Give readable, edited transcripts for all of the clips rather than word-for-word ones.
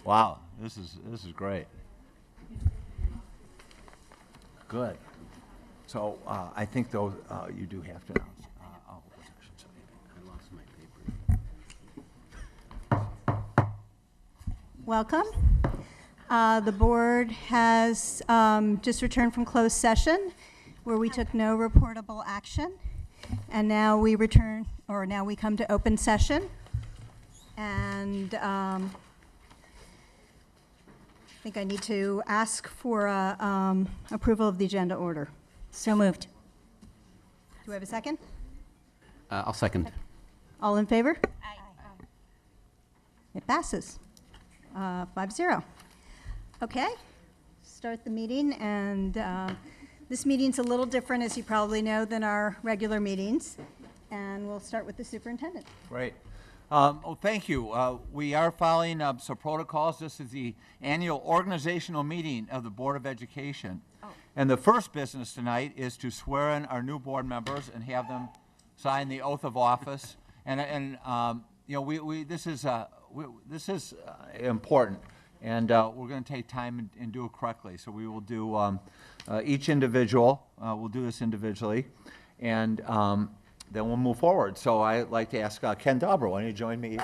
Wow, this is great. Good. So I think those you do have to announce. I lost my paper. Welcome. The board has just returned from closed session where we took no reportable action. And now we return, or now we come to open session. And I think I need to ask for approval of the agenda order. So moved. Do we have a second? I'll second. All in favor? Aye. It passes 5-0. Okay, start the meeting. And this meeting's a little different, as you probably know, than our regular meetings. And we'll start with the superintendent. Great. Well, thank you. We are following some protocols. This is the annual organizational meeting of the Board of Education. And the first business tonight is to swear in our new board members and have them sign the oath of office. And you know, this is important, and we're going to take time and do it correctly. So we will do each individual. We'll do this individually, and then we'll move forward. So I'd like to ask Ken Dauber, why don't you join me?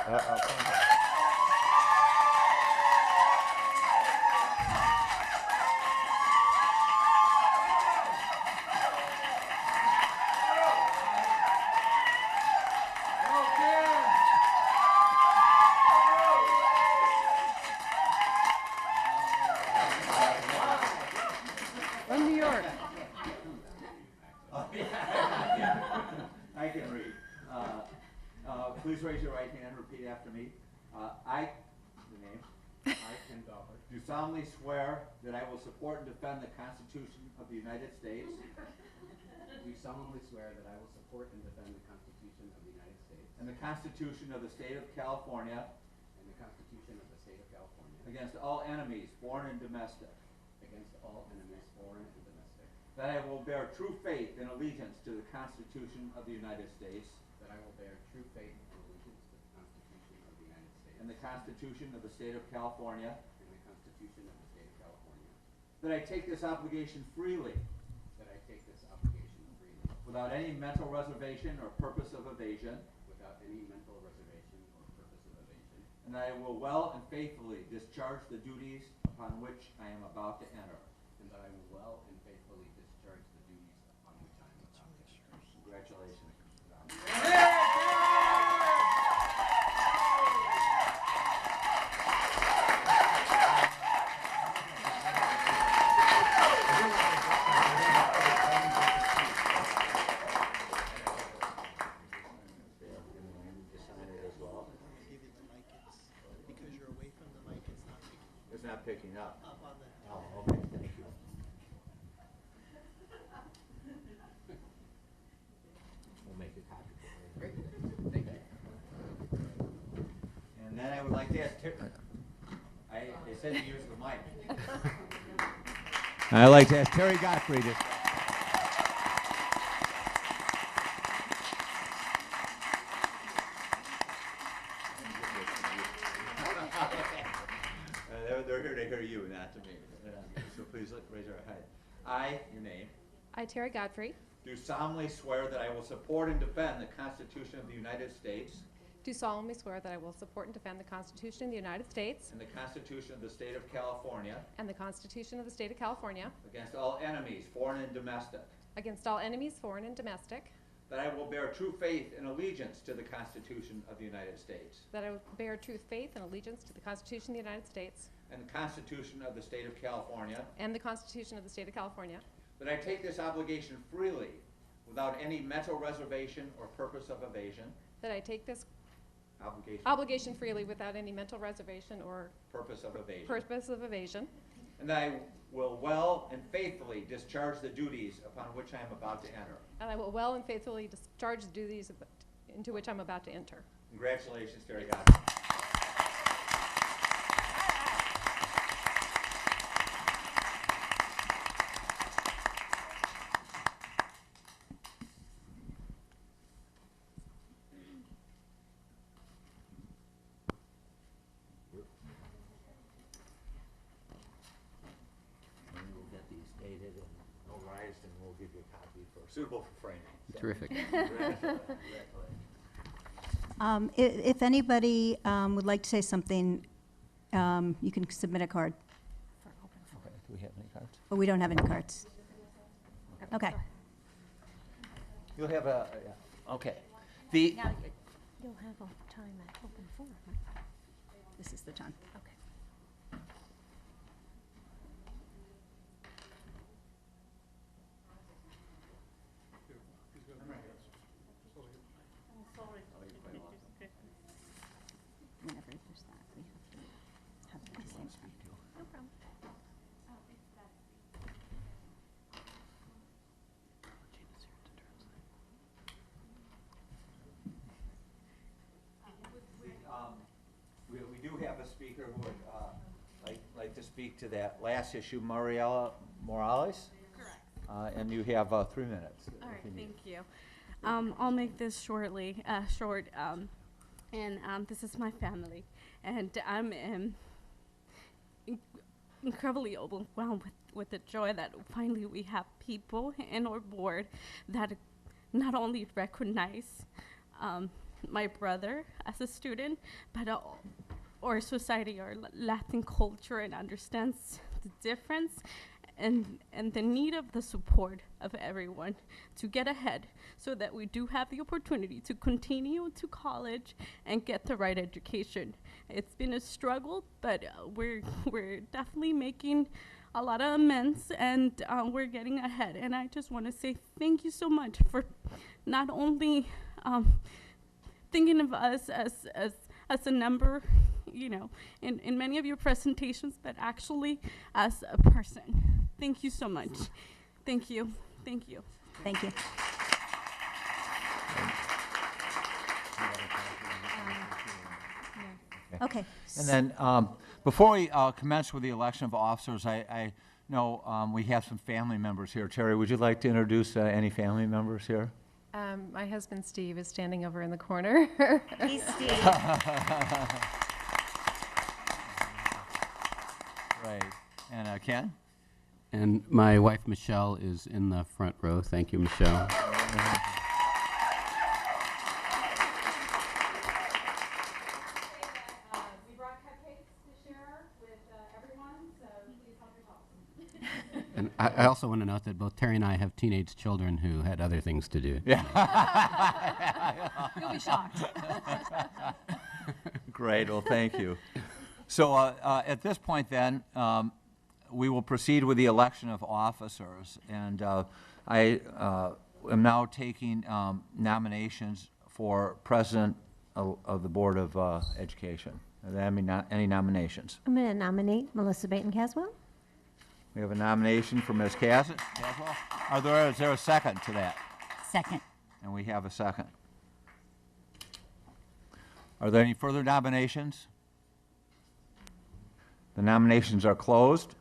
From New York. I can read. Please raise your right hand and repeat after me. I, the name, I, Ken Dauber, do solemnly swear that I will support and defend the Constitution of the United States do solemnly swear that I will support and defend the Constitution of the United States and the Constitution of the State of California and the Constitution of the State of California against all enemies, foreign and domestic, against all enemies, foreign and domestic, that I will bear true faith and allegiance to the Constitution of the United States that I will bear true faith and allegiance to the Constitution of the United States and the Constitution of the State of California, and the Constitution of the State of California, that I take this obligation freely that I take this obligation freely without any mental reservation or purpose of evasion, without any mental reservation or purpose of evasion, and that I will well and faithfully discharge the duties upon which I am about to enter. and that I will well and faithfully discharge the duties upon which I am about to enter. Congratulations. Give you the mic, it's because you're away from the mic, it's not picking It's not picking up. up on the. Oh, okay, thank you. We'll make a copy. Great, thank you. And then I would like to ask Terry, they said to use the mic. I'd like to ask Terry Godfrey to. They're here to hear you, not to me. So please raise your hand. I, your name, I, Terry Godfrey, do solemnly swear that I will support and defend the Constitution of the United States do solemnly swear that I will support and defend the Constitution of the United States and the Constitution of the State of California and the Constitution of the State of California against all enemies, foreign and domestic, against all enemies, foreign and domestic, that I will bear true faith and allegiance to the Constitution of the United States that I will bear true faith and allegiance to the Constitution of the United States and the Constitution of the State of California, and the Constitution of the State of California, that I take this obligation freely without any mental reservation or purpose of evasion, that I take this obligation, freely without any mental reservation or purpose of evasion, purpose of evasion, and that I will well and faithfully discharge the duties upon which I am about to enter. and I will well and faithfully discharge the duties into which I'm about to enter. Congratulations, Terry Godfrey. notarized, and we'll give you a copy suitable for framing. So. Terrific. If anybody would like to say something, you can submit a card. Okay, do we have any cards? But we don't have any cards. Okay. You'll have okay. The, You'll have all the time at open forum. This is the time. Okay. Whenever there's that, we have to have it at the same time. No problem. we do have a speaker who would like to speak to that last issue, Mariela Morales. Correct. And you have 3 minutes. All right, thank you. I'll make this short. This is my family, and I'm incredibly overwhelmed with the joy that finally we have people in our board that not only recognize my brother as a student, but our society, our Latin culture, and understands the difference and the need of the support of everyone to get ahead so that we do have the opportunity to continue to college and get the right education. It's been a struggle, but we're definitely making a lot of amends, and we're getting ahead. And I just want to say thank you so much for not only thinking of us as a number, you know, in many of your presentations, but actually as a person. Thank you so much. Thank you. Thank you. Thank you. Okay. And then before we commence with the election of officers, I know we have some family members here. Terry, would you like to introduce any family members here? My husband Steve is standing over in the corner. He's Steve. Right. And Ken? And my wife, Michelle, is in the front row. Thank you, Michelle. We brought cupcakes to share with everyone, so please help yourself. And I also want to note that both Terry and I have teenage children who had other things to do. Yeah. You'll be shocked. Great. Well, thank you. So at this point, then, we will proceed with the election of officers. And I am now taking nominations for president of the Board of Education. Are there any nominations? I'm going to nominate Melissa Baton-Caswell. We have a nomination for Ms. Caswell. Is there a second to that? Second. And we have a second. Are there any further nominations? The nominations are closed,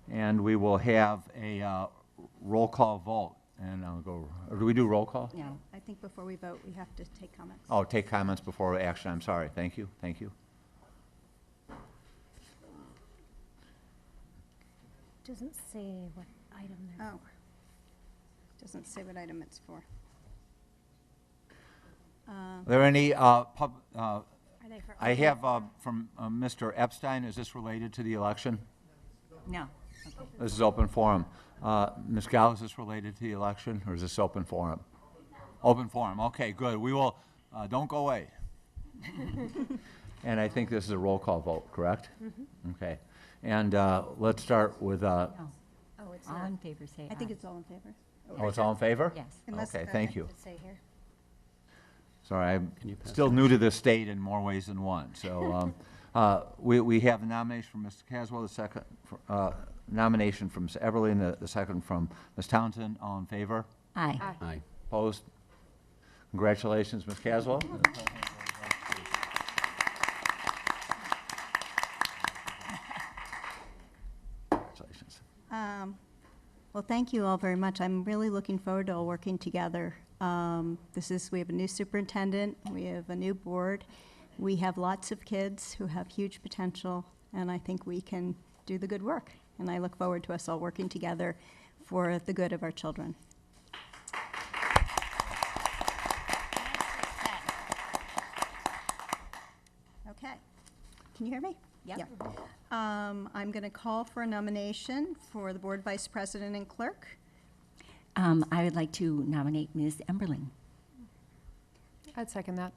and we will have a roll call vote. And I'll go, or do we do roll call? No, I think before we vote, we have to take comments. Oh, take comments before action. I'm sorry. Thank you. Thank you. Doesn't say what item they're Oh. Doesn't say what item it's for. Are there any Are they for I have from Mr. Epstein. Is this related to the election? No. This is open forum. Ms. Gal, is this related to the election, or is this open forum? Open forum. Okay, good. We will, don't go away. And I think this is a roll call vote, correct? Mm-hmm. Okay. And let's start with, Oh, it's all in favor, say aye. I think it's all in favor. oh, it's all in favor? Yes. Unless, Okay, thank you. Does it say here? Sorry, I'm Can you pass still that? new to this state in more ways than one. So we have a nomination from Mr. Caswell, the second nomination from Ms. Everly, and the second from Ms. Townsend. All in favor? Aye. Aye. Opposed? Congratulations, Ms. Caswell. Congratulations. Well, thank you all very much. I'm really looking forward to all working together. We have a new superintendent, we have a new board, we have lots of kids who have huge potential, and I think we can do the good work. And I look forward to us all working together for the good of our children. Okay. Can you hear me? Yep. Yeah. I'm going to call for a nomination for the board vice president and clerk. I would like to nominate Ms. Emberling. I'd second that.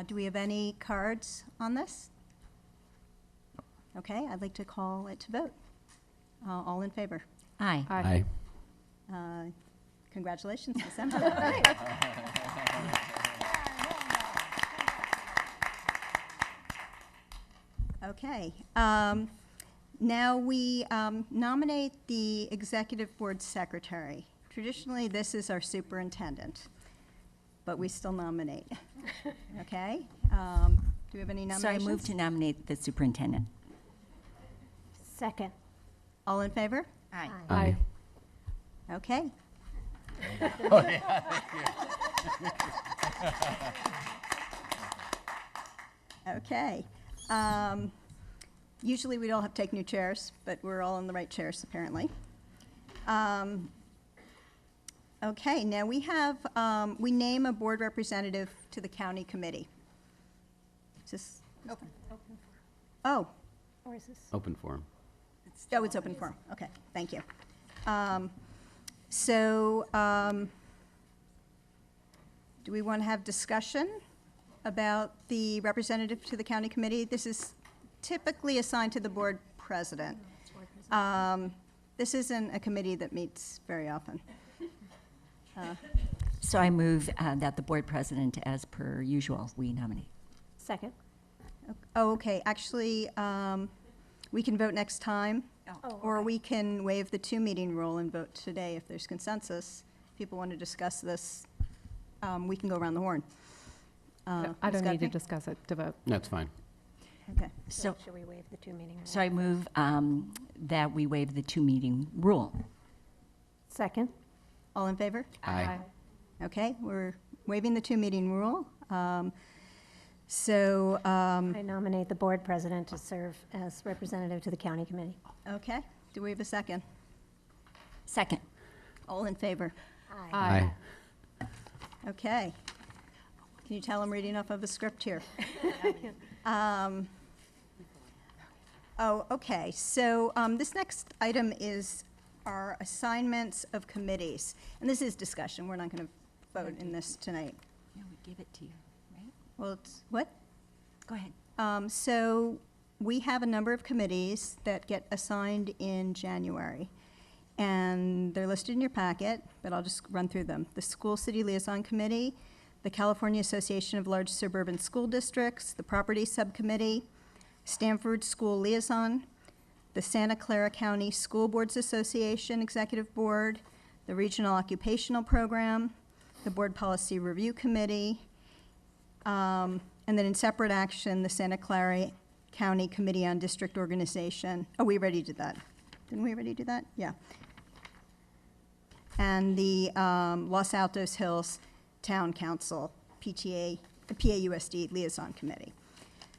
Do we have any cards on this? Okay, I'd like to call it to vote. All in favor? Aye. Aye. Congratulations, Ms. Emberling. Okay. Now we nominate the executive board secretary. Traditionally, this is our superintendent, but we still nominate. Okay? Do we have any So I nominations? move to nominate the superintendent. Second. All in favor? Aye. Aye. Okay. Okay. Usually we don't have to take new chairs, but we're all in the right chairs apparently. Okay, now we have, we name a board representative to the county committee. Is this? Open. Oh, Or is this? Open forum. oh, it's open forum. Okay, thank you. So, do we want to have discussion about the representative to the county committee? This is typically assigned to the board president. This isn't a committee that meets very often. So I move that the board president, as per usual, we nominate. Second. Oh, okay, actually, we can vote next time, Oh, or we can waive the two-meeting rule and vote today if there's consensus. If people want to discuss this, we can go around the horn. I Ms. don't need to Godfrey? discuss it to vote. That's fine. Okay. So, Should we waive the two-meeting rule? so I move that we waive the two-meeting rule. Second. All in favor? Aye. Okay, we're waiving the two-meeting rule. I nominate the board president to serve as representative to the county committee. Okay, do we have a second? Second. All in favor? Aye. Okay. Can you tell I'm reading off of a script here? Oh, okay, so this next item is our assignments of committees. And this is discussion, we're not going to vote in this tonight. No, we give it to you, right? Well, it's, what? Go ahead. So we have a number of committees that get assigned in January. And they're listed in your packet, but I'll just run through them. The School City Liaison Committee, the California Association of Large Suburban School Districts, the Property Subcommittee, Stanford School Liaison, the Santa Clara County School Boards Association Executive Board, the Regional Occupational Program, the Board Policy Review Committee, and then in separate action, the Santa Clara County Committee on District Organization. Oh, we already did that. Didn't we already do that? Yeah. And the Los Altos Hills Town Council, PAUSD Liaison Committee.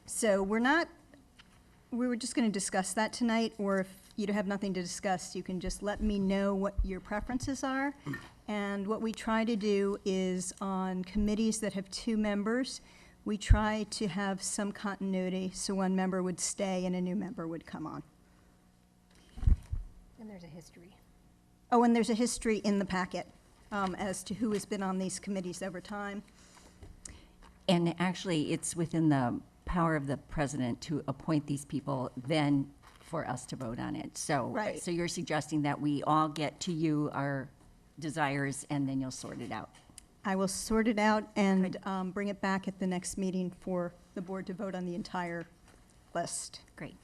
So we were just going to discuss that tonight, or if you have nothing to discuss, you can just let me know what your preferences are. And what we try to do is on committees that have two members, we try to have some continuity, so one member would stay and a new member would come on. And there's a history. Oh, and there's a history in the packet as to who has been on these committees over time. And actually, it's within the power of the president to appoint these people, then for us to vote on it. So, Right. so you're suggesting that we all get to you our desires, and then you'll sort it out. I will sort it out and bring it back at the next meeting for the board to vote on the entire list. Great.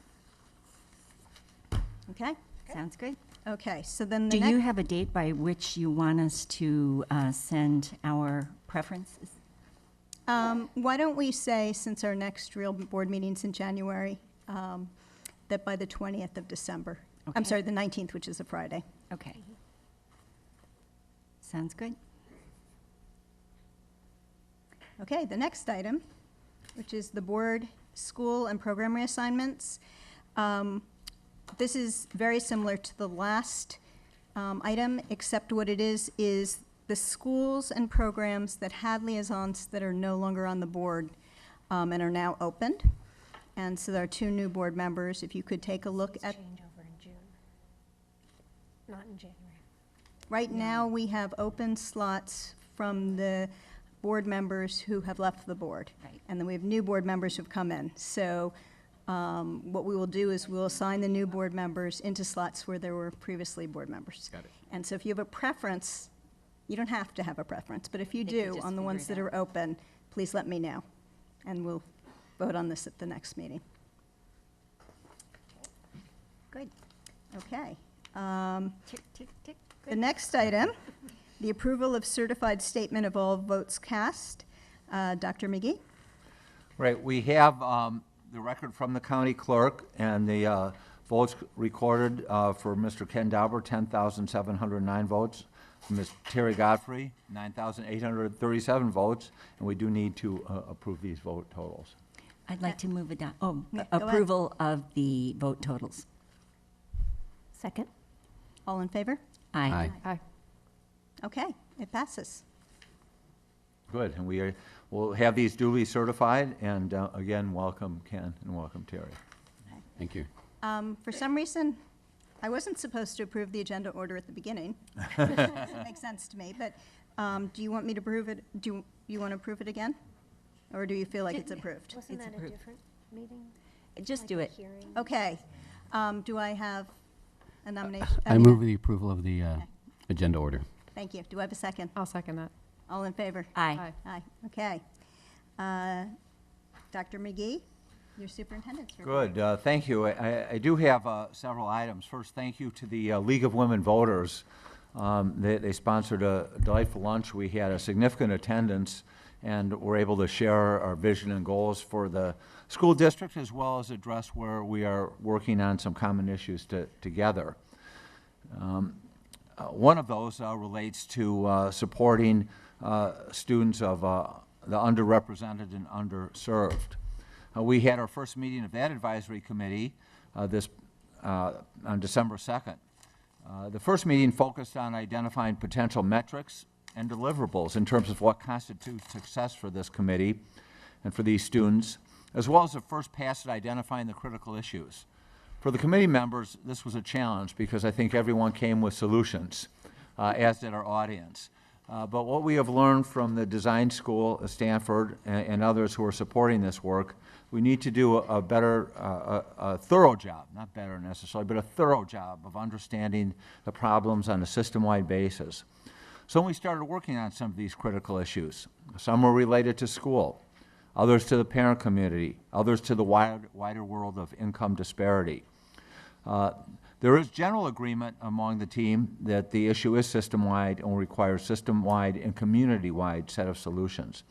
Okay? Sounds good. Okay, so then the Do next... you have a date by which you want us to send our preferences? Why don't we say, since our next real board meeting's in January, that by the 20th of December. I'm Okay. sorry, the 19th, which is a Friday. Okay. Sounds good. Okay, the next item, which is the board, school, and program reassignments. This is very similar to the last item, except what it is the schools and programs that had liaisons that are no longer on the board and are now opened. And so there are 2 new board members. If you could take a look at, Change over in June, not in January. right now, we have open slots from the board members who have left the board. Right. And then we have new board members who've come in. So what we will do is we'll assign the new board members into slots where there were previously board members. Got it. And so if you have a preference, you don't have to have a preference, but if you They could do, just on the figure ones it that out. are open, please let me know, and we'll vote on this at the next meeting. Good, okay. Tick, tick, tick. The next item, the approval of certified statement of all votes cast. Dr. McGee? Right, we have the record from the county clerk and the votes recorded for Mr. Ken Dauber, 10,709 votes. Ms. Terry Godfrey, 9,837 votes, and we do need to approve these vote totals. I'd like to move Yeah, go ahead. approval of the vote totals. Second. All in favor? Aye. Aye. Okay, it passes. Good, and we'll have these duly certified, and again, welcome Ken and welcome Terry. Thank you. For some reason, I wasn't supposed to approve the agenda order at the beginning. Doesn't make sense to me, but do you want me to approve it? Do you want to approve it again? Or do you feel like it's approved? Wasn't It's that a approved. different meeting? Just Like do a it. hearing? Okay. Do I have a nomination? I mean, move the approval of the agenda order. Thank you. Do I have a second? I'll second that. All in favor? Aye. Aye, okay. Dr. McGee, your superintendent's report. Good, thank you. I do have several items. First, thank you to the League of Women Voters. They sponsored a delightful lunch. We had a significant attendance and were able to share our vision and goals for the school district, as well as address where we are working on some common issues together. One of those relates to supporting students of the underrepresented and underserved. We had our first meeting of that advisory committee on December 2nd. The first meeting focused on identifying potential metrics and deliverables in terms of what constitutes success for this committee and for these students, as well as the first pass at identifying the critical issues. For the committee members, this was a challenge because I think everyone came with solutions, as did our audience. But what we have learned from the design school at Stanford and others who are supporting this work, we need to do a better, a thorough job, not better necessarily, but a thorough job of understanding the problems on a system-wide basis. So we started working on some of these critical issues. Some were related to school, others to the parent community, others to the wider world of income disparity. There is general agreement among the team that the issue is system-wide and will require a system-wide and community-wide set of solutions.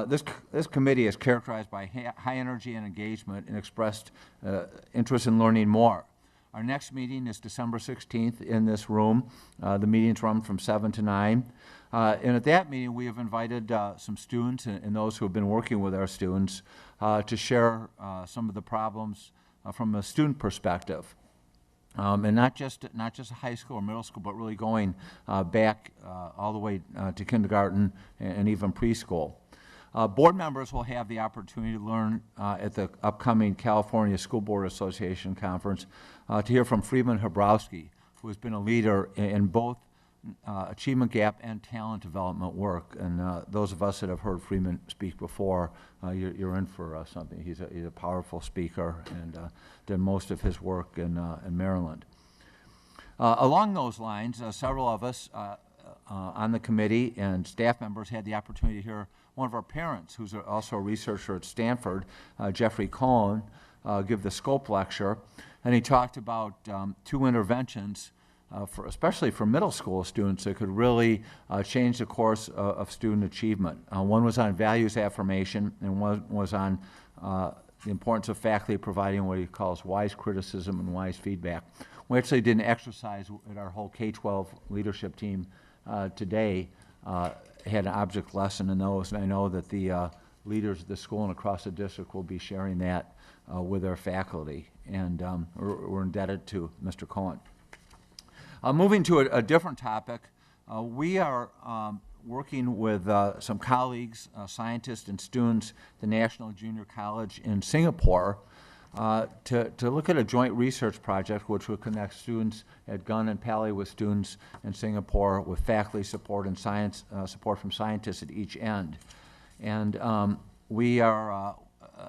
This committee is characterized by high energy and engagement and expressed interest in learning more. Our next meeting is December 16th in this room. The meetings run from 7 to 9. And at that meeting, we have invited some students and those who have been working with our students to share some of the problems from a student perspective. And not just high school or middle school, but really going back all the way to kindergarten and even preschool. Board members will have the opportunity to learn at the upcoming California School Board Association Conference to hear from Freeman Habrowski, who has been a leader in both achievement gap and talent development work. And those of us that have heard Freeman speak before, you're in for something. He's a powerful speaker and did most of his work in Maryland. Along those lines, several of us on the committee and staff members had the opportunity to hear one of our parents, who's also a researcher at Stanford, Jeffrey Cohen, give the scope lecture. And he talked about 2 interventions, especially for middle school students, that could really change the course of student achievement. One was on values affirmation, and one was on the importance of faculty providing what he calls wise criticism and wise feedback. We actually did an exercise at our whole K-12 leadership team today, had an object lesson in those, and I know that the leaders of the school and across the district will be sharing that with their faculty. And we're indebted to Mr. Cohen. Moving to a different topic, we are working with some colleagues, scientists and students at the National Junior College in Singapore to look at a joint research project which would connect students at Gunn and Palo with students in Singapore with faculty support and science support from scientists at each end. And we are,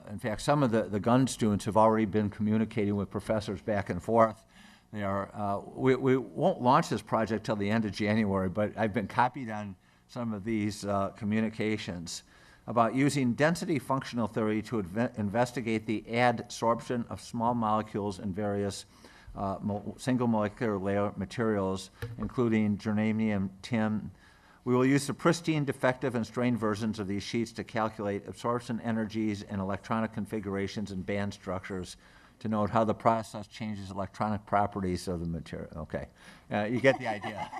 in fact, some of the Gunn students have already been communicating with professors back and forth. They are, we won't launch this project till the end of January, but I've been copied on some of these communications about using density functional theory to investigate the adsorption of small molecules in various single molecular layer materials, including germanium, tin. We will use the pristine, defective, and strained versions of these sheets to calculate absorption energies and electronic configurations and band structures to note how the process changes electronic properties of the material. Okay, you get the idea.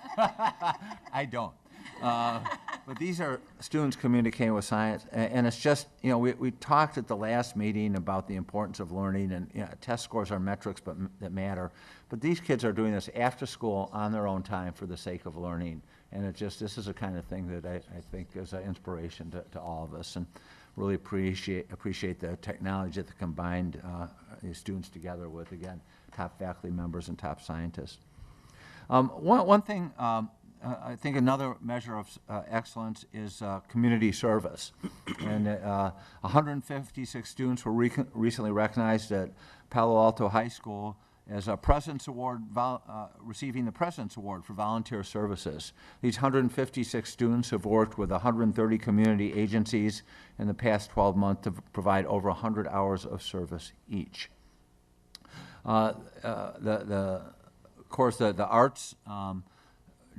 I don't. But these are students communicating with science, and it's just, you know, we talked at the last meeting about the importance of learning, and you know, test scores are metrics that matter. But these kids are doing this after school on their own time for the sake of learning, and it just, this is a kind of thing that I think is an inspiration to all of us, and really appreciate the technology that combined these students together with, again, top faculty members and top scientists. One thing, I think another measure of excellence is community service. And 156 students were recently recognized at Palo Alto High School as a President's Award, receiving the President's Award for volunteer services. These 156 students have worked with 130 community agencies in the past 12 months to provide over 100 hours of service each. Of course, the arts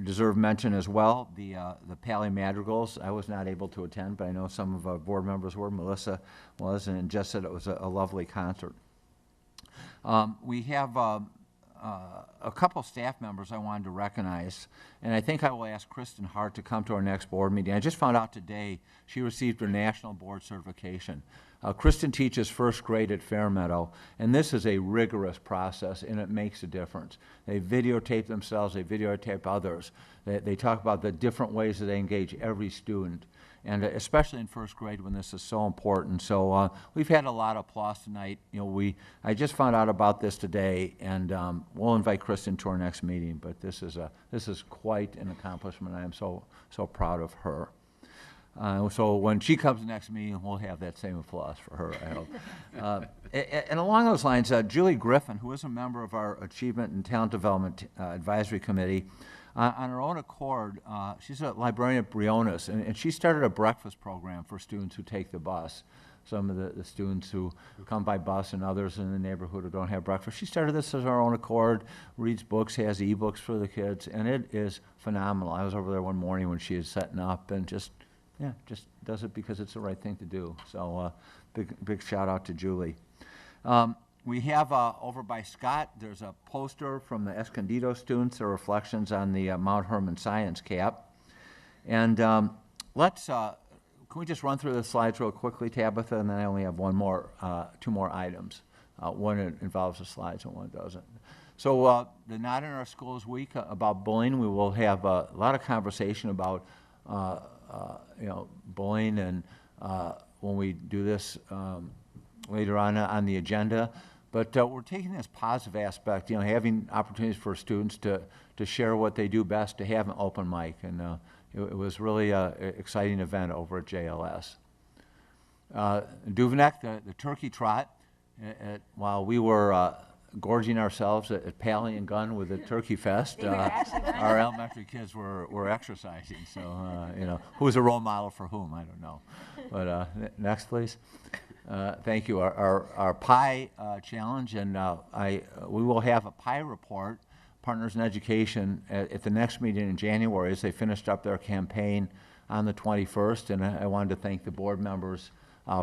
deserve mention as well. The Pali Madrigals, I was not able to attend, but I know some of our board members were. Melissa was, and just said it was a lovely concert. We have a couple staff members I wanted to recognize, and I think I will ask Kristen Hart to come to our next board meeting. I just found out today she received her national board certification. Kristen teaches first grade at Fairmeadow, and this is a rigorous process, and it makes a difference. They videotape themselves, they videotape others. They talk about the different ways that they engage every student, and especially in first grade when this is so important. So we've had a lot of applause tonight. You know, I just found out about this today, and we'll invite Kristen to our next meeting. But this is quite an accomplishment. I am so proud of her. So when she comes to the next meeting, we'll have that same applause for her, I hope. And along those lines, Julie Griffin, who is a member of our Achievement and Talent Development Advisory Committee, on her own accord, she's a librarian at Briones, and she started a breakfast program for students who take the bus. Some of the students who come by bus and others in the neighborhood who don't have breakfast. She started this as her own accord, reads books, has e-books for the kids, and it is phenomenal. I was over there one morning when she was setting up, and just does it because it's the right thing to do. So big shout out to Julie. We have over by Scott, there's a poster from the Escondido students, their reflections on the Mount Herman Science Cap. And can we just run through the slides real quickly, Tabitha, and then I only have two more items. One involves the slides and one doesn't. So the Not in Our Schools Week about bullying, we will have a lot of conversation about bullying, and when we do this later on the agenda. But we're taking this positive aspect, having opportunities for students to share what they do best, to have an open mic, and it was really an exciting event over at JLS. Duveneck, the turkey trot, while we were gorging ourselves at Pally and Gunn with the Turkey Fest. Our elementary kids were exercising, so who's a role model for whom, I don't know. But next, please. Thank you. Our pie challenge, and we will have a pie report, Partners in Education, at the next meeting in January as they finished up their campaign on the 21st, and I wanted to thank the board members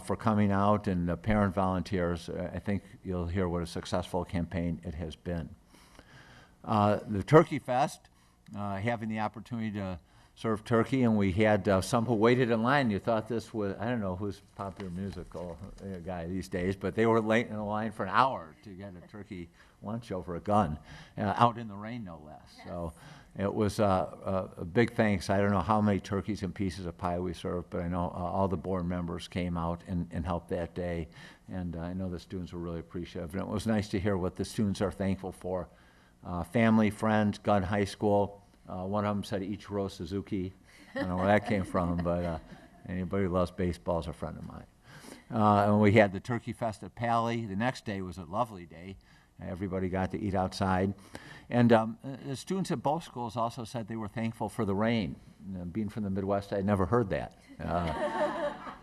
for coming out, and the parent volunteers. I think you'll hear what a successful campaign it has been. The Turkey Fest, having the opportunity to served turkey, and we had some who waited in line. You thought this was, I don't know who's popular musical guy these days, but they were late in the line for an hour to get a turkey lunch over a gun, out in the rain, no less. Yes. So it was a big thanks. I don't know how many turkeys and pieces of pie we served, but I know all the board members came out and helped that day, and I know the students were really appreciative. And it was nice to hear what the students are thankful for. Family, friends, Gunn High School. One of them said Ichiro Suzuki. I don't know where that came from, but anybody who loves baseball is a friend of mine. And we had the Turkey Fest at Palo. The next day was a lovely day. Everybody got to eat outside. And the students at both schools also said they were thankful for the rain. Being from the Midwest, I'd never heard that.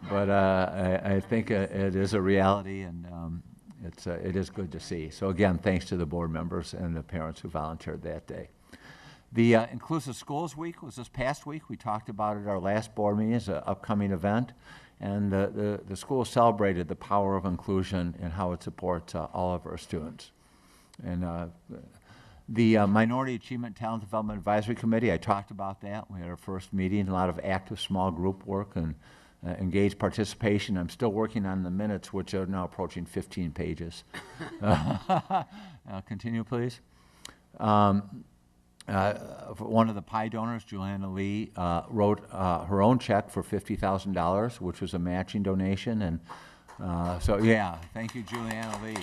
But I think it is a reality, and it is good to see. So again, thanks to the board members and the parents who volunteered that day. The Inclusive Schools Week was this past week. We talked about it at our last board meeting as an upcoming event. And the school celebrated the power of inclusion and how it supports all of our students. And the Minority Achievement Talent Development Advisory Committee, I talked about that. We had our first meeting, a lot of active small group work and engaged participation. I'm still working on the minutes, which are now approaching 15 pages. Continue, please. One of the pie donors, Juliana Lee, wrote her own check for $50,000, which was a matching donation. And so, yeah, thank you, Juliana Lee.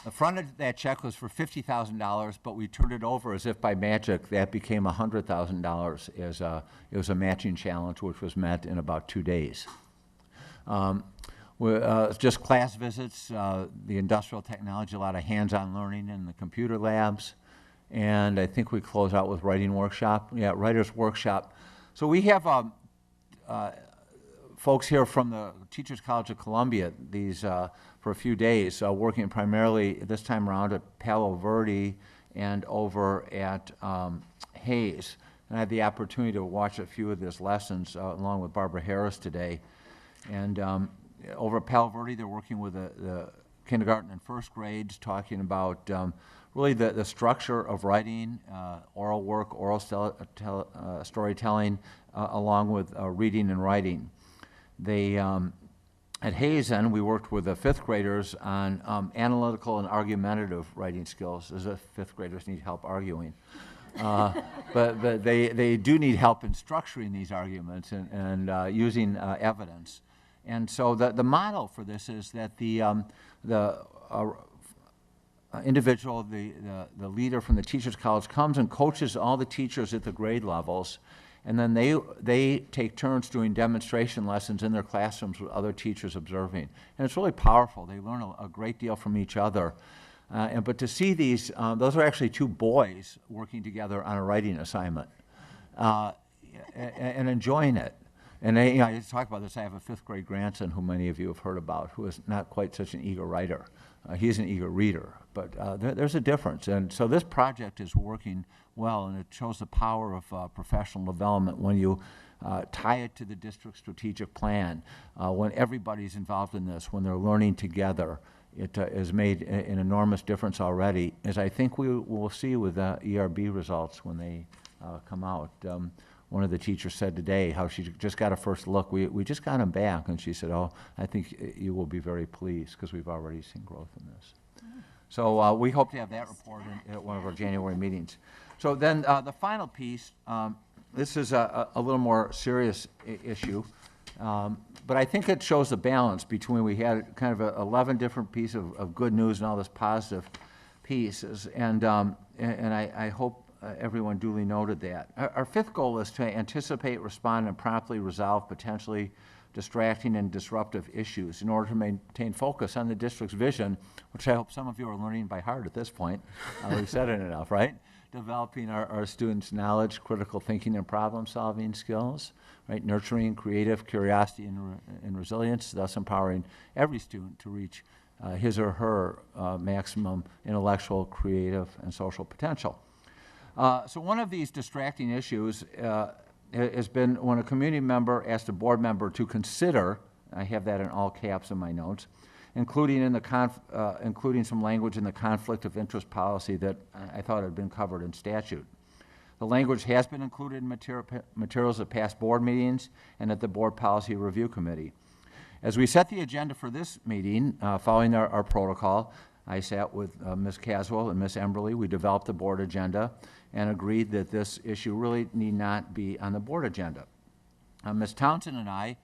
The front of that check was for $50,000, but we turned it over as if by magic. That became $100,000 as it was a matching challenge, which was met in about 2 days. Just class visits, the industrial technology, a lot of hands-on learning in the computer labs. And I think we close out with writing workshop. Yeah, writer's workshop. So we have folks here from the Teachers College of Columbia for a few days, working primarily this time around at Palo Verde and over at Hayes. And I had the opportunity to watch a few of these lessons along with Barbara Harris today. And over at Palo Verde, they're working with the kindergarten and first grades, talking about really the structure of writing, oral work, oral storytelling, along with reading and writing. They, at Hazen, we worked with the fifth graders on analytical and argumentative writing skills, as if fifth graders need help arguing. But they do need help in structuring these arguments and using evidence. And so the model for this is that the individual, the leader from the Teachers College, comes and coaches all the teachers at the grade levels, and then they take turns doing demonstration lessons in their classrooms with other teachers observing. And it's really powerful. They learn a great deal from each other. But to see these, those are actually two boys working together on a writing assignment and enjoying it. And I talk about this. I have a fifth grade grandson who many of you have heard about, who is not quite such an eager writer. He's an eager reader, but there's a difference. And so this project is working well, and it shows the power of professional development when you tie it to the district strategic plan, when everybody's involved in this, when they're learning together. It has made an enormous difference already, as I think we will see with the ERB results when they come out. One of the teachers said today how she just got a first look. We just got them back, and she said, oh, I think you will be very pleased because we've already seen growth in this. So we hope to have that report at one of our January meetings. So then the final piece, this is a little more serious issue, but I think it shows the balance between, we had kind of 11 different pieces of good news and all this positive pieces, and I hope everyone duly noted that. Our fifth goal is to anticipate, respond, and promptly resolve potentially distracting and disruptive issues in order to maintain focus on the district's vision, which I hope some of you are learning by heart at this point. We've said it enough, right? Developing our students' knowledge, critical thinking, and problem-solving skills, right? Nurturing creative curiosity and resilience, thus empowering every student to reach his or her maximum intellectual, creative, and social potential. So one of these distracting issues has been when a community member asked a board member to consider, I have that in all caps in my notes, including including some language in the conflict of interest policy that I thought had been covered in statute. The language has been included in materials at past board meetings and at the Board Policy Review Committee. As we set the agenda for this meeting, following our protocol, I sat with Ms. Caswell and Ms. Emberly. We developed the board agenda and agreed that this issue really need not be on the board agenda. Ms. Townsend and I,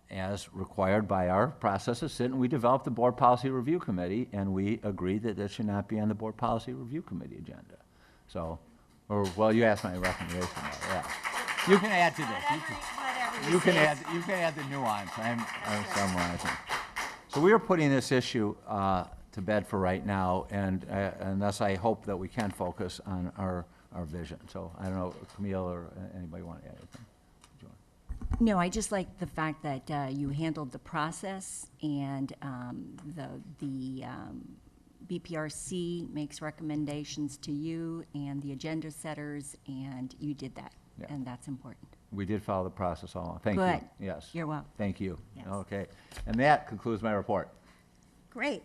as required by our processes, sit and we developed the Board Policy Review Committee, and we agreed that this should not be on the Board Policy Review Committee agenda. So, well, you asked my recommendation, though, yeah. You can add to this. You can add the nuance. I'm summarizing. So we are putting this issue to bed for right now, and thus I hope that we can focus on our vision. So I don't know, Camille or anybody want to add anything? No, I just like the fact that you handled the process, and the BPRC makes recommendations to you and the agenda setters, and you did that, Yeah. and that's important. We did follow the process all along. Thank you. Good. Yes. You're welcome. Thank you. Yes. Okay. And that concludes my report. Great.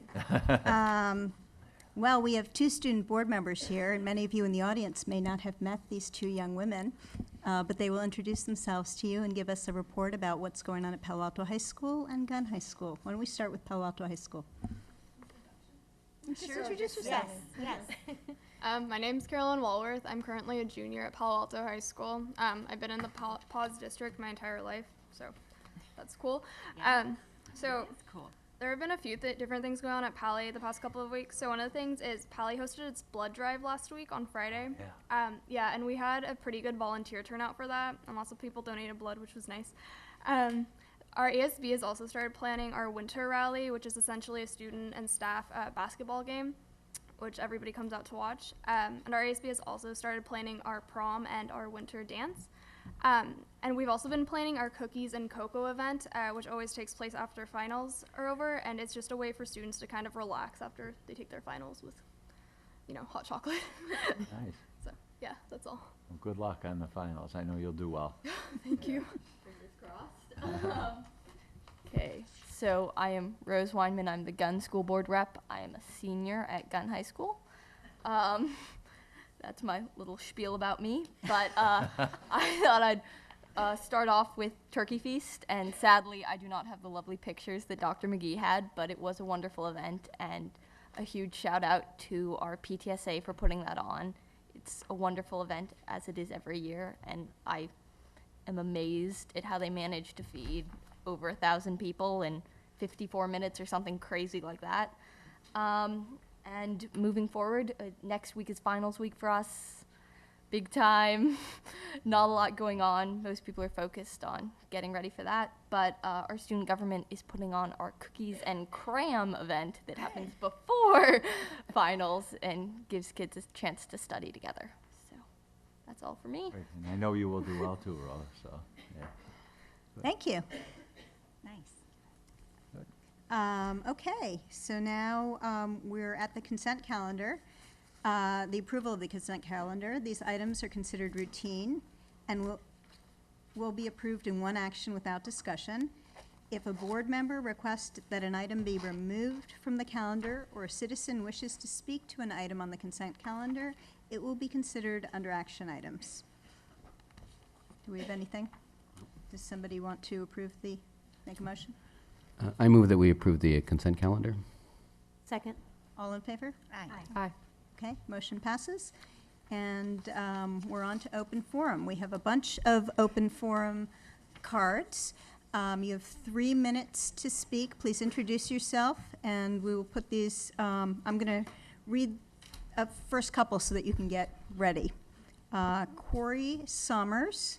Well, we have two student board members here, and many of you in the audience may not have met these two young women, but they will introduce themselves to you and give us a report about what's going on at Palo Alto High School and Gunn High School. Why don't we start with Palo Alto High School? Sure, introduce yourself. Yes. My name's Carolyn Walworth. I'm currently a junior at Palo Alto High School. I've been in the PAWS district my entire life, so that's cool. So Cool. there have been a few different things going on at Pali the past couple of weeks. So one of the things is Pali hosted its blood drive last week on Friday. Yeah, and we had a pretty good volunteer turnout for that, and lots of people donated blood, which was nice. Our ASB has also started planning our winter rally, which is essentially a student and staff basketball game, which everybody comes out to watch. And our ASB has also started planning our prom and our winter dance. And we've also been planning our cookies and cocoa event, which always takes place after finals are over, and it's just a way for students to kind of relax after they take their finals with, hot chocolate. Nice. So, yeah, that's all. Well, good luck on the finals. I know you'll do well. Thank you. Fingers crossed. Okay, so I am Rose Weinman. I'm the Gunn School Board Rep. I am a senior at Gunn High School. That's my little spiel about me. But I thought I'd start off with Turkey Feast. And sadly, I do not have the lovely pictures that Dr. McGee had, but it was a wonderful event. And a huge shout out to our PTSA for putting that on. It's a wonderful event, as it is every year. And I am amazed at how they managed to feed over 1,000 people in 54 minutes or something crazy like that. And moving forward, next week is finals week for us. Big time. Not a lot going on. Most people are focused on getting ready for that. But our student government is putting on our cookies and cram event that happens before finals and gives kids a chance to study together. So that's all for me. Great. And I know you will do well too, Rose. So, yeah. Thank you. Nice. Okay, so now we're at the consent calendar. The approval of the consent calendar. These items are considered routine and will be approved in one action without discussion. If a board member requests that an item be removed from the calendar or a citizen wishes to speak to an item on the consent calendar, it will be considered under action items. Do we have anything? Does somebody want to make a motion? I move that we approve the consent calendar. Second. All in favor? Aye. Okay, motion passes. And we're on to open forum. We have a bunch of open forum cards. You have 3 minutes to speak. Please introduce yourself, and we will put these, I'm going to read a first couple so that you can get ready. Corey Sommers,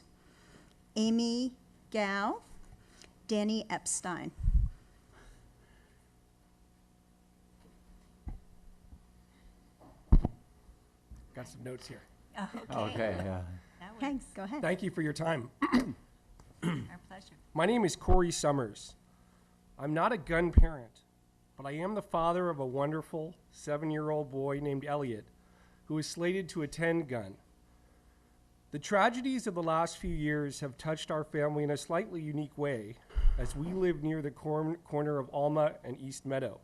Amy Gao, Danny Epstein. Got some notes here. Okay, yeah. Okay, go ahead. Thank you for your time. Our pleasure. My name is Corey Summers. I'm not a gun parent, but I am the father of a wonderful 7-year-old boy named Elliot, who is slated to attend gun. The tragedies of the last few years have touched our family in a slightly unique way. as we live near the corner of Alma and East Meadow,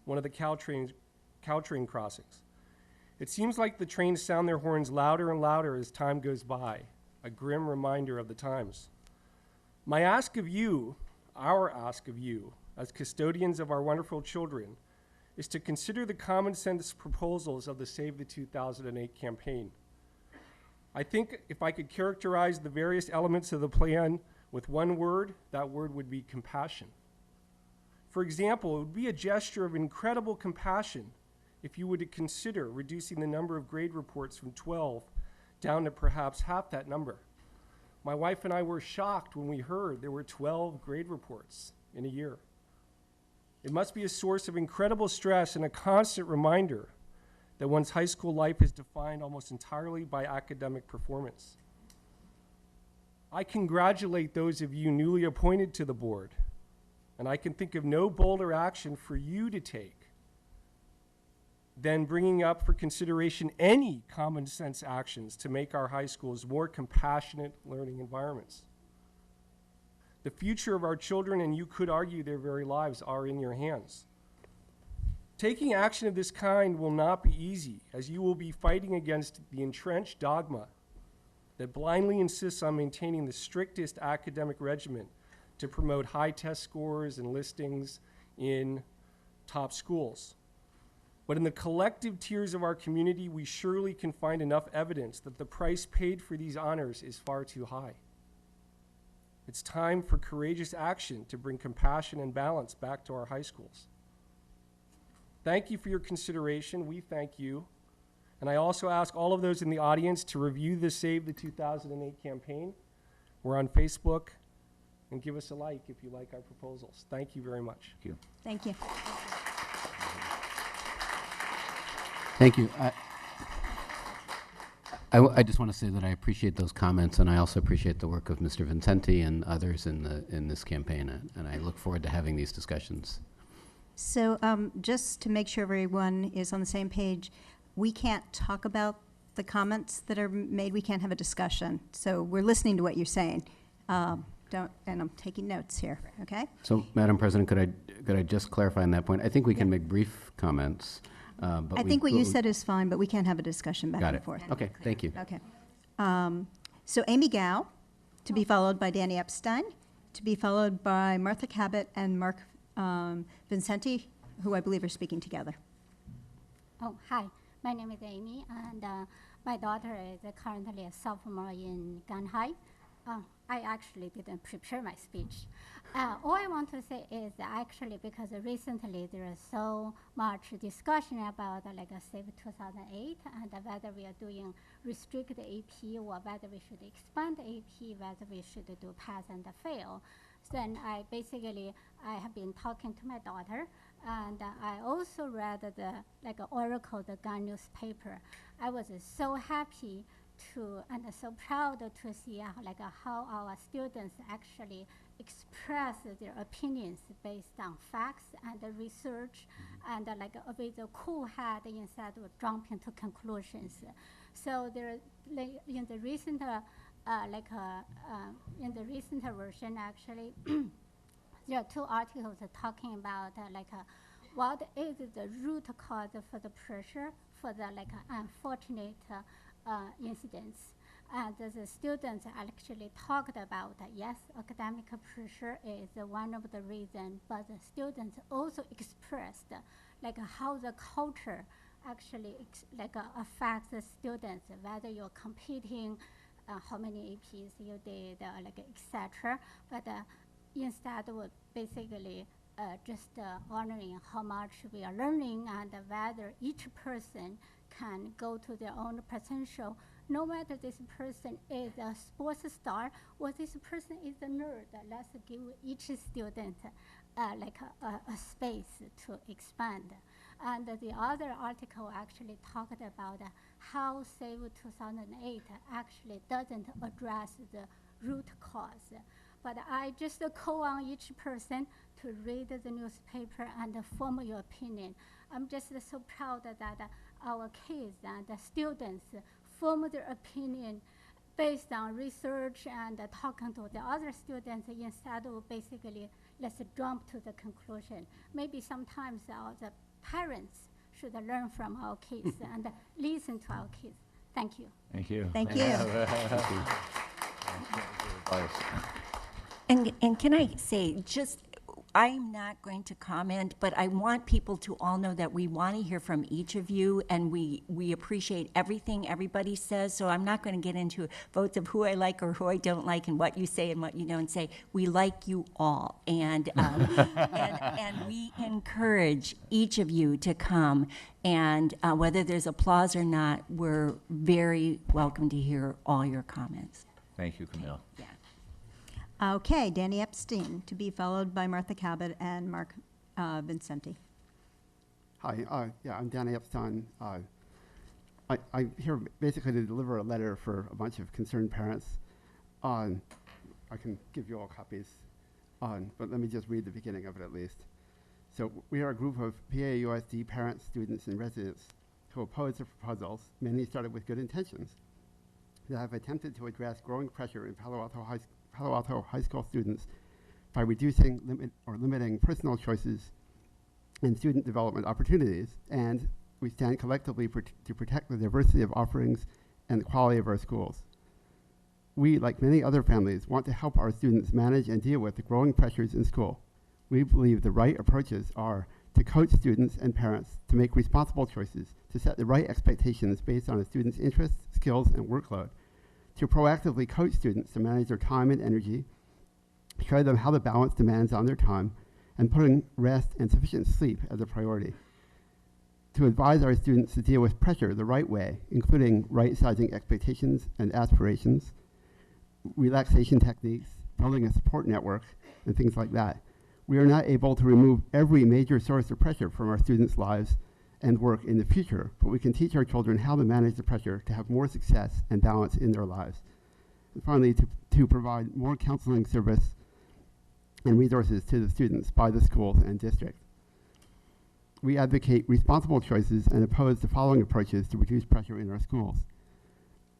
one of the Caltrain crossings. It seems like the trains sound their horns louder and louder as time goes by, a grim reminder of the times. My ask of you, our ask of you, as custodians of our wonderful children, is to consider the common sense proposals of the Save the 2008 campaign. I think if I could characterize the various elements of the plan with one word, that word would be compassion. For example, it would be a gesture of incredible compassion if you were to consider reducing the number of grade reports from 12 down to perhaps half that number. My wife and I were shocked when we heard there were 12 grade reports in a year. It must be a source of incredible stress and a constant reminder that one's high school life is defined almost entirely by academic performance. I congratulate those of you newly appointed to the board, and I can think of no bolder action for you to take than bringing up for consideration any common sense actions to make our high schools more compassionate learning environments. The future of our children, and you could argue their very lives, are in your hands. Taking action of this kind will not be easy, as you will be fighting against the entrenched dogma that blindly insists on maintaining the strictest academic regimen to promote high test scores and listings in top schools. But in the collective tears of our community, we surely can find enough evidence that the price paid for these honors is far too high. It's time for courageous action to bring compassion and balance back to our high schools. Thank you for your consideration. We thank you. And I also ask all of those in the audience to review the Save the 2008 campaign. We're on Facebook, and give us a like if you like our proposals. Thank you very much. Thank you. Thank you. Thank you. I just want to say that I appreciate those comments, and I also appreciate the work of Mr. Vincenti and others in this campaign, and I look forward to having these discussions. So just to make sure everyone is on the same page, we can't talk about the comments that are made. We can't have a discussion. So we're listening to what you're saying. And I'm taking notes here, okay? So, Madam President, could I just clarify on that point? I think we can make brief comments. But I think what you said is fine, but we can't have a discussion back Got and it. forth. Okay, thank you. Okay. So Amy Gao, to be followed by Danny Epstein, to be followed by Martha Cabot and Mark Vincenti, who I believe are speaking together. Oh, hi. My name is Amy, and my daughter is currently a sophomore in Gun High. I actually didn't prepare my speech. All I want to say is actually because recently there is so much discussion about like a Save 2008 and whether we are doing restricted AP or whether we should expand AP, whether we should do pass and fail. Then I have been talking to my daughter, and I also read the Oracle, the Gun newspaper. I was so happy and so proud to see how our students actually express their opinions based on facts and research, and with a cool head instead of jumping to conclusions. So there, in the recent version, actually, there are two articles talking about what is the root cause for the pressure for the unfortunate incidents. And the students actually talked about, yes, academic pressure is one of the reasons, but the students also expressed how the culture actually affects the students, whether you're competing, how many APs you did, etc. But instead of basically just honoring how much we are learning and whether each person can go to their own potential, no matter this person is a sports star or this person is a nerd. Let's give each student a space to expand. And the other article actually talked about how Save 2008 actually doesn't address the root cause. But I just call on each person to read the newspaper and form your opinion. I'm just so proud that our kids and the students form their opinion based on research and talking to the other students, instead of basically let's jump to the conclusion. Maybe sometimes the parents should learn from our kids and listen to our kids. Thank you. Thank you. Thank you. And can I say, just, I'm not going to comment, but I want people to all know that we want to hear from each of you, and we appreciate everything everybody says, so I'm not going to get into votes of who I like or who I don't like and what you say and what you don't say. We like you all, and we encourage each of you to come, and whether there's applause or not, we're very welcome to hear all your comments. Thank you, Camille. Yeah. Okay, Danny Epstein, to be followed by Martha Cabot and Mark Vincenti. Hi, yeah, I'm Danny Epstein. I'm here basically to deliver a letter for a bunch of concerned parents. I can give you all copies, but let me just read the beginning of it at least. So we are a group of PAUSD parents, students, and residents who oppose the proposals, many started with good intentions, that have attempted to address growing pressure in Palo Alto high school students by reducing or limiting personal choices and student development opportunities, and we stand collectively to protect the diversity of offerings and the quality of our schools. We, like many other families, want to help our students manage and deal with the growing pressures in school. We believe the right approaches are to coach students and parents to make responsible choices, to set the right expectations based on a student's interests, skills, and workload, to proactively coach students to manage their time and energy, show them how to balance demands on their time, and putting rest and sufficient sleep as a priority. To advise our students to deal with pressure the right way, including right-sizing expectations and aspirations, relaxation techniques, building a support network, and things like that. We are not able to remove every major source of pressure from our students' lives and work in the future, but we can teach our children how to manage the pressure to have more success and balance in their lives. And finally, to provide more counseling service and resources to the students by the schools and district. We advocate responsible choices and oppose the following approaches to reduce pressure in our schools: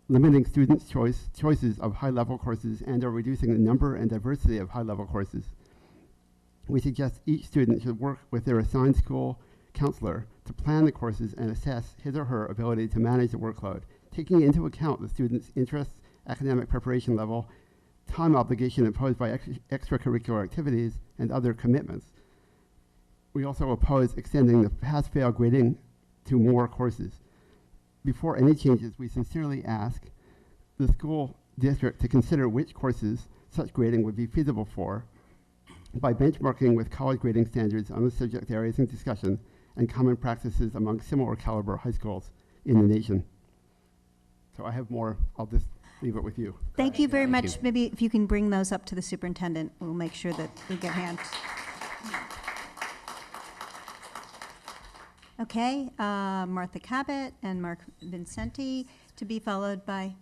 limiting students' choices of high-level courses and or reducing the number and diversity of high-level courses. We suggest each student should work with their assigned school counselor to plan the courses and assess his or her ability to manage the workload, taking into account the student's interests, academic preparation level, time obligation imposed by extracurricular activities, and other commitments. We also oppose extending the pass-fail grading to more courses. Before any changes, we sincerely ask the school district to consider which courses such grading would be feasible for by benchmarking with college grading standards on the subject areas in discussion and common practices among similar caliber high schools in the nation. So I have more. I'll just leave it with you. Thank you very Thank much. you. Maybe if you can bring those up to the superintendent, we'll make sure that we get hands. Okay, Martha Cabot and Mark Vincenti, to be followed by,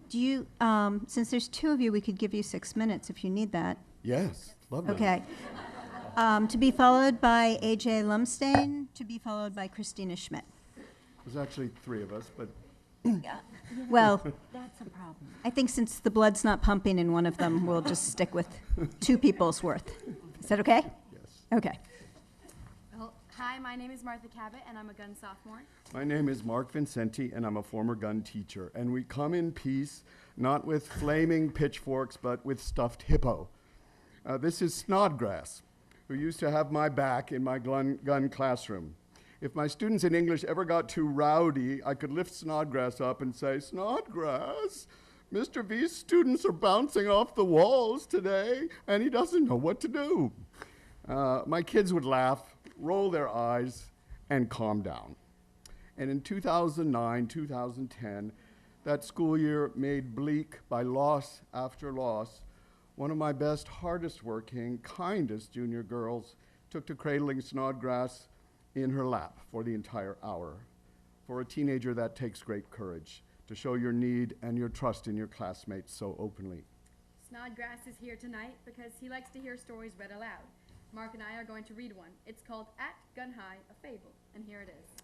since there's two of you, we could give you 6 minutes if you need that. Yes, love that. Okay. To be followed by AJ Lumstain, to be followed by Christina Schmidt. There's actually three of us, but Well, That's a problem. I think since the blood's not pumping in one of them, we'll just stick with 2 people's worth. Is that okay? yes. Okay. Well, hi, my name is Martha Cabot, and I'm a gun sophomore. My name is Mark Vincenti, and I'm a former gun teacher. And we come in peace, not with flaming pitchforks, but with stuffed hippo. This is Snodgrass, who used to have my back in my gun classroom. If my students in English ever got too rowdy, I could lift Snodgrass up and say, "Snodgrass, Mr. V's students are bouncing off the walls today, and he doesn't know what to do." My kids would laugh, roll their eyes, and calm down. And in 2009, 2010, that school year made bleak by loss after loss, one of my best, hardest working, kindest junior girls took to cradling Snodgrass in her lap for the entire hour. For a teenager, that takes great courage to show your need and your trust in your classmates so openly. Snodgrass is here tonight because he likes to hear stories read aloud. Mark and I are going to read one. It's called At Gun High, a Fable, and here it is.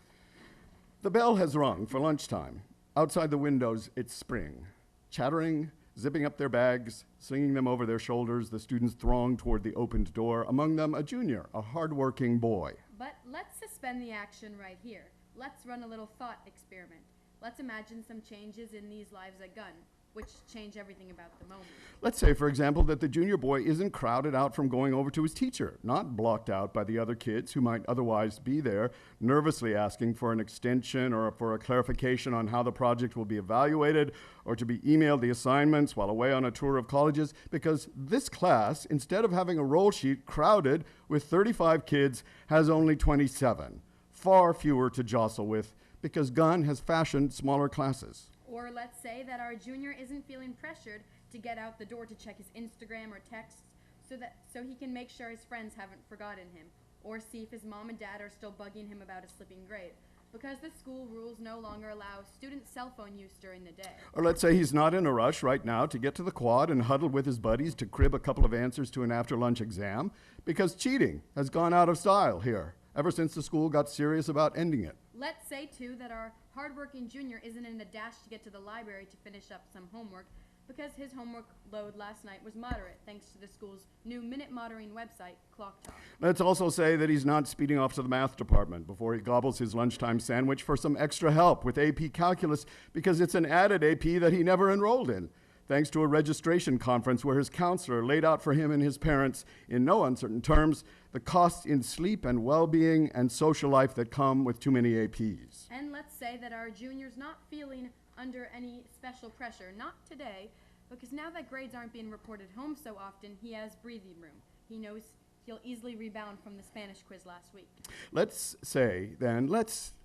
The bell has rung for lunchtime. Outside the windows, it's spring. Chattering, zipping up their bags, slinging them over their shoulders, the students throng toward the opened door, among them a junior, a hard-working boy. But let's suspend the action right here. Let's run a little thought experiment. Let's imagine some changes in these lives at Gunn, which change everything about the moment. Let's say, for example, that the junior boy isn't crowded out from going over to his teacher, not blocked out by the other kids who might otherwise be there, nervously asking for an extension or for a clarification on how the project will be evaluated, or to be emailed the assignments while away on a tour of colleges, because this class, instead of having a roll sheet crowded with 35 kids, has only 27, far fewer to jostle with, because Gunn has fashioned smaller classes. Or let's say that our junior isn't feeling pressured to get out the door to check his Instagram or texts so he can make sure his friends haven't forgotten him, or see if his mom and dad are still bugging him about a slipping grade, because the school rules no longer allow student cell phone use during the day. Or let's say he's not in a rush right now to get to the quad and huddle with his buddies to crib a couple of answers to an after-lunch exam, because cheating has gone out of style here, ever since the school got serious about ending it. Let's say, too, that our hardworking junior isn't in a dash to get to the library to finish up some homework, because his homework load last night was moderate, thanks to the school's new minute monitoring website, Clock Talk. Let's also say that he's not speeding off to the math department before he gobbles his lunchtime sandwich for some extra help with AP Calculus, because it's an added AP that he never enrolled in, thanks to a registration conference where his counselor laid out for him and his parents, in no uncertain terms, the costs in sleep and well-being and social life that come with too many APs. And let's say that our junior's not feeling under any special pressure, not today, because now that grades aren't being reported home so often, he has breathing room. He knows he'll easily rebound from the Spanish quiz last week. Let's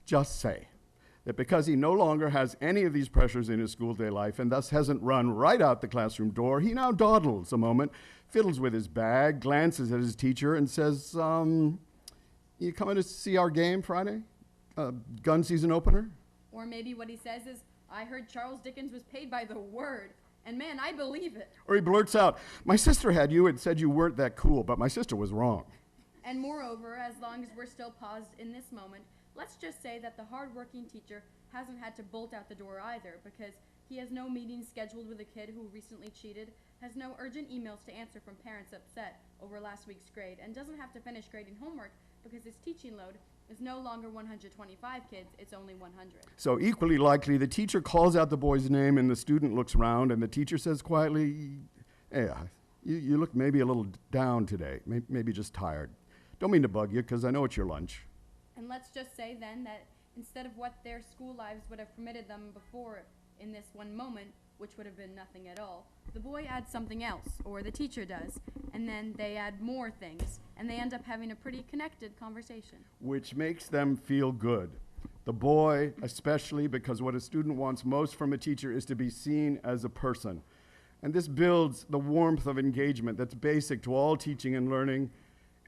just say, that because he no longer has any of these pressures in his school day life and thus hasn't run right out the classroom door, he now dawdles a moment, fiddles with his bag, glances at his teacher, and says, you coming to see our game Friday? Gun season opener? Or maybe what he says is, I heard Charles Dickens was paid by the word, and man, I believe it. Or he blurts out, my sister had you and said you weren't that cool, but my sister was wrong. And moreover, as long as we're still paused in this moment, let's just say that the hardworking teacher hasn't had to bolt out the door either, because he has no meetings scheduled with a kid who recently cheated, has no urgent emails to answer from parents upset over last week's grade, and doesn't have to finish grading homework because his teaching load is no longer 125 kids, it's only 100. So equally likely, the teacher calls out the boy's name and the student looks around and the teacher says quietly, yeah, you look maybe a little down today, maybe just tired. Don't mean to bug you, because I know it's your lunch. And let's just say then that instead of what their school lives would have permitted them before in this one moment, which would have been nothing at all, the boy adds something else, or the teacher does, and then they add more things, and they end up having a pretty connected conversation. Which makes them feel good. The boy, especially, because what a student wants most from a teacher is to be seen as a person. And this builds the warmth of engagement that's basic to all teaching and learning,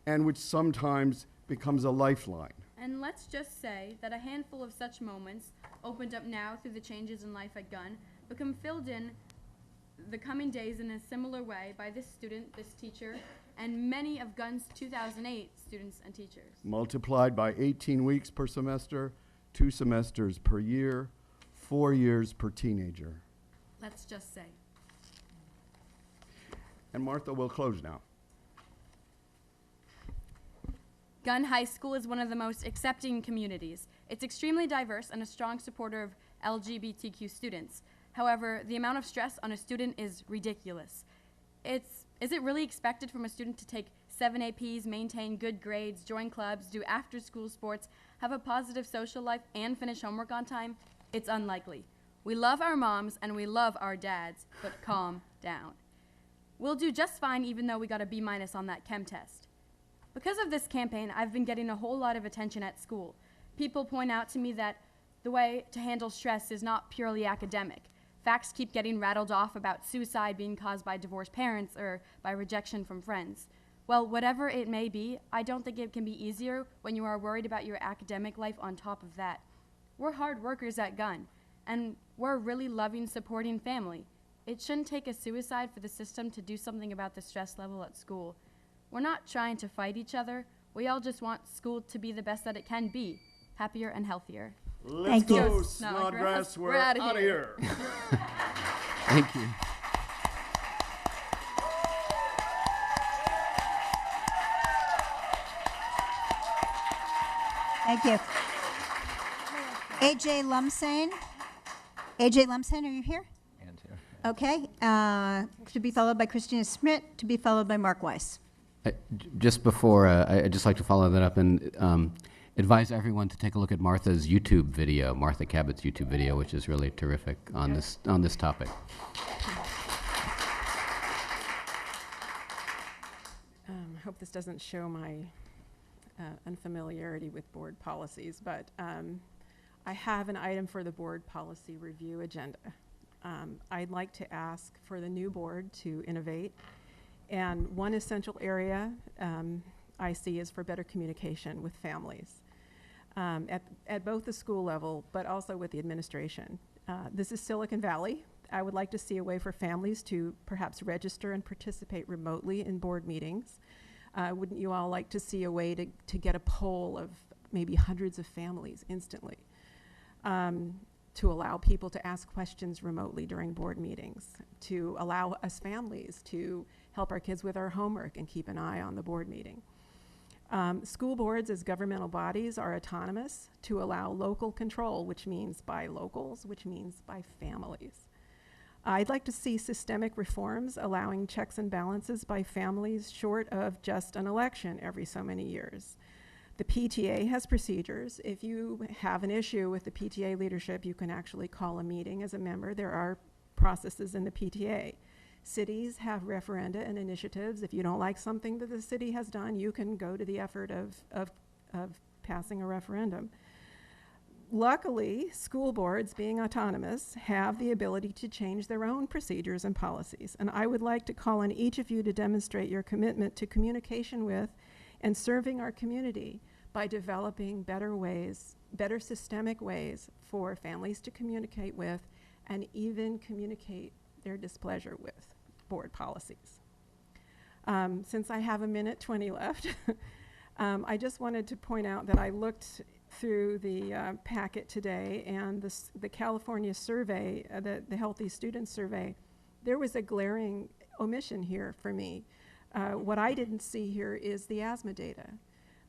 and which sometimes becomes a lifeline. And let's just say that a handful of such moments, opened up now through the changes in life at Gunn, become filled in the coming days in a similar way by this student, this teacher, and many of Gunn's 2008 students and teachers. Multiplied by 18 weeks per semester, 2 semesters per year, 4 years per teenager. Let's just say. And Martha will close now. Gunn High School is one of the most accepting communities. It's extremely diverse and a strong supporter of LGBTQ students. However, the amount of stress on a student is ridiculous. Is it really expected from a student to take 7 APs, maintain good grades, join clubs, do after-school sports, have a positive social life, and finish homework on time? It's unlikely. We love our moms and we love our dads, but calm down. We'll do just fine even though we got a B- on that chem test. Because of this campaign, I've been getting a whole lot of attention at school. People point out to me that the way to handle stress is not purely academic. Facts keep getting rattled off about suicide being caused by divorced parents or by rejection from friends. Well, whatever it may be, I don't think it can be easier when you are worried about your academic life on top of that. We're hard workers at Gunn, and we're a really loving, supporting family. It shouldn't take a suicide for the system to do something about the stress level at school. We're not trying to fight each other. We all just want school to be the best that it can be, happier and healthier. Let's Thank you. go, Snodgrass. Snodgrass. We're We're outta out of here. here. Thank you. Thank you. AJ Lumsane. AJ Lumsane, are you here? And here. Okay. To be followed by Christina Schmidt, to be followed by Mark Weiss. Just before, I'd just like to follow that up and advise everyone to take a look at Martha's YouTube video, Martha Cabot's YouTube video, which is really terrific on this topic. I hope this doesn't show my unfamiliarity with board policies, but I have an item for the board policy review agenda. I'd like to ask for the new board to innovate, and one essential area I see is for better communication with families at both the school level, but also with the administration. This is Silicon Valley. I would like to see a way for families to perhaps register and participate remotely in board meetings. Wouldn't you all like to see a way to get a poll of maybe hundreds of families instantly, to allow people to ask questions remotely during board meetings, to allow us families to help our kids with our homework and keep an eye on the board meeting. School boards as governmental bodies are autonomous to allow local control, which means by locals, which means by families. I'd like to see systemic reforms allowing checks and balances by families short of just an election every so many years. The PTA has procedures. If you have an issue with the PTA leadership, you can actually call a meeting as a member. There are processes in the PTA. Cities have referenda and initiatives. If you don't like something that the city has done, you can go to the effort of passing a referendum. Luckily, school boards, being autonomous, have the ability to change their own procedures and policies. And I would like to call on each of you to demonstrate your commitment to communication with and serving our community by developing better ways, better systemic ways for families to communicate with and even communicate their displeasure with board policies. Since I have 1:20 left, I just wanted to point out that I looked through the packet today, and the California survey, the Healthy Students Survey, there was a glaring omission here for me. What I didn't see here is the asthma data.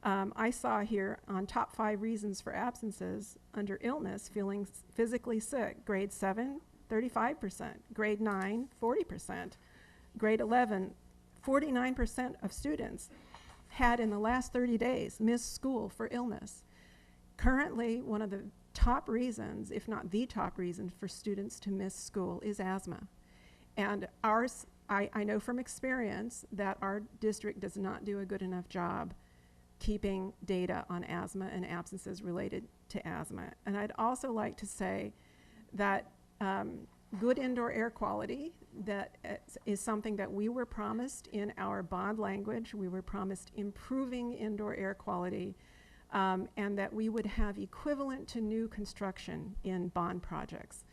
I saw here on top 5 reasons for absences under illness, feeling physically sick, grade 7, 35%, grade 9, 40%, grade 11, 49% of students had in the last 30 days missed school for illness. Currently, one of the top reasons, if not the top reason for students to miss school is asthma. And ours, I know from experience that our district does not do a good enough job keeping data on asthma and absences related to asthma. And I'd also like to say that good indoor air quality, that is something that we were promised in our bond language. We were promised improving indoor air quality, and that we would have equivalent to new construction in bond projects.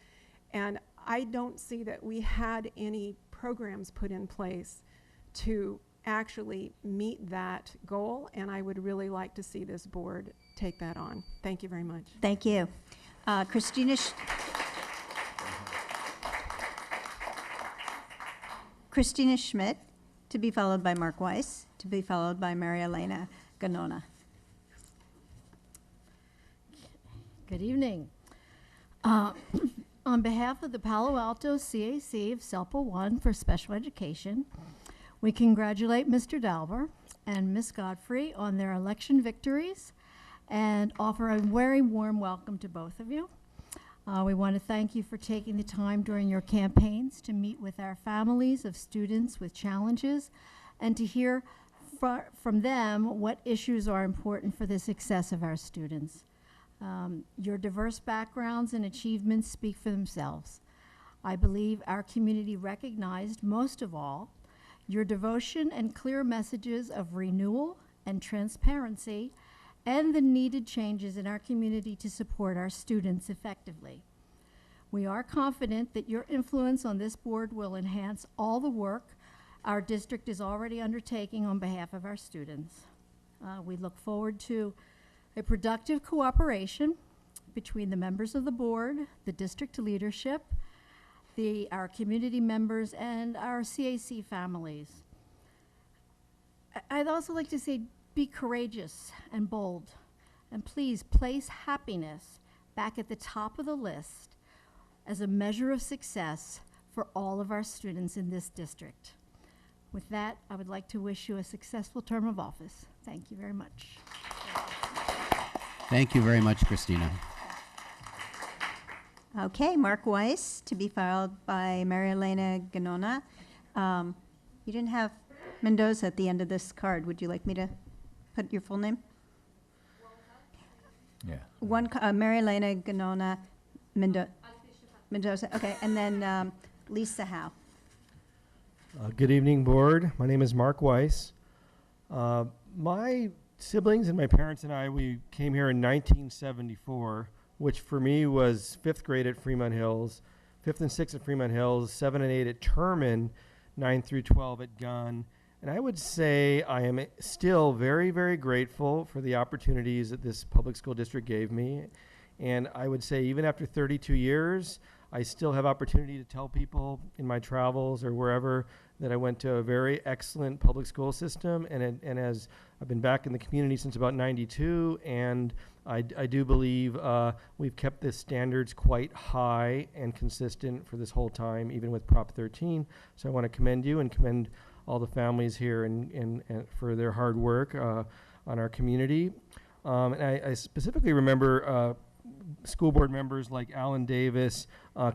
And I don't see that we had any programs put in place to actually meet that goal, and I would really like to see this board take that on. Thank you very much. Thank you. Christina Schmidt, to be followed by Mark Weiss, to be followed by Maria Elena Ganona. Good evening. On behalf of the Palo Alto CAC of SELPA 1 for Special Education, we congratulate Mr. Dalber and Ms. Godfrey on their election victories and offer a very warm welcome to both of you. We want to thank you for taking the time during your campaigns to meet with our families of students with challenges and to hear from them what issues are important for the success of our students. Your diverse backgrounds and achievements speak for themselves. I believe our community recognized, most of all, your devotion and clear messages of renewal and transparency and the needed changes in our community to support our students effectively. We are confident that your influence on this board will enhance all the work our district is already undertaking on behalf of our students. We look forward to a productive cooperation between the members of the board, the district leadership, our community members, and our CAC families. I'd also like to say be courageous and bold, and please place happiness back at the top of the list as a measure of success for all of our students in this district. With that, I would like to wish you a successful term of office. Thank you very much. Thank you very much, Christina. Okay, Mark Weiss, to be filed by Mary Elena Ganona. You didn't have Mendoza at the end of this card. Would you like me to put your full name? Yeah. Mary Elena Ganona Mendoza. Okay, and then Lisa Howe. Good evening, board. My name is Mark Weiss. My siblings and my parents and I, we came here in 1974, which for me was 5th grade at Fremont Hills, 5th and 6th at Fremont Hills, 7 and 8 at Terman, 9 through 12 at Gunn. And I would say I am still very, very grateful for the opportunities that this public school district gave me. And I would say even after 32 years, I still have opportunity to tell people in my travels or wherever that I went to a very excellent public school system. And as I've been back in the community since about 92, and I do believe we've kept the standards quite high and consistent for this whole time, even with Prop 13. So I want to commend you and commend all the families here and for their hard work on our community. And I specifically remember school board members like Alan Davis,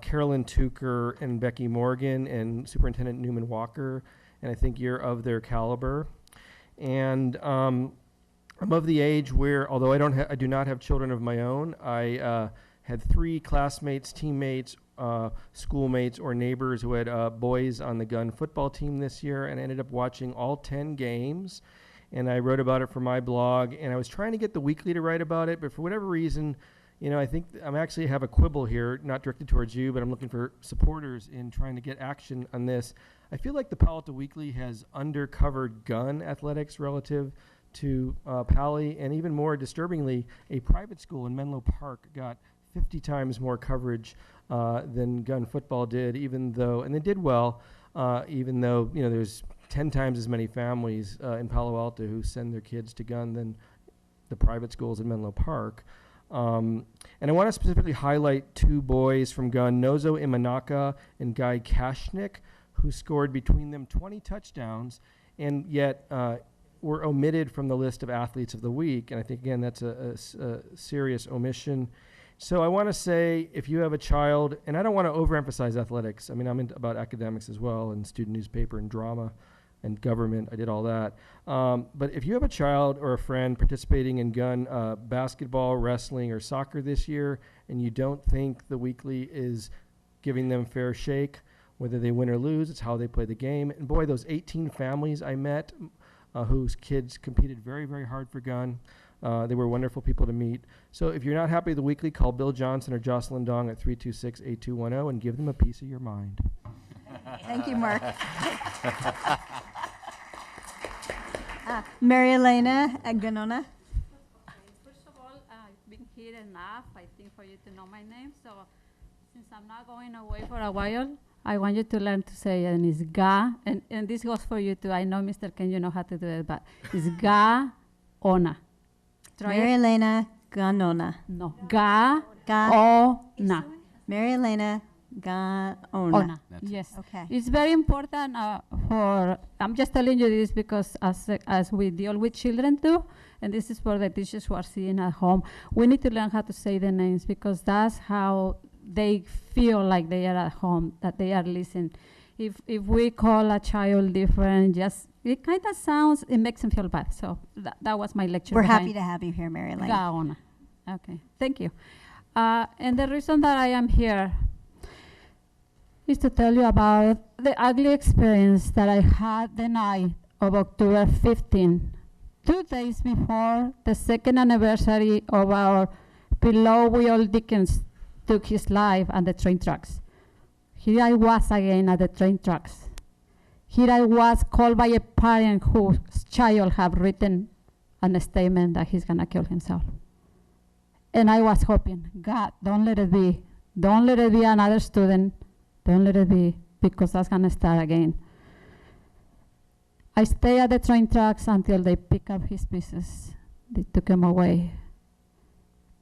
Carolyn Tucker, and Becky Morgan, and Superintendent Newman Walker, and I think you're of their caliber. And I'm of the age where, although I do not have children of my own, I had 3 classmates, teammates, schoolmates, or neighbors who had boys on the Gunn football team this year, and I ended up watching all 10 games. And I wrote about it for my blog, and I was trying to get the Weekly to write about it, but for whatever reason, you know, I think I'm actually have a quibble here, not directed towards you, but I'm looking for supporters in trying to get action on this. I feel like the Palo Alto Weekly has undercovered gun athletics relative to Pali, and even more disturbingly, a private school in Menlo Park got 50 times more coverage than gun football did, even though, and they did well, even though, you know, there's 10 times as many families in Palo Alto who send their kids to gun than the private schools in Menlo Park. And I want to specifically highlight 2 boys from Gunn, Nozo Imanaka and Guy Kashnik, who scored between them 20 touchdowns and yet were omitted from the list of athletes of the week. And I think, again, that's a serious omission. So I want to say, if you have a child, and I don't want to overemphasize athletics. I mean, I'm about academics as well, and student newspaper and drama and government. I did all that. But if you have a child or a friend participating in gun basketball, wrestling, or soccer this year, and you don't think the Weekly is giving them fair shake, whether they win or lose, it's how they play the game. And boy, those 18 families I met whose kids competed very, very hard for gun, they were wonderful people to meet. So if you're not happy with the Weekly, call Bill Johnson or Jocelyn Dong at 326-8210 and give them a piece of your mind. Thank you, Mark. Mary Elena Ganona. First of all, I've been here enough, I think, for you to know my name. So since I'm not going away for a while, I want you to learn to say it. And it's Ga, and this goes for you too. I know, Mr. Ken, you know how to do it, but it's Ga-ona. Mary Elena Ganona. No, Ga-ona. Mary Elena Ganona. Yes. Okay. It's very important I'm just telling you this because as we deal with children too, and this is for the teachers who are sitting at home, we need to learn how to say the names because that's how they feel like they are at home, that they are listening. If we call a child different, just it kind of sounds, it makes them feel bad. So that was my lecture. We're happy to have you here, Mary Elena. Gaona. Okay, thank you. And the reason that I am here is to tell you about the ugly experience that I had the night of October 15, 2 days before the 2nd anniversary of our beloved Will Dickens took his life on the train tracks. Here I was again at the train tracks. Here I was called by a parent whose child had written a statement that he's gonna kill himself. And I was hoping, God, don't let it be. Don't let it be another student. Don't let it be, because that's gonna start again. I stay at the train tracks until they pick up his pieces. They took him away.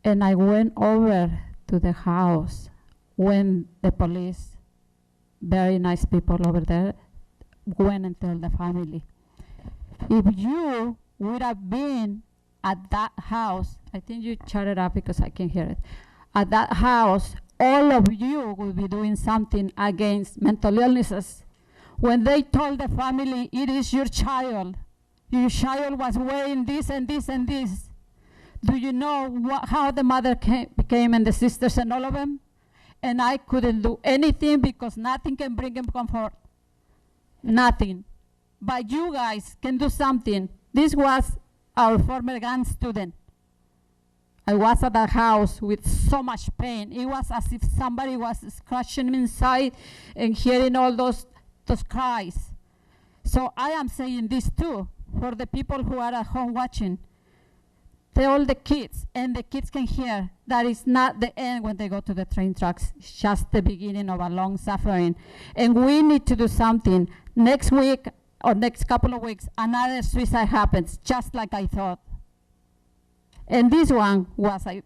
And I went over to the house when the police, very nice people over there, went and told the family. If you would have been at that house, I think you shut it up because I can't hear it. At that house, all of you would be doing something against mental illnesses. When they told the family, it is your child was wearing this and this and this. Do you know how the mother became and the sisters and all of them? And I couldn't do anything because nothing can bring him comfort. Nothing. But you guys can do something. This was our former gun student. I was at the house with so much pain. It was as if somebody was scratching me inside and hearing all those cries. So I am saying this too, for the people who are at home watching. Tell the kids, and the kids can hear, that it's not the end when they go to the train tracks. It's just the beginning of a long suffering. And we need to do something. Next week, or next couple of weeks, another suicide happens, just like I thought. And this one was a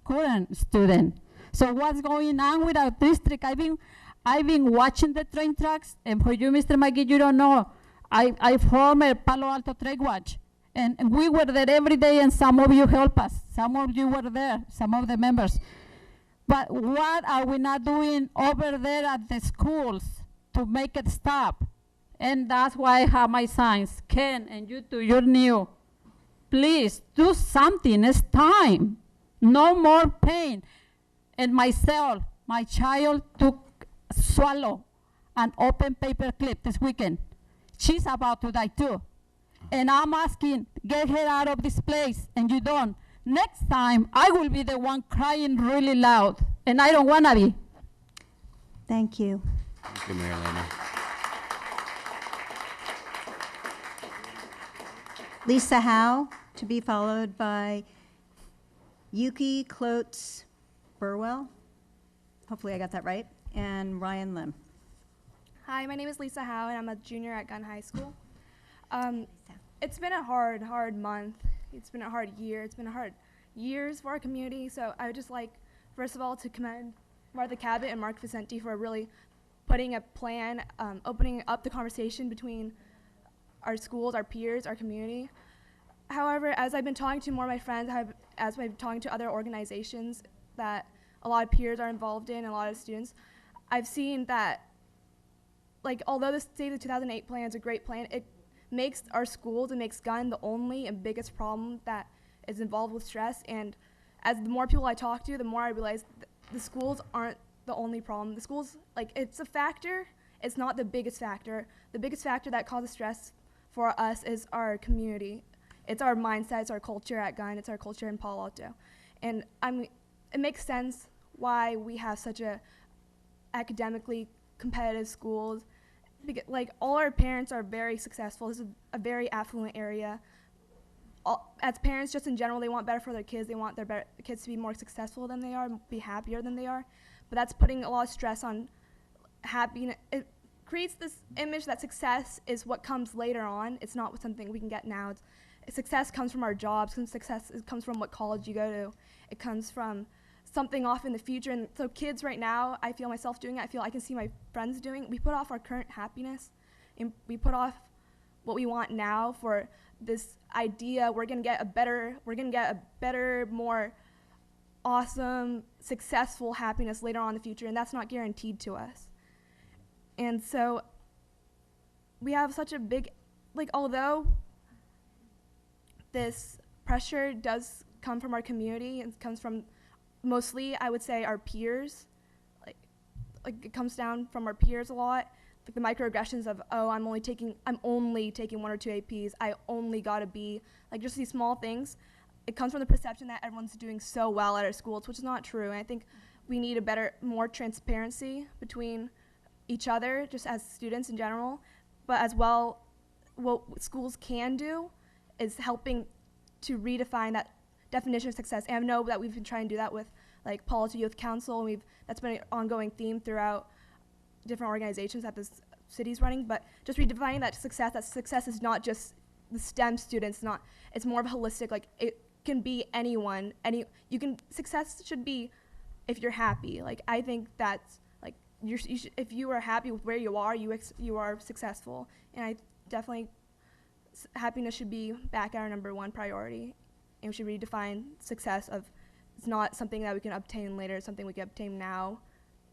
current student. So what's going on with our district? I've been watching the train tracks, and for you, Mr. McGee, you don't know, I formed a Palo Alto Trade Watch. And we were there every day, and some of you helped us. Some of you were there, some of the members. But what are we not doing over there at the schools to make it stop? And that's why I have my signs. Ken, and you too, you're new. Please do something, it's time. No more pain. And myself, my child swallow an open paper clip this weekend. She's about to die too. And I'm asking, get her out of this place, and you don't. Next time, I will be the one crying really loud, and I don't want to be. Thank you. Thank you, Mayor Lena. Lisa Howe, to be followed by Yuki Klotz Burwell. Hopefully I got that right. And Ryan Lim. Hi, my name is Lisa Howe, and I'm a junior at Gunn High School. It's been a hard month. It's been a hard year. It's been a hard years for our community. So I would just like, first of all, to commend Martha Cabot and Mark Vicente for really putting a plan, opening up the conversation between our schools, our peers, our community. However, as I've been talking to more of my friends, as I've been talking to other organizations that a lot of peers are involved in, and a lot of students, I've seen that, like, although the State of the 2008 plan is a great plan, it makes our schools, it makes gun the only and biggest problem that is involved with stress. And as the more people I talk to, the more I realize the schools aren't the only problem. The schools, like, it's a factor, it's not the biggest factor. The biggest factor that causes stress for us is our community. It's our mindset, it's our culture at Gun, it's our culture in Palo Alto. And it makes sense why we have such a academically competitive schools. Because, like, all our parents are very successful. This is a very affluent area. As parents, just in general, they want better for their kids. They want their kids to be more successful than they are, be happier than they are. But that's putting a lot of stress on happiness. It creates this image that success is what comes later on. It's not something we can get now. Success comes from our jobs. Success comes from what college you go to. It comes from something off in the future. And so kids right now, I feel myself doing it, I feel I can see my friends doing it. We put off our current happiness, and we put off what we want now for this idea we're gonna get a better, more awesome, successful happiness later on in the future, and that's not guaranteed to us. And so we have such a big, like, although this pressure does come from our community and comes from mostly, I would say, our peers. Like it comes down from our peers a lot. Like the microaggressions of, oh, I'm only taking 1 or 2 APs. I only got a B. Like just these small things. It comes from the perception that everyone's doing so well at our schools, which is not true. And I think we need more transparency between each other, just as students in general. But as well, what schools can do is helping to redefine that definition of success. And I know that we've been trying to do that with like Palo Youth Council, and that's been an ongoing theme throughout different organizations that this city's running. But just redefining that success is not just the STEM students, it's more of a holistic, like it can be anyone, success should be if you're happy. Like I think that's like if you are happy with where you are, you are successful. And I definitely, happiness should be back at our #1 priority, and we should redefine success of it's not something that we can obtain later, it's something we can obtain now,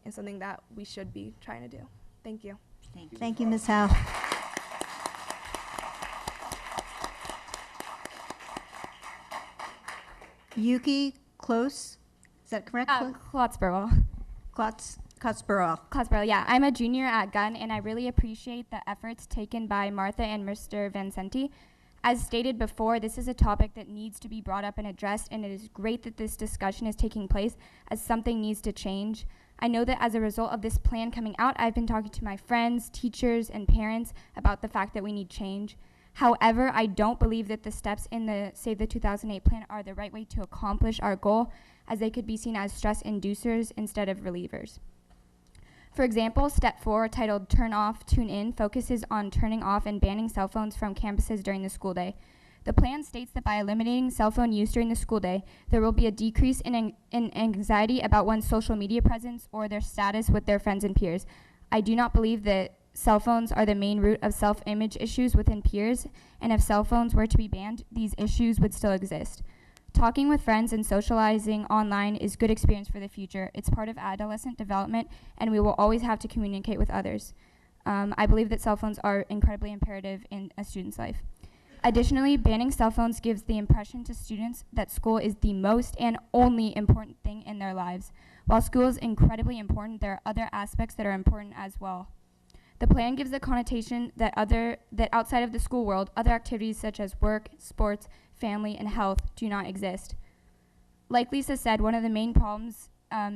and something that we should be trying to do. Thank you. Thank you, Ms. Howe. Yuki Close, is that correct? Klotzborough. Klotzborough, yeah. I'm a junior at Gunn, and I really appreciate the efforts taken by Martha and Mr. Vincenti. As stated before, this is a topic that needs to be brought up and addressed, and it is great that this discussion is taking place as something needs to change. I know that as a result of this plan coming out, I've been talking to my friends, teachers, and parents about the fact that we need change. However, I don't believe that the steps in the Save the 2008 plan are the right way to accomplish our goal, as they could be seen as stress inducers instead of relievers. For example, Step 4, titled Turn Off, Tune In, focuses on turning off and banning cell phones from campuses during the school day. The plan states that by eliminating cell phone use during the school day, there will be a decrease in anxiety about one's social media presence or their status with their friends and peers. I do not believe that cell phones are the main root of self-image issues within peers, and if cell phones were to be banned, these issues would still exist. Talking with friends and socializing online is good experience for the future. It's part of adolescent development, and we will always have to communicate with others. I believe that cell phones are incredibly imperative in a student's life. Additionally, banning cell phones gives the impression to students that school is the most and only important thing in their lives. While school is incredibly important, there are other aspects that are important as well. The plan gives the connotation that outside of the school world, other activities such as work, sports, family, and health do not exist. Like Lisa said, one of the main problems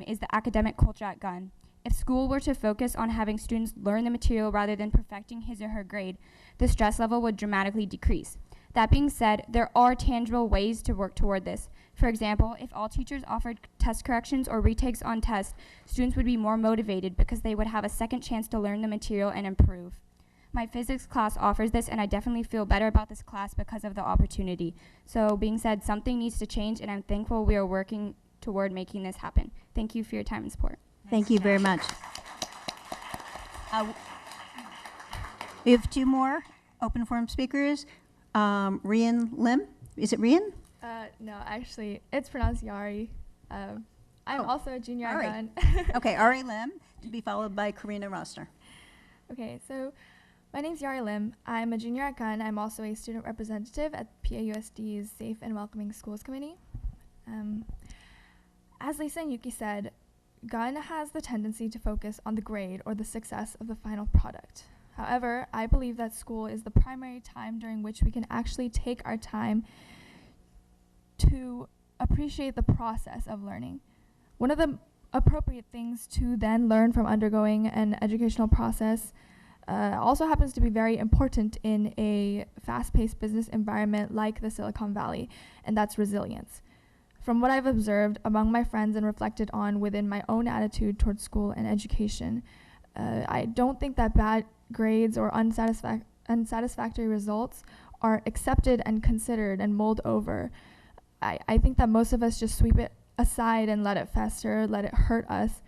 is the academic culture at Gunn. If school were to focus on having students learn the material rather than perfecting his or her grade, the stress level would dramatically decrease. That being said, there are tangible ways to work toward this. For example, if all teachers offered test corrections or retakes on tests, students would be more motivated because they would have a second chance to learn the material and improve. My physics class offers this, and I definitely feel better about this class because of the opportunity. So being said, something needs to change, and I'm thankful we are working toward making this happen. Thank you for your time and support. Thank you very much. We have 2 more open forum speakers. Rian Lim, is it Rian? No, actually, it's pronounced Yari. I'm also a junior at Gunn. Okay, Ari Lim, to be followed by Karina Rosner. Okay, so my name's Yari Lim. I'm a junior at Gunn. I'm also a student representative at PAUSD's Safe and Welcoming Schools Committee. As Lisa and Yuki said, Gunn has the tendency to focus on the grade or the success of the final product. However, I believe that school is the primary time during which we can actually take our time to appreciate the process of learning. One of the appropriate things to then learn from undergoing an educational process also happens to be very important in a fast-paced business environment like the Silicon Valley, and that's resilience. From what I've observed among my friends and reflected on within my own attitude towards school and education, I don't think that bad grades or unsatisfactory results are accepted and considered and mulled over. I think that most of us just sweep it aside and let it fester, let it hurt us,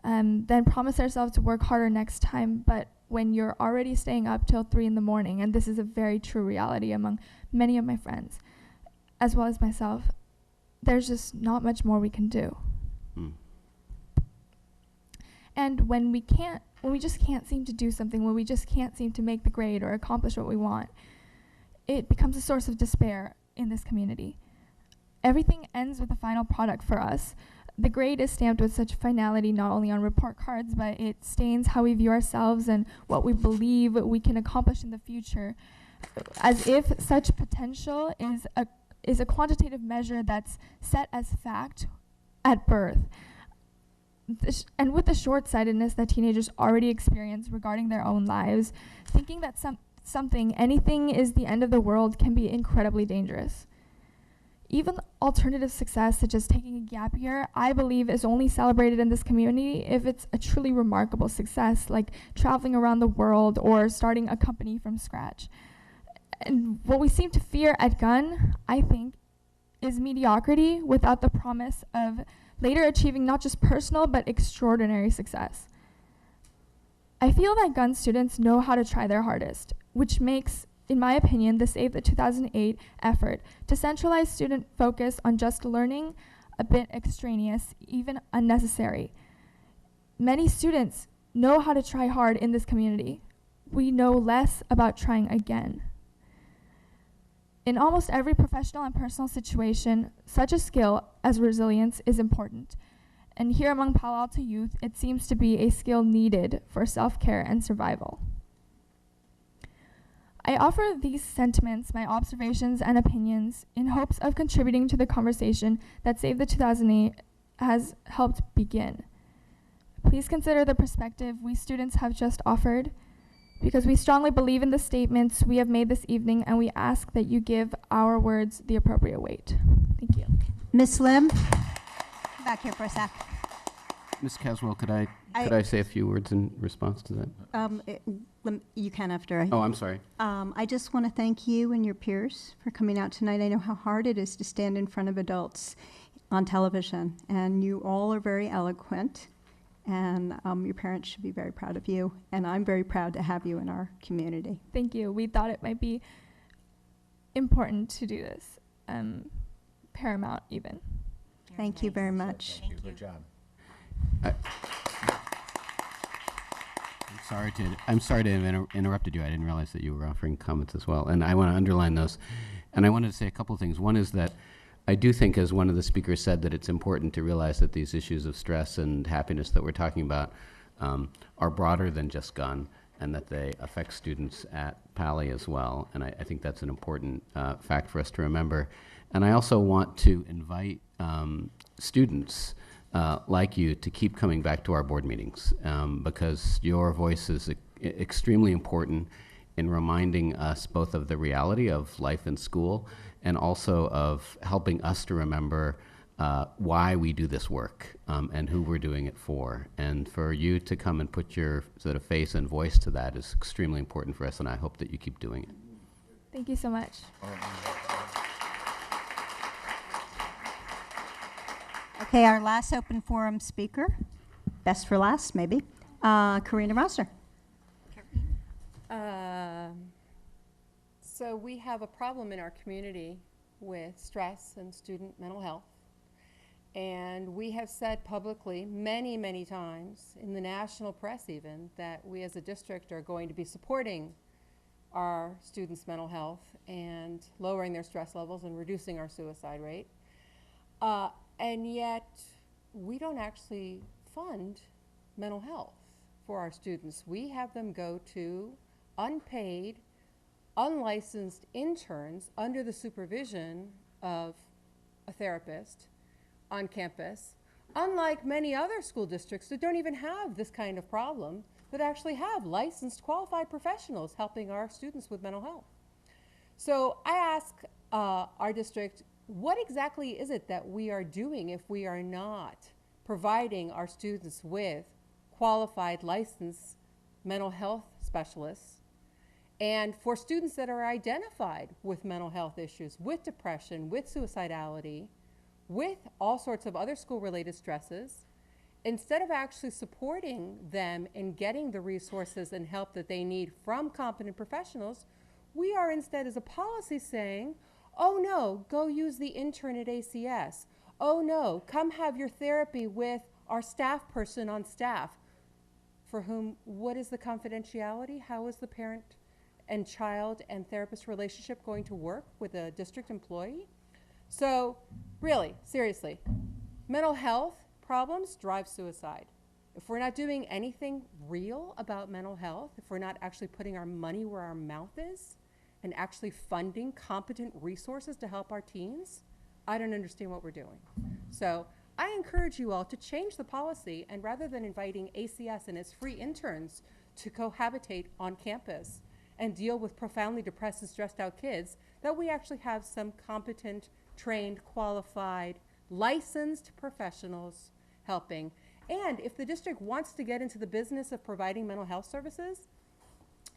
then promise ourselves to work harder next time. But when you're already staying up till 3 in the morning, and this is a very true reality among many of my friends, as well as myself, there's just not much more we can do. And when we just can't seem to do something, when we just can't seem to make the grade or accomplish what we want, it becomes a source of despair in this community. Everything ends with the final product for us. The grade is stamped with such finality not only on report cards, but it stains how we view ourselves and what we believe we can accomplish in the future, as if such potential is a quantitative measure that's set as fact at birth. And with the short-sightedness that teenagers already experience regarding their own lives, thinking that anything is the end of the world can be incredibly dangerous. Even alternative success, such as taking a gap year, I believe is only celebrated in this community if it's a truly remarkable success, like traveling around the world or starting a company from scratch. And what we seem to fear at Gunn, I think, is mediocrity without the promise of later achieving not just personal but extraordinary success. I feel that Gunn students know how to try their hardest, which makes, in my opinion, the Save the 2008 effort to centralize student focus on just learning a bit extraneous, even unnecessary. Many students know how to try hard in this community. We know less about trying again. In almost every professional and personal situation, such a skill as resilience is important. And here among Palo Alto youth, it seems to be a skill needed for self-care and survival. I offer these sentiments, my observations and opinions, in hopes of contributing to the conversation that Save the 2008 has helped begin. Please consider the perspective we students have just offered, because we strongly believe in the statements we have made this evening, and we ask that you give our words the appropriate weight. Thank you. Ms. Lim, back here for a sec. Ms. Caswell, could I say a few words in response to that? You can after I. Oh, I'm sorry. I just want to thank you and your peers for coming out tonight. I know how hard it is to stand in front of adults on television, and you all are very eloquent, and your parents should be very proud of you, and I'm very proud to have you in our community. Thank you. We thought it might be important to do this, paramount even. Thank you very much. Thank you. Good job. I'm sorry to have interrupted you. I didn't realize that you were offering comments as well. And I want to underline those. And I wanted to say a couple of things. One is that I do think, as one of the speakers said, that it's important to realize that these issues of stress and happiness that we're talking about are broader than just Gunn, and that they affect students at Palo as well. And I think that's an important fact for us to remember. And I also want to invite students like you to keep coming back to our board meetings, because your voice is extremely important in reminding us both of the reality of life in school and also of helping us to remember why we do this work and who we're doing it for. And for you to come and put your sort of face and voice to that is extremely important for us, and I hope that you keep doing it. Thank you so much. Okay, our last open forum speaker, best for last, maybe, Karina Rosser. So we have a problem in our community with stress and student mental health. And we have said publicly many, many times, in the national press even, that we as a district are going to be supporting our students' mental health and lowering their stress levels and reducing our suicide rate. And yet, we don't actually fund mental health for our students. We have them go to unpaid, unlicensed interns under the supervision of a therapist on campus, unlike many other school districts that don't even have this kind of problem, that actually have licensed, qualified professionals helping our students with mental health. So I ask our district, what exactly is it that we are doing if we are not providing our students with qualified, licensed mental health specialists? And for students that are identified with mental health issues, with depression, with suicidality, with all sorts of other school-related stresses, instead of actually supporting them in getting the resources and help that they need from competent professionals, we are instead as a policy saying, oh no, go use the intern at ACS. Oh no, come have your therapy with our staff person on staff, for whom, what is the confidentiality? How is the parent and child and therapist relationship going to work with a district employee? So really, seriously, mental health problems drive suicide. If we're not doing anything real about mental health, if we're not actually putting our money where our mouth is and actually funding competent resources to help our teens, I don't understand what we're doing. So I encourage you all to change the policy, and rather than inviting ACS and its free interns to cohabitate on campus and deal with profoundly depressed and stressed out kids, that we actually have some competent, trained, qualified, licensed professionals helping. And if the district wants to get into the business of providing mental health services,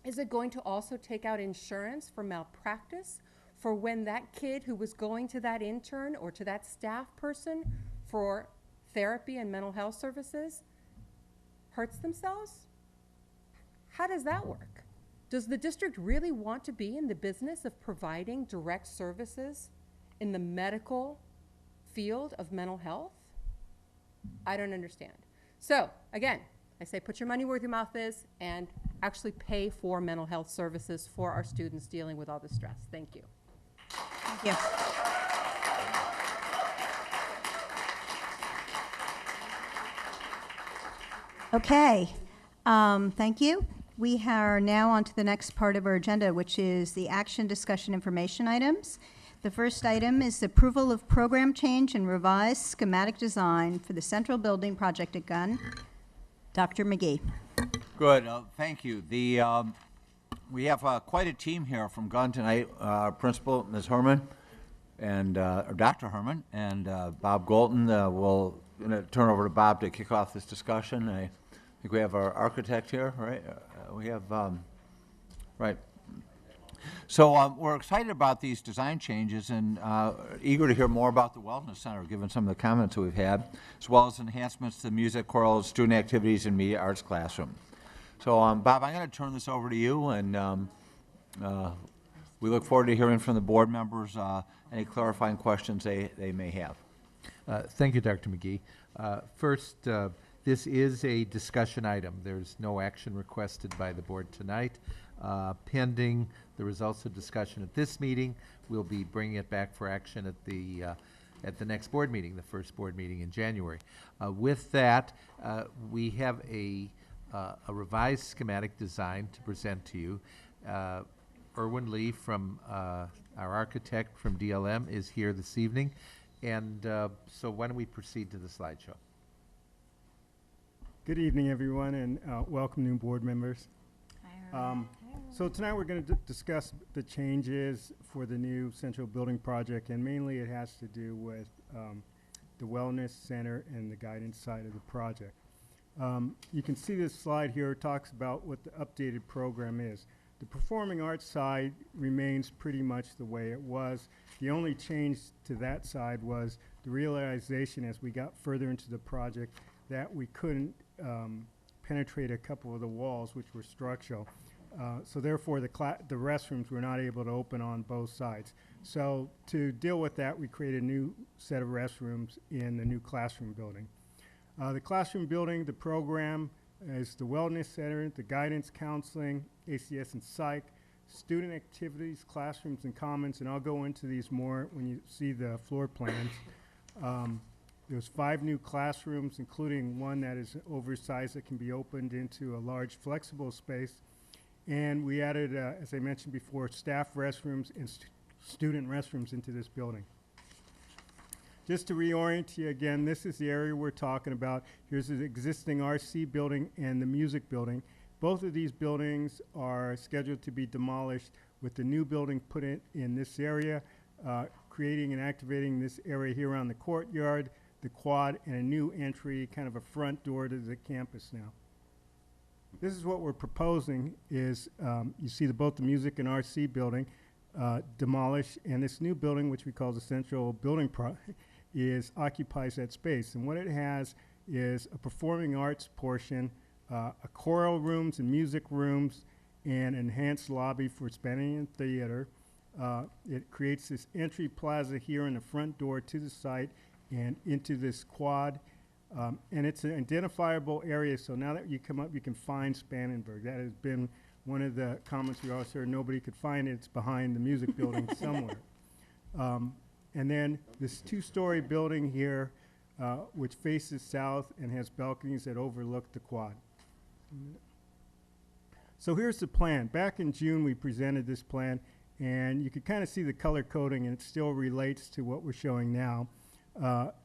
is it going to also take out insurance for malpractice for when that kid who was going to that intern or to that staff person for therapy and mental health services hurts themselves? How does that work? Does the district really want to be in the business of providing direct services in the medical field of mental health? I don't understand. So again, I say put your money where your mouth is and actually pay for mental health services for our students dealing with all the stress. Thank you. Thank you. Okay, thank you. We are now on to the next part of our agenda, which is the action, discussion, information items. The first item is the approval of program change and revised schematic design for the central building project at Gunn. Dr. McGee. Good, thank you. We have quite a team here from Gunn tonight. Our principal, Ms. Herman, and or Dr. Herman, and Bob Golton. We'll turn over to Bob to kick off this discussion. I think we have our architect here, right? We have, right. So we're excited about these design changes and eager to hear more about the Wellness Center, given some of the comments that we've had, as well as enhancements to music, choral, student activities, and media arts classroom. So Bob, I'm going to turn this over to you, and we look forward to hearing from the board members any clarifying questions they may have. Thank you, Dr. McGee. First, this is a discussion item. There's no action requested by the board tonight. Pending the results of discussion at this meeting, we'll be bringing it back for action at the next board meeting, the first board meeting in January. With that, we have a revised schematic design to present to you. Erwin Lee, from our architect from DLM, is here this evening. And so why don't we proceed to the slideshow? Good evening, everyone, and welcome new board members. So tonight we're going to discuss the changes for the new central building project, and mainly it has to do with the Wellness Center and the guidance side of the project. You can see this slide here. It talks about what the updated program is. The performing arts side remains pretty much the way it was. The only change to that side was the realization as we got further into the project that we couldn't penetrate a couple of the walls, which were structural. So therefore, the restrooms were not able to open on both sides. So to deal with that, we created a new set of restrooms in the new classroom building. The classroom building, the program is the Wellness Center, the guidance counseling, ACS and psych, student activities, classrooms and commons, and I'll go into these more when you see the floor plans. There's 5 new classrooms, including one that is oversized that can be opened into a large flexible space. And we added, as I mentioned before, staff restrooms and student restrooms into this building. Just to reorient you again, this is the area we're talking about. Here's the existing RC building and the music building. Both of these buildings are scheduled to be demolished with the new building put in this area, creating and activating this area here on the courtyard, the quad, and a new entry, kind of a front door to the campus now. This is what we're proposing is, you see both the music and RC building demolished, and this new building, which we call the central building occupies that space. And what it has is a performing arts portion, a choral rooms and music rooms, and enhanced lobby for Spanish and theater. It creates this entry plaza here in the front door to the site and into this quad. And it's an identifiable area, so now that you come up, you can find Spannenberg. That has been one of the comments we always heard. Nobody could find it. It's behind the music building somewhere. And then this 2-story building here, which faces south and has balconies that overlook the quad. So here's the plan. Back in June, we presented this plan, and you could kind of see the color coding, and it still relates to what we're showing now.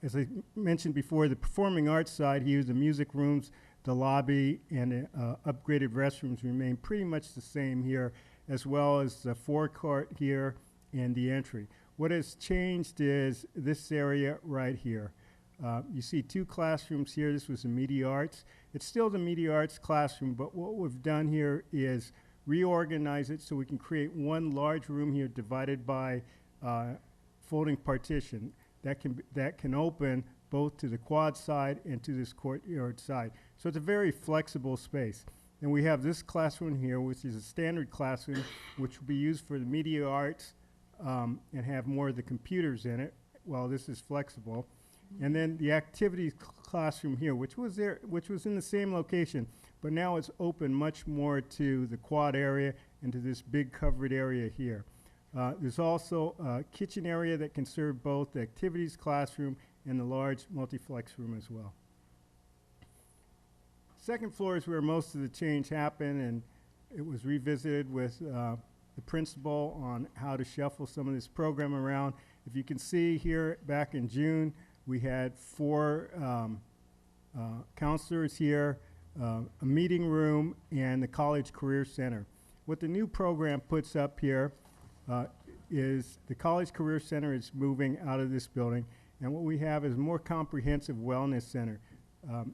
As I mentioned before, the performing arts side here, the music rooms, the lobby, and upgraded restrooms remain pretty much the same here, as well as the forecourt here and the entry. What has changed is this area right here. You see 2 classrooms here. This was the media arts. It's still the media arts classroom, but what we've done here is reorganize it so we can create one large room here divided by folding partition that can open both to the quad side and to this courtyard side. So it's a very flexible space. And we have this classroom here, which is a standard classroom, which will be used for the media arts and have more of the computers in it, while this is flexible. And then the activities classroom here, which was in the same location, but now it's open much more to the quad area and to this big covered area here. There's also a kitchen area that can serve both the activities classroom and the large multiplex room as well. Second floor is where most of the change happened, and it was revisited with the principal on how to shuffle some of this program around. If you can see here, back in June, we had 4 counselors here, a meeting room, and the College Career Center. What the new program puts up here is the College Career Center is moving out of this building, and what we have is a more comprehensive wellness center.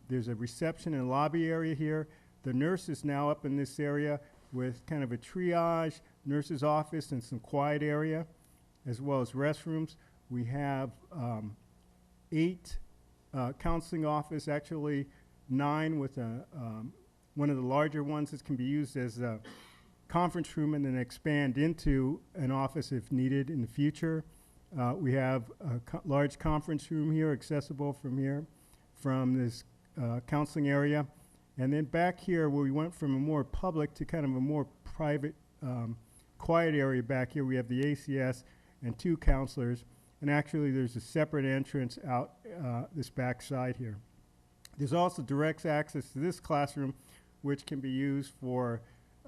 There's a reception and lobby area here. The nurse is now up in this area with kind of a triage, nurse's office, and some quiet area, as well as restrooms. We have 8 counseling office, actually 9 with one of the larger ones that can be used as a conference room and then expand into an office if needed in the future. We have a large conference room here, accessible from here, from this counseling area. And then back here, where we went from a more public to kind of a more private, quiet area back here, we have the ACS and 2 counselors. And actually, there's a separate entrance out this back side here. There's also direct access to this classroom, which can be used for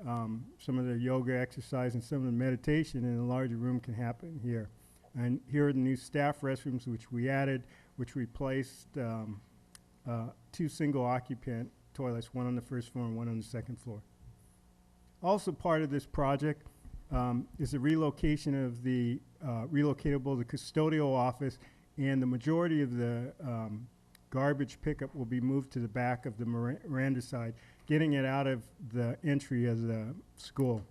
some of the yoga exercise and some of the meditation in a larger room can happen here. And here are the new staff restrooms, which we added, which replaced 2 single occupant toilets, one on the first floor and one on the second floor. Also part of this project is the relocation of the relocatable, the custodial office, and the majority of the garbage pickup will be moved to the back of the Miranda side, getting it out of the entry of the school.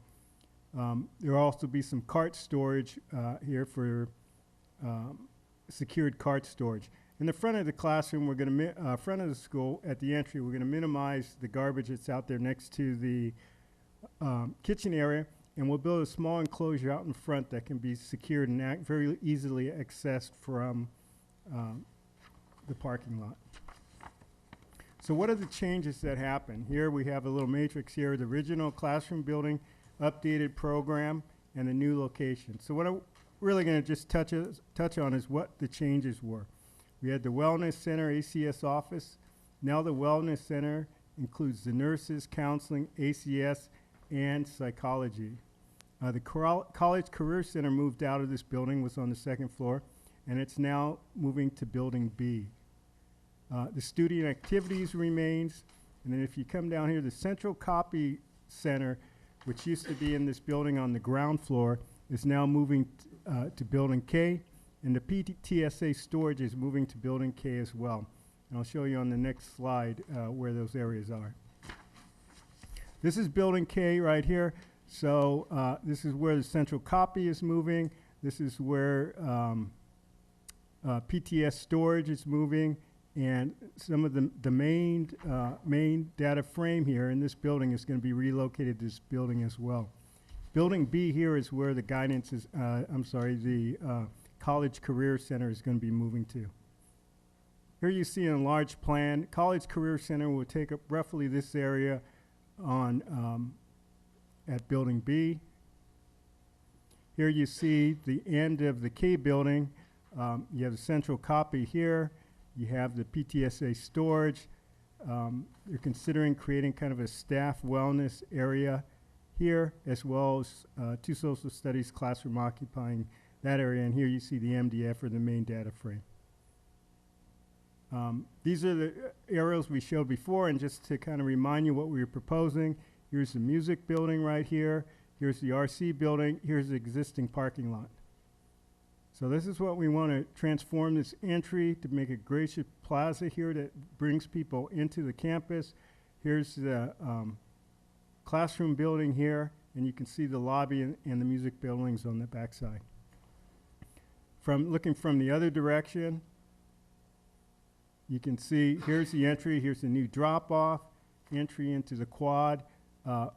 There will also be some cart storage here for secured cart storage. In the front of the classroom, we're going to, front of the school at the entry, we're going to minimize the garbage that's out there next to the kitchen area, and we'll build a small enclosure out in front that can be secured and very easily accessed from the parking lot. So what are the changes that happen? Here we have a little matrix here, the original classroom building, updated program, and a new location. So what I'm really going to just touch on is what the changes were. We had the Wellness Center ACS office. Now the Wellness Center includes the nurses, counseling, ACS, and psychology. The College Career Center moved out of this building, was on the second floor, and it's now moving to Building B. The student activities remains, and then if you come down here, the Central Copy Center, which used to be in this building on the ground floor, is now moving to Building K, and the PTSA storage is moving to Building K as well. And I'll show you on the next slide where those areas are. This is Building K right here. So this is where the Central Copy is moving. This is where PTS storage is moving. And some of the main data frame here in this building is going to be relocated to this building as well. Building B here is where the guidance is, the College Career Center is going to be moving to. Here you see in a large plan, College Career Center will take up roughly this area on at Building B. Here you see the end of the K building. You have the Central Copy here. You have the PTSA storage. They're considering creating kind of a staff wellness area here, as well as 2 social studies classroom occupying that area. And here you see the MDF, or the main data frame. These are the arrows we showed before, and just to kind of remind you what we were proposing, here's the music building right here. Here's the RC building. Here's the existing parking lot. So this is what we want to transform this entry to make a gracious plaza here that brings people into the campus. Here's the classroom building here, and you can see the lobby and the music buildings on the backside. Looking from the other direction, you can see here's the entry, here's the new drop-off, entry into the quad,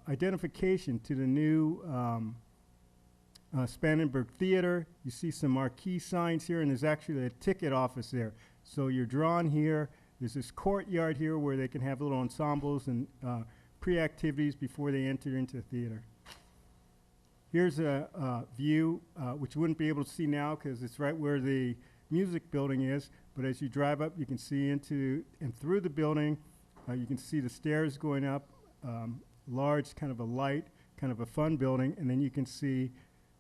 identification to the new Spannenberg Theater. You see some marquee signs here, and there's actually a ticket office there. So you're drawn here. There's this courtyard here where they can have little ensembles and pre-activities before they enter into the theater. Here's a view, which you wouldn't be able to see now because it's right where the music building is. But as you drive up, you can see into and through the building. You can see the stairs going up, large, kind of a light, kind of a fun building. And then you can see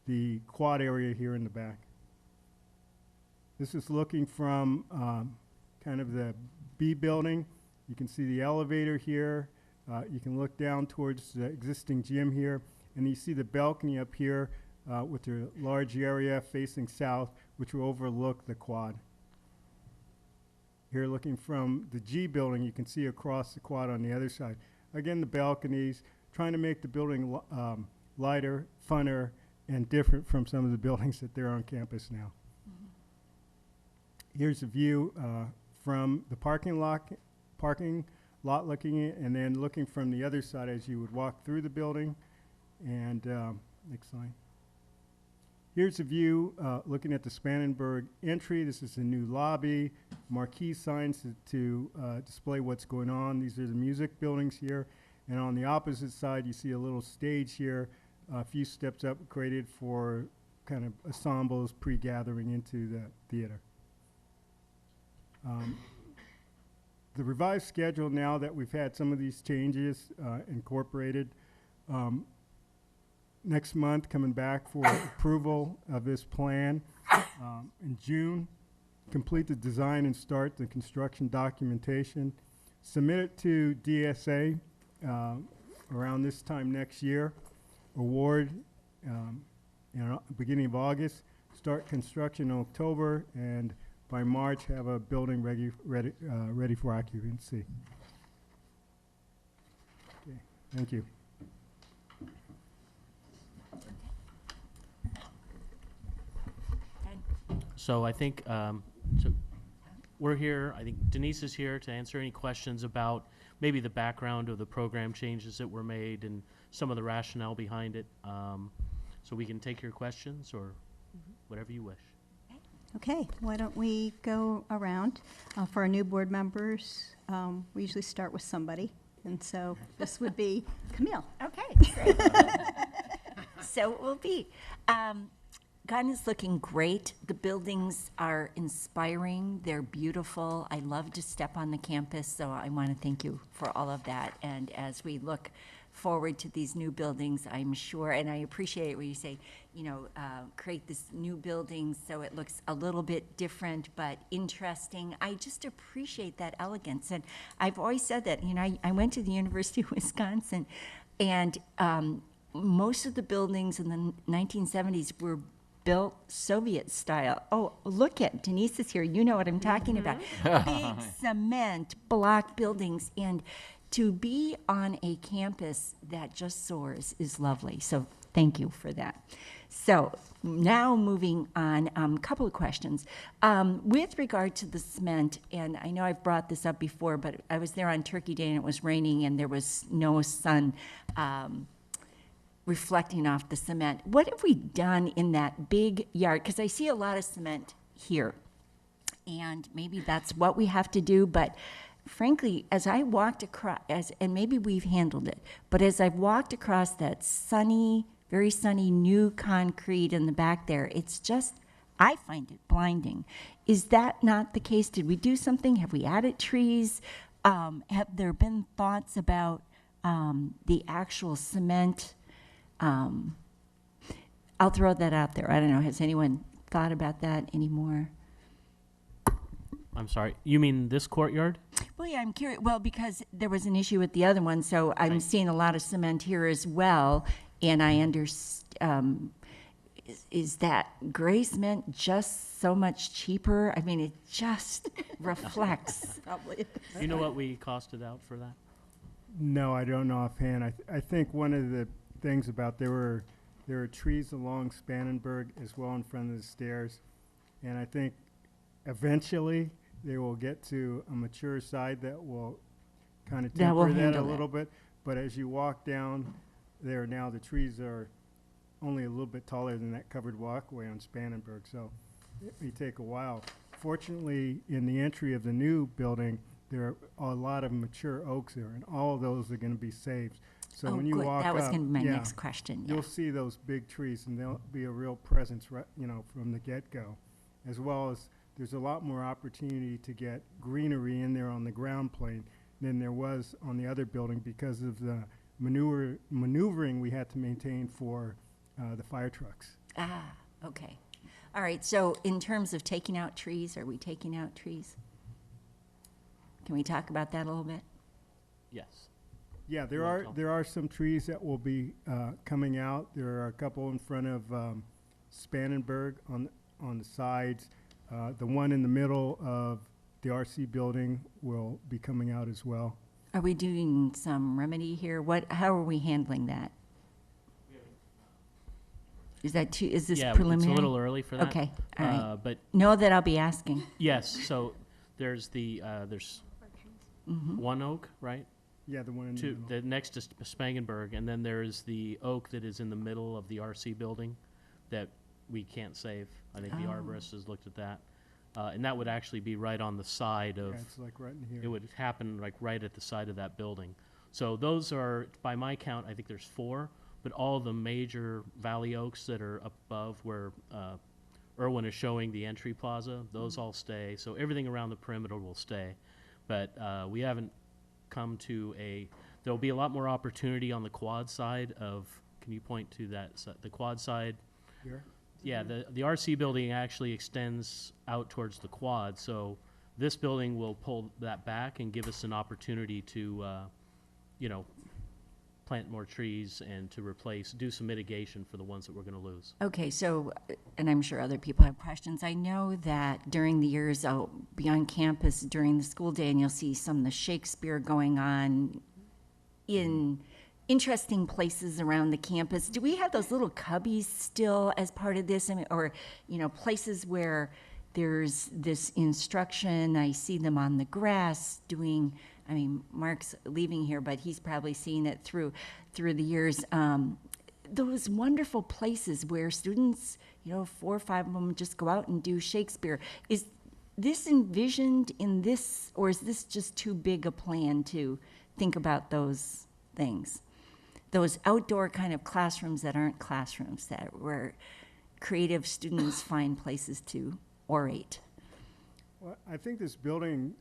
the quad area here in the back. This is looking from kind of the B building. You can see the elevator here. You can look down towards the existing gym here. And you see the balcony up here with the large area facing south, which will overlook the quad. Here looking from the G building, you can see across the quad on the other side. Again, the balconies, trying to make the building lighter, funner, and different from some of the buildings that there are on campus now. Here's a view from the parking lot looking in, and then looking from the other side as you would walk through the building. And next slide. Here's a view looking at the Spannenberg entry. This is a new lobby, marquee signs to display what's going on. These are the music buildings here. And on the opposite side, you see a little stage here, a few steps up, created for kind of ensembles pre-gathering into the theater. The revised schedule, now that we've had some of these changes incorporated, next month coming back for approval of this plan. In June, complete the design and start the construction documentation. Submit it to DSA around this time next year. Award beginning of August. Start construction in October, and by March have a building ready for occupancy. Okay, thank you. So I think we're here. I think Denise is here to answer any questions about maybe the background of the program changes that were made and some of the rationale behind it. So we can take your questions or whatever you wish. Okay, why don't we go around? For our new board members, we usually start with somebody. And so this would be Camille. Okay, great. So it will be. Gun is looking great. The buildings are inspiring. They're beautiful. I love to step on the campus, so I want to thank you for all of that. And as we look forward to these new buildings, I'm sure, and I appreciate what you say, you know, create this new building so it looks a little bit different but interesting. I just appreciate that elegance. And I've always said that, you know, I went to the University of Wisconsin, and most of the buildings in the 1970s were built Soviet style. Oh, look at Denise is here. You know what I'm talking about. Big cement block buildings, and to be on a campus that just soars is lovely. So thank you for that. So now moving on, a couple of questions. With regard to the cement, and I know I've brought this up before, but I was there on Turkey Day and it was raining and there was no sun reflecting off the cement. What have we done in that big yard? Because I see a lot of cement here, and maybe that's what we have to do, but frankly, as I walked across, and maybe we've handled it, but as I've walked across that sunny, very sunny new concrete in the back there, it's just, I find it blinding. Is that not the case? Did we do something? Have we added trees? Have there been thoughts about the actual cement? I'll throw that out there. I don't know. Has anyone thought about that anymore? I'm sorry. You mean this courtyard? Well, yeah, I'm curious. Well, because there was an issue with the other one, so I'm seeing a lot of cement here as well. And I understand, is that Grace meant just so much cheaper? I mean, it just reflects. Probably. You know what we costed out for that? No, I don't know offhand. I think one of the things about there were trees along Spannenberg as well in front of the stairs, and I think eventually they will get to a mature side that will kind of That will temper that a handle little bit. But as you walk down there now, the trees are only a little bit taller than that covered walkway on Spannenberg, so it may take a while. Fortunately, in the entry of the new building, there are a lot of mature oaks there, and all of those are going to be saved. So Oh, when you good. walk That was up, gonna be my yeah, next question, yeah. you'll see those big trees, and they'll be a real presence, from the get-go, as well as there's a lot more opportunity to get greenery in there on the ground plane than there was on the other building because of the maneuvering we had to maintain for the fire trucks. Ah, okay. All right, so in terms of taking out trees, are we taking out trees? Can we talk about that a little bit? Yes. Yeah, You wanna tell? there are some trees that will be coming out. There are a couple in front of Spannenberg on the sides. The one in the middle of the RC building will be coming out as well. Are we doing some remedy here? How are we handling that? Is this Yeah, preliminary? it's a little early for that. Okay, all right. But Know that I'll be asking. yes, so there's Mhm. one oak, right? Yeah, the one in the Two, middle. the next to Spangenberg, and then there is the oak that is in the middle of the RC building that we can't save. I think the Oh. arborist has looked at that. And that would actually be right on the side of. Yeah, it's like right in here. It would happen like right at the side of that building. So those are, by my count, I think there's 4, but all the major valley oaks that are up above where Irwin is showing the entry plaza, those all stay. So everything around the perimeter will stay. But we haven't come to there'll be a lot more opportunity on the quad side of, can you point to that, the quad side? Here? Yeah, the RC building actually extends out towards the quad, so this building will pull that back and give us an opportunity to, plant more trees and to do some mitigation for the ones that we're gonna lose. Okay, so, and I'm sure other people have questions. I know that during the years I'll be on campus during the school day and you'll see some of the Shakespeare going on in interesting places around the campus. Do we have those little cubbies still as part of this? I mean, or, places where there's this instruction, I see them on the grass doing, Mark's leaving here, but he's probably seen it through the years. Those wonderful places where students, 4 or 5 of them just go out and do Shakespeare. Is this envisioned in this, or is this just too big a plan to think about those things? Those outdoor kind of classrooms that aren't classrooms, where creative students find places to orate. Well, I think this building,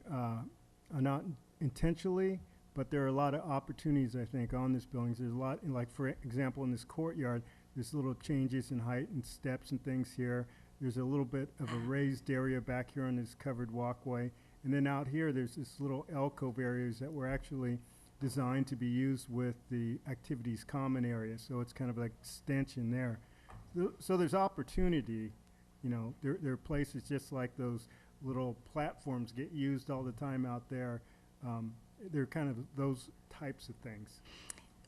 not intentionally, but there are a lot of opportunities, I think, on this building. There's a lot, like, for example, in this courtyard, there's little changes in height and steps and things here. There's a little bit of a raised area back here on this covered walkway. And then out here, there's this little alcove areas that were actually designed to be used with the activities common area. So it's kind of like extension there. So there's opportunity, there are places just like those little platforms get used all the time out there. They're kind of those types of things.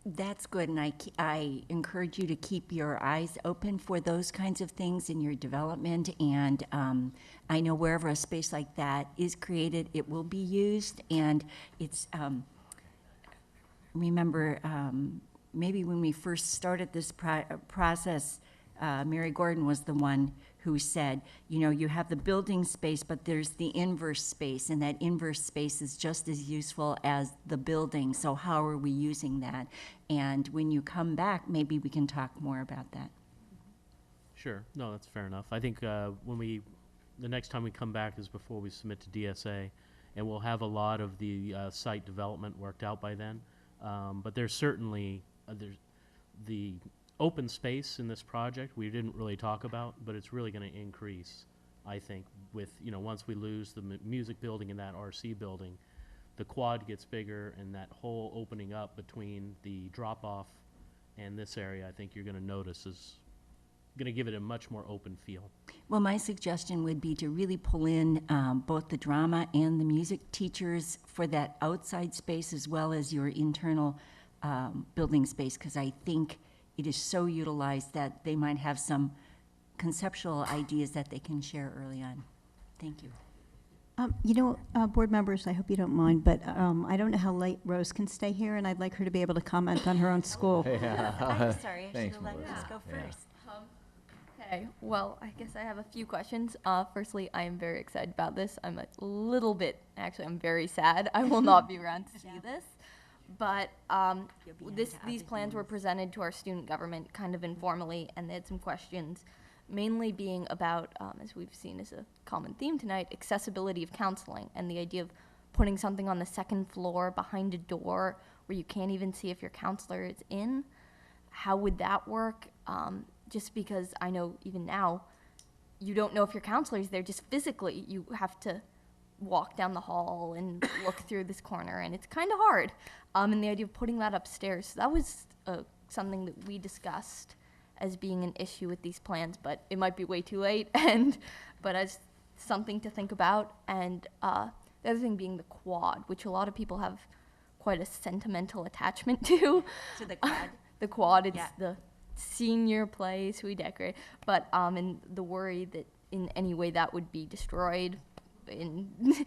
That's good, and I encourage you to keep your eyes open for those kinds of things in your development. And I know wherever a space like that is created, it will be used. And it's remember maybe when we first started this process, Mary Gordon was the one who said, you have the building space, but there's the inverse space, and that inverse space is just as useful as the building. So how are we using that? And when you come back, maybe we can talk more about that. Sure, no, that's fair enough. I think the next time we come back is before we submit to DSA, and we'll have a lot of the site development worked out by then. But there's certainly, there's the open space in this project we didn't really talk about, but it's really going to increase, I think, with, once we lose the music building and that RC building, the quad gets bigger, and that whole opening up between the drop-off and this area, I think you're going to notice is going to give it a much more open feel. Well, my suggestion would be to really pull in both the drama and the music teachers for that outside space as well as your internal building space, because I think it is so utilized that they might have some conceptual ideas that they can share early on. Thank you. Board members, I hope you don't mind, but I don't know how late Rose can stay here, and I'd like her to be able to comment on her own school. I'm sorry, I should Thanks, have let Melissa. this go Yeah. first. Okay, well, I guess I have a few questions. Firstly, I am very excited about this. I'm a little bit, actually, I'm very sad. I will not be around to see this. But these plans were presented to our student government kind of informally, and they had some questions, mainly being about, as we've seen as a common theme tonight, accessibility of counseling and the idea of putting something on the second floor behind a door where you can't even see if your counselor is in. How would that work? Just because I know even now, you don't know if your counselor is there, just physically, you have to walk down the hall and look through this corner, and it's kind of hard. And the idea of putting that upstairs, that was something that we discussed as being an issue with these plans, but it might be way too late, but as something to think about. And the other thing being the quad, which a lot of people have quite a sentimental attachment to. To the quad? The quad, it's Yeah. the senior place we decorate, but and the worry that in any way that would be destroyed, and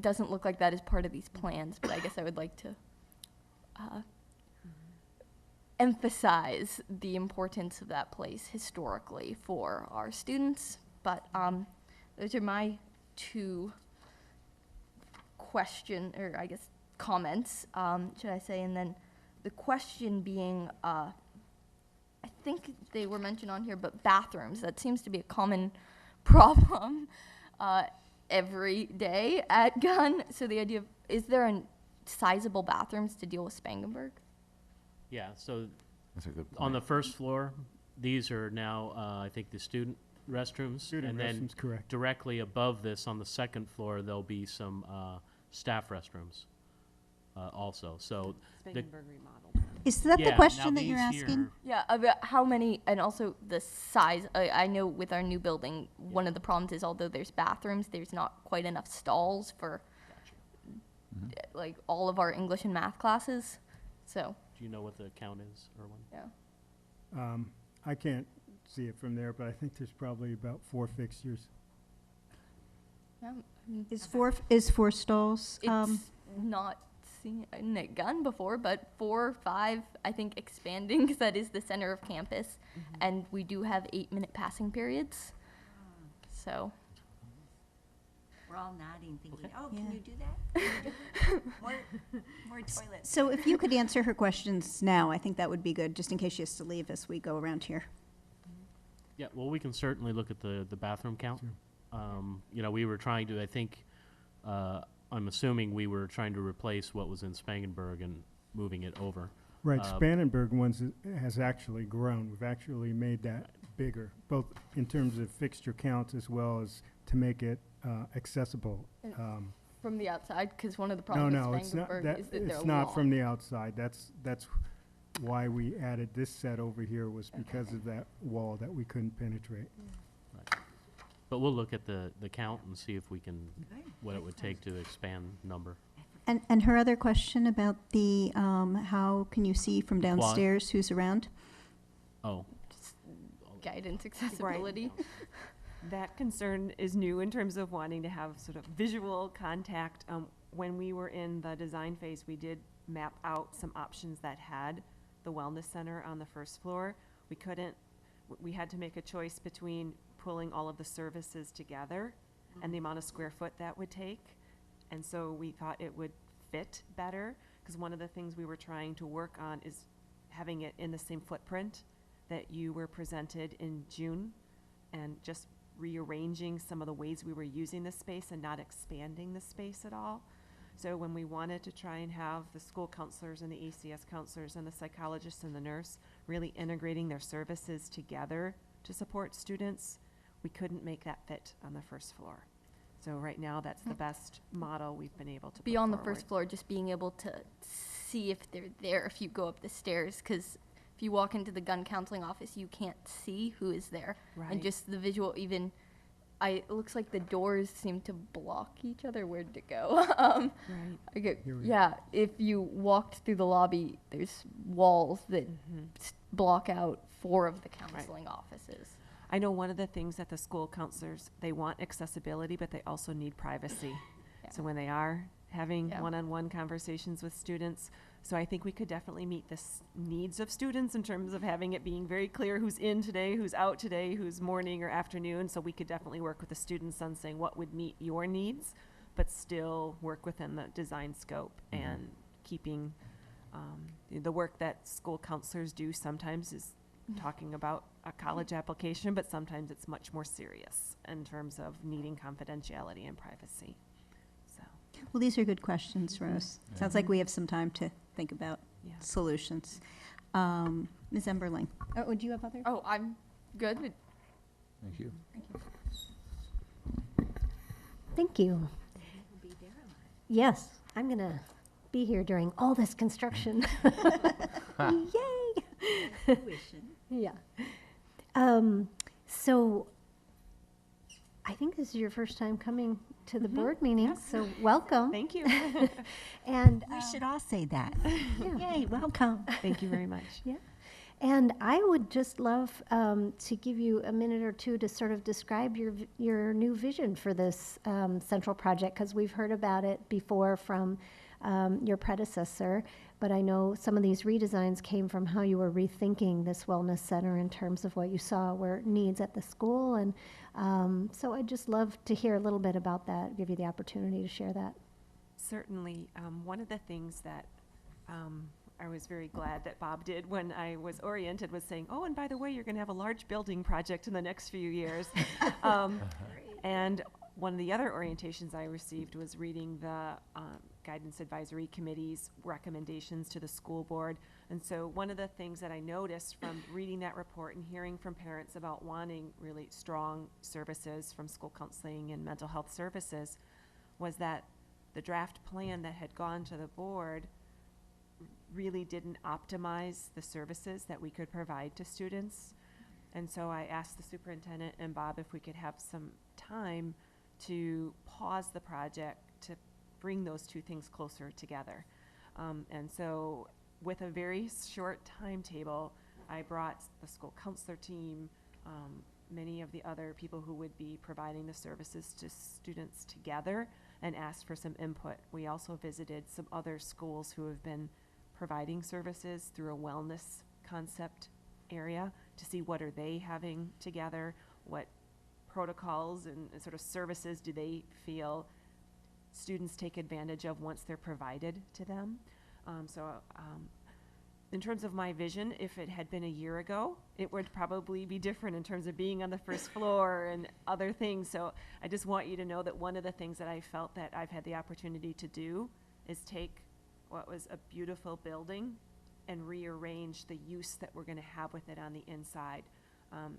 doesn't look like that is part of these plans, but I guess I would like to emphasize the importance of that place historically for our students. But those are my two comments, should I say, and then the question being, I think they were mentioned on here, but bathrooms, that seems to be a common problem every day at Gunn. So the idea of, is there a sizable bathrooms to deal with Spangenberg? Yeah, so That's a good on point. the first floor, these are now, I think, the student restrooms. Student and then restrooms, correct. directly above this, on the second floor, there'll be some staff restrooms also. So the, Is that the Yeah, question now that you're these asking? here- Yeah, about how many, and also the size. I know with our new building, one of the problems is although there's bathrooms, there's not quite enough stalls for like all of our English and math classes. So, do you know what the count is, Erwin? yeah. I can't see it from there, but I think there's probably about 4 fixtures. Is four stalls? It's not seen at Gunn before, but 4 or 5, I think, expanding, because that is the center of campus, and we do have 8-minute passing periods. So, We're all nodding, thinking, oh, Yeah. can you do that? Can you do that? More toilets. So if you could answer her questions now, I think that would be good, just in case she has to leave as we go around here. Yeah, well, we can certainly look at the bathroom count. We were trying to, I think, I'm assuming we were trying to replace what was in Spangenberg and moving it over. Right, Spannenberg ones has actually grown. We've actually made that bigger, both in terms of fixture counts as well as to make it accessible. from the outside, because one of the No, problems no, with it's not, Spangenberg that, is that they're it's not long. from the outside. That's why we added this set over here, was because of that wall that we couldn't penetrate. But we'll look at the count and see if we can, what it would take to expand number. And her other question about the, how can you see from downstairs who's around? Oh, Guidance, accessibility. That concern is new in terms of wanting to have sort of visual contact. When we were in the design phase, we did map out some options that had the wellness center on the first floor. We had to make a choice between pulling all of the services together and the amount of square foot that would take. And so we thought it would fit better, because one of the things we were trying to work on is having it in the same footprint that you were presented in June, and just rearranging some of the ways we were using the space and not expanding the space at all. So when we wanted to try and have the school counselors and the ACS counselors and the psychologists and the nurse really integrating their services together to support students, we couldn't make that fit on the first floor. So right now, that's the best model we've been able to put Beyond the forward. first floor, just being able to see if they're there if you go up the stairs, because if if you walk into the gun counseling office, you can't see who is there. Right. And just the visual, even, it looks like the doors seem to block each other where to go. Right. Okay, Here we yeah, if you walked through the lobby, there's walls that block out 4 of the counseling offices. I know one of the things that the school counselors, they want accessibility, but they also need privacy. So when they are having one-on-one conversations with students, so I think we could definitely meet the needs of students in terms of having it being very clear who's in today, who's out today, who's morning or afternoon. So we could definitely work with the students on saying what would meet your needs, but still work within the design scope and keeping the work that school counselors do sometimes is talking about a college application, but sometimes it's much more serious in terms of needing confidentiality and privacy. So. Well, these are good questions, Rose. Sounds like we have some time to think about solutions. Ms. Emberling. Oh, would you have other? Oh, I'm good. Thank you. Thank you. Yes, I'm going to be here during all this construction. Yay! Yeah. So I think this is your first time coming to the board meeting, so welcome. Thank you. And We should all say that. yeah. Yay, welcome. Thank you very much. Yeah. And I would just love to give you a minute or two to sort of describe your new vision for this central project, because we've heard about it before from your predecessor, but I know some of these redesigns came from how you were rethinking this wellness center in terms of what you saw were needs at the school. And so I'd just love to hear a little bit about that, give you the opportunity to share that. Certainly. One of the things that I was very glad that Bob did when I was oriented was saying, oh, and by the way, you're going to have a large building project in the next few years. And one of the other orientations I received was reading the Guidance Advisory Committee's recommendations to the school board. And so one of the things that I noticed from reading that report and hearing from parents about wanting really strong services from school counseling and mental health services was that the draft plan that had gone to the board really didn't optimize the services that we could provide to students. And so I asked the superintendent and Bob if we could have some time to pause the project to bring those two things closer together. And so with a very short timetable, I brought the school counselor team, many of the other people who would be providing the services to students together, and asked for some input. We also visited some other schools who have been providing services through a wellness concept area to see what are they having together, what protocols and sort of services do they feel students take advantage of once they're provided to them. In terms of my vision, if it had been a year ago, it would probably be different in terms of being on the first floor and other things. So I just want you to know that one of the things that I felt that I've had the opportunity to do is take what was a beautiful building and rearrange the use that we're going to have with it on the inside.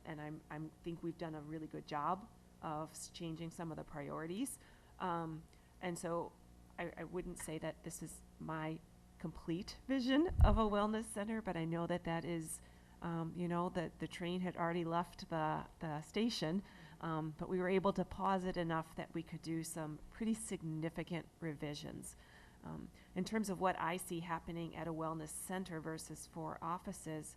And I think we've done a really good job of changing some of the priorities. And so I wouldn't say that this is my complete vision of a wellness center, but I know that that is, that the train had already left the station, but we were able to pause it enough that we could do some pretty significant revisions. In terms of what I see happening at a wellness center versus 4 offices,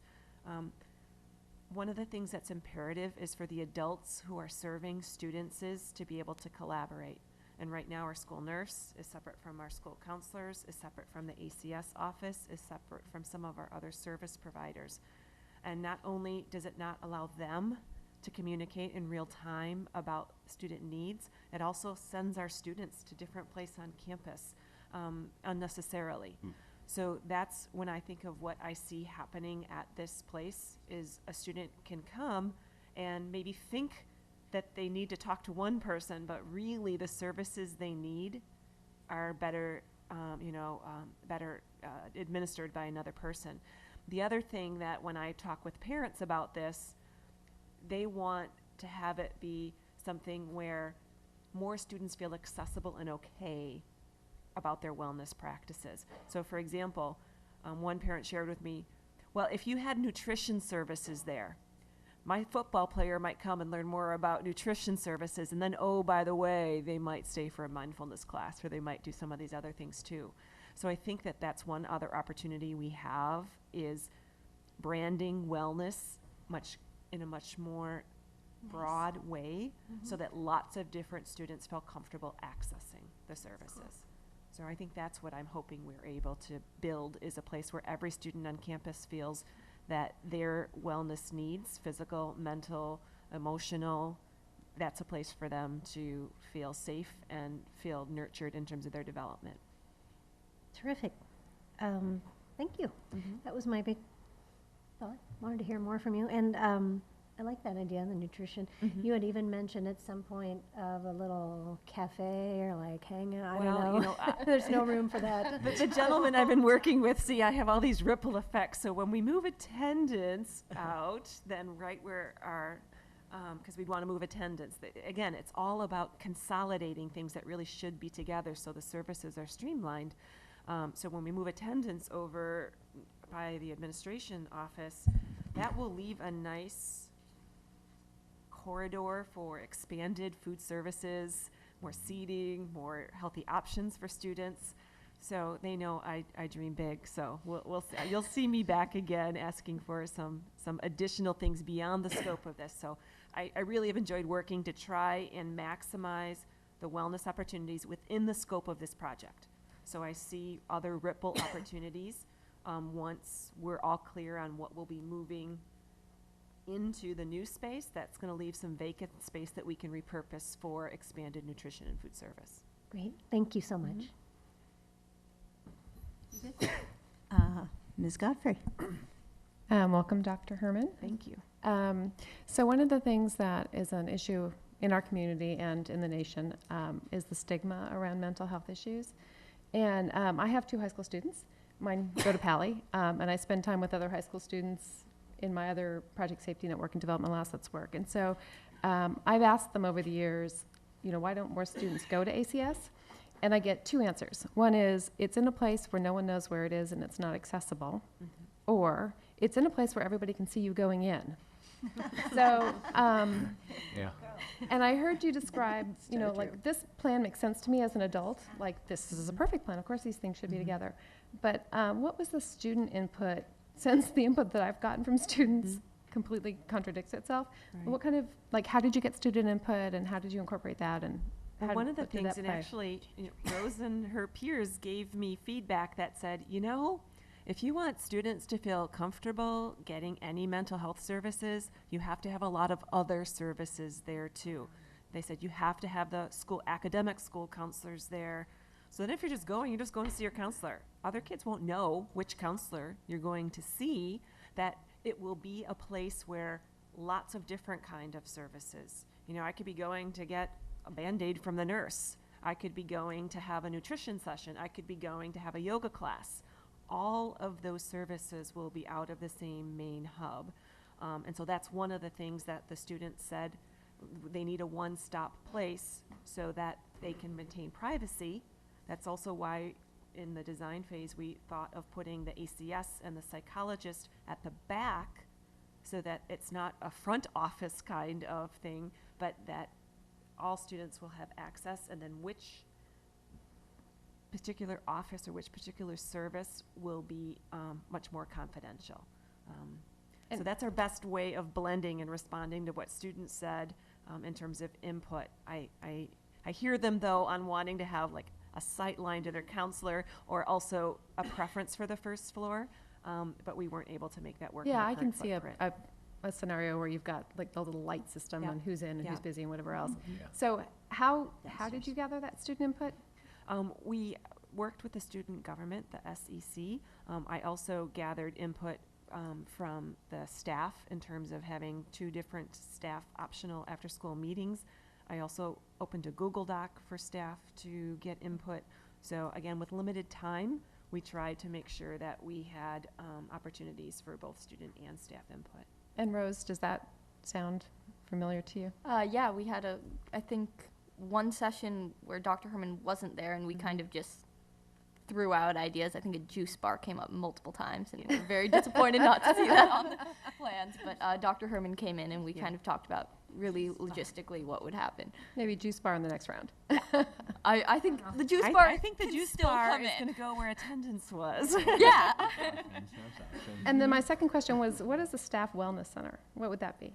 one of the things that's imperative is for the adults who are serving students is to be able to collaborate. And right now our school nurse is separate from our school counselors, is separate from the ACS office, is separate from some of our other service providers. And not only does it not allow them to communicate in real time about student needs, it also sends our students to different places on campus unnecessarily. So that's when I think of what I see happening at this place is a student can come and maybe think that they need to talk to one person, but really the services they need are better, better administered by another person. The other thing that when I talk with parents about this, they want to have it be something where more students feel accessible and okay about their wellness practices. So for example, one parent shared with me, well, if you had nutrition services there, my football player might come and learn more about nutrition services, and then, oh, by the way, they might stay for a mindfulness class, or they might do some of these other things too. So I think that that's one other opportunity we have, is branding wellness in a much more broad way, so that lots of different students feel comfortable accessing the services. So I think that's what I'm hoping we're able to build, is a place where every student on campus feels that their wellness needs, physical, mental, emotional, that's a place for them to feel safe and feel nurtured in terms of their development. Terrific. Thank you. That was my big thought. Wanted to hear more from you. And I like that idea, the nutrition. You had even mentioned at some point of a little cafe or like hangout. I don't know. There's no room for that. The gentleman I've been working with, see, I have all these ripple effects. So when we move attendance out, then right where our, because we'd want to move attendance. Again, it's all about consolidating things that really should be together so the services are streamlined. So when we move attendance over by the administration office, that will leave a nice corridor for expanded food services, more seating, more healthy options for students. So they know I dream big. So we'll see. You'll see me back again asking for some additional things beyond the scope of this. So I really have enjoyed working to try and maximize the wellness opportunities within the scope of this project. So I see other ripple opportunities once we're all clear on what will be moving into the new space. That's going to leave some vacant space that we can repurpose for expanded nutrition and food service. Great. Thank you so much. Ms. Godfrey. Welcome, Dr. Herman. Thank you. So one of the things that is an issue in our community and in the nation is the stigma around mental health issues. And I have 2 high school students. Mine go to Palo, and I spend time with other high school students in my other project safety network and developmental assets work. And so I've asked them over the years, why don't more students go to ACS? And I get 2 answers. One is, it's in a place where no one knows where it is and it's not accessible. Or, it's in a place where everybody can see you going in. So, Yeah. and I heard you describe, like, this plan makes sense to me as an adult. Like, this is a perfect plan. Of course, these things should be together. But what was the student input, since the input that I've gotten from students completely contradicts itself? Right. What kind of, like, how did you get student input, and how did you incorporate that? And Well, one of the what did things, that and play? actually, Rose and her peers gave me feedback that said, if you want students to feel comfortable getting any mental health services, you have to have a lot of other services there too. They said you have to have the academic school counselors there, so that if you're just going to see your counselor. Other kids won't know which counselor you're going to see, that it will be a place where lots of different kind of services. I could be going to get a Band-Aid from the nurse. I could be going to have a nutrition session. I could be going to have a yoga class. All of those services will be out of the same main hub. And so that's one of the things that the students said. They need a one-stop place so that they can maintain privacy. That's also why in the design phase we thought of putting the ACS and the psychologist at the back, so that it's not a front office kind of thing, but that all students will have access, and then which particular office or which particular service will be much more confidential. So that's our best way of blending and responding to what students said in terms of input. I hear them, though, on wanting to have like a sight line to their counselor, or also a preference for the first floor, but we weren't able to make that work. Yeah, I can see a scenario where you've got like the little light system on who's in and who's busy and whatever else. So how did you gather that student input? We worked with the student government, the SEC. I also gathered input from the staff in terms of having 2 different staff optional after-school meetings. I also opened a Google Doc for staff to get input. So again, with limited time, we tried to make sure that we had opportunities for both student and staff input. And Rose, does that sound familiar to you? Yeah, we had I think one session where Dr. Herman wasn't there, and we kind of just threw out ideas. I think a juice bar came up multiple times, and we're very disappointed not to see that on the plans. But Dr. Herman came in, and we kind of talked about really logistically what would happen. Maybe juice bar in the next round. I think the juice bar. I think the can juice still bar come is in. going to go where attendance was. Yeah. And then my second question was, what is the staff wellness center? What would that be?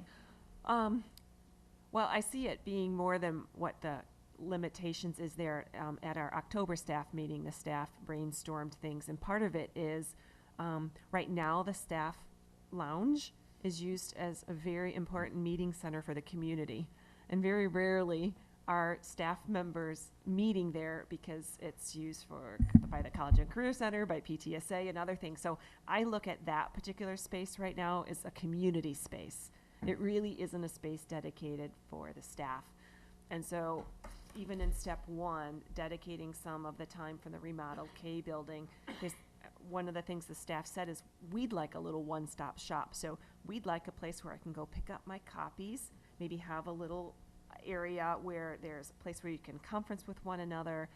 Well, I see it being more than what the limitations is there. At our October staff meeting, the staff brainstormed things, and part of it is right now the staff lounge is used as a very important meeting center for the community, and very rarely are staff members meeting there because it's used by the College and Career Center, by PTSA, and other things. So I look at that particular space right now as a community space. It really isn't a space dedicated for the staff. And so even in step one, dedicating some of the time from the remodeled K building, one of the things the staff said is we'd like a little one-stop shop. So we'd like a place where I can go pick up my copies, maybe have a little area where there's a place where you can conference with one another,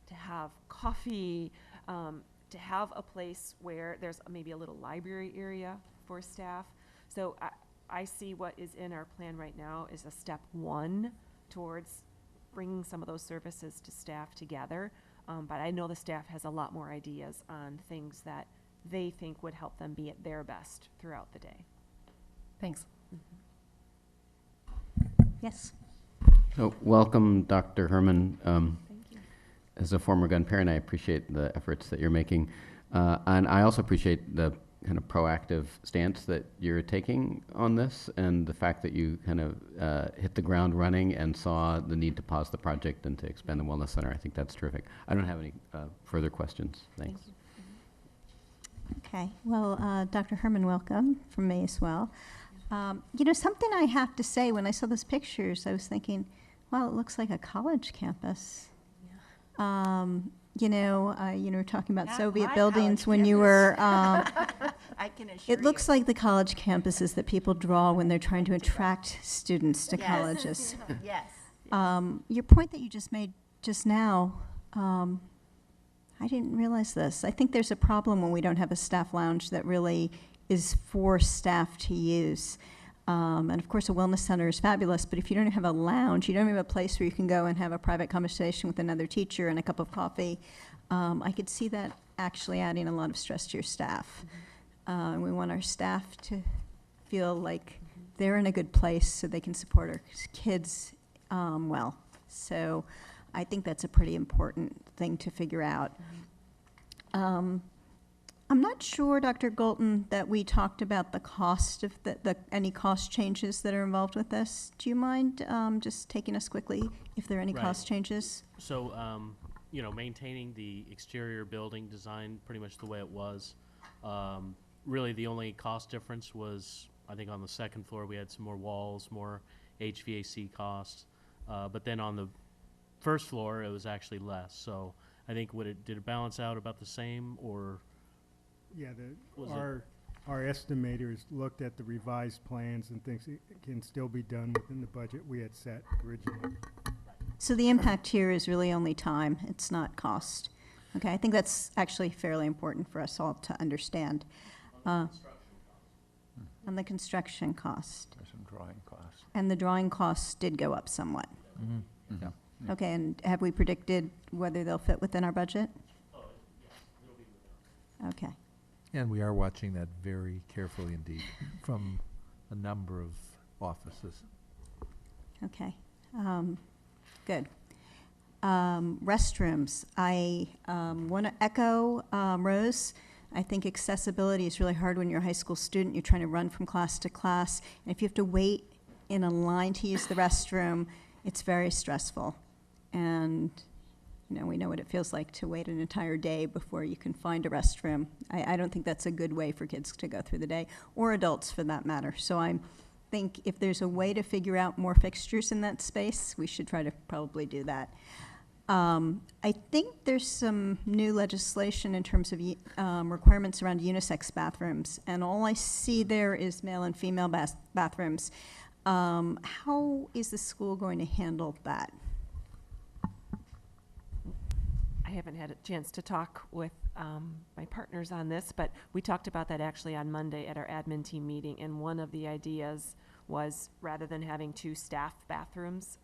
to have coffee, to have a place where there's maybe a little library area for staff. So I see what is in our plan right now is a step one towards bringing some of those services to staff together. But I know the staff has a lot more ideas on things that they think would help them be at their best throughout the day. Thanks. Yes. So welcome, Dr. Herman. Thank you. As a former gun parent, I appreciate the efforts that you're making. And I also appreciate the kind of proactive stance that you're taking on this, and the fact that you kind of hit the ground running and saw the need to pause the project and to expand the Wellness Center. I think that's terrific. I don't have any further questions. Thanks. Okay. Well, Dr. Herman, welcome from me as well. You know, something I have to say, when I saw those pictures, I was thinking, wow, it looks like a college campus. You know, we're talking about Not Soviet my buildings college when you campus. were. I can assure It looks like the college campuses that people draw when they're trying to attract students to Yes. colleges. Yes. Your point that you just made just now, I didn't realize this. I think there's a problem when we don't have a staff lounge that really is for staff to use. And of course, a wellness center is fabulous, but if you don't have a lounge, you don't have a place where you can go and have a private conversation with another teacher and a cup of coffee, I could see that actually adding a lot of stress to your staff. And we want our staff to feel like they're in a good place so they can support our kids well. So I think that's a pretty important thing to figure out. I'm not sure, Dr. Golton, that we talked about the cost of any cost changes that are involved with this. Do you mind just taking us quickly if there are any Right. cost changes? So, maintaining the exterior building design pretty much the way it was. Really, the only cost difference was, I think on the second floor, we had some more walls, more HVAC costs. But then on the first floor, it was actually less. So I think did it balance out about the same, or? Yeah, Was our estimators looked at the revised plans and things it can still be done within the budget we had set originally. So the impact here is really only time, it's not cost. Okay, I think that's actually fairly important for us all to understand. On the construction cost. There's some drawing costs. And the drawing costs did go up somewhat. Yeah. Okay, and have we predicted whether they'll fit within our budget? Okay. And we are watching that very carefully indeed from a number of offices. Okay, good. Restrooms, I want to echo Rose. I think accessibility is really hard when you're a high school student. You're trying to run from class to class, and if you have to wait in a line to use the restroom, it's very stressful. And we know what it feels like to wait an entire day before you can find a restroom. I don't think that's a good way for kids to go through the day, or adults for that matter. So I think if there's a way to figure out more fixtures in that space, we should try to probably do that. I think there's some new legislation in terms of requirements around unisex bathrooms, and all I see there is male and female bathrooms. How is the school going to handle that? I haven't had a chance to talk with my partners on this, but we talked about that actually on Monday at our admin team meeting, and one of the ideas was, rather than having 2 staff bathrooms,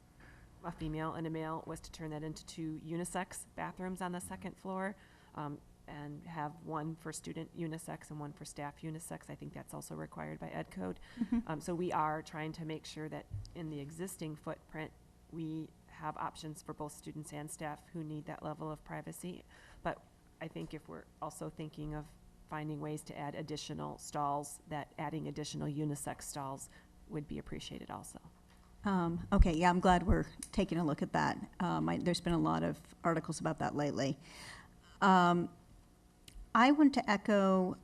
a female and a male, was to turn that into 2 unisex bathrooms on the second floor, and have one for student unisex and one for staff unisex. I think that's also required by Ed Code. So we are trying to make sure that in the existing footprint, we have options for both students and staff who need that level of privacy. But I think if we're also thinking of finding ways to add additional stalls, that adding additional unisex stalls would be appreciated also. Okay, yeah, I'm glad we're taking a look at that. There's been a lot of articles about that lately. I want to echo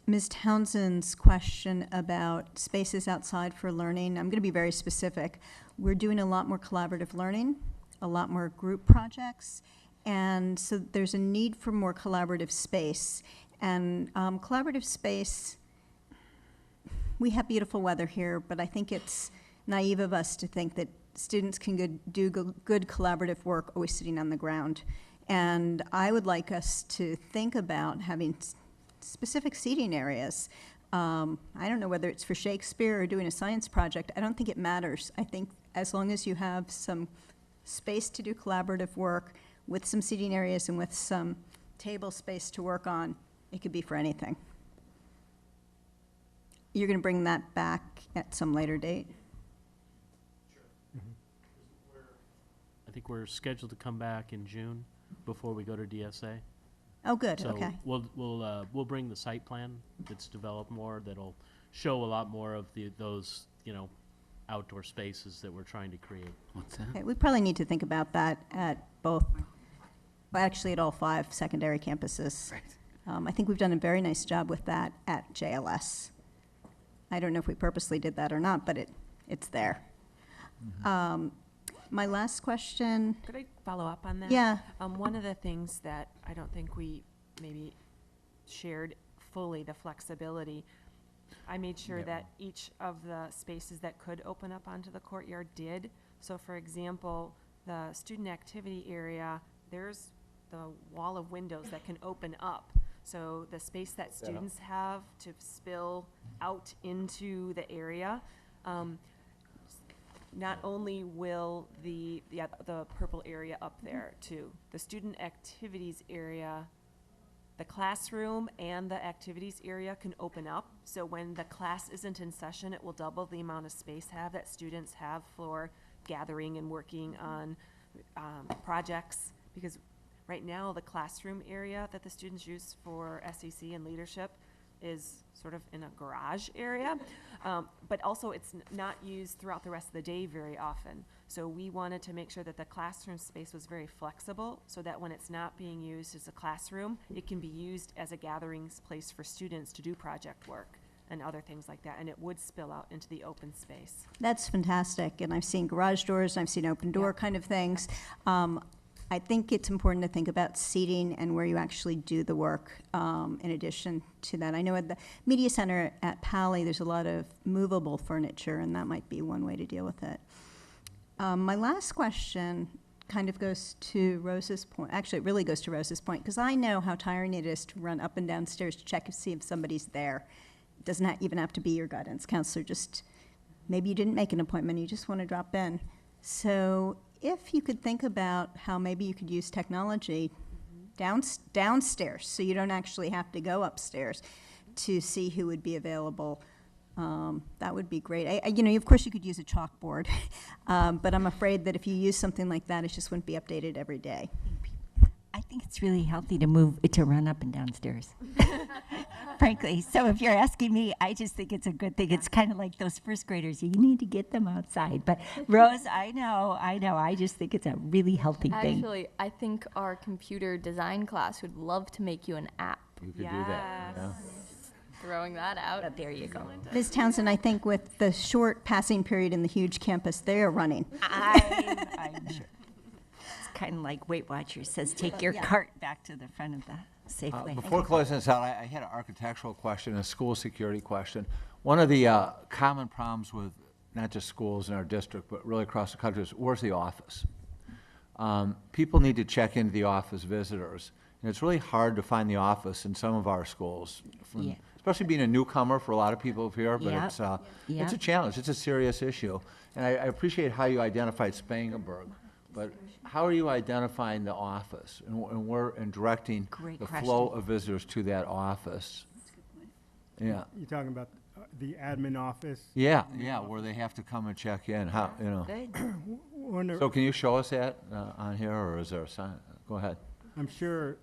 Ms. Townsend's question about spaces outside for learning. I'm going to be very specific. We're doing a lot more collaborative learning, a lot more group projects, and so there's a need for more collaborative space. And collaborative space, we have beautiful weather here, but I think it's naive of us to think that students can do good collaborative work always sitting on the ground. And I would like us to think about having specific seating areas. I don't know whether it's for Shakespeare or doing a science project. I don't think it matters. I think as long as you have some space to do collaborative work with some seating areas and with some table space to work on, it could be for anything. You're going to bring that back at some later date? I think we're scheduled to come back in June before we go to DSA. Oh, good, So okay. we'll bring the site plan that's developed more, that'll show a lot more of those, outdoor spaces that we're trying to create. What's that? Okay, we probably need to think about that at both, well, actually at all 5 secondary campuses. Right. I think we've done a very nice job with that at JLS. I don't know if we purposely did that or not, but it's there. My last question. Could I follow up on that? Yeah. One of the things that I don't think we maybe shared fully, the flexibility, I made sure that each of the spaces that could open up onto the courtyard did. So for example, the student activity area, there's the wall of windows that can open up. So the space that students have to spill out into the area, not only will the purple area up there too, the student activities area, the classroom and the activities area can open up. So when the class isn't in session, it will double the amount of space that students have for gathering and working on projects. Because right now the classroom area that the students use for SEC and leadership is sort of in a garage area, but also it's not used throughout the rest of the day very often. So we wanted to make sure that the classroom space was very flexible so that when it's not being used as a classroom, it can be used as a gathering place for students to do project work and other things like that, and it would spill out into the open space. That's fantastic, and I've seen garage doors, and I've seen open door kind of things. I think it's important to think about seating and where you actually do the work in addition to that. I know at the Media Center at Palo, there's a lot of movable furniture, and that might be one way to deal with it. My last question kind of goes to Rose's point. Actually, it really goes to Rose's point, because I know how tiring it is to run up and down stairs to check to see if somebody's there. It doesn't even have to be your guidance counselor. Just maybe you didn't make an appointment, you just want to drop in. So if you could think about how maybe you could use technology downstairs, so you don't actually have to go upstairs to see who would be available, that would be great. Of course you could use a chalkboard, but I'm afraid that if you use something like that, it just wouldn't be updated every day. I think it's really healthy to run up and downstairs. Frankly, so if you're asking me, I just think it's a good thing. It's kind of like those first graders. You need to get them outside. But Rose, I know. I just think it's a really healthy thing. Actually, I think our computer design class would love to make you an app. You could do that. Yeah. Throwing that out. There you go. Ms. Townsend, I think with the short passing period in the huge campus, they are running. I'm sure. It's kind of like Weight Watchers says, take your cart back to the front of the Safeway. Before closing this out, I had an architectural question, a school security question. One of the common problems with not just schools in our district, but really across the country is, where's the office? people need to check into the office visitors. And it's really hard to find the office in some of our schools, Yeah. especially being a newcomer for a lot of people up here, but Yep. it's a Yep. challenge. It's a serious issue. And I appreciate how you identified Spangenberg, but how are you identifying the office and directing Great the question. flow of visitors to that office? Yeah. You're talking about the admin office? Yeah, where they have to come and check in, how, you know. Good. So can you show us that on here, or is there a sign? Go ahead. I'm sure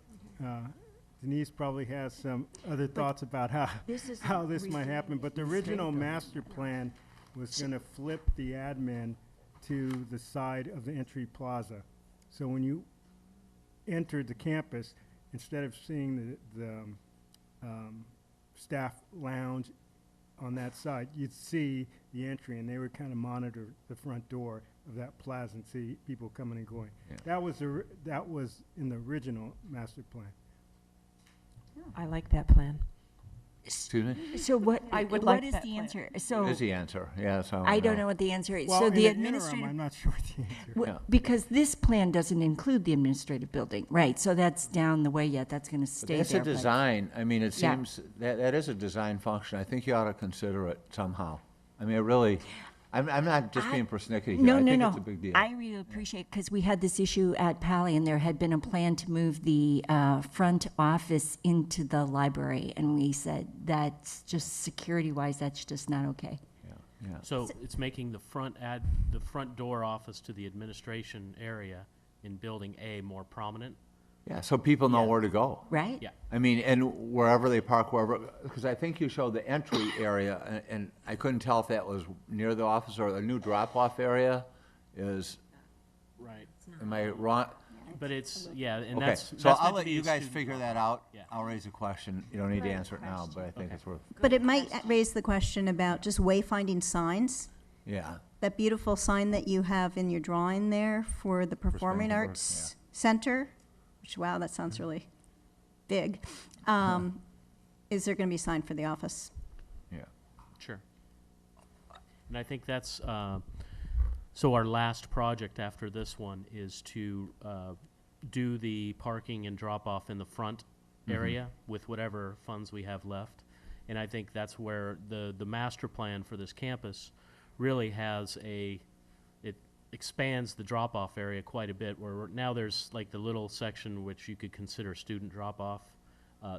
Denise probably has some other thoughts about how this might happen, but the original master plan was going to flip the admin to the side of the entry plaza. So when you entered the campus, instead of seeing the staff lounge on that side, you'd see the entry, and they would kind of monitor the front door of that plaza and see people coming and going. Yeah. That was in the original master plan. I like that plan. Excuse me? So what, I would what like is that the plan. answer? So What is the answer? Yeah, so. I don't know what the answer is. Well, So in the the interim, administrative. I'm not sure what the answer is. Yeah. Because this plan doesn't include the administrative building, right? So that's down the way yet. That's going to But stay that's there. a but- design, I mean, it Yeah. seems, that is a design function. I think you ought to consider it somehow. I mean, I really, I'm not just being persnickety here. No, I no, think no. it's a big deal. I really appreciate, because we had this issue at Palo, and there had been a plan to move the front office into the library, and we said that's just security-wise, that's just not okay. Yeah. So it's making the front door office to the administration area in Building A more prominent. Yeah, so people know where to go. Right? Yeah. I mean, and wherever they park, wherever, because I think you showed the entry area, and I couldn't tell if that was near the office or the new drop-off area is, Right. am I wrong? But it's, yeah, and Okay, that's. so that's I'll meant to let be you a guys student figure drop-off. that out. Yeah. I'll raise a question. You don't need to answer it now, but I think it's worth, But it might raise the question about just wayfinding signs. yeah. That beautiful sign that you have in your drawing there for the Performing Spangenberg, Arts Center, which, wow, that sounds really big. Is there going to be a sign for the office? Yeah. Sure. And I think that's, so our last project after this one is to do the parking and drop-off in the front area with whatever funds we have left. And I think that's where the master plan for this campus really has it expands the drop-off area quite a bit, where now there's like the little section which you could consider student drop-off.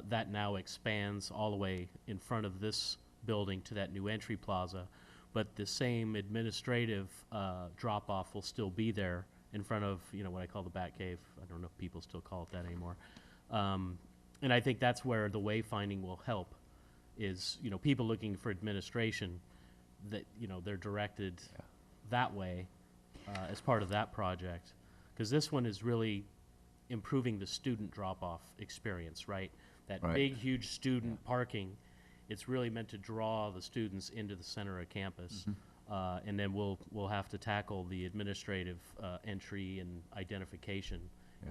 That now expands all the way in front of this building to that new entry plaza. But the same administrative drop-off will still be there in front of, what I call the Bat Cave. I don't know if people still call it that anymore. And I think that's where the wayfinding will help, is, people looking for administration, that, they're directed that way as part of that project. Because this one is really improving the student drop-off experience, right? That Right. big, huge student parking, it's really meant to draw the students into the center of campus. And then we'll have to tackle the administrative entry and identification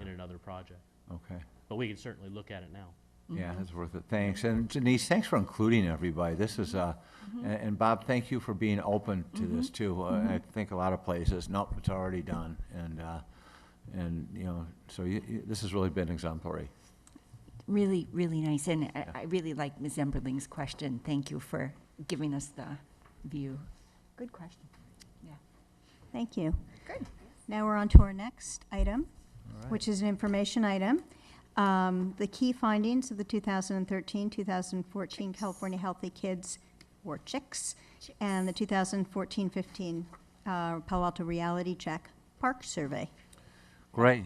in another project. Okay. But we can certainly look at it now. Yeah, it's worth it. Thanks. And Denise, thanks for including everybody. This is, and Bob, thank you for being open to this too. I think a lot of places, nope, it's already done. And so this has really been exemplary. Really, really nice. And I really like Ms. Emberling's question. Thank you for giving us the view. Good question. Yeah. Thank you. Good. Now we're on to our next item, which is an information item. The key findings of the 2013-2014 California Healthy Kids, or CHICS, and the 2014-15 Palo Alto Reality Check Park Survey. Great.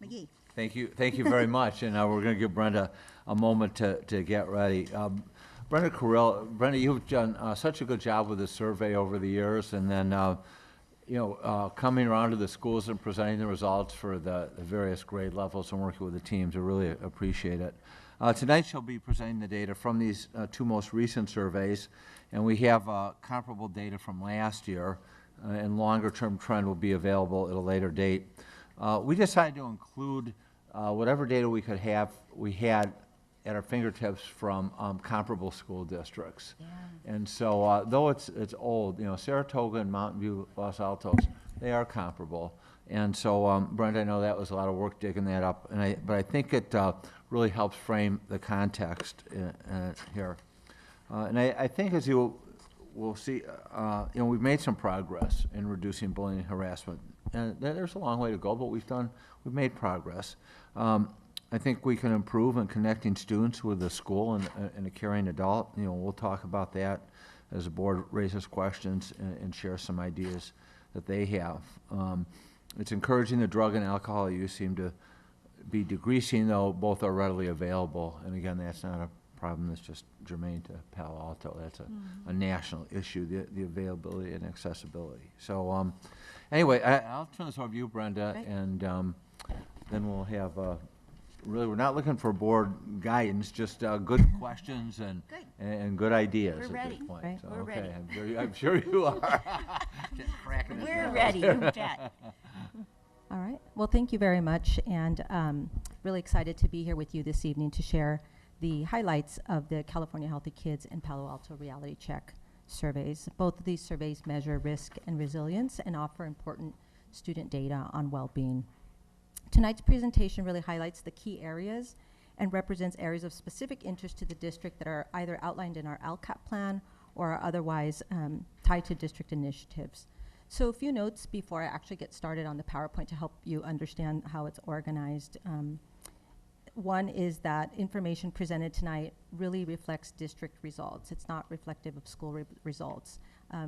McGee. Thank you very much. And we're going to give Brenda a moment to get ready. Brenda Carrill, Brenda, you've done such a good job with the survey over the years, and then coming around to the schools and presenting the results for the various grade levels and working with the teams. I really appreciate it. Tonight she'll be presenting the data from these two most recent surveys, and we have comparable data from last year, and longer-term trend will be available at a later date. We decided to include whatever data we had at our fingertips from comparable school districts. Yeah. And so, though it's old, Saratoga and Mountain View, Los Altos, They are comparable. And so, Brenda, I know that was a lot of work digging that up, but I think it really helps frame the context here. And I think as you will see, we've made some progress in reducing bullying and harassment. And there's a long way to go, but we've made progress. I think we can improve in connecting students with the school and a caring adult. We'll talk about that as the board raises questions and share some ideas that they have. It's encouraging the drug and alcohol use seem to be decreasing, though both are readily available. And again, that's not a problem that's just germane to Palo Alto. That's a national issue, the availability and accessibility. So anyway, I'll turn this over to you, Brenda, and then we'll have, really, we're not looking for board guidance, just good questions and good ideas We're at ready. this point. Right. So, We're okay, ready. I'm sure you are. Just cracking his We're nose. ready, you bet. All right. Well, thank you very much, and really excited to be here with you this evening to share the highlights of the California Healthy Kids and Palo Alto Reality Check surveys. Both of these surveys measure risk and resilience and offer important student data on well-being. Tonight's presentation really highlights the key areas and represents areas of specific interest to the district that are either outlined in our LCAP plan or are otherwise tied to district initiatives. So a few notes before I actually get started on the PowerPoint to help you understand how it's organized. One is that information presented tonight really reflects district results. It's not reflective of school results.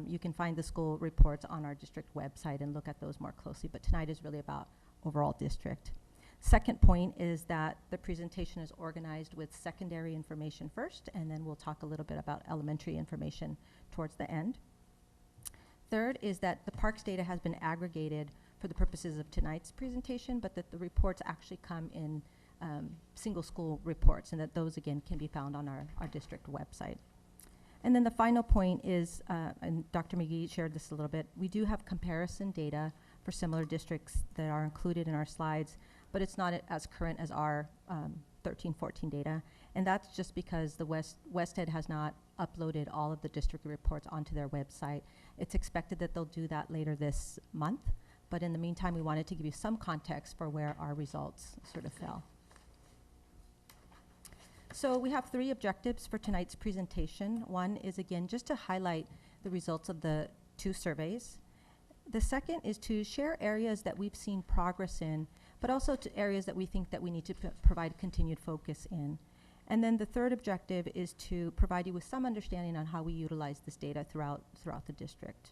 You can find the school reports on our district website and look at those more closely, but tonight is really about overall district. Second point is that the presentation is organized with secondary information first, and then we'll talk a little bit about elementary information towards the end. Third is that the parks data has been aggregated for the purposes of tonight's presentation, but that the reports actually come in single school reports, and that those again can be found on our district website. And then the final point is, and Dr. McGee shared this a little bit, we do have comparison data for similar districts that are included in our slides, but it's not as current as our 13-14 data. And that's just because the WestEd has not uploaded all of the district reports onto their website. It's expected that they'll do that later this month, but in the meantime, we wanted to give you some context for where our results sort of fell. So we have 3 objectives for tonight's presentation. One is, again, just to highlight the results of the 2 surveys. The second is to share areas that we've seen progress in, but also to areas that we think that we need to provide continued focus in. And then the third objective is to provide you with some understanding on how we utilize this data throughout the district.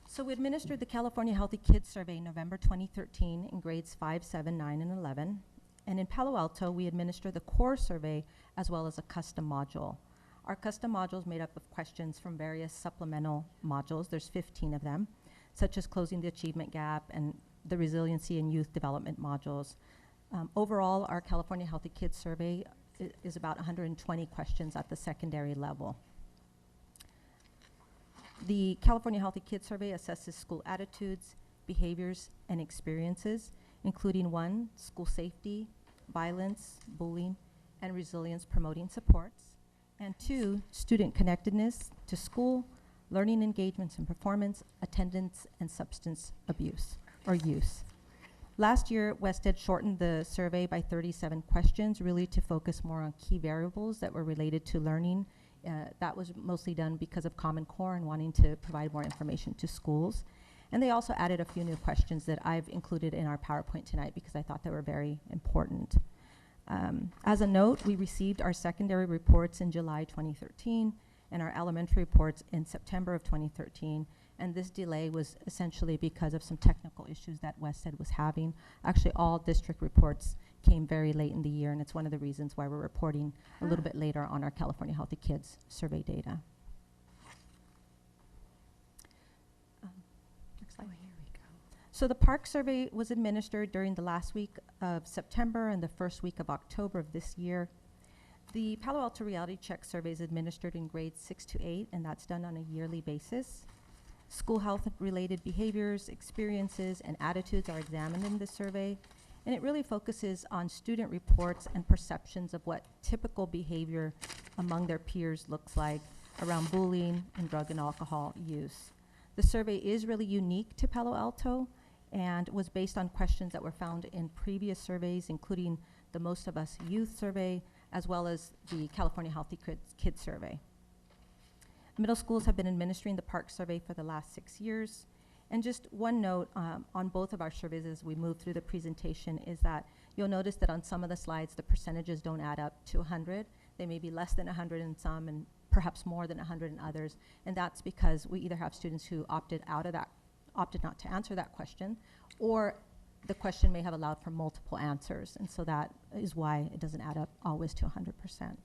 So we administered the California Healthy Kids Survey in November 2013 in grades 5, 7, 9, and 11. And in Palo Alto, we administer the core survey as well as a custom module. Our custom module is made up of questions from various supplemental modules. There's 15 of them, such as closing the achievement gap and the resiliency and youth development modules. Overall, our California Healthy Kids Survey is about 120 questions at the secondary level. The California Healthy Kids Survey assesses school attitudes, behaviors, and experiences, including 1, school safety, violence, bullying, and resilience promoting supports, and 2, student connectedness to school, learning engagements and performance, attendance, and substance abuse or use. Last year, WestEd shortened the survey by 37 questions, really to focus more on key variables that were related to learning. That was mostly done because of Common Core and wanting to provide more information to schools. And they also added a few new questions that I've included in our PowerPoint tonight because I thought they were very important. As a note, we received our secondary reports in July 2013 and our elementary reports in September of 2013. And this delay was essentially because of some technical issues that WestEd was having. Actually, all district reports came very late in the year, and it's one of the reasons why we're reporting a little bit later on our California Healthy Kids survey data. Next slide. Here we go. So the park survey was administered during the last week of September and the first week of October of this year. The Palo Alto Reality Check survey is administered in grades 6 to 8, and that's done on a yearly basis. School health-related behaviors, experiences, and attitudes are examined in this survey, and it really focuses on student reports and perceptions of what typical behavior among their peers looks like around bullying and drug and alcohol use. The survey is really unique to Palo Alto and was based on questions that were found in previous surveys, including the Most of Us Youth survey, as well as the California Healthy Kids survey. Middle schools have been administering the PARC survey for the last 6 years. And just one note on both of our surveys as we move through the presentation is that you'll notice that on some of the slides, the percentages don't add up to 100. They may be less than 100 in some and perhaps more than 100 in others. And that's because we either have students who opted not to answer that question, or the question may have allowed for multiple answers. And so that is why it doesn't add up always to 100%.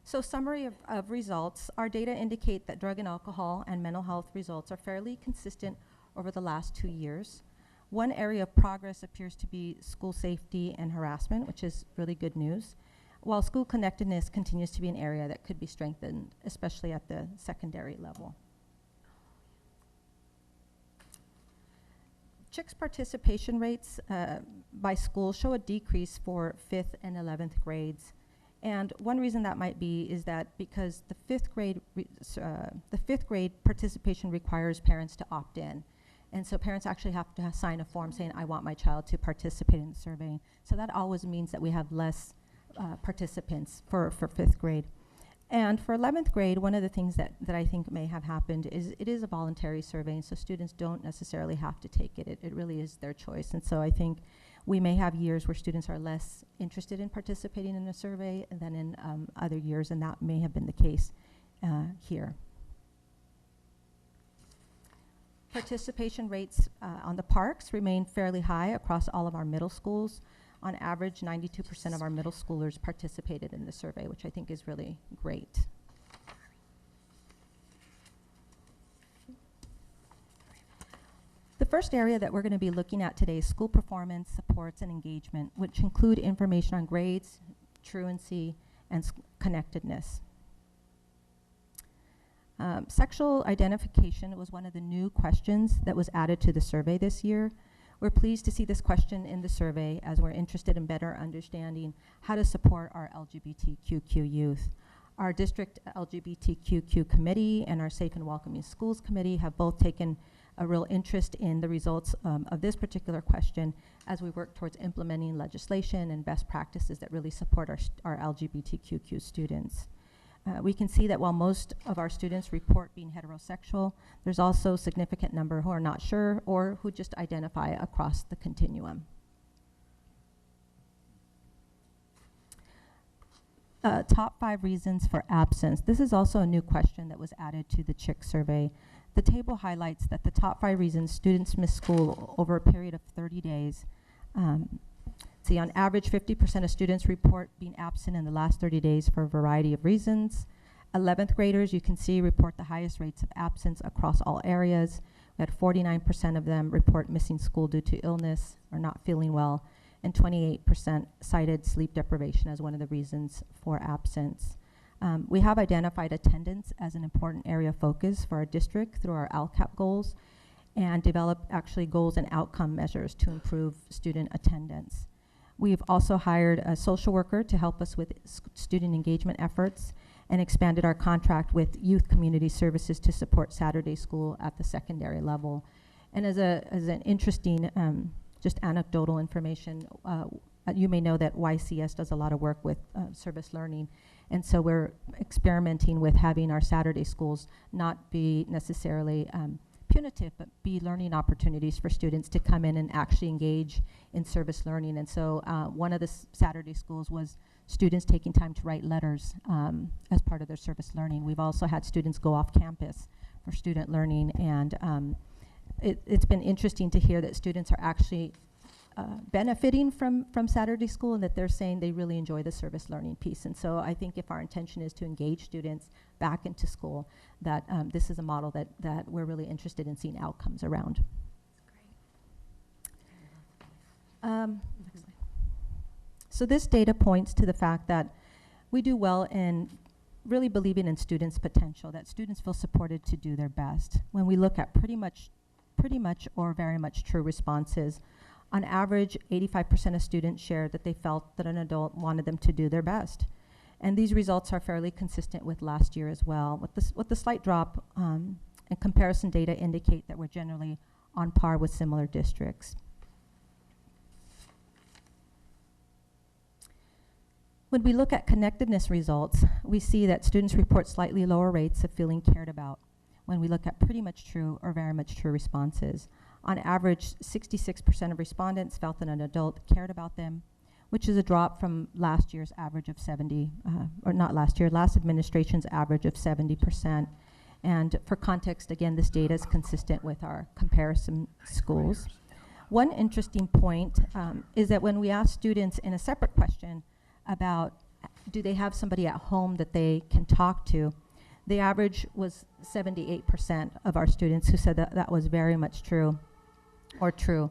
So summary of results, our data indicate that drug and alcohol and mental health results are fairly consistent over the last 2 years. One area of progress appears to be school safety and harassment, which is really good news, while school connectedness continues to be an area that could be strengthened, especially at the secondary level. CHIC's participation rates by school show a decrease for 5th and 11th grades. And one reason that might be is that because the fifth grade participation requires parents to opt in. And so parents actually have to sign a form saying, I want my child to participate in the survey. So that always means that we have less participants for 5th grade. And for 11th grade, one of the things that I think may have happened is it is a voluntary survey, and so students don't necessarily have to take it. It really is their choice. And so I think we may have years where students are less interested in participating in a survey than in other years, and that may have been the case here. Participation rates on the parks remain fairly high across all of our middle schools. On average, 92% of our middle schoolers participated in the survey, which I think is really great. The first area that we're going to be looking at today is school performance, supports, and engagement, which include information on grades, truancy, and connectedness. Sexual identification was one of the new questions that was added to the survey this year. We're pleased to see this question in the survey as we're interested in better understanding how to support our LGBTQ youth. Our district LGBTQ committee and our Safe and Welcoming Schools committee have both taken a real interest in the results of this particular question as we work towards implementing legislation and best practices that really support our LGBTQ students. We can see that while most of our students report being heterosexual, there's also a significant number who are not sure or who just identify across the continuum. Top 5 reasons for absence. This is also a new question that was added to the CHIC survey. The table highlights that the top 5 reasons students miss school over a period of 30 days. See, on average, 50% of students report being absent in the last 30 days for a variety of reasons. 11th graders, you can see, report the highest rates of absence across all areas. We had 49% of them report missing school due to illness or not feeling well, and 28% cited sleep deprivation as one of the reasons for absence. We have identified attendance as an important area of focus for our district through our LCAP goals, and developed actually goals and outcome measures to improve student attendance. We've also hired a social worker to help us with student engagement efforts and expanded our contract with Youth Community Services to support Saturday school at the secondary level. And as an interesting, just anecdotal information, you may know that YCS does a lot of work with service learning. And so we're experimenting with having our Saturday schools not be necessarily punitive, but be learning opportunities for students to come in and actually engage in service learning. And so one of the Saturday schools was students taking time to write letters as part of their service learning. We've also had students go off campus for student learning, and it's been interesting to hear that students are actually benefiting from Saturday school, and that they're saying they really enjoy the service learning piece. And so I think if our intention is to engage students back into school, that this is a model that we're really interested in seeing outcomes around. So this data points to the fact that we do well in really believing in students' potential, that students feel supported to do their best. When we look at pretty much or very much true responses, on average, 85% of students shared that they felt that an adult wanted them to do their best. And these results are fairly consistent with last year as well. With the slight drop, and comparison data indicate that we're generally on par with similar districts. When we look at connectedness results, we see that students report slightly lower rates of feeling cared about when we look at pretty much true or very much true responses. On average, 66% of respondents felt that an adult cared about them, which is a drop from last year's average of 70, or not last year, last administration's average of 70%. And for context, again, this data is consistent with our comparison schools. One interesting point is that when we ask students in a separate question about do they have somebody at home that they can talk to, the average was 78% of our students who said that that was very much true or true.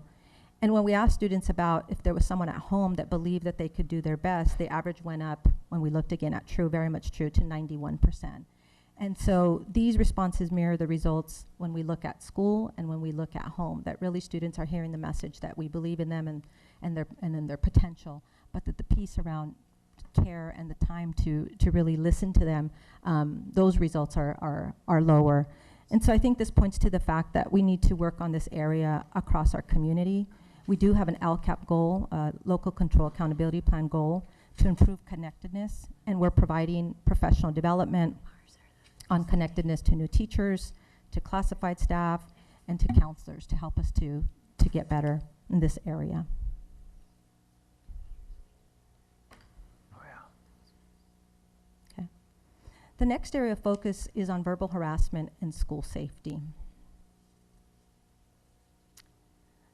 And when we asked students about if there was someone at home that believed that they could do their best, the average went up, when we looked again at true, very much true, to 91%. And so these responses mirror the results when we look at school and when we look at home, that really students are hearing the message that we believe in them and in their potential, but that the piece around care and the time to really listen to them, those results are lower. And so I think this points to the fact that we need to work on this area across our community. We do have an LCAP goal, Local Control Accountability Plan goal, to improve connectedness, and we're providing professional development on connectedness to new teachers, to classified staff, and to counselors to help us to get better in this area. Okay. The next area of focus is on verbal harassment and school safety.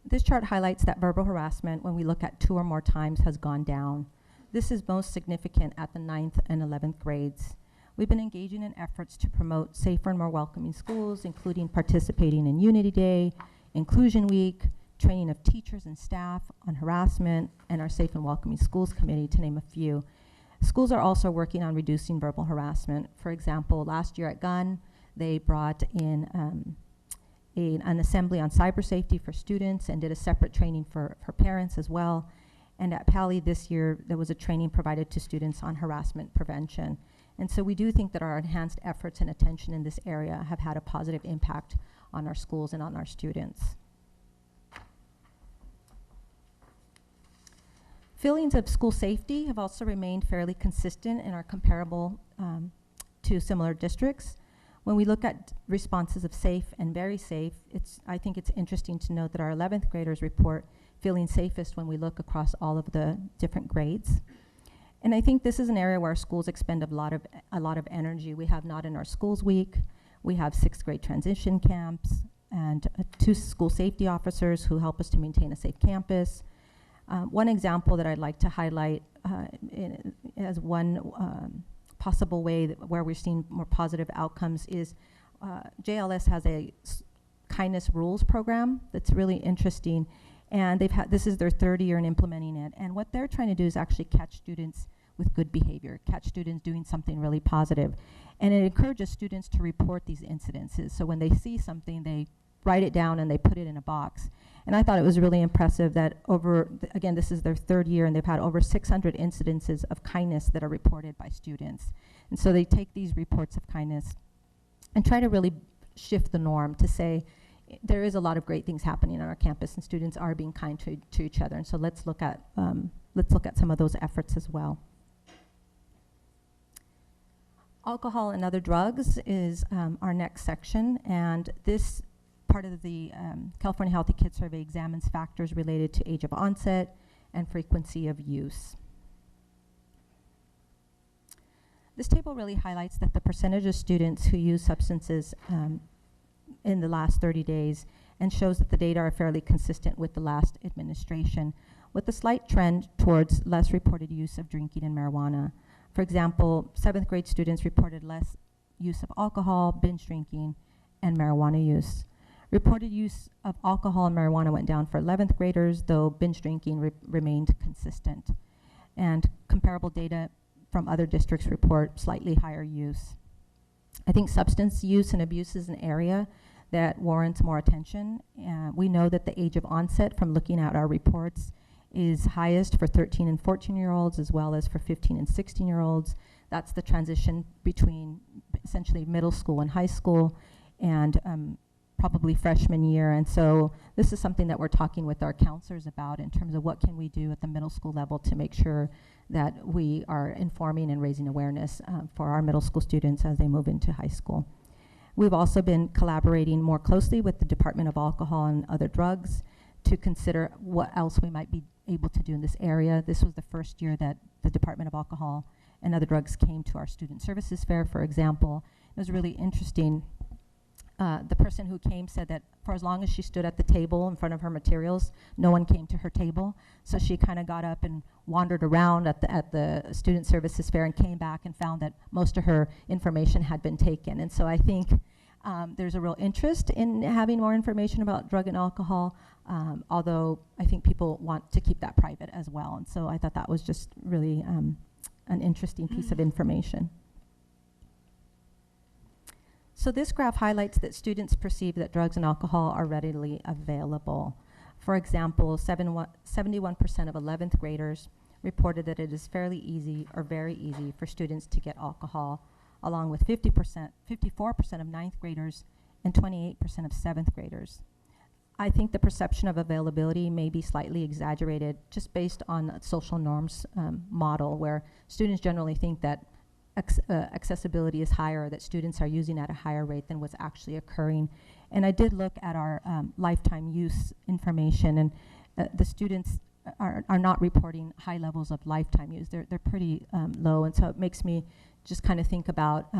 This chart highlights that verbal harassment, when we look at 2 or more times, has gone down. This is most significant at the 9th and 11th grades. We've been engaging in efforts to promote safer and more welcoming schools, including participating in Unity Day, Inclusion Week, training of teachers and staff on harassment, and our Safe and Welcoming Schools Committee, to name a few. Schools are also working on reducing verbal harassment. For example, last year at Gunn, they brought in an assembly on cyber safety for students and did a separate training for parents as well. And at Palo this year, there was a training provided to students on harassment prevention. And so we do think that our enhanced efforts and attention in this area have had a positive impact on our schools and on our students. Feelings of school safety have also remained fairly consistent and are comparable to similar districts. When we look at responses of safe and very safe, I think it's interesting to note that our 11th graders report feeling safest when we look across all of the different grades. And I think this is an area where our schools expend a lot of energy. We have Not in Our Schools Week, we have 6th grade transition camps, and 2 school safety officers who help us to maintain a safe campus. One example that I'd like to highlight as one possible way where we're seeing more positive outcomes is JLS has a kindness rules program that's really interesting. And this is their 3rd year in implementing it. And what they're trying to do is actually catch students with good behavior, catch students doing something really positive. And it encourages students to report these incidences. So when they see something, they write it down and they put it in a box. And I thought it was really impressive that again, this is their 3rd year, and they've had over 600 incidences of kindness that are reported by students. And so they take these reports of kindness and try to really shift the norm to say, there is a lot of great things happening on our campus, and students are being kind to each other. And so let's look at some of those efforts as well. Alcohol and other drugs is our next section, and this part of the California Healthy Kids Survey examines factors related to age of onset and frequency of use. This table really highlights that the percentage of students who use substances in the last 30 days, and shows that the data are fairly consistent with the last administration, with a slight trend towards less reported use of drinking and marijuana. For example, 7th grade students reported less use of alcohol, binge drinking, and marijuana use. Reported use of alcohol and marijuana went down for 11th graders, though binge drinking remained consistent. And comparable data from other districts report slightly higher use. I think substance use and abuse is an area that warrants more attention. We know that the age of onset, from looking at our reports, is highest for 13 and 14-year-olds, as well as for 15 and 16-year-olds. That's the transition between essentially middle school and high school, and probably freshman year. And so this is something that we're talking with our counselors about in terms of what can we do at the middle school level to make sure that we are informing and raising awareness for our middle school students as they move into high school. We've also been collaborating more closely with the Department of Alcohol and Other Drugs to consider what else we might be able to do in this area. This was the first year that the Department of Alcohol and Other Drugs came to our Student Services Fair, for example. It was really interesting. The person who came said that for as long as she stood at the table in front of her materials, no one came to her table. So she kind of got up and wandered around at the Student Services Fair and came back and found that most of her information had been taken. And so I think there's a real interest in having more information about drug and alcohol, although I think people want to keep that private as well. And so I thought that was just really an interesting piece of information. So this graph highlights that students perceive that drugs and alcohol are readily available. For example, 71% of 11th graders reported that it is fairly easy or very easy for students to get alcohol, along with 54% of 9th graders and 28% of 7th graders. I think the perception of availability may be slightly exaggerated just based on a social norms model, where students generally think that accessibility is higher, that students are using at a higher rate than what's actually occurring. And I did look at our lifetime use information, and the students are not reporting high levels of lifetime use. They're pretty low, and so it makes me just kind of think about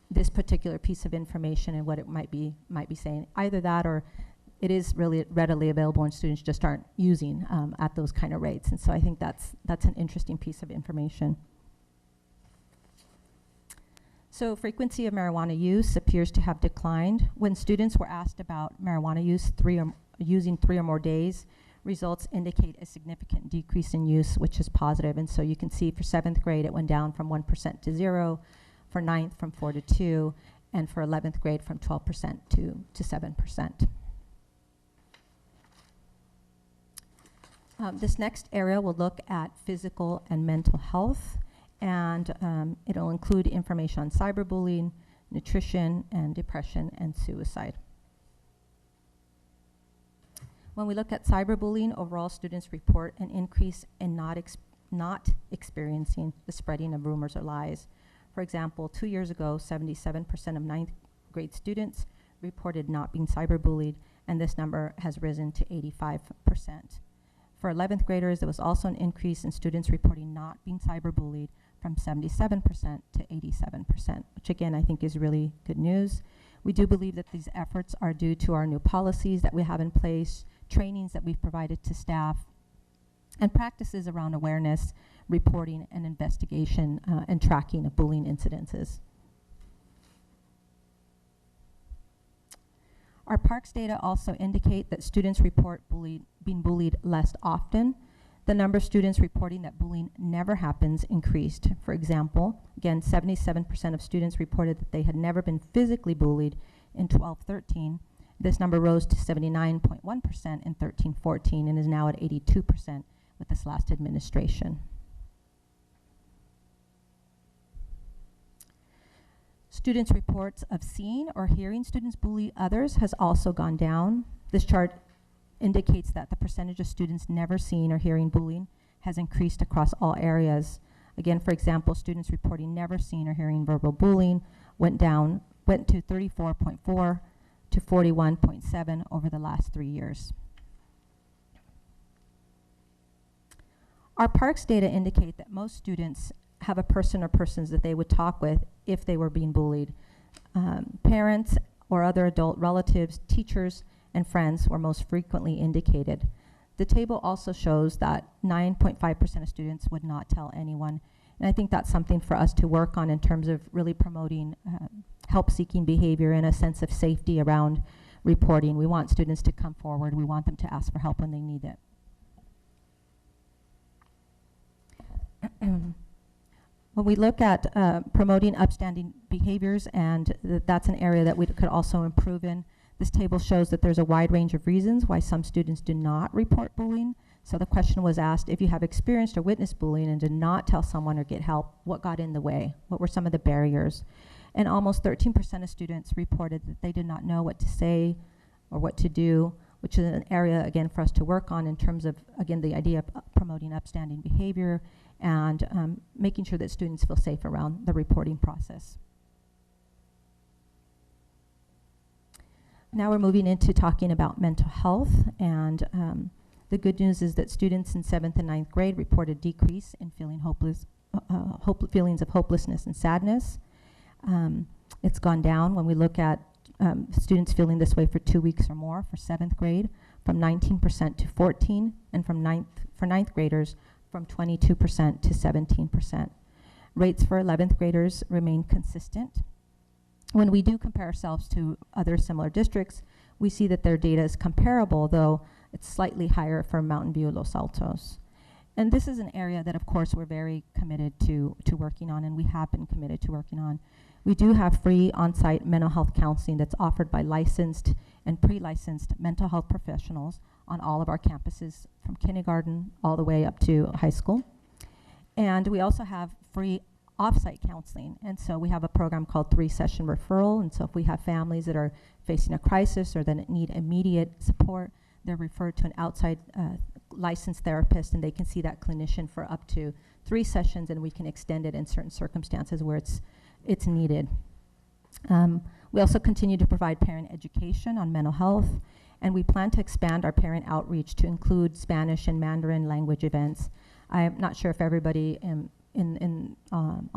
this particular piece of information and what it might be saying. Either that, or it is really readily available and students just aren't using at those kind of rates. And so I think that's an interesting piece of information. So frequency of marijuana use appears to have declined. When students were asked about marijuana use using 3 or more days, results indicate a significant decrease in use, which is positive. And so you can see for 7th grade, it went down from 1% to 0, for 9th from 4 to 2, and for 11th grade from 12% to 7%. This next area will look at physical and mental health. And it'll include information on cyberbullying, nutrition, and depression and suicide. When we look at cyberbullying, overall students report an increase in not experiencing the spreading of rumors or lies. For example, 2 years ago, 77% of 9th grade students reported not being cyberbullied, and this number has risen to 85%. For 11th graders, there was also an increase in students reporting not being cyberbullied, from 77% to 87%, which again I think is really good news. We do believe that these efforts are due to our new policies that we have in place, trainings that we've provided to staff, and practices around awareness, reporting, and investigation and tracking of bullying incidences. Our Parks data also indicate that students report being bullied less often. The number of students reporting that bullying never happens increased. For example, again, 77% of students reported that they had never been physically bullied in 12-13. This number rose to 79.1% in 13-14 and is now at 82% with this last administration. Students' reports of seeing or hearing students bully others has also gone down. This chart indicates that the percentage of students never seeing or hearing bullying has increased across all areas. Again, for example, students reporting never seeing or hearing verbal bullying went to 34.4 to 41.7 over the last 3 years. Our Parks data indicate that most students have a person or persons that they would talk with if they were being bullied. Parents or other adult relatives, teachers, and friends were most frequently indicated. The table also shows that 9.5% of students would not tell anyone. And I think that's something for us to work on in terms of really promoting help-seeking behavior and a sense of safety around reporting. We want students to come forward. We want them to ask for help when they need it. When we look at promoting upstanding behaviors, and that's an area that we could also improve in, this table shows that there's a wide range of reasons why some students do not report bullying. So the question was asked, if you have experienced or witnessed bullying and did not tell someone or get help, what got in the way? What were some of the barriers? And almost 13% of students reported that they did not know what to say or what to do, which is an area, again, for us to work on in terms of, again, the idea of promoting upstanding behavior and making sure that students feel safe around the reporting process. Now we're moving into talking about mental health, and the good news is that students in 7th and 9th grade reported decrease in feelings of hopelessness and sadness. It's gone down when we look at students feeling this way for 2 weeks or more for 7th grade, from 19% to 14%, and for 9th graders, from 22% to 17%. Rates for 11th graders remain consistent. When we do compare ourselves to other similar districts, we see that their data is comparable, though it's slightly higher for Mountain View, Los Altos. And this is an area that, of course, we're very committed to working on, and we have been committed to working on. We do have free on-site mental health counseling that's offered by licensed and pre-licensed mental health professionals on all of our campuses, from kindergarten all the way up to high school. And we also have free off-site counseling, and so we have a program called 3-session referral, and so if we have families that are facing a crisis or that need immediate support, they're referred to an outside licensed therapist, and they can see that clinician for up to 3 sessions, and we can extend it in certain circumstances where it's needed. We also continue to provide parent education on mental health, and we plan to expand our parent outreach to include Spanish and Mandarin language events. I'm not sure if everybody on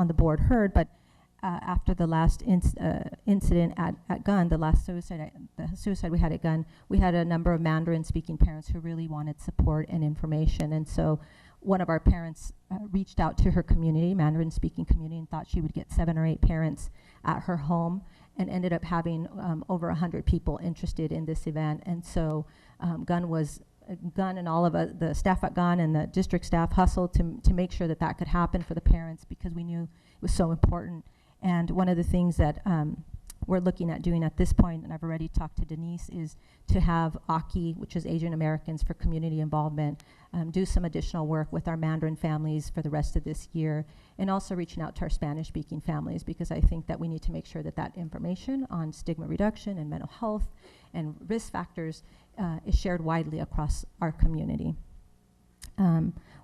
the board heard, but after the last incident at Gun, the last suicide we had at Gun, we had a number of Mandarin-speaking parents who really wanted support and information, and so one of our parents reached out to her community, Mandarin-speaking community, and thought she would get 7 or 8 parents at her home, and ended up having over 100 people interested in this event. And so Gun and all of the staff at Gun and the district staff hustled to make sure that that could happen for the parents, because we knew it was so important. And one of the things that we're looking at doing at this point, and I've already talked to Denise, is to have AKI, which is Asian Americans for Community Involvement, do some additional work with our Mandarin families for the rest of this year, and also reaching out to our Spanish-speaking families, because I think that we need to make sure that that information on stigma reduction and mental health and risk factors is shared widely across our community.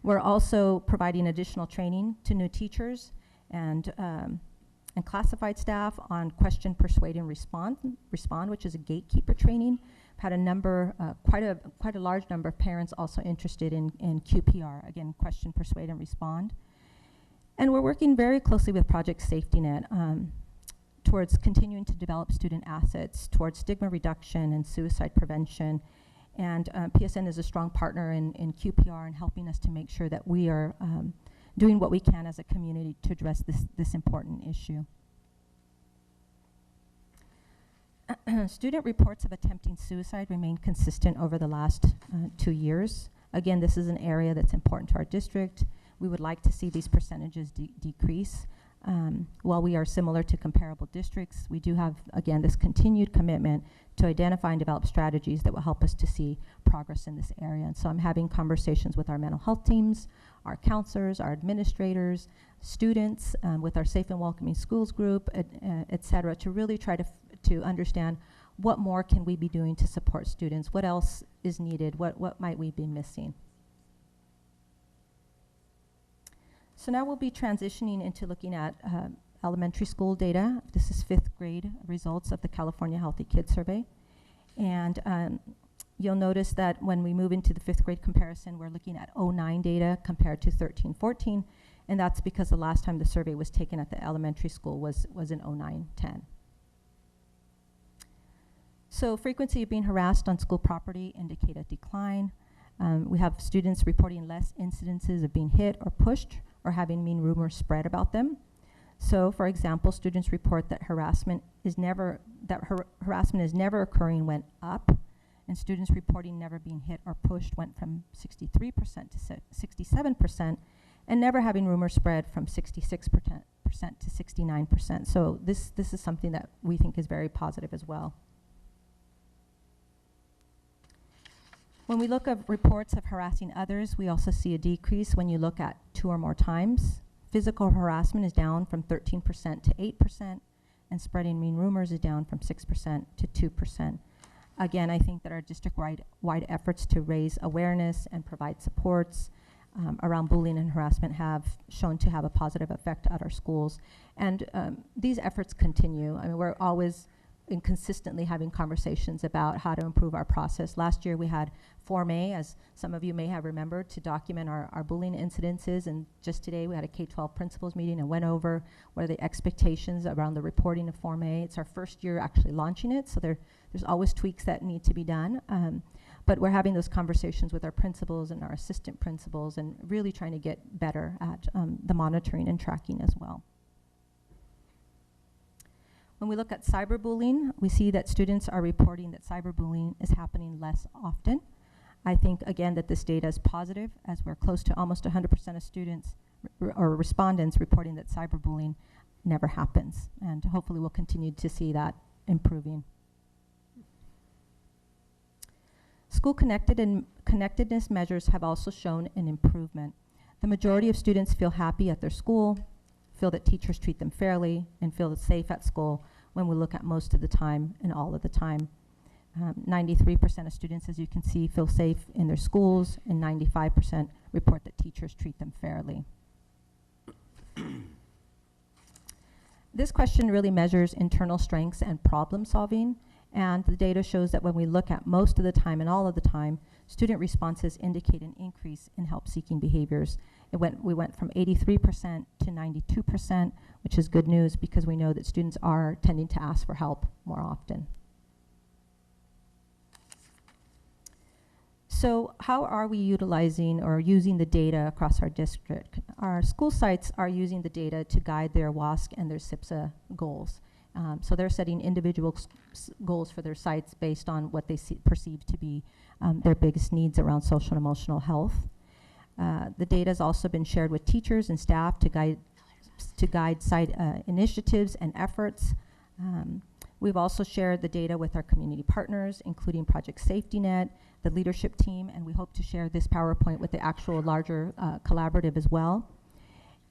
We're also providing additional training to new teachers and classified staff on question, persuade, and respond, which is a gatekeeper training. Had a number, quite a large number of parents also interested in QPR, again, question, persuade, and respond. And we're working very closely with Project Safety Net towards continuing to develop student assets, towards stigma reduction and suicide prevention. And PSN is a strong partner in QPR and helping us to make sure that we are doing what we can as a community to address this important issue. Student reports of attempting suicide remain consistent over the last 2 years. Again, this is an area that's important to our district. We would like to see these percentages decrease. While we are similar to comparable districts, we do have, again, this continued commitment to identify and develop strategies that will help us to see progress in this area. And so I'm having conversations with our mental health teams, our counselors, our administrators, students, with our Safe and Welcoming Schools group, et cetera, to really try to understand what more can we be doing to support students, what else is needed, what might we be missing. So now we'll be transitioning into looking at elementary school data. This is 5th grade results of the California Healthy Kids Survey. And you'll notice that when we move into the 5th grade comparison, we're looking at 09 data compared to 13-14, and that's because the last time the survey was taken at the elementary school was in 09-10. So frequency of being harassed on school property indicate a decline. We have students reporting less incidences of being hit or pushed or having mean rumors spread about them. So, for example, students report that harassment is never occurring went up, and students reporting never being hit or pushed went from 63% to 67%, and never having rumors spread from 66% to 69%. So this is something that we think is very positive as well. When we look at reports of harassing others, we also see a decrease when you look at 2 or more times. Physical harassment is down from 13% to 8%, and spreading mean rumors is down from 6% to 2%. Again, I think that our district-wide efforts to raise awareness and provide supports around bullying and harassment have shown to have a positive effect at our schools. And these efforts continue. I mean, we're always consistently having conversations about how to improve our process. Last year we had Form A, as some of you may have remembered, to document our bullying incidences, and just today we had a K-12 principals meeting and went over what are the expectations around the reporting of Form A. It's our first year actually launching it, so there's always tweaks that need to be done. But we're having those conversations with our principals and our assistant principals and really trying to get better at the monitoring and tracking as well. When we look at cyberbullying, we see that students are reporting that cyberbullying is happening less often. I think, again, that this data is positive, as we're close to almost 100% of students or respondents reporting that cyberbullying never happens. And hopefully we'll continue to see that improving. School connectedness measures have also shown an improvement. The majority of students feel happy at their school, feel that teachers treat them fairly, and feel safe at school when we look at most of the time and all of the time. 93% of students, as you can see, feel safe in their schools, and 95% report that teachers treat them fairly. This question really measures internal strengths and problem solving, and the data shows that when we look at most of the time and all of the time, student responses indicate an increase in help-seeking behaviors. We went from 83% to 92%, which is good news because we know that students are tending to ask for help more often. So how are we utilizing or using the data across our district? Our school sites are using the data to guide their WASC and their SIPSA goals. So they're setting individual goals for their sites based on what they perceive to be their biggest needs around social and emotional health. The data has also been shared with teachers and staff to guide site initiatives and efforts. We've also shared the data with our community partners, including Project Safety Net, the leadership team, and we hope to share this PowerPoint with the actual larger collaborative as well.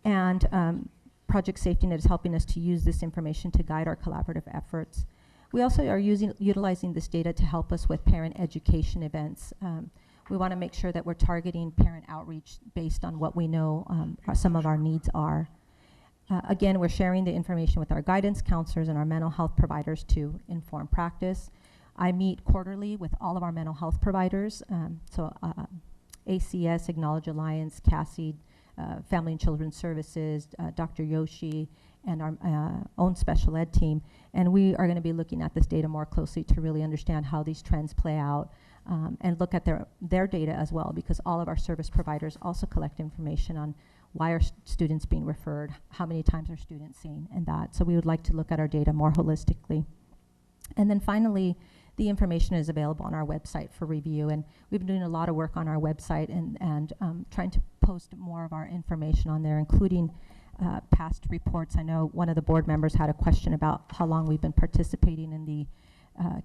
And Project Safety Net is helping us to use this information to guide our collaborative efforts. We also are utilizing this data to help us with parent education events. We want to make sure that we're targeting parent outreach based on what we know some of our needs are. Again, we're sharing the information with our guidance counselors and our mental health providers to inform practice. I meet quarterly with all of our mental health providers, ACS, Acknowledge Alliance, Cassie, Family and Children's Services, Dr. Yoshi, and our own special ed team. And we are going to be looking at this data more closely to really understand how these trends play out and look at their data as well, because all of our service providers also collect information on why are students being referred, how many times are students seen, and that. So we would like to look at our data more holistically. And then finally, the information is available on our website for review, and we've been doing a lot of work on our website and trying to post more of our information on there, including past reports. I know one of the board members had a question about how long we've been participating in the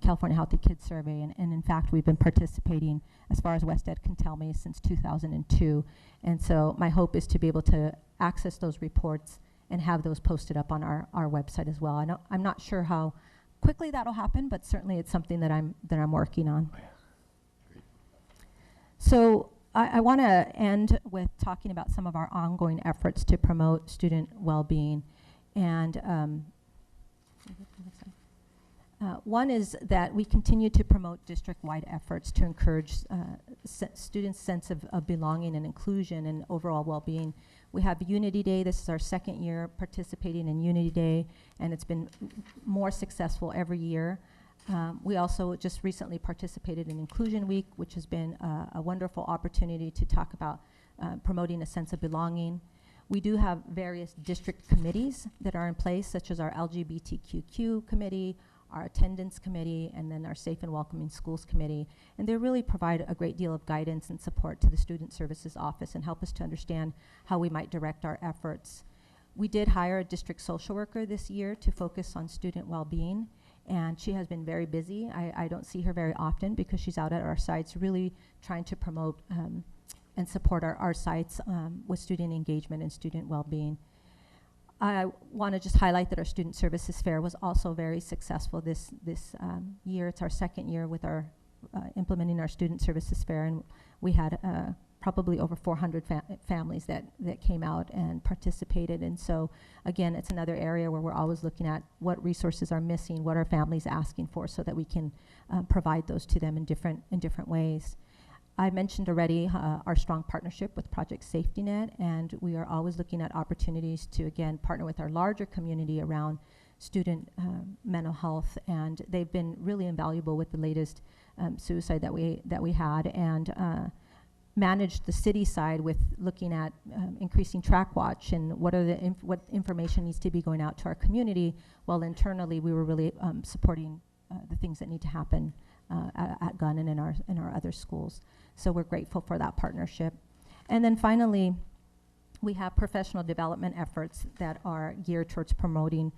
California Healthy Kids Survey, and in fact we've been participating, as far as West Ed can tell me, since 2002. And so my hope is to be able to access those reports and have those posted up on our website as well. I'm not sure how quickly that'll happen, but certainly it's something that I'm working on. So I want to end with talking about some of our ongoing efforts to promote student well-being. And one is that we continue to promote district-wide efforts to encourage students' sense of belonging and inclusion and overall well-being. We have Unity Day. This is our second year participating in Unity Day, and it's been more successful every year. We also just recently participated in Inclusion Week, which has been a wonderful opportunity to talk about promoting a sense of belonging. We do have various district committees that are in place, such as our LGBTQ committee, our attendance committee, and then our Safe and Welcoming Schools committee. And they really provide a great deal of guidance and support to the Student Services Office and help us to understand how we might direct our efforts. We did hire a district social worker this year to focus on student well-being, And she has been very busy. I don't see her very often because she's out at our sites really trying to promote and support our sites with student engagement and student well-being. I want to just highlight that our Student Services Fair was also very successful this year. It's our second year with our implementing our Student Services Fair, and we had probably over 400 families that came out and participated. And so, again, it's another area where we're always looking at what resources are missing, what are families asking for, so that we can provide those to them in different ways. I mentioned already our strong partnership with Project Safety Net, and we are always looking at opportunities to, again, partner with our larger community around student mental health, and they've been really invaluable with the latest suicide that we had, and managed the city side with looking at increasing track watch and what information needs to be going out to our community, while internally we were really supporting the things that need to happen at Gunn and in our other schools. So we're grateful for that partnership. And then finally, we have professional development efforts that are geared towards promoting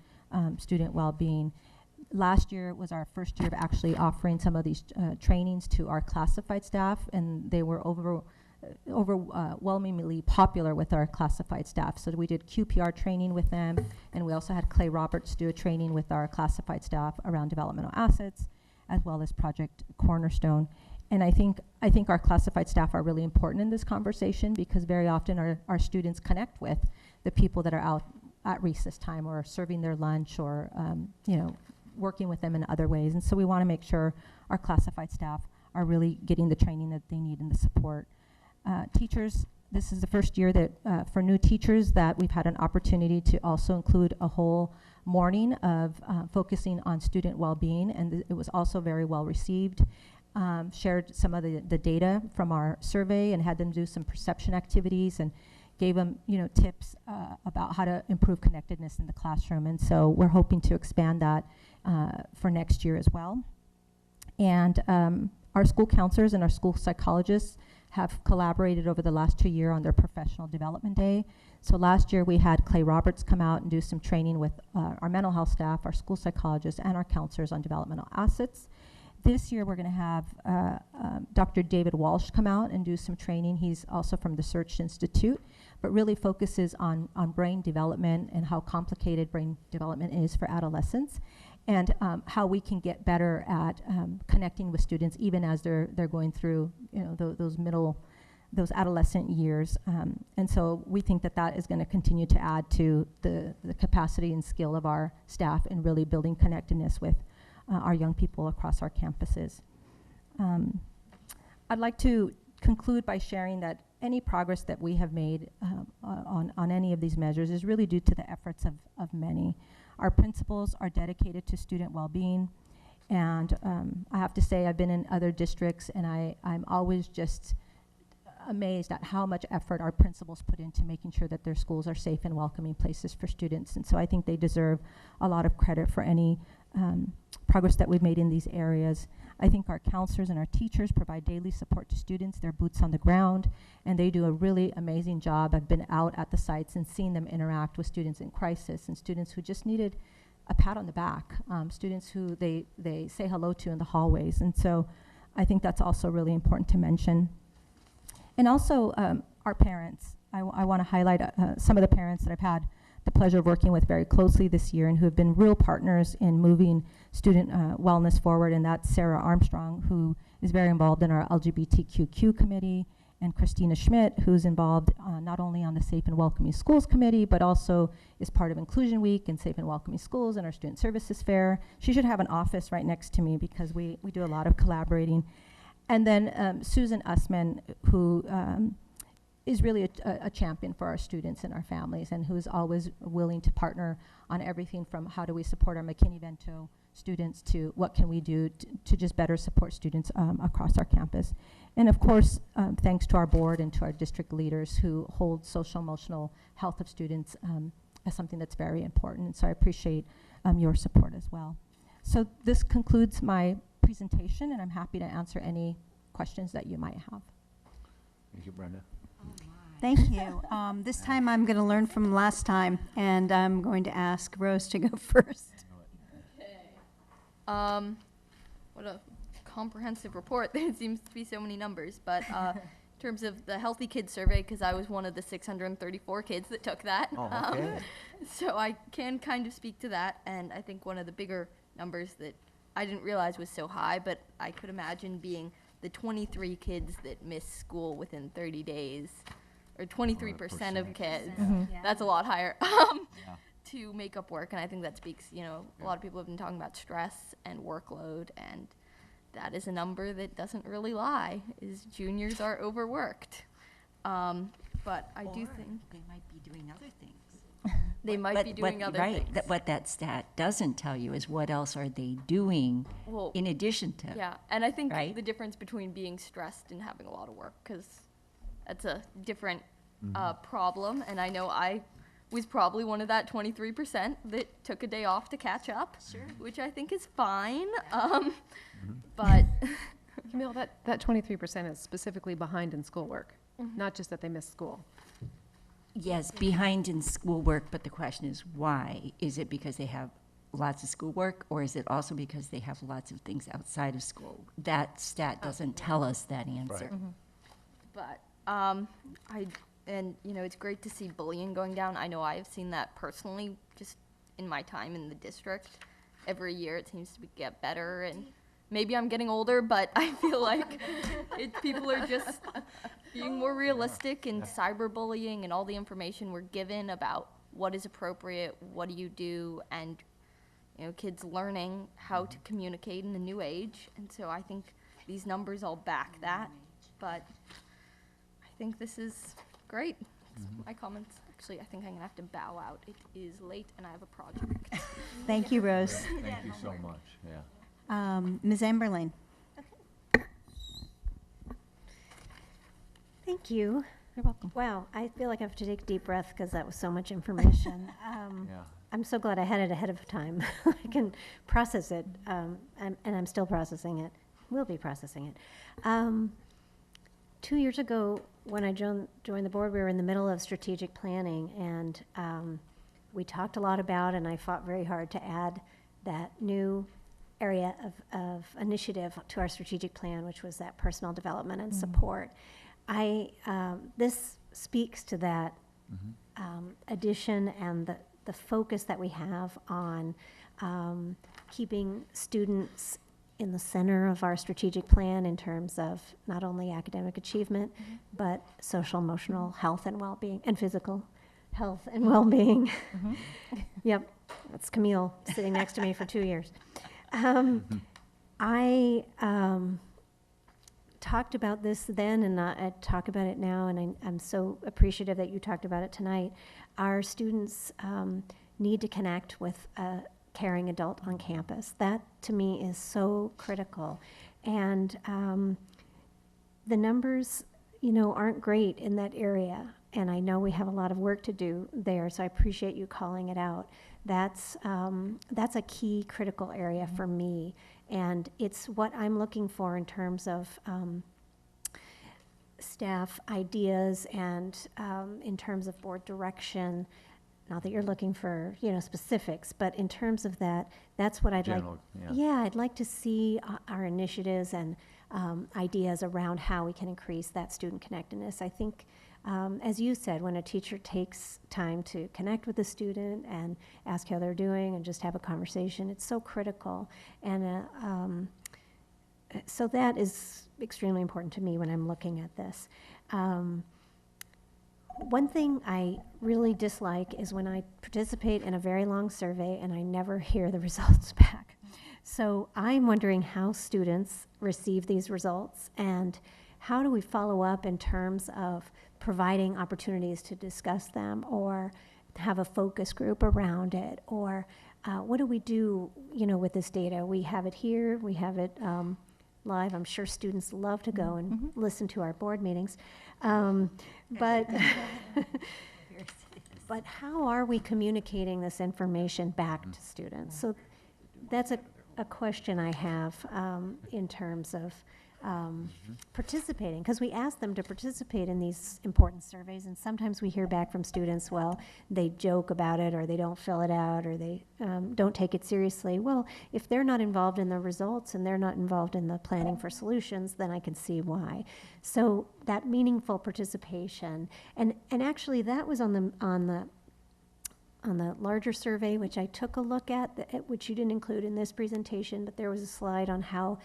student well-being. Last year was our first year of actually offering some of these trainings to our classified staff, and they were overwhelmingly popular with our classified staff. So we did QPR training with them, and we also had Clay Roberts do a training with our classified staff around developmental assets, as well as Project Cornerstone. And I think our classified staff are really important in this conversation, because very often our students connect with the people that are out at recess time or serving their lunch, or working with them in other ways. And so we want to make sure our classified staff are really getting the training that they need and the support. Teachers, this is the first year that for new teachers that we've had an opportunity to also include a whole morning of focusing on student well-being, and it was also very well received. Shared some of the data from our survey and had them do some perception activities, and gave them tips about how to improve connectedness in the classroom. And so we're hoping to expand that for next year as well. And our school counselors and our school psychologists have collaborated over the last 2 years on their professional development day. So last year we had Clay Roberts come out and do some training with our mental health staff, our school psychologists, and our counselors on developmental assets. This year we're going to have Dr. David Walsh come out and do some training. He's also from the Search Institute, but really focuses on brain development and how complicated brain development is for adolescents, and how we can get better at connecting with students even as they're going through those adolescent years. And so we think that is going to continue to add to the capacity and skill of our staff in really building connectedness with our young people across our campuses. I'd like to conclude by sharing that any progress that we have made on any of these measures is really due to the efforts of many. Our principals are dedicated to student well-being, and I have to say I've been in other districts, and I'm always just amazed at how much effort our principals put into making sure that their schools are safe and welcoming places for students. And so I think they deserve a lot of credit for any progress that we've made in these areas. I think our counselors and our teachers provide daily support to students. They're boots on the ground, and they do a really amazing job. I've been out at the sites and seen them interact with students in crisis and students who just needed a pat on the back, students who they say hello to in the hallways. And so I think that's also really important to mention. And also our parents. I want to highlight some of the parents that I've had the pleasure of working with very closely this year and who have been real partners in moving student wellness forward, and that's Sarah Armstrong, who is very involved in our LGBTQ committee, and Christina Schmidt, who's involved not only on the Safe and Welcoming Schools Committee, but also is part of Inclusion Week and Safe and Welcoming Schools and our Student Services Fair. She should have an office right next to me because we do a lot of collaborating. And then Susan Usman, who is really a champion for our students and our families, and who's always willing to partner on everything from how do we support our McKinney-Vento students to what can we do to just better support students across our campus. And of course, thanks to our board and to our district leaders who hold social emotional health of students as something that's very important. And so I appreciate your support as well. So this concludes my presentation, and I'm happy to answer any questions that you might have. Thank you, Brenda. Thank you. This time I'm going to learn from last time, and I'm going to ask Rose to go first. What a comprehensive report. There seems to be so many numbers. But in terms of the Healthy Kids Survey, because I was one of the 634 kids that took that. Oh, okay. So I can kind of speak to that. And I think one of the bigger numbers that I didn't realize was so high, but I could imagine being the 23 kids that missed school within 30 days, or 23% of kids. That's a lot higher. To make up work, and I think that speaks, a lot of people have been talking about stress and workload, and that is a number that doesn't really lie, is juniors are overworked. But I do think they might be doing other things. They might be doing other things. Right, what that stat doesn't tell you is what else are they doing in addition to. Yeah, and I think the difference between being stressed and having a lot of work, because that's a different problem, and I know I was probably one of that 23% that took a day off to catch up, which I think is fine. But Camille, that 23% is specifically behind in schoolwork, not just that they missed school. Yes, behind in schoolwork, but the question is why? Is it because they have lots of schoolwork, or is it also because they have lots of things outside of school? That stat doesn't tell us that answer. But it's great to see bullying going down. I know I've seen that personally just in my time in the district. Every year it seems to get better, and maybe I'm getting older, but I feel like people are just being more realistic in cyberbullying and all the information we're given about what is appropriate, what do you do, and kids learning how to communicate in the new age. And so I think these numbers all back that, but I think this is great. My comments. Actually, I think I'm gonna have to bow out. It is late and I have a project. Thank you, Rose. Thank you so much, yeah. Ms. Amberlin. Thank you. You're welcome. Wow, I feel like I have to take a deep breath because that was so much information. I'm so glad I had it ahead of time. I can process it, and I'm still processing it. Will be processing it. 2 years ago, when I joined the board, we were in the middle of strategic planning, and we talked a lot about, and I fought very hard to add that new area of initiative to our strategic plan, which was that personal development and support. This speaks to that addition and the focus that we have on keeping students in the center of our strategic plan in terms of not only academic achievement, but social, emotional health and well-being, and physical health and well-being. Yep, that's Camille sitting next to me for 2 years. I talked about this then, and I talk about it now, and I'm so appreciative that you talked about it tonight. Our students need to connect with a caring adult on campus. That, to me, is so critical. And the numbers, aren't great in that area, and I know we have a lot of work to do there, so I appreciate you calling it out. That's a key critical area for me, and it's what I'm looking for in terms of staff ideas and in terms of board direction. Not that you're looking for, specifics, but in terms of that, that's what I'd General, like. Yeah, I'd like to see our initiatives and ideas around how we can increase that student connectedness. I think, as you said, when a teacher takes time to connect with the student and ask how they're doing and just have a conversation, it's so critical. And so that is extremely important to me when I'm looking at this. One thing I really dislike is when I participate in a very long survey and I never hear the results back. So I'm wondering how students receive these results, and how do we follow up in terms of providing opportunities to discuss them or have a focus group around it, or what do we do, with this data? We have it here, we have it live. I'm sure students love to go and listen to our board meetings. But how are we communicating this information back to students? So that's a question I have in terms of participating, because we ask them to participate in these important surveys, and sometimes we hear back from students, well, they joke about it, or they don't fill it out, or they don't take it seriously. Well, if they're not involved in the results and they're not involved in the planning for solutions, then I can see why. So that meaningful participation, and actually that was on the larger survey, which I took a look at, which you didn't include in this presentation, but there was a slide on how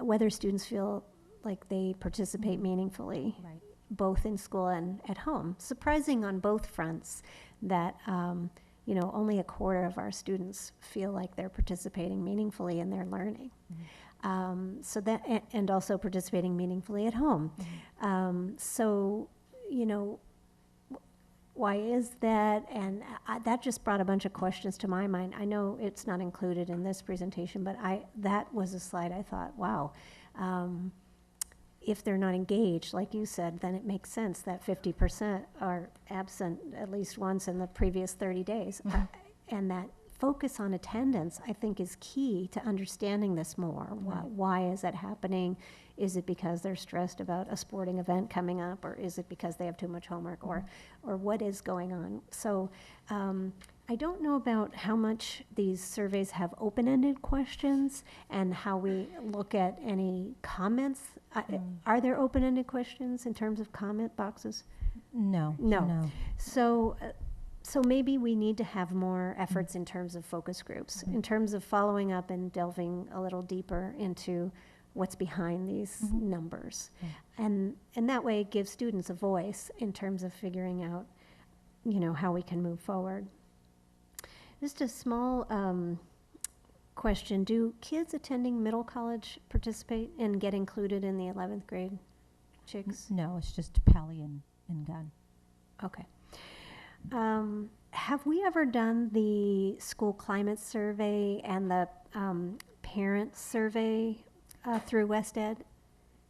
whether students feel like they participate meaningfully, Right. both in school and at home. Surprising on both fronts that only a quarter of our students feel like they're participating meaningfully in their learning. So that, and also participating meaningfully at home. Why is that? And that just brought a bunch of questions to my mind. I know it's not included in this presentation, but that was a slide I thought, wow, if they're not engaged, like you said, then it makes sense that 50% are absent at least once in the previous 30 days. And that focus on attendance, I think, is key to understanding this more. Why is that happening? Is it because they're stressed about a sporting event coming up, or is it because they have too much homework, or what is going on? So I don't know about how much these surveys have open-ended questions and how we look at any comments. Are there open-ended questions in terms of comment boxes? No. So maybe we need to have more efforts in terms of focus groups, in terms of following up and delving a little deeper into what's behind these numbers. And that way it gives students a voice in terms of figuring out, how we can move forward. Just a small question. Do kids attending middle college participate and get included in the 11th grade chicks? No, it's just Pally and Gun. Okay. Have we ever done the school climate survey and the parent survey through West Ed?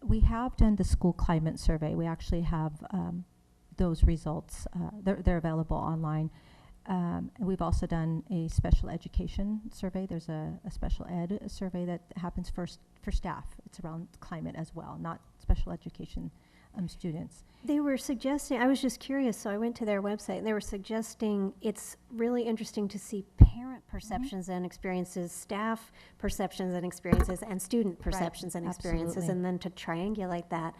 We have done the school climate survey. We actually have those results. They're available online. And we've also done a special education survey. There's a special ed survey that happens for staff. It's around climate as well, not special education students. They were suggesting, I was just curious, so I went to their website, and they were suggesting it's really interesting to see parent perceptions and experiences, staff perceptions and experiences, and student perceptions and experiences, absolutely. and then to triangulate that.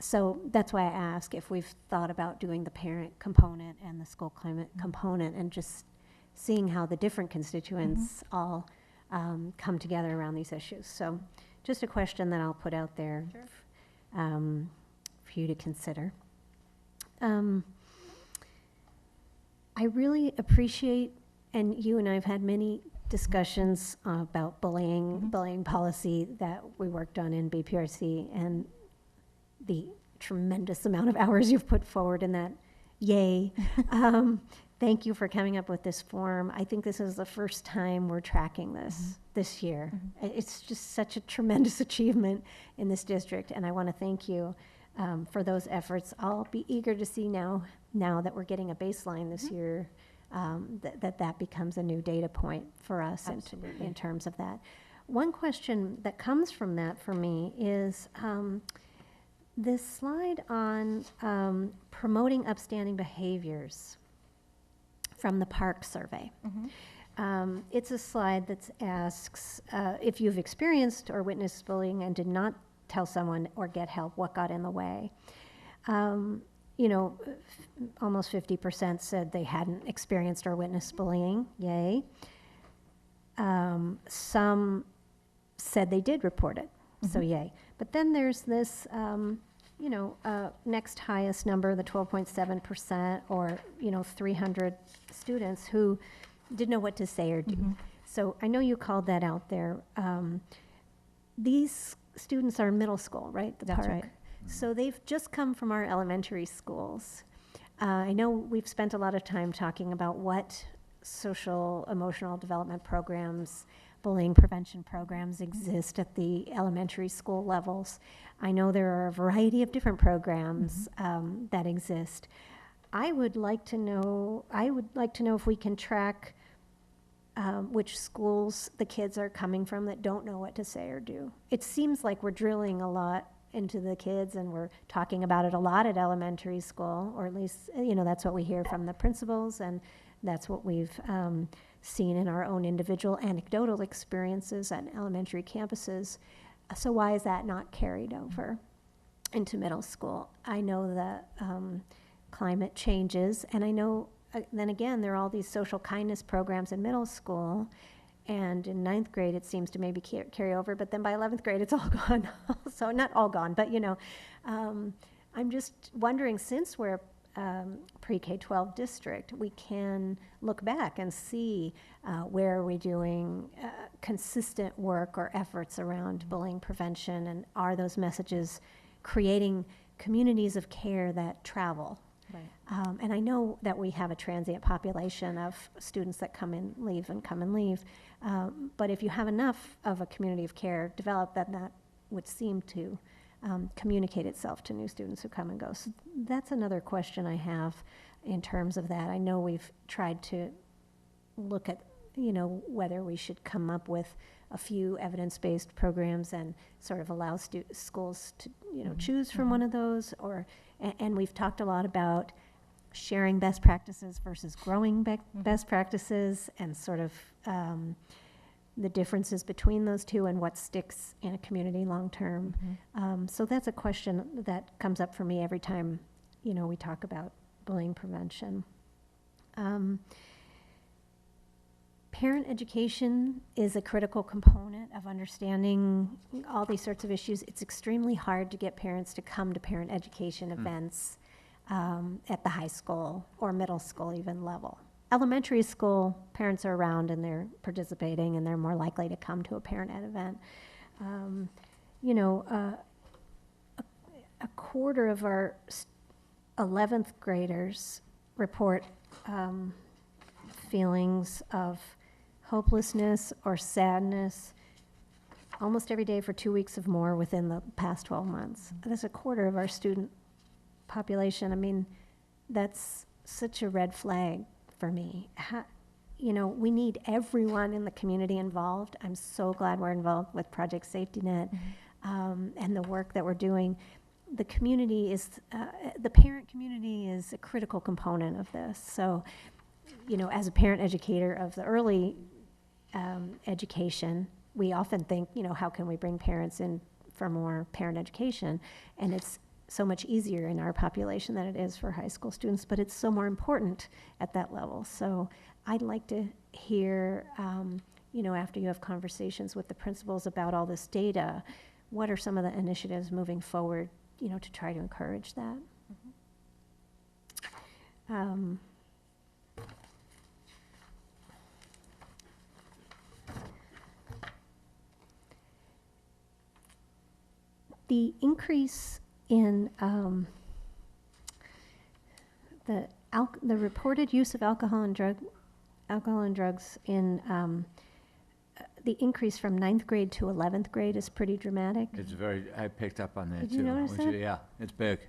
So that's why I ask if we've thought about doing the parent component and the school climate component, and just seeing how the different constituents all come together around these issues. So just a question that I'll put out there. Sure. For you to consider. I really appreciate, and you and I have had many discussions about bullying policy that we worked on in BPRC, and the tremendous amount of hours you've put forward in that. Yay. Thank you for coming up with this form. I think this is the first time we're tracking this year. It's just such a tremendous achievement in this district, and I want to thank you for those efforts. I'll be eager to see now that we're getting a baseline this year, that becomes a new data point for us in terms of that. One question that comes from that for me is this slide on promoting upstanding behaviors from the Park survey. It's a slide that asks if you've experienced or witnessed bullying and did not tell someone or get help, what got in the way? Almost 50% said they hadn't experienced or witnessed bullying. Yay. Some said they did report it. So yay. But then there's this, next highest number, the 12.7%, or 300 students who didn't know what to say or do. So I know you called that out there. These students are in middle school, right? The That's Park. right. So they've just come from our elementary schools. I know we've spent a lot of time talking about what social emotional development programs, bullying prevention programs exist at the elementary school levels. I know there are a variety of different programs that exist. I would like to know if we can track which schools the kids are coming from that don't know what to say or do. It seems like we're drilling a lot into the kids, and we're talking about it a lot at elementary school, or at least, that's what we hear from the principals, and that's what we've seen in our own individual anecdotal experiences at elementary campuses. So why is that not carried over into middle school? I know that climate changes, and I know, then again, there are all these social kindness programs in middle school, and in 9th grade it seems to maybe carry over, but then by 11th grade it's all gone. So not all gone, but I'm just wondering, since we're pre-K-12 district, we can look back and see where are we doing consistent work or efforts around bullying prevention, and are those messages creating communities of care that travel. Right. And I know that we have a transient population of students that come and leave and come and leave, but if you have enough of a community of care developed, then that would seem to communicate itself to new students who come and go. So that's another question I have in terms of that. I know we've tried to look at, whether we should come up with a few evidence-based programs and sort of allow schools to, choose from one of those, or, and we've talked a lot about sharing best practices versus growing best practices, and sort of the differences between those two and what sticks in a community long-term. So that's a question that comes up for me every time, we talk about bullying prevention. Parent education is a critical component of understanding all these sorts of issues. It's extremely hard to get parents to come to parent education events at the high school or middle school even level. Elementary school, parents are around and they're participating, and they're more likely to come to a parent ed event. A quarter of our 11th graders report feelings of hopelessness or sadness almost every day for 2 weeks or more within the past 12 months. That's a quarter of our student population. I mean, that's such a red flag for me. We need everyone in the community involved. I'm so glad we're involved with Project Safety Net and the work that we're doing. The community is, the parent community is a critical component of this. So, as a parent educator of the early education, we often think, how can we bring parents in for more parent education? And it's so much easier in our population than it is for high school students, but it's so more important at that level. So I'd like to hear, after you have conversations with the principals about all this data, what are some of the initiatives moving forward, to try to encourage that? The increase in the reported use of alcohol and drugs in the increase from 9th grade to 11th grade is pretty dramatic. It's I picked up on that too. Did you notice that? Yeah, it's big.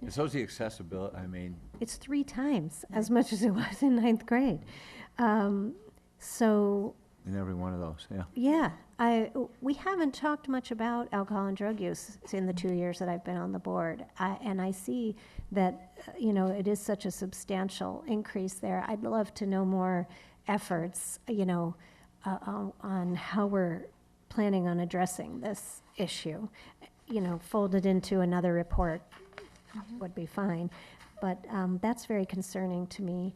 So the accessibility, it's 3 times as much as it was in 9th grade. So in every one of those, yeah. Yeah, we haven't talked much about alcohol and drug use in the 2 years that I've been on the board, and I see that it is such a substantial increase there. I'd love to know more efforts, on how we're planning on addressing this issue. Folded into another report would be fine, but that's very concerning to me.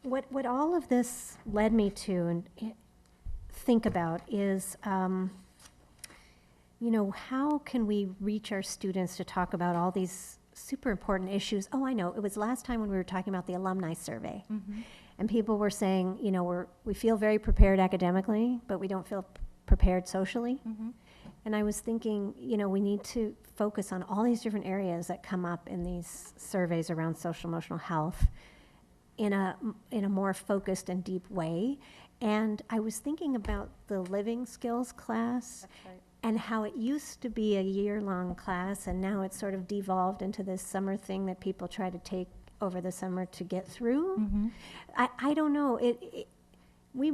What all of this led me to and think about is, how can we reach our students to talk about all these super important issues? Oh, I know. It was last time when we were talking about the alumni survey. And people were saying, we feel very prepared academically, but we don't feel prepared socially. And I was thinking, we need to focus on all these different areas that come up in these surveys around social emotional health in a more focused and deep way. And I was thinking about the living skills class. That's right. And how it used to be a year-long class, and now it's sort of devolved into this summer thing that people try to take over the summer to get through. Mm-hmm. I don't know. We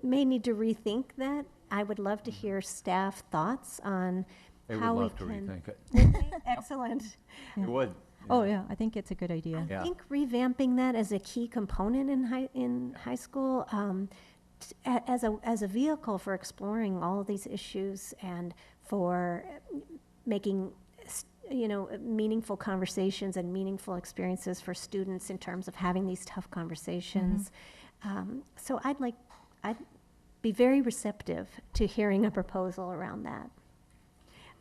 may need to rethink that. I would love to hear staff thoughts on They would how we love to can. rethink it. Would they? Excellent. They would. Oh, yeah, I think it's a good idea. I think revamping that as a key component in high school, as a vehicle for exploring all of these issues and for making meaningful conversations and meaningful experiences for students in terms of having these tough conversations. So I'd be very receptive to hearing a proposal around that.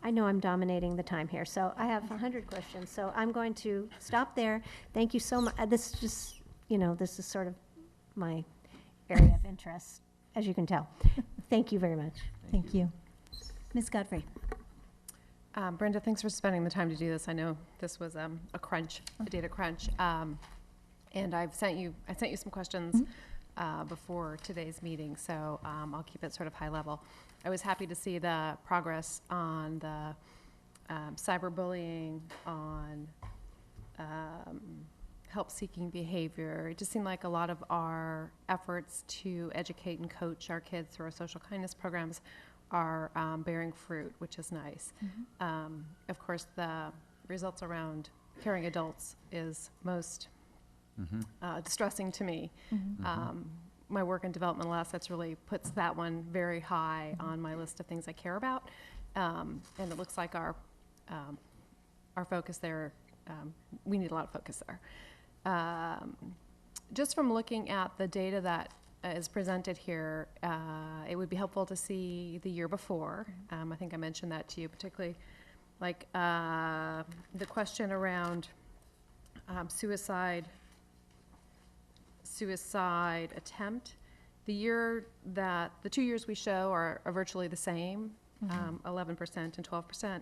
I know I'm dominating the time here, so I have 100 questions, so I'm going to stop there. Thank you so much. This is sort of my area of interest, as you can tell. Thank you very much. Thank you. Ms. Godfrey. Brenda, thanks for spending the time to do this. I know this was a data crunch, and I sent you some questions before today's meeting, so I'll keep it sort of high level. I was happy to see the progress on the cyberbullying, on help-seeking behavior. It just seemed like a lot of our efforts to educate and coach our kids through our social kindness programs are bearing fruit, which is nice. Of course, the results around caring adults is most distressing to me. My work in developmental assets really puts that one very high on my list of things I care about, and it looks like our focus there, we need a lot of focus there. Just from looking at the data that is presented here, it would be helpful to see the year before. I think I mentioned that to you, particularly like the question around suicide attempt. The 2 years we show are virtually the same, 11% and 12%,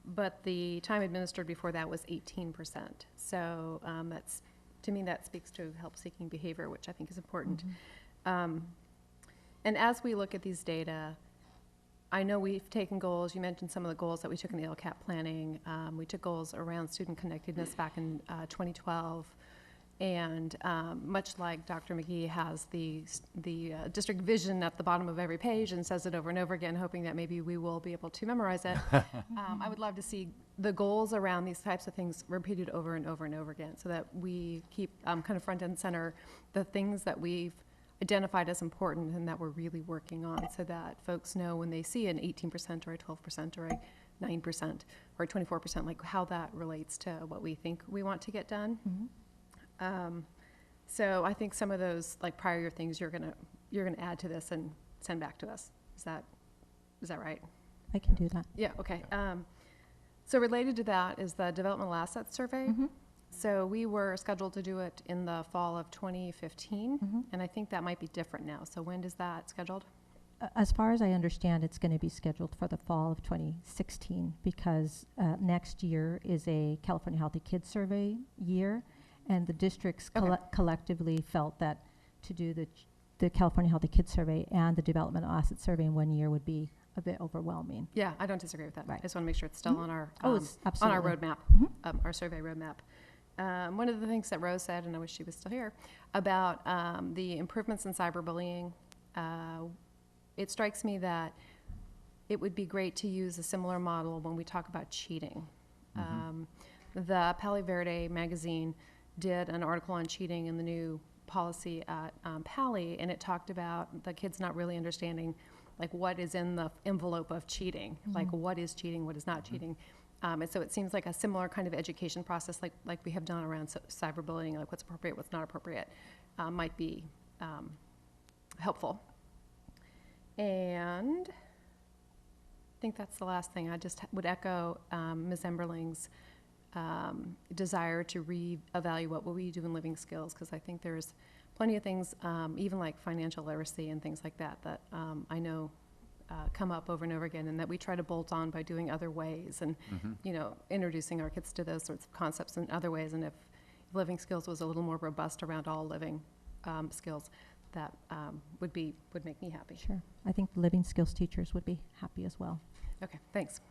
but the time administered before that was 18%. So that's, to me, that speaks to help-seeking behavior, which I think is important. And as we look at these data, I know we've taken goals. You mentioned some of the goals that we took in the LCAP planning. We took goals around student connectedness back in 2012. And much like Dr. McGee has the district vision at the bottom of every page and says it over and over again, hoping that maybe we will be able to memorize it, I would love to see the goals around these types of things repeated over and over and over again, so that we keep kind of front and center the things that we've identified as important and that we're really working on, so that folks know when they see an 18% or a 12% or a 9% or a 24%, like how that relates to what we think we want to get done. So I think some of those like prior year things you're gonna add to this and send back to us. Is that right? I can do that. Yeah. Okay. So related to that is the developmental assets survey. So we were scheduled to do it in the fall of 2015, and I think that might be different now. So when is that scheduled? As far as I understand, it's going to be scheduled for the fall of 2016 because next year is a California Healthy Kids Survey year. And the districts collectively felt that to do the California Healthy Kids Survey and the Developmental Asset Survey in 1 year would be a bit overwhelming. Yeah, I don't disagree with that. Right. I just want to make sure it's still on our it's on our absolutely. roadmap, our survey roadmap. One of the things that Rose said, and I wish she was still here, about the improvements in cyberbullying, it strikes me that it would be great to use a similar model when we talk about cheating. The Palo Verde magazine did an article on cheating in the new policy at Palo, and it talked about the kids not really understanding like what is in the envelope of cheating, like what is cheating, what is not cheating. And so it seems like a similar kind of education process like we have done around cyberbullying, like what's appropriate, what's not appropriate, might be helpful. And I think that's the last thing. I just would echo Ms. Emberling's desire to reevaluate what we do in living skills, because I think there's plenty of things, even like financial literacy and things like that, that I know come up over and over again, and that we try to bolt on by doing other ways and introducing our kids to those sorts of concepts in other ways. And if living skills was a little more robust around all living skills, that would make me happy. Sure. I think the living skills teachers would be happy as well. Okay, thanks.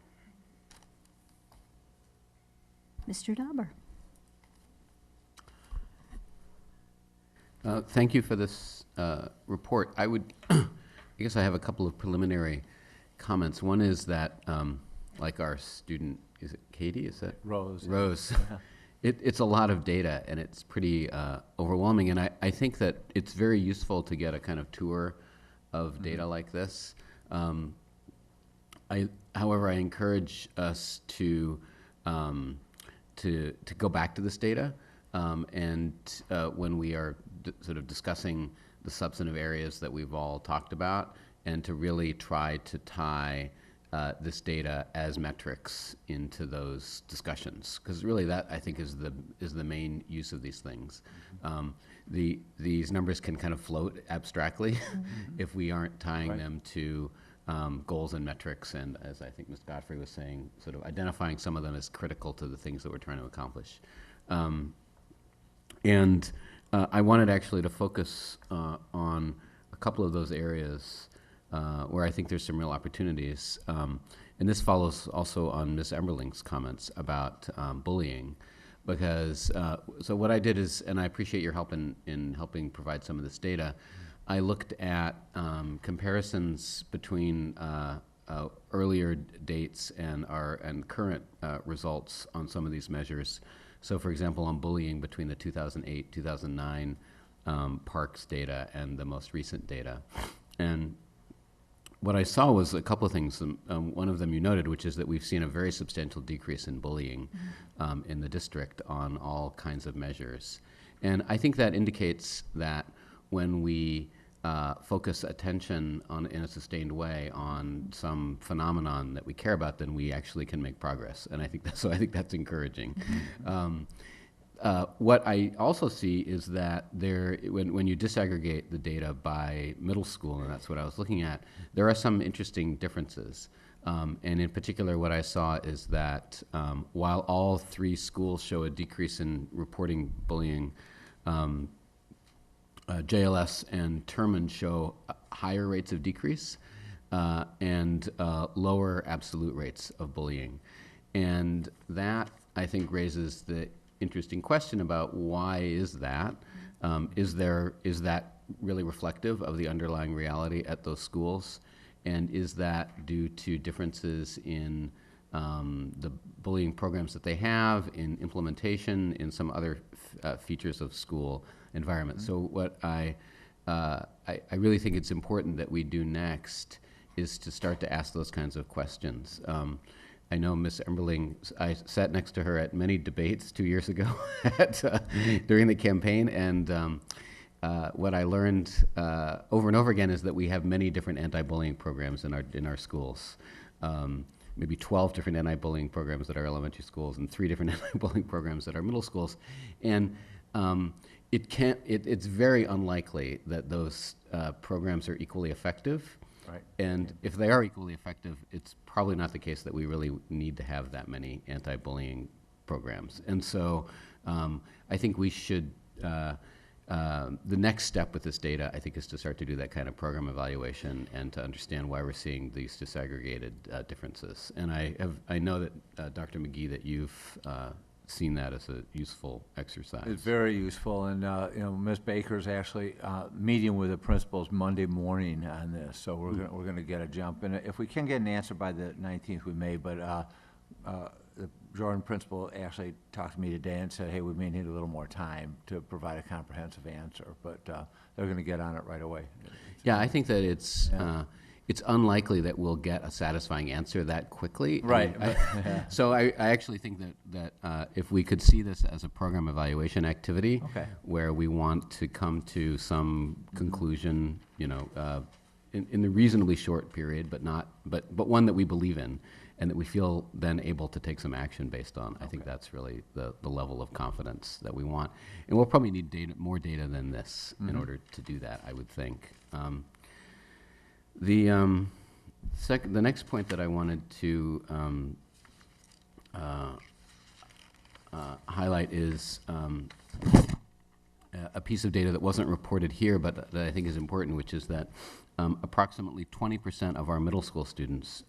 Mr. Dauber. Thank you for this report. I would, I guess I have a couple of preliminary comments. One is that, like our student, is it Katie? Is that Rose? Rose. Yeah. It's a lot of data, and it's pretty overwhelming. And I think that it's very useful to get a kind of tour of data like this. However, I encourage us to go back to this data, and when we are sort of discussing the substantive areas that we've all talked about, and to really try to tie this data as metrics into those discussions, because really that, I think, is the main use of these things. These numbers can kind of float abstractly if we aren't tying them to goals and metrics, and as I think Ms. Godfrey was saying, sort of identifying some of them as critical to the things that we're trying to accomplish. I wanted actually to focus on a couple of those areas where I think there's some real opportunities. And this follows also on Ms. Emberling's comments about bullying, because so what I did is, and I appreciate your help in helping provide some of this data, I looked at comparisons between earlier dates and current results on some of these measures. So for example, on bullying between the 2008-2009 Parks data and the most recent data. And what I saw was a couple of things. One of them you noted, which is that we've seen a very substantial decrease in bullying in the district on all kinds of measures. And I think that indicates that when we focus attention in a sustained way on some phenomenon that we care about, then we actually can make progress. And I think that's encouraging. What I also see is that when you disaggregate the data by middle school, and that's what I was looking at, there are some interesting differences. And in particular, what I saw is that while all 3 schools show a decrease in reporting bullying, JLS and Terman show higher rates of decrease and lower absolute rates of bullying. And that, I think, raises the interesting question about why is that? Is that really reflective of the underlying reality at those schools? And is that due to differences in the bullying programs that they have, in implementation, in some other features of school environment? So what I really think it's important that we do next is to start to ask those kinds of questions. I know Ms. Emberling, I sat next to her at many debates 2 years ago during the campaign, and what I learned over and over again is that we have many different anti-bullying programs in our schools. Maybe 12 different anti-bullying programs at our elementary schools and 3 different anti-bullying programs at our middle schools. And it's very unlikely that those programs are equally effective. Right. And if they are equally effective, it's probably not the case that we really need to have that many anti-bullying programs. And so I think we should, the next step with this data, I think, is to start to do that kind of program evaluation and to understand why we're seeing these disaggregated differences. And I know that, Dr. McGee, that you've seen that as a useful exercise. It's very useful, and Ms. Baker's actually meeting with the principals Monday morning on this, so we're going to get a jump. And if we can get an answer by the 19th, we may. But the Jordan principal actually talked to me today and said, "Hey, we may need a little more time to provide a comprehensive answer." But they're going to get on it right away. Yeah, I think that it's unlikely that we'll get a satisfying answer that quickly. Right. So I actually think that if we could see this as a program evaluation activity, where we want to come to some conclusion, in a reasonably short period, but one that we believe in, and that we feel then able to take some action based on. I think that's really the level of confidence that we want. And we'll probably need more data than this in order to do that, I would think. The next point that I wanted to highlight is a piece of data that wasn't reported here, but that I think is important, which is that approximately 20% of our middle school students,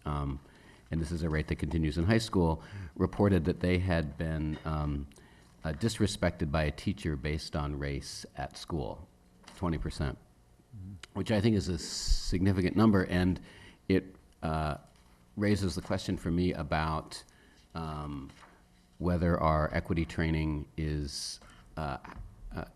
and this is a rate that continues in high school, reported that they had been disrespected by a teacher based on race at school. 20%, which I think is a significant number, and it raises the question for me about whether our equity training is,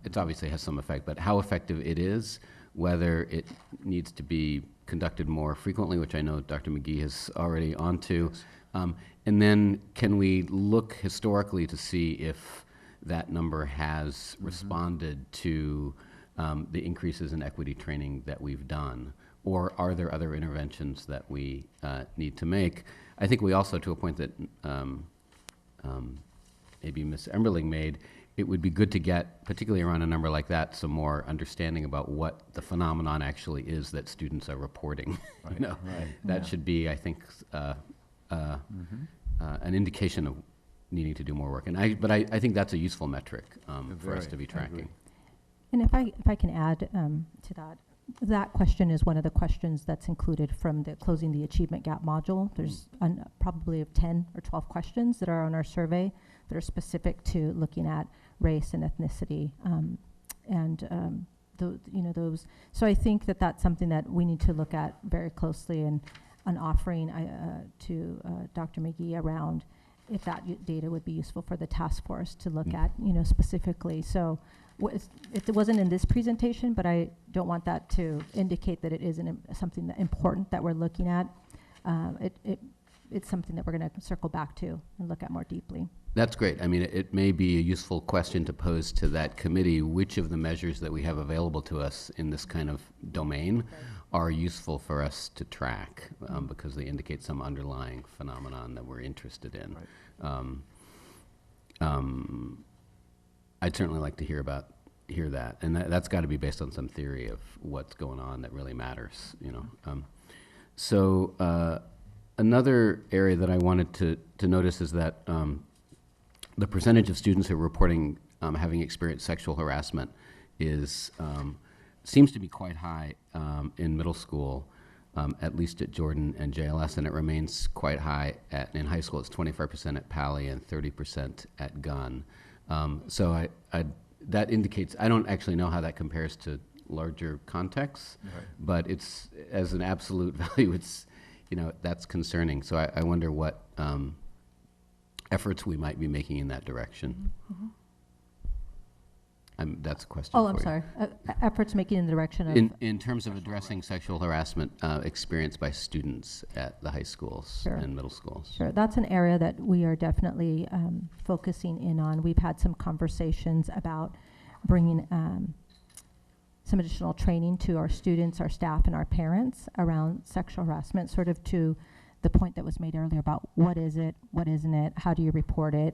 it obviously has some effect, but how effective it is, whether it needs to be conducted more frequently, which I know Dr. McGee is already onto. And then can we look historically to see if that number has responded to the increases in equity training that we've done? Or are there other interventions that we need to make? I think we also, to a point that maybe Ms. Emberling made, it would be good to get, particularly around a number like that, some more understanding about what the phenomenon actually is that students are reporting. Right, You know, right, that yeah. should be, I think, an indication of needing to do more work. And but I think that's a useful metric for us Very, to be I agree. tracking. And if I can add to that, that question is one of the questions that's included from the Closing the Achievement Gap module. There's probably 10 or 12 questions that are on our survey that are specific to looking at race and ethnicity, and those. So I think that that's something that we need to look at very closely, and an offering to Dr. McGee around if that data would be useful for the task force to look at, specifically. So it wasn't in this presentation, but I don't want that to indicate that it isn't something that important that we're looking at. It's something that we're going to circle back to and look at more deeply. That's great. I mean, it may be a useful question to pose to that committee. Which of the measures that we have available to us in this kind of domain are useful for us to track, because they indicate some underlying phenomenon that we're interested in. I'd certainly like to hear that, and that's got to be based on some theory of what's going on that really matters. So another area that I wanted to notice is that the percentage of students who are reporting having experienced sexual harassment seems to be quite high in middle school, at least at Jordan and JLS, and it remains quite high in high school. It's 25% at Palo and 30% at Gunn. So that indicates, I don't actually know how that compares to larger contexts, but it's, as an absolute value, it's, that's concerning. So I wonder what efforts we might be making in that direction. That's a question Oh, for I'm you. sorry. Efforts making in the direction of... In terms of addressing sexual harassment experienced by students at the high schools and middle schools. Sure, that's an area that we are definitely focusing in on. We've had some conversations about bringing some additional training to our students, our staff, and our parents around sexual harassment, sort of to the point that was made earlier about what is it, what isn't it, how do you report it,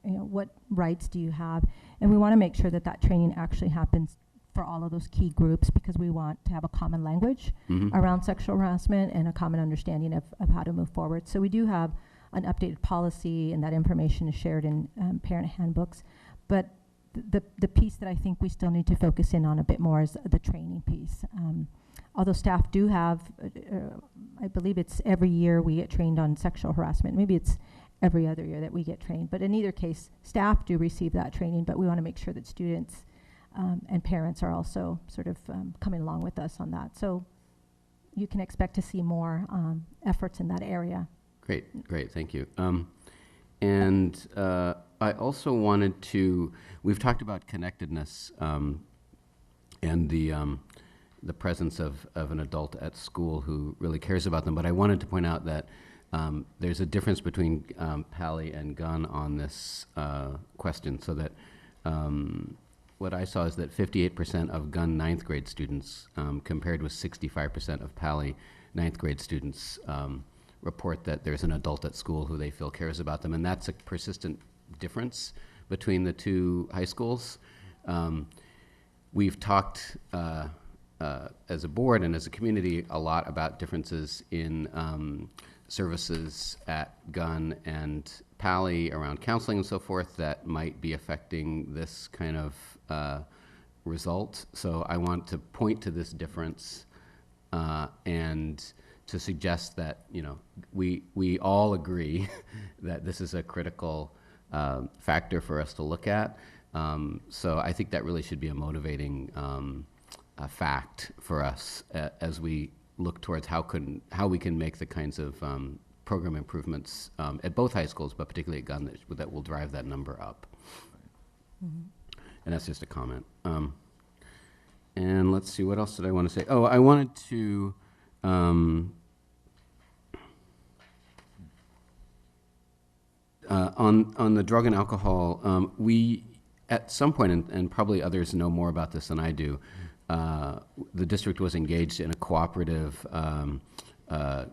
what rights do you have, and we want to make sure that that training actually happens for all of those key groups, because we want to have a common language around sexual harassment and a common understanding of how to move forward. So we do have an updated policy, and that information is shared in parent handbooks, but the piece that I think we still need to focus in on a bit more is the training piece. Although staff do have, I believe it's every year we get trained on sexual harassment. Maybe it's every other year that we get trained. But in either case, staff do receive that training, but we want to make sure that students and parents are also sort of coming along with us on that. So you can expect to see more efforts in that area. Great, thank you. And I also wanted to, we've talked about connectedness and the presence of an adult at school who really cares about them, but I wanted to point out that there's a difference between Palo and Gunn on this question, so that what I saw is that 58% of Gunn 9th grade students, compared with 65% of Palo 9th grade students, report that there's an adult at school who they feel cares about them, and that's a persistent difference between the two high schools. We've talked as a board and as a community a lot about differences in services at Gunn and Palo around counseling and so forth that might be affecting this kind of result. So I want to point to this difference and to suggest that we all agree that this is a critical factor for us to look at. So I think that really should be a motivating fact for us as we look towards how we can make the kinds of program improvements at both high schools, but particularly at Gunn, that will drive that number up. Mhm. And that's just a comment. And let's see, what else did I want to say? Oh, I wanted to on the drug and alcohol, we at some point, and probably others know more about this than I do, the district was engaged in a cooperative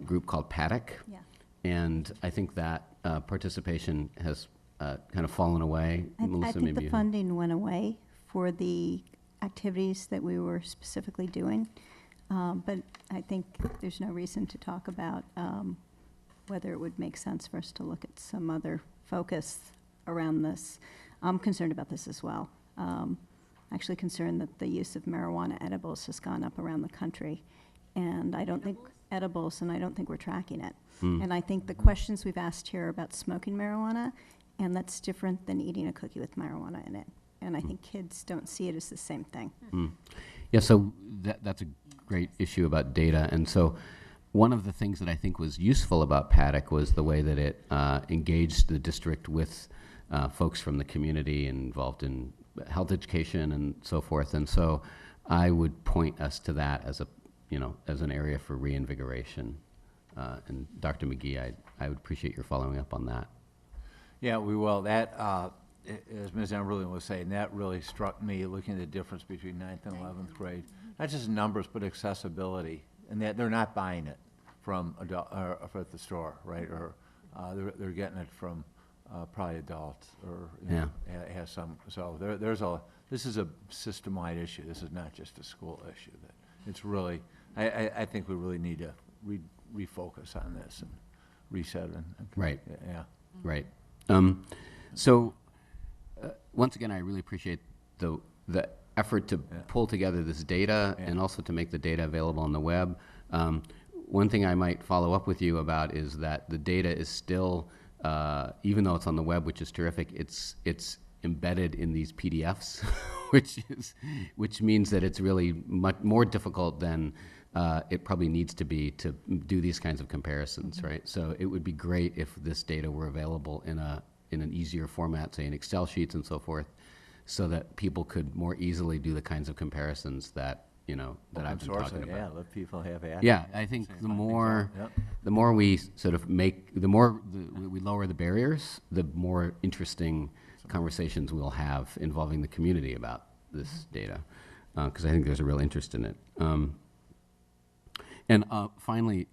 group called Paddock. Yeah. And I think that participation has kind of fallen away. I Melissa, think maybe the you- funding went away for the activities that we were specifically doing. But I think there's no reason to talk about whether it would make sense for us to look at some other focus around this. I'm concerned about this as well. Actually concerned that the use of marijuana edibles has gone up around the country. And I don't think edibles, and I don't think we're tracking it. And I think the questions we've asked here are about smoking marijuana, and that's different than eating a cookie with marijuana in it. And I think kids don't see it as the same thing. Yeah, so that's a great issue about data. And so one of the things that I think was useful about Paddock was the way that it engaged the district with folks from the community involved in health education and so forth. And so I would point us to that as as an area for reinvigoration. And Dr. McGee, I would appreciate your following up on that. Yeah, we will. That, as Ms. Emberlin was saying, that really struck me, looking at the difference between 9th and 11th grade. Not just numbers, but accessibility. And that they're not buying it from at the store, right? Or they're getting it from probably adults, or has some. So this is a system-wide issue. This is not just a school issue. That it's really, I think we really need to refocus on this and reset and Right. Yeah. Right. So once again, I really appreciate the effort to pull together this data and also to make the data available on the web. One thing I might follow up with you about is that the data is still, even though it's on the web, which is terrific, it's embedded in these PDFs, which means that it's really much more difficult than it probably needs to be to do these kinds of comparisons, right? So it would be great if this data were available in an easier format, say in Excel sheets and so forth, so that people could more easily do the kinds of comparisons that that I've been talking about. Yeah, let people have access. Yeah, I think the more we sort of the more we lower the barriers, the more interesting conversations we'll have involving the community about this data, because I think there's a real interest in it. And finally,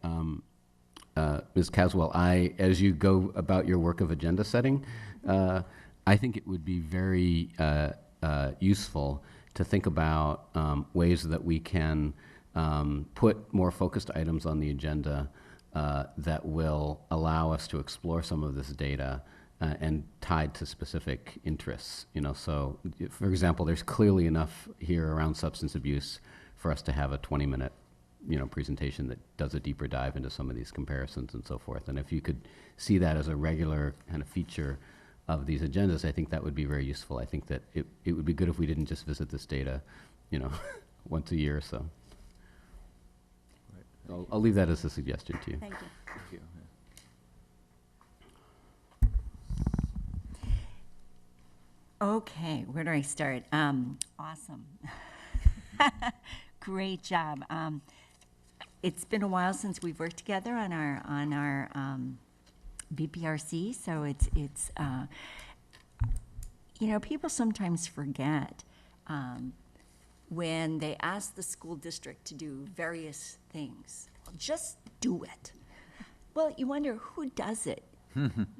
Ms. Caswell, as you go about your work of agenda setting, I think it would be very useful to think about ways that we can put more focused items on the agenda that will allow us to explore some of this data and tied to specific interests. So for example, there's clearly enough here around substance abuse for us to have a 20-minute presentation that does a deeper dive into some of these comparisons and so forth. And if you could see that as a regular kind of feature of these agendas, I think that would be very useful. I think that it would be good if we didn't just visit this data, once a year or so. Right. I'll leave that as a suggestion to you. Thank you. Thank you. Okay, where do I start? Awesome. Great job. It's been a while since we've worked together on our BPRC, so it's people sometimes forget when they ask the school district to do various things, just do it. Well, you wonder who does it.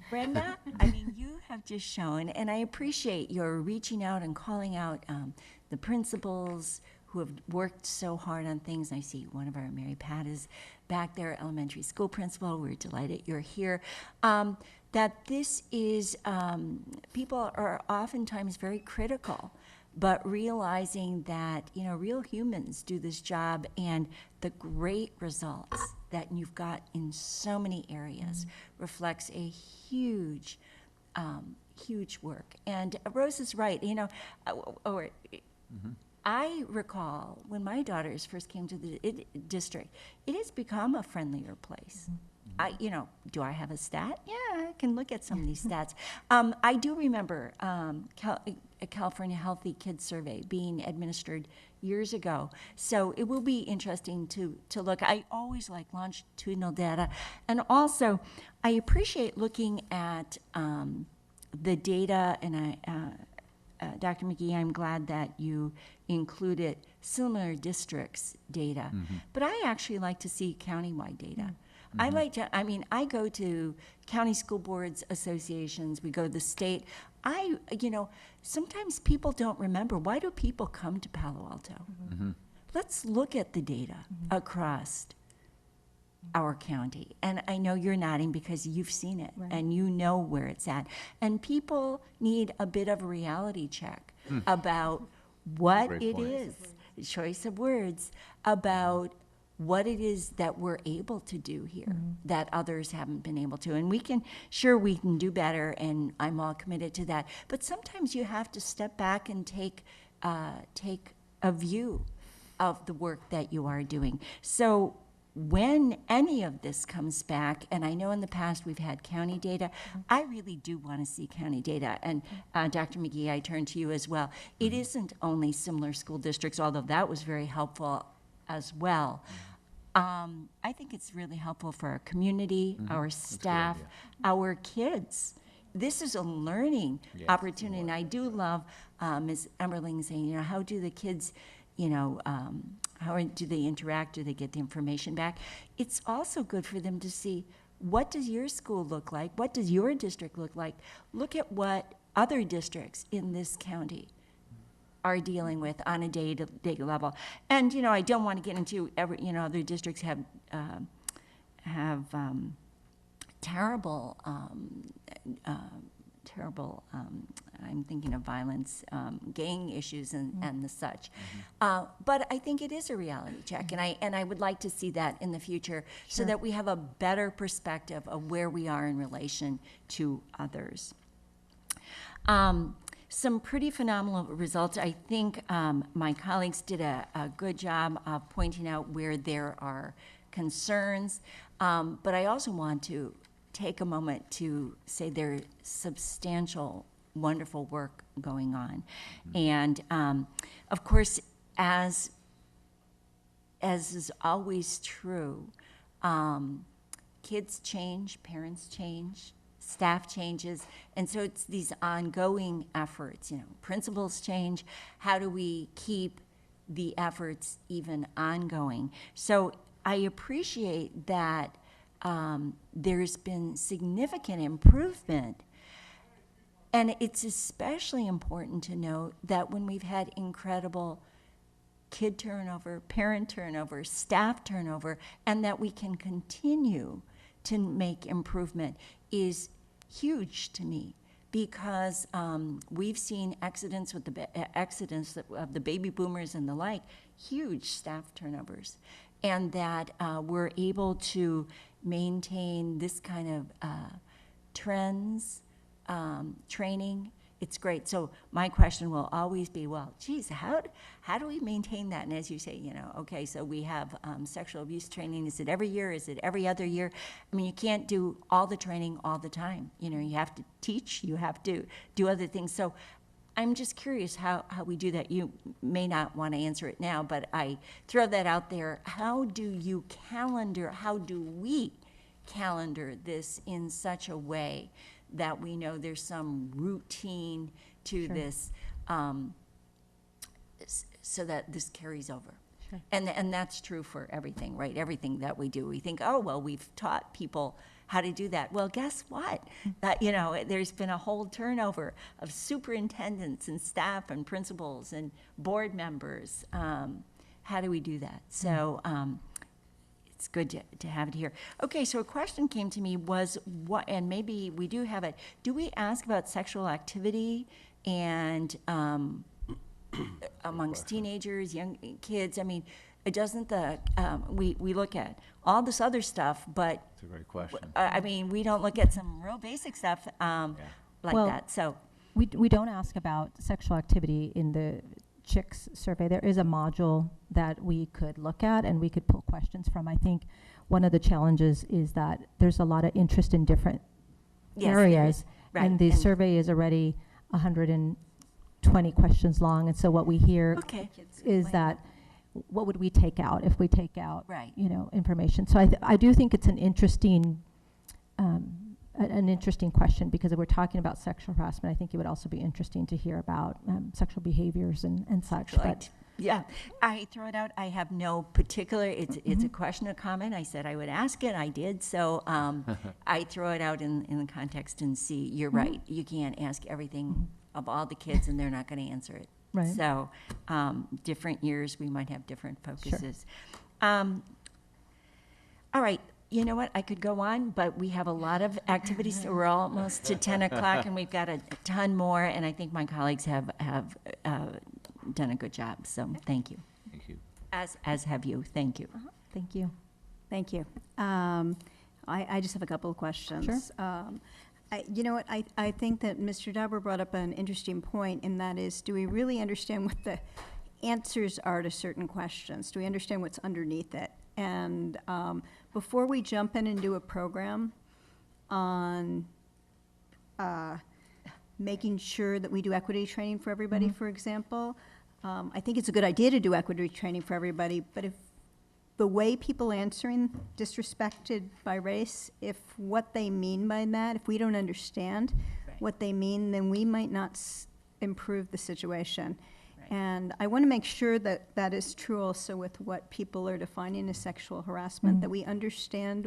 Brenda, I mean, you have just shown, and I appreciate your reaching out and calling out the principals who have worked so hard on things. I see one of our, Mary Pat, is back there, elementary school principal. We're delighted you're here. That this is, people are oftentimes very critical, but realizing that, real humans do this job, and the great results that you've got in so many areas reflects a huge huge work. And Rose is right, you know, I recall when my daughters first came to the district, it has become a friendlier place. You know, do I have a stat? Yeah, I can look at some of these stats. I do remember a California Healthy Kids Survey being administered years ago. So it will be interesting to look. I always like longitudinal data. And also, I appreciate looking at the data, and Dr. McGee, I'm glad that you included similar districts data. But I actually like to see countywide data. I like to, I mean, I go to county school boards associations, we go to the state. You know, sometimes people don't remember, why do people come to Palo Alto? Let's look at the data across our county. And I know you're nodding because you've seen it and you know where it's at. And people need a bit of a reality check about what it is, choice of words, about what it is that we're able to do here that others haven't been able to. And we can do better, and I'm all committed to that. But sometimes you have to step back and take a view of the work that you are doing. So when any of this comes back, and I know in the past we've had county data, I really do want to see county data. And Dr. McGee, I turn to you as well. It isn't only similar school districts, although that was very helpful as well. I think it's really helpful for our community, our staff, our kids. This is a learning opportunity, and I do love Ms. Emberling saying, you know, how do the kids, you know, how do they interact? Do they get the information back? It's also good for them to see, what does your school look like? What does your district look like? Look at what other districts in this county are dealing with on a day-to-day level. And, you know, I don't want to get into you know, other districts have terrible, I'm thinking of violence, gang issues and the such. But I think it is a reality check, and I would like to see that in the future so that we have a better perspective of where we are in relation to others. Some pretty phenomenal results. I think my colleagues did a good job of pointing out where there are concerns, but I also want to take a moment to say there's substantial, wonderful work going on. And of course, as is always true, kids change, parents change, staff changes, and so it's these ongoing efforts, you know, principals change. How do we keep the efforts even ongoing? So I appreciate that there's been significant improvement, and it's especially important to note that when we've had incredible kid turnover, parent turnover, staff turnover, and that we can continue to make improvement is huge to me, because we've seen exodus of the baby boomers and the like, huge staff turnovers, and that we're able to maintain this kind of trends, training. It's great. So my question will always be, well, geez, how do we maintain that? And as you say, you know, okay, so we have sexual abuse training. Is it every year? Is it every other year? I mean, you can't do all the training all the time. You know, you have to teach, you have to do other things. So I'm just curious how we do that. You may not want to answer it now, but I throw that out there. How do we calendar this in such a way that we know there's some routine to this, so that this carries over? And that's true for everything, right? Everything that we do. We think, oh, well, we've taught people how to do that. Well, guess what? You know, there's been a whole turnover of superintendents and staff and principals and board members. How do we do that? So it's good to have it here. Okay, so a question came to me was, what, and maybe we do have it, do we ask about sexual activity and amongst teenagers, young kids? I mean, it doesn't we look at all this other stuff, but It's a great question. I mean, we don't look at some real basic stuff. like Well, that. So we don't ask about sexual activity in the chicks survey. There is a module that we could look at and we could pull questions from. I think one of the challenges is that there's a lot of interest in different Yes, there areas, is. Right, and the and- survey is already 120 questions long. And so what we hear Okay. is that what would we take out if we take out, Right. information? So I do think it's an interesting question, because if we're talking about sexual harassment, I think it would also be interesting to hear about sexual behaviors and such. But yeah, I throw it out. I have no particular, it's a question or comment. I said I would ask it. I did. So I throw it out in the context and see. You're right. You can't ask everything of all the kids and they're not going to answer it. Right. So different years, we might have different focuses. All right. You know what? I could go on, but we have a lot of activities. We're almost to 10 o'clock, and we've got a ton more, and I think my colleagues have done a good job, so thank you. Thank you. As have you. Thank you. thank you. Thank you. I just have a couple of questions. Sure. You know what, I think that Mr. Dauber brought up an interesting point, and that is, do we really understand what the answers are to certain questions? Do we understand what's underneath it? And before we jump in and do a program on making sure that we do equity training for everybody, for example, I think it's a good idea to do equity training for everybody, but if the way people answering disrespected by race, if what they mean by that, if we don't understand what they mean, then we might not improve the situation. And I want to make sure that that is true also with what people are defining as sexual harassment, that we understand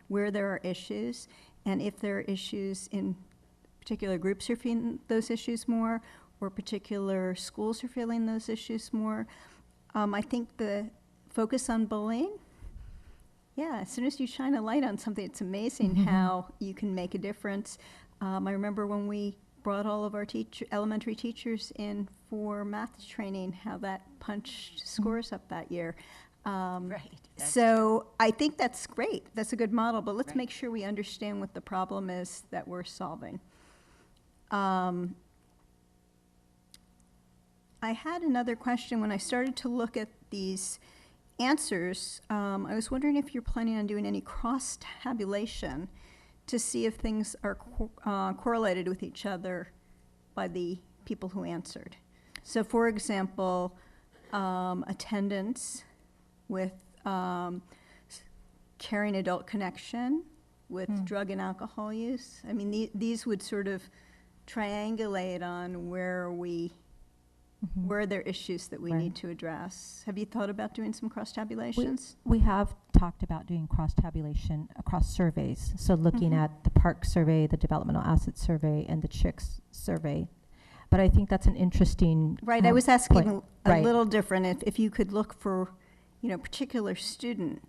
where there are issues, and if there are issues in particular groups are feeling those issues more, or particular schools are feeling those issues more. I think the focus on bullying, yeah, as soon as you shine a light on something, it's amazing how you can make a difference. I remember when we brought all of our elementary teachers in for math training, how that punched scores up that year. Right. So I think that's great. That's a good model, but let's make sure we understand what the problem is that we're solving. I had another question when I started to look at these answers. I was wondering if you're planning on doing any cross-tabulation to see if things are correlated with each other by the people who answered. So for example, attendance with caring adult connection with drug and alcohol use. I mean, these would sort of triangulate on where are there issues that we need to address. Have you thought about doing some cross-tabulations? We have talked about doing cross-tabulation across surveys. So looking at the park survey, the developmental asset survey, and the chicks survey. But I think that's an interesting Right, I was asking point. a little different, if you could look for, particular student,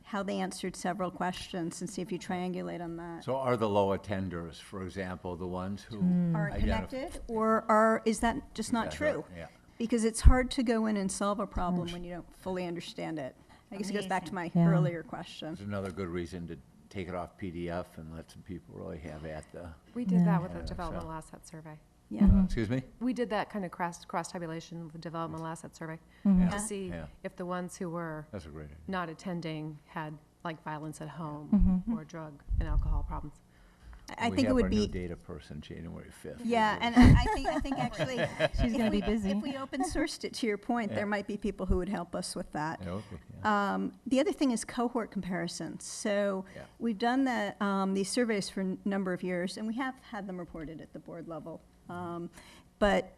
how they answered several questions, and see if you triangulate on that. So are the low attenders, for example, the ones who Aren't connected, or is that just not Exactly, true? yeah. Because it's hard to go in and solve a problem when you don't fully understand it. I guess it goes back to my earlier question. There's another good reason to take it off PDF and let some people really have at the. We did that with Yeah, the so- developmental asset survey. Yeah. Excuse me? We did that kind of cross-tabulation with the developmental asset survey Yeah. to see Yeah. if the ones who were That's a great idea. not attending had like violence at home or drug and alcohol problems. I We think it have would our be. new data person January 5th. Yeah, and I think actually. She's gonna if be we- busy. If we open sourced it, to your point, Yeah. there might be people who would help us with that. Yeah, okay, yeah. The other thing is cohort comparisons. So Yeah. we've done these surveys for a number of years, and we have had them reported at the board level. But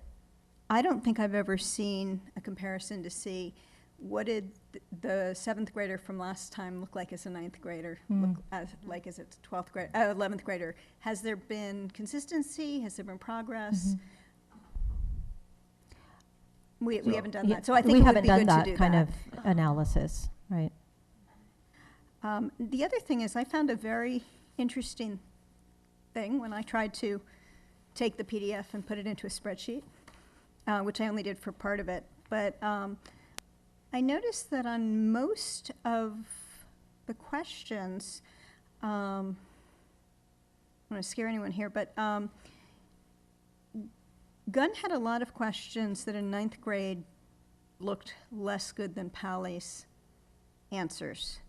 I don't think I've ever seen a comparison to see what did the 7th grader from last time look like as a 9th grader, look like as a 11th grader. Has there been consistency? Has there been progress? We haven't done that, so I think we it would haven't be done good that to do kind that. of analysis, right? The other thing is, I found a very interesting thing when I tried to take the PDF and put it into a spreadsheet, which I only did for part of it. But I noticed that on most of the questions, want to scare anyone here, but Gunn had a lot of questions that in ninth grade looked less good than Pally's answers,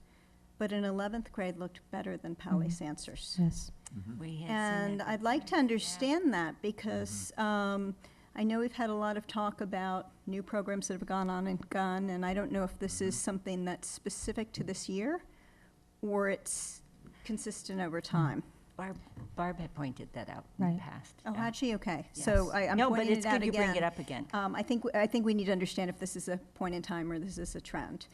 but in 11th grade looked better than Pally's answers. Yes. We had And I'd like to understand that because I know we've had a lot of talk about new programs that have gone on in Gunn, and I don't know if this is something that's specific to this year or it's consistent over time. Barb had pointed that out in the past. Oh, had she? Okay. Yes. So I'm No, but pointing it's it out good you again. bring it up again. I think we need to understand if this is a point in time or this is a trend.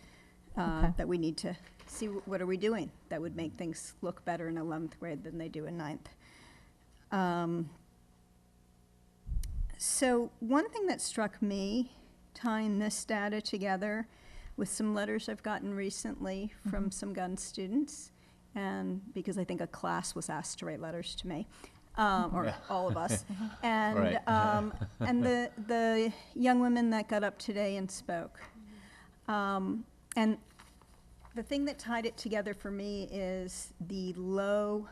That we need to see what are we doing that would make things look better in 11th grade than they do in 9th. So one thing that struck me, tying this data together with some letters I've gotten recently from some Gunn students, and because I think a class was asked to write letters to me, or all of us, and Right. And the young women that got up today and spoke. And the thing that tied it together for me is the low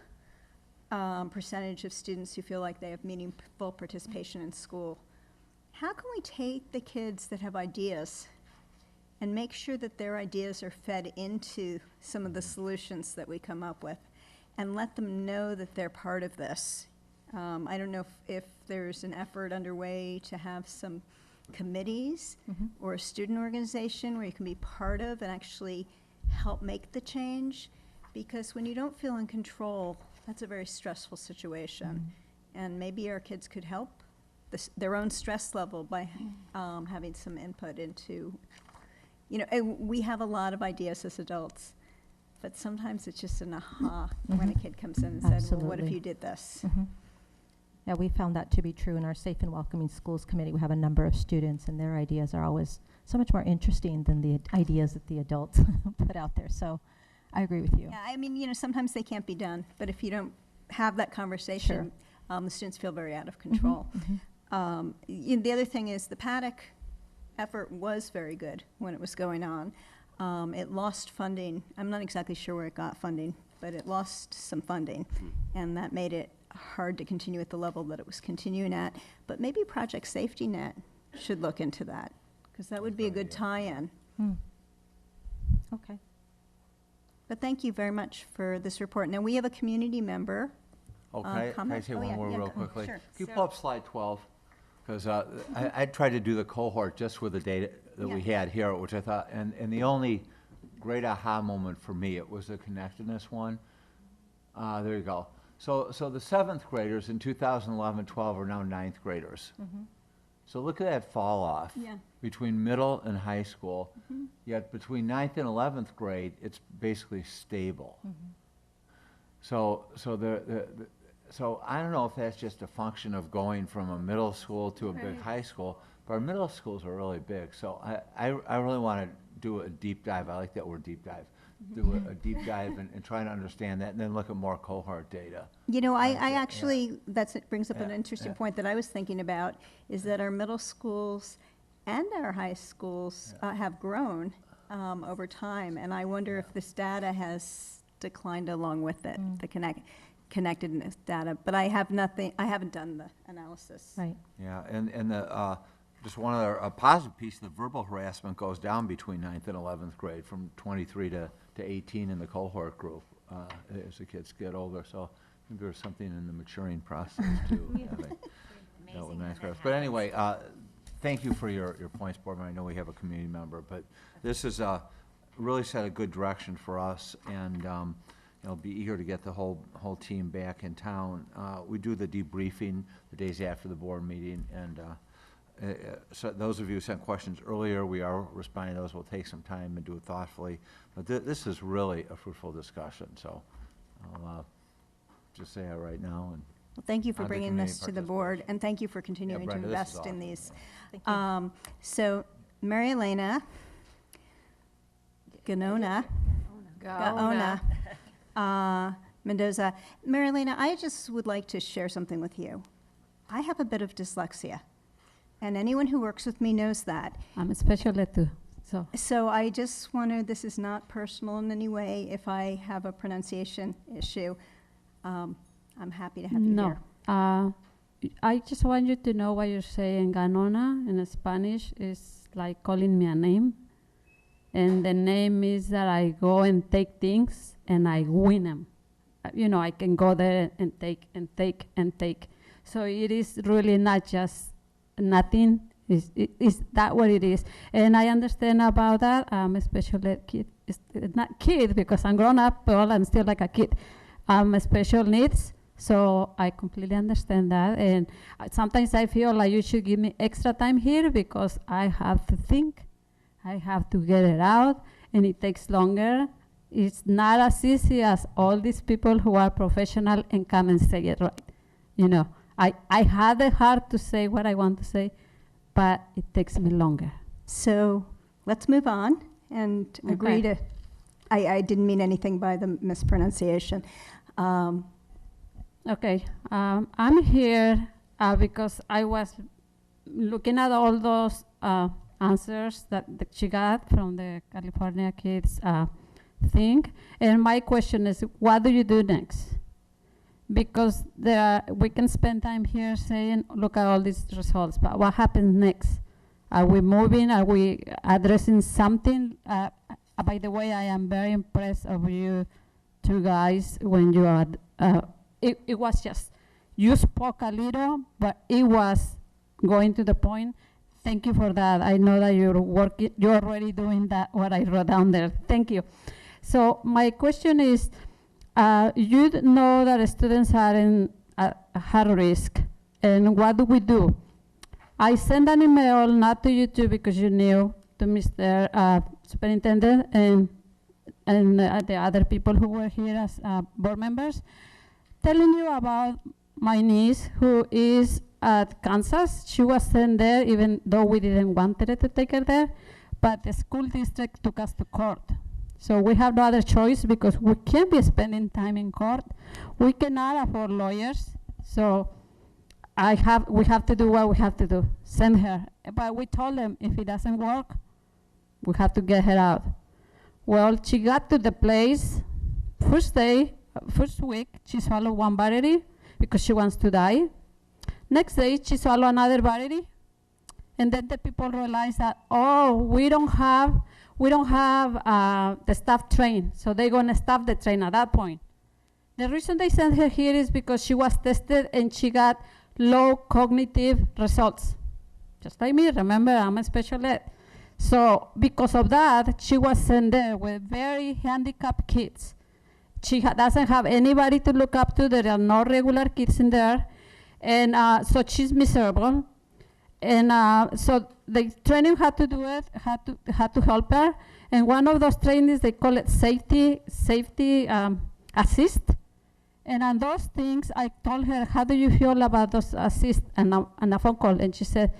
percentage of students who feel like they have meaningful participation in school. How can we take the kids that have ideas and make sure that their ideas are fed into some of the solutions that we come up with and let them know that they're part of this? I don't know if there's an effort underway to have some committees or a student organization where you can be part of and actually help make the change, because when you don't feel in control, that's a very stressful situation. And maybe our kids could help their own stress level by having some input into, we have a lot of ideas as adults, but sometimes it's just an aha when a kid comes in and said, well, what if Absolutely. you did this? Yeah, we found that to be true in our Safe and Welcoming Schools Committee. We have a number of students, and their ideas are always so much more interesting than the ideas that the adults put out there. So I agree with you. Yeah, I mean, sometimes they can't be done, but if you don't have that conversation, the students feel very out of control. The other thing is the paddock effort was very good when it was going on. It lost funding. I'm not exactly sure where it got funding, but it lost some funding, and that made it hard to continue at the level that it was continuing at. But maybe Project Safety Net should look into that, because that would be a good tie-in. Okay. But thank you very much for this report. Now, we have a community member. Can I comment. say Oh, one yeah, more yeah, real go- quickly? sure. Can you pull up slide 12? Because I tried to do the cohort just with the data that we had here, which I thought, and the only great aha moment for me, it was the connectedness one. There you go. So the 7th graders in 2011-12 are now 9th graders. So look at that fall off Yeah. between middle and high school. Yet between 9th and 11th grade, it's basically stable. So I don't know if that's just a function of going from a middle school to a big high school, but our middle schools are really big. So I really want to do a deep dive. I like that word, deep dive. Do a deep dive and try to understand that, and then look at more cohort data. I actually, it brings up an Yeah, interesting yeah. point that I was thinking about, is that our middle schools and our high schools have grown over time, and I wonder if this data has declined along with it, the connectedness data, but I haven't done the analysis. Right. Yeah, and just one other positive piece, the verbal harassment goes down between 9th and 11th grade from 23 to 18 in the cohort group as the kids get older. So maybe there's something in the maturing process too. That with 9th graders. But anyway, thank you for your points, Board member. I know we have a community member, but this is really set a good direction for us, and I'll be eager to get the whole team back in town. We do the debriefing the days after the board meeting, and so those of you who sent questions earlier, we are responding to those. We'll take some time and do it thoughtfully. But this is really a fruitful discussion, so I'll just say that right now. And Well, thank you for on to bringing community this to the board, and thank you for continuing to Brenda, this is invest in awesome. these. Thank you. So, Mary Elena Gaona Mendoza. Mary Elena, I just would like to share something with you. I have a bit of dyslexia, and anyone who works with me knows that. I'm a special ed too. So I just wonder, this is not personal in any way, if I have a pronunciation issue. I'm happy to have you No. here. I just want you to know what you're saying. Ganona in Spanish is like calling me a name. And the name is that I go and take things and I win them. You know, I can go there and take and take and take. So it is really not just nothing. Is that what it is? And I understand about that. I'm a special ed kid. It's not kid because I'm grown up, but I'm still like a kid. I'm a special needs. So I completely understand that. And sometimes I feel like you should give me extra time here because I have to think. I have to get it out, and it takes longer. It's not as easy as all these people who are professional and come and say it right. You know, I have the heart to say what I want to say, but it takes me longer. So let's move on and agree to, I didn't mean anything by the mispronunciation. Okay, I'm here because I was looking at all those answers that she got from the California Kids thing, and my question is, what do you do next? Because we can spend time here saying, look at all these results, but what happens next? Are we moving? Are we addressing something? By the way, I am very impressed of you two guys when you are, it was just, you spoke a little, but it was going to the point. Thank you for that. I know that you're already doing that, what I wrote down there. Thank you. So my question is, you know that students are in high risk, and what do we do? I sent an email, not to you two because you knew, to Mr. Superintendent and the other people who were here as board members, telling you about my niece who is at Kansas. She was sent there even though we didn't want her to take her there, but the school district took us to court. So we have no other choice because we can't be spending time in court. We cannot afford lawyers. So we have to do what we have to do, send her. But we told them if it doesn't work, we have to get her out. Well, she got to the place, first week, she swallowed one battery because she wants to die. Next day, she swallowed another battery. And then the people realized that, oh, we don't have the staff trained, so they're going to stop the train at that point. The reason they sent her here is because she was tested and she got low cognitive results. Just like me, remember, I'm a special ed. So because of that, she was sent there with very handicapped kids. She doesn't have anybody to look up to. There are no regular kids in there. And so she's miserable. And so the training had to do it, had to help her. And one of those trainings, they call it safety assist. And on those things, I told her, how do you feel about those assist and a phone call? And she said,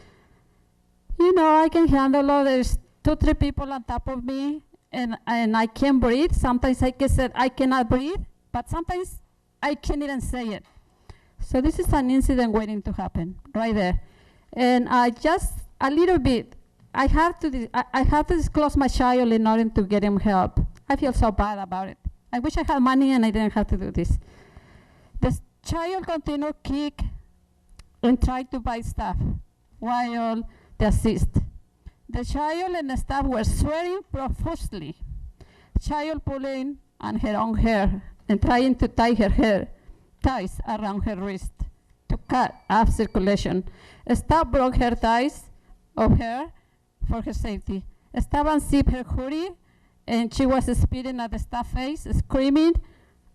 you know, I can handle it. There's 2-3 people on top of me, and I can't breathe. Sometimes I can say I cannot breathe, but sometimes I can't even say it. So this is an incident waiting to happen right there. And just a little bit, I have to disclose my child in order to get him help. I feel so bad about it. I wish I had money and I didn't have to do this. The child continued to kick and try to buy stuff while the assist. The child and the staff were swearing profusely. Child pulling on her own hair and trying to tie her hair ties around her wrist to cut off circulation. Staff broke her ties of hair for her safety. Staff unzipped her hoodie, and she was spitting at the staff face, screaming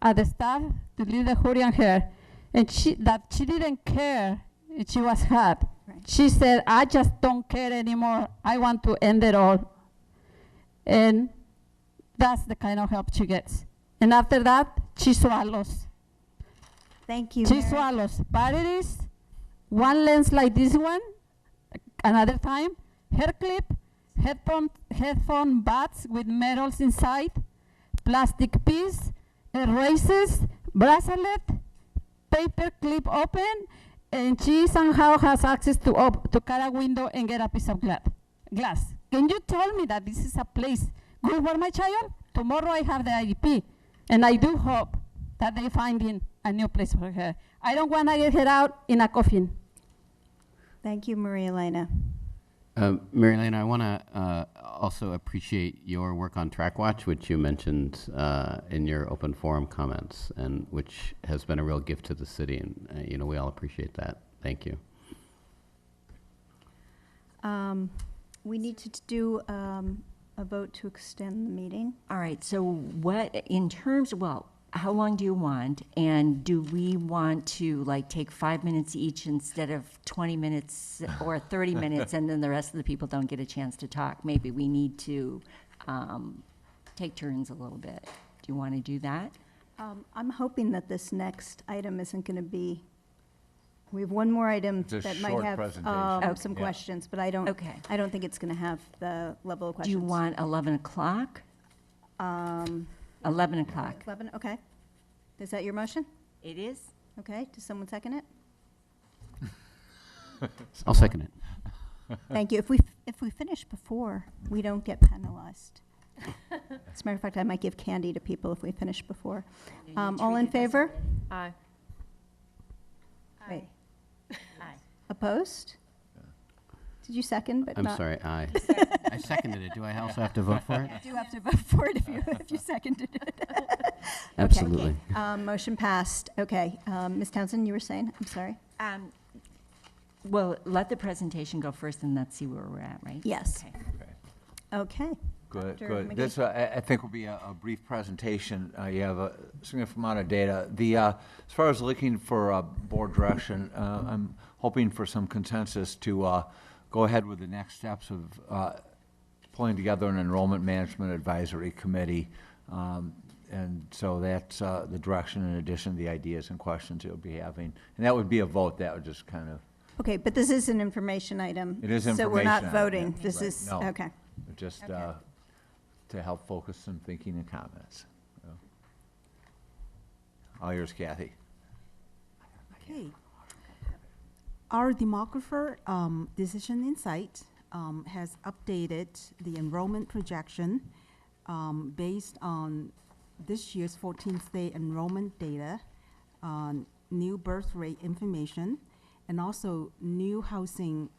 at the staff to leave the hoodie on her. And she didn't care if she was hot. Right. She said, I just don't care anymore. I want to end it all. And that's the kind of help she gets. And after that, she swallows. Thank you. She swallows batteries, one lens like this one, another time, hair clip, headphone buds with metals inside, plastic piece, erasers, bracelet, paper clip open, and she somehow has access to cut a window and get a piece of glass. Can you tell me that this is a place good for my child? Tomorrow I have the IEP, and I do hope that they finding a new place for her. I don't want to get her out in a coffin. Thank you, Maria Elena. Mary Elaine, I want to also appreciate your work on Track Watch, which you mentioned in your open forum comments, and which has been a real gift to the city, and you know, we all appreciate that. Thank you. We need to do a vote to extend the meeting. All right, so what, in terms, well, how long do you want? And do we want to like take 5 minutes each instead of 20 minutes or 30 minutes and then the rest of the people don't get a chance to talk? Maybe we need to take turns a little bit. Do you want to do that? I'm hoping that this next item isn't going to be, we have one more item It's a that might short have presentation. some Yeah. questions, but I don't think it's going to have the level of Do questions. you want 11 o'clock? 11 o'clock. 11, okay. Is that your motion? It is. Okay, does someone second it? I'll second it. Thank you. If we finish before, we don't get penalized. As a matter of fact, I might give candy to people if we finish before. All in favor? Aye. Wait. Aye. Opposed? Did you second, but I'm not? sorry, aye. I seconded it. Do I also have to vote for it? You do have to vote for it if you seconded it. Absolutely. Okay. Motion passed. Okay. Ms. Townsend, you were saying? I'm sorry. Well, let the presentation go first and let's see where we're at, right? Yes. Okay. Okay. Good, Dr. good. McGee? This, I think, will be a brief presentation. You have a significant amount of data. As far as looking for board direction, I'm hoping for some consensus to go ahead with the next steps of pulling together an enrollment management advisory committee. And so that's the direction in addition to the ideas and questions you'll be having. And that would be a vote. That would just kind of. Okay, but this is an information item. It is So we're information not item, voting. yeah, This right. is, No. okay. Just Okay. to help focus some thinking and comments. So. All yours, Kathy. Okay. Our demographer Decision Insight has updated the enrollment projection based on this year's 14th day enrollment data, new birth rate information, and also new housing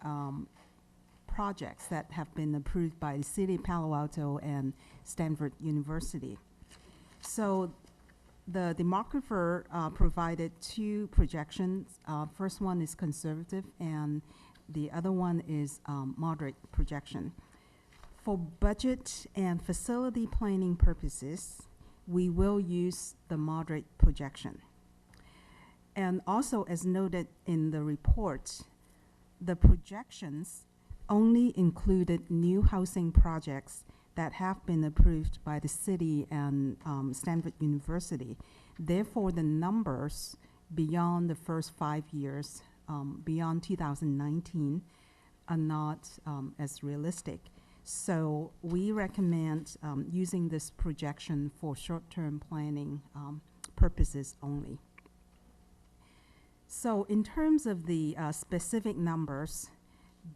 projects that have been approved by the City of Palo Alto and Stanford University. So the demographer provided two projections. First one is conservative and the other one is moderate projection. For budget and facility planning purposes, we will use the moderate projection. And also, as noted in the report, the projections only included new housing projects that have been approved by the city and Stanford University. Therefore, the numbers beyond the first 5 years, beyond 2019, are not as realistic. So we recommend using this projection for short-term planning purposes only. So in terms of the specific numbers,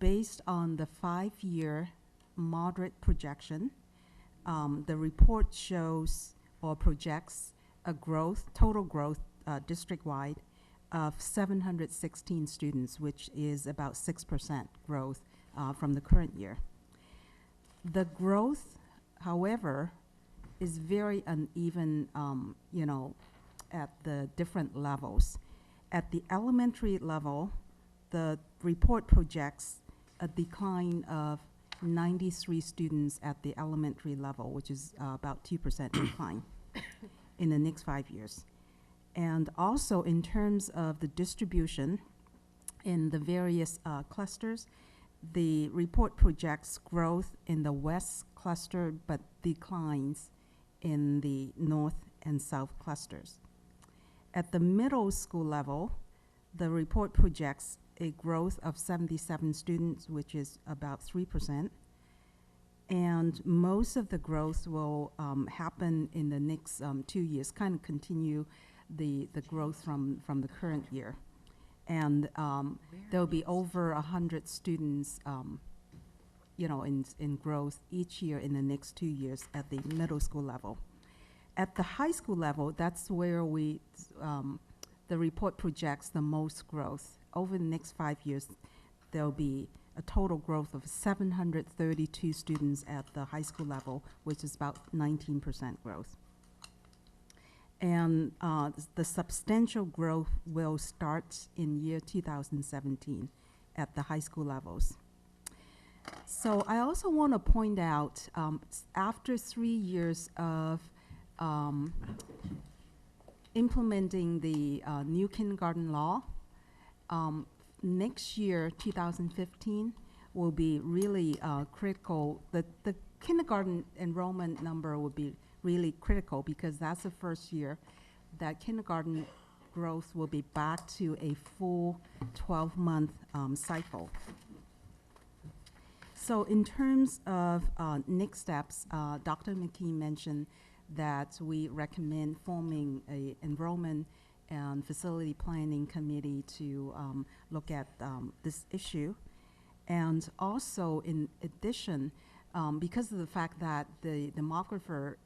based on the 5-year moderate projection, the report shows or projects a growth, total growth district-wide of 716 students, which is about 6% growth from the current year. The growth, however, is very uneven, you know, at the different levels. At the elementary level, the report projects a decline of 93 students at the elementary level, which is about 2% decline in the next 5 years. And also in terms of the distribution in the various clusters, the report projects growth in the west cluster but declines in the north and south clusters. At the middle school level, the report projects a growth of 77 students, which is about 3%. And most of the growth will happen in the next 2 years, kind of continue the growth from the current year. And there'll be over 100 students, you know, in growth each year in the next 2 years at the middle school level. At the high school level, that's where the report projects the most growth. Over the next 5 years, there'll be a total growth of 732 students at the high school level, which is about 19% growth. And the substantial growth will start in year 2017 at the high school levels. So I also want to point out, after 3 years of implementing the new kindergarten law, next year, 2015, will be really critical. The kindergarten enrollment number will be really critical because that's the first year that kindergarten growth will be back to a full 12-month cycle. So in terms of next steps, Dr. McKee mentioned that we recommend forming a enrollment and facility planning committee to look at this issue. And also, in addition, because of the fact that the demographer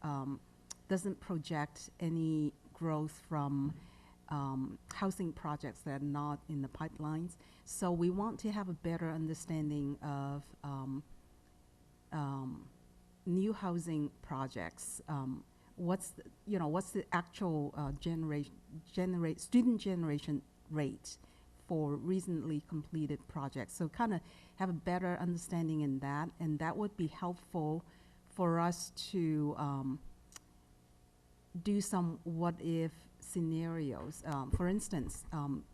doesn't project any growth from housing projects that are not in the pipelines, so we want to have a better understanding of new housing projects. What's the actual student generation rate for recently completed projects? So kind of have a better understanding in that, and that would be helpful for us to do some what-if scenarios. For instance,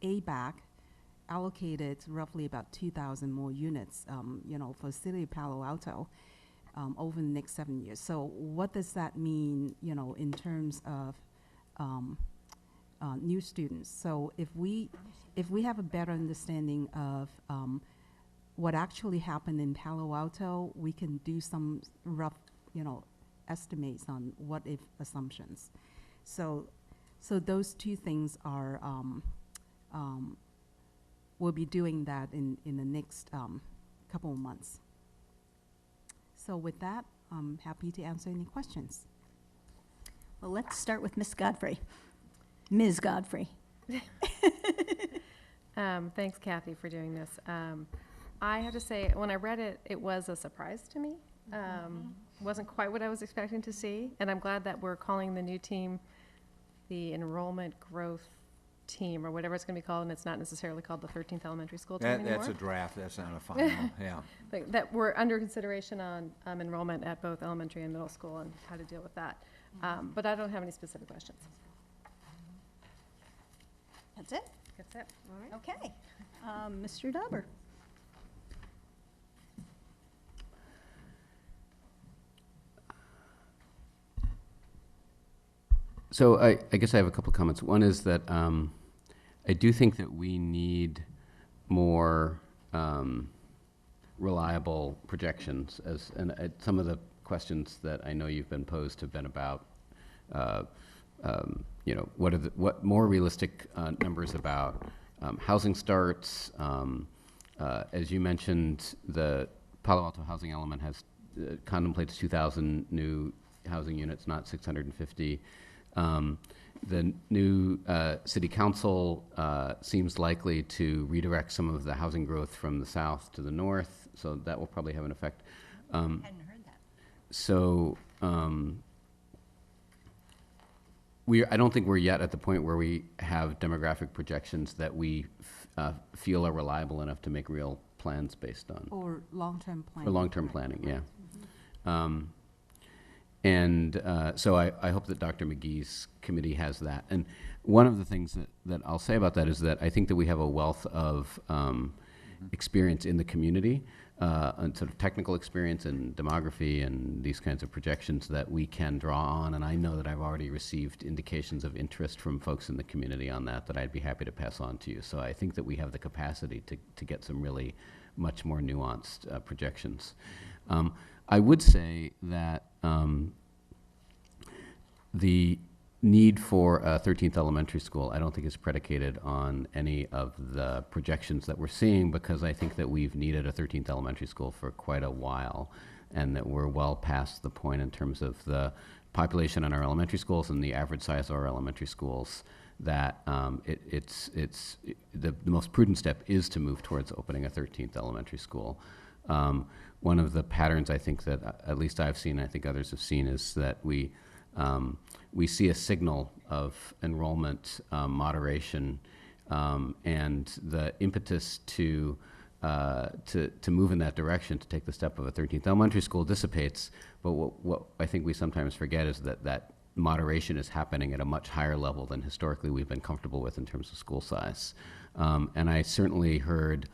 ABAC allocated roughly about 2,000 more units, for the city of Palo Alto over the next 7 years. So what does that mean, in terms of new students? So if we have a better understanding of what actually happened in Palo Alto, we can do some rough, estimates on what-if assumptions. So those two things are, we'll be doing that in the next couple of months. So with that, I'm happy to answer any questions. Well, let's start with Ms. Godfrey. Ms. Godfrey. Thanks, Kathy, for doing this. I have to say, when I read it, it was a surprise to me. Wasn't quite what I was expecting to see, and I'm glad that we're calling the new team the Enrollment Growth Team, or whatever it's going to be called, and it's not necessarily called the 13th Elementary School Team anymore. That's a draft, that's not a final, yeah. That we're under consideration on enrollment at both elementary and middle school and how to deal with that. But I don't have any specific questions. That's it? That's it. All right. Okay. Mr. Dauber. So I guess I have a couple comments. One is that I do think that we need more reliable projections, and some of the questions that I know you've been posed have been about, what more realistic numbers about housing starts. As you mentioned, the Palo Alto housing element contemplates 2,000 new housing units, not 650. The new city council seems likely to redirect some of the housing growth from the south to the north, so that will probably have an effect. Hadn't heard that. So I don't think we're yet at the point where we have demographic projections that we feel are reliable enough to make real plans based on. Or long-term planning. Or long-term planning, yeah. So I hope that Dr. McGee's committee has that. And one of the things that I'll say about that is that I think that we have a wealth of experience in the community, and sort of technical experience and demography and these kinds of projections that we can draw on. And I know that I've already received indications of interest from folks in the community on that I'd be happy to pass on to you. So I think that we have the capacity to get some really much more nuanced projections. I would say that the need for a 13th elementary school, I don't think is predicated on any of the projections that we're seeing, because I think that we've needed a 13th elementary school for quite a while, and that we're well past the point in terms of the population in our elementary schools and the average size of our elementary schools, that the most prudent step is to move towards opening a 13th elementary school. One of the patterns I think that at least I've seen, I think others have seen, is that we see a signal of enrollment moderation, and the impetus to move in that direction, to take the step of a 13th elementary school, dissipates. But what I think we sometimes forget is that moderation is happening at a much higher level than historically we've been comfortable with in terms of school size. And I certainly heard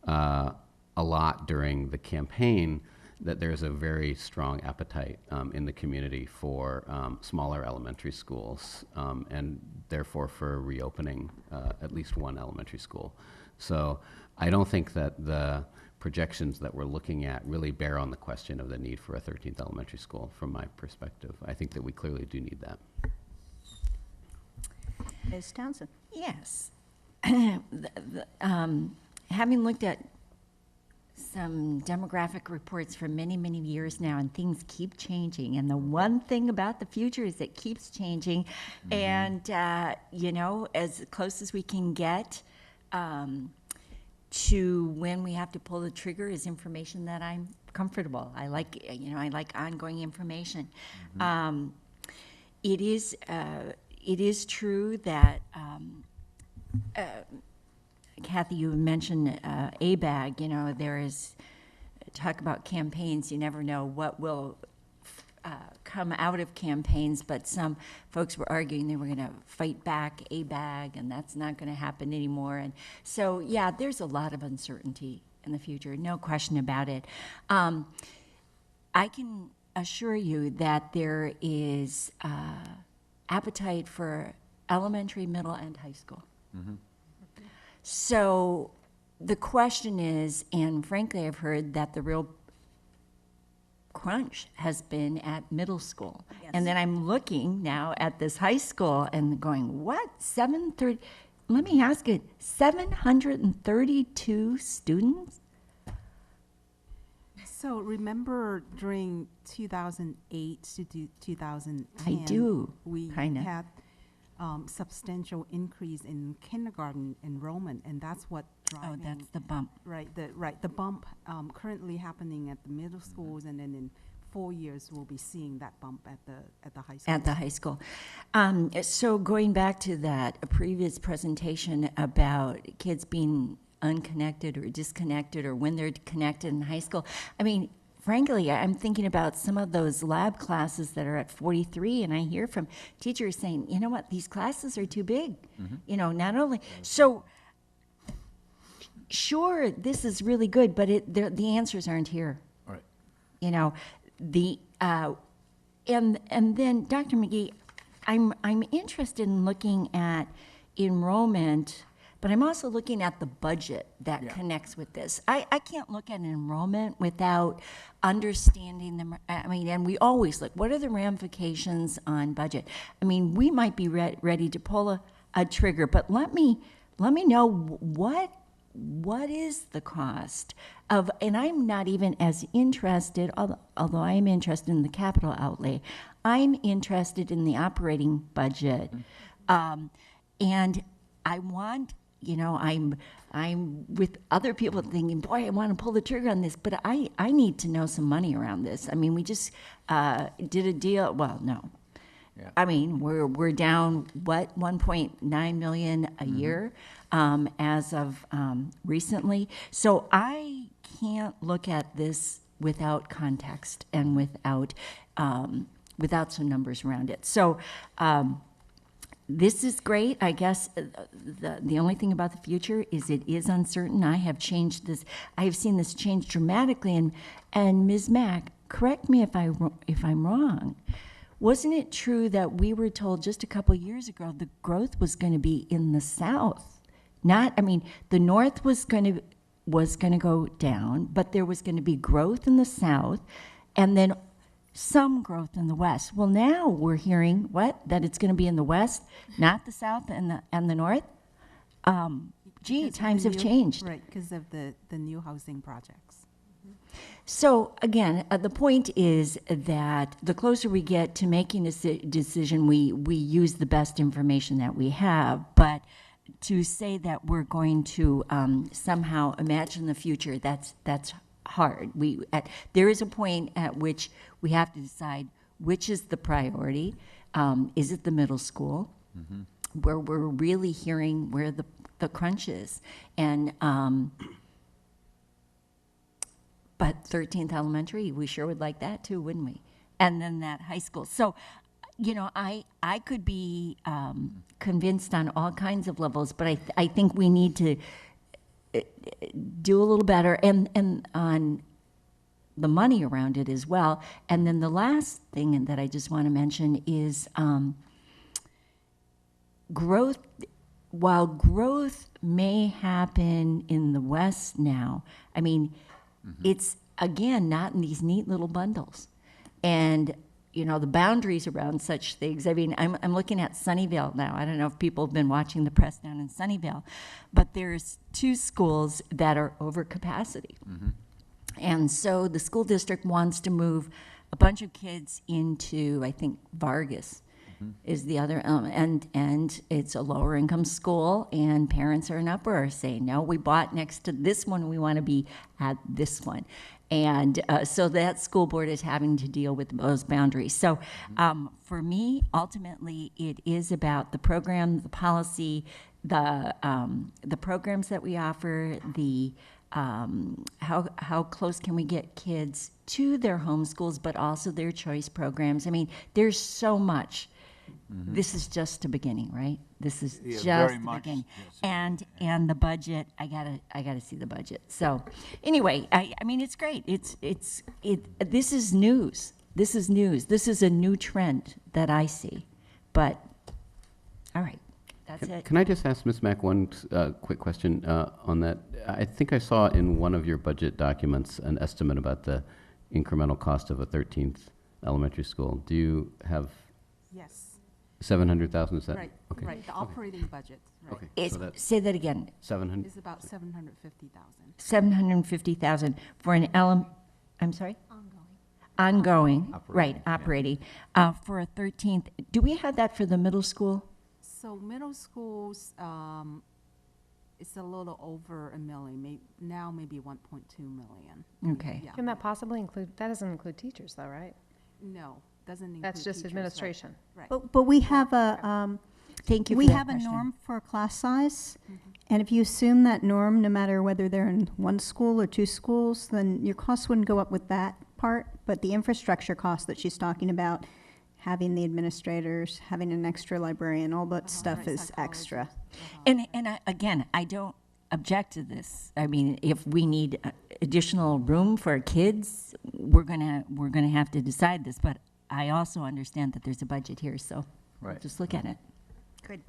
a lot during the campaign that there's a very strong appetite in the community for smaller elementary schools, and therefore for reopening at least one elementary school. So I don't think that the projections that we're looking at really bear on the question of the need for a 13th elementary school from my perspective. I think that we clearly do need that. Ms. Townsend? Yes. Having looked at some demographic reports for many, many years now, and things keep changing. And the one thing about the future is it keeps changing. And, you know, as close as we can get to when we have to pull the trigger is information that I'm comfortable. I like, you know, I like ongoing information. It is true that Kathy, you mentioned ABAG. You know, there is talk about campaigns. You never know what will come out of campaigns, but some folks were arguing they were going to fight back ABAG, and that's not going to happen anymore. And so, yeah, there's a lot of uncertainty in the future, no question about it. I can assure you that there is appetite for elementary, middle, and high school. So the question is, and frankly, I've heard that the real crunch has been at middle school. Yes. And then I'm looking now at this high school and going, what? 730? Let me ask you, 732 students? So remember during 2008 to 2010, I do, we kinda. had substantial increase in kindergarten enrollment, and that's what driving. Oh, that's the bump. Right, the bump currently happening at the middle schools, and then in 4 years we'll be seeing that bump at the high school. At the high school. So going back to that a previous presentation about kids being unconnected or disconnected, or when they're connected in high school, I mean, frankly, I'm thinking about some of those lab classes that are at 43, and I hear from teachers saying, you know what, these classes are too big. You know, not only, so sure, this is really good, but the answers aren't here. Right. You know, and then Dr. McGee, I'm interested in looking at enrollment, but I'm also looking at the budget that connects with this. I can't look at enrollment without understanding them. I mean, and we always look, what are the ramifications on budget? I mean, we might be ready to pull a trigger, but let me know what is the cost of, and I'm not even as interested, although I am interested in the capital outlay, I'm interested in the operating budget. And I want, you know, I'm with other people thinking, boy, I want to pull the trigger on this, but I need to know some money around this. I mean, we just did a deal, well, no. Yeah. I mean, we're down, what, 1.9 million a year as of recently. So I can't look at this without context and without some numbers around it. So this is great. I guess the only thing about the future is it is uncertain. I have changed this. I have seen this change dramatically. And Ms. Mack, correct me if I'm wrong. Wasn't it true that we were told just a couple years ago the growth was going to be in the South? Not, I mean, the North was going to go down, but there was going to be growth in the South, and then some growth in the West. Well, now we're hearing that it's going to be in the West, not the South and the North. Gee, times have changed. Right, because of the new housing projects. So again, the point is that the closer we get to making a decision, we use the best information that we have. But to say that we're going to somehow imagine the future, that's hard. There is a point at which we have to decide which is the priority. Is it the middle school, where we're really hearing where the crunch is, and but 13th Elementary, we sure would like that too, wouldn't we? And then that high school. So, you know, I could be convinced on all kinds of levels, but I think we need to do a little better and on the money around it as well. And then the last thing that I just want to mention is growth. While growth may happen in the West now, I mean, it's, again, not in these neat little bundles. And, you know, the boundaries around such things, I mean, I'm looking at Sunnyvale now. I don't know if people have been watching the press down in Sunnyvale, but there's 2 schools that are over capacity. And so the school district wants to move a bunch of kids into, I think, Vargas is the other, and it's a lower income school, and parents are in uproar saying, no, we bought next to this one, we want to be at this one. And so that school board is having to deal with those boundaries. So for me, ultimately, it is about the program, the policy, the programs that we offer, the how close can we get kids to their home schools, but also their choice programs. I mean, there's so much. This is just a beginning, right? This is just the beginning. And the budget, I gotta see the budget. So anyway, I mean, it's great. This is news. This is news. This is a new trend that I see. But all right, that's it. Can I just ask Ms. Mack one quick question on that? I think I saw in one of your budget documents an estimate about the incremental cost of a 13th elementary school. Do you have? Yes. 700,000, is that? Right, okay. right, the operating budget, right. Okay, so that's say that again. 700? It's about 750,000. 750,000 for an I'm sorry? Ongoing, right, operating. For a 13th, do we have that for the middle school? So middle schools, it's a little over $1 million, now maybe 1.2 million. Okay. Yeah. Can that possibly include, that doesn't include teachers though, right? No, doesn't include That's just teachers, administration. Right. But we have a, Thank you for we that have a question. norm for class size. And if you assume that norm, no matter whether they're in one school or 2 schools, then your costs wouldn't go up with that part. But the infrastructure cost that she's talking about, having the administrators, having an extra librarian, all that stuff is extra. And again, I don't object to this. I mean, if we need additional room for kids, we're gonna have to decide this. But I also understand that there's a budget here, so we'll just look at it. Good.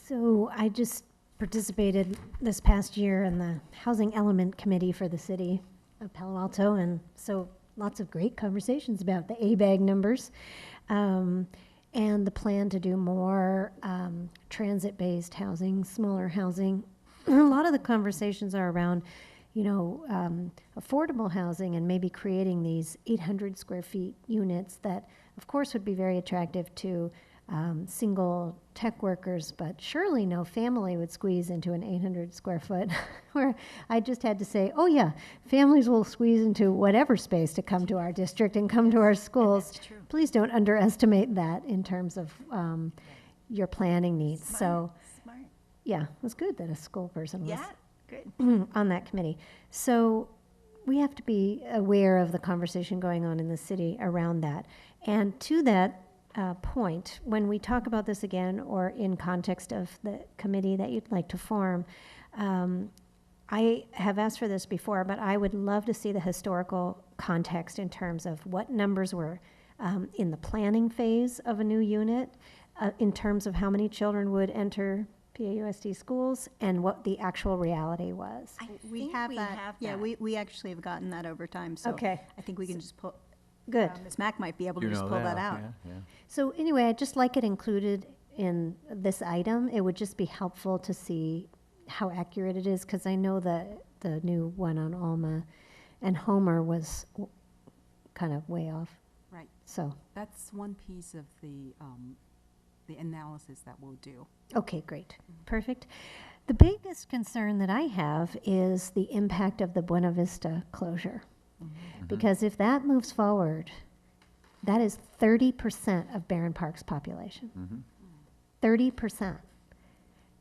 So I just participated this past year in the Housing Element Committee for the city of Palo Alto, and so lots of great conversations about the ABAG numbers and the plan to do more transit-based housing, smaller housing. A lot of the conversations are around, you know, affordable housing and maybe creating these 800 square feet units that, of course, would be very attractive to single tech workers, but surely no family would squeeze into an 800 square foot where I just had to say, oh yeah, families will squeeze into whatever space to come to our district and come to our schools. That's true. Please don't underestimate that in terms of your planning needs. Smart. Yeah, it was good that a school person was Yeah, good. on that committee. So we have to be aware of the conversation going on in the city around that. And to that point, when we talk about this again, or in context of the committee that you'd like to form, I have asked for this before, but I would love to see the historical context in terms of what numbers were in the planning phase of a new unit, in terms of how many children would enter PAUSD schools, and what the actual reality was. We have that. Yeah, we actually have gotten that over time, so Okay. I think we can just pull. Good. Ms. Mack might be able to just pull that out. So anyway, I'd just like it included in this item. It would just be helpful to see how accurate it is, because I know the the new one on Alma, and Homer was kind of way off. Right. So, That's one piece of the analysis that we'll do. okay, great. Perfect. The biggest concern that I have is the impact of the Buena Vista closure. Because if that moves forward, that is 30% of Barron Park's population. 30%.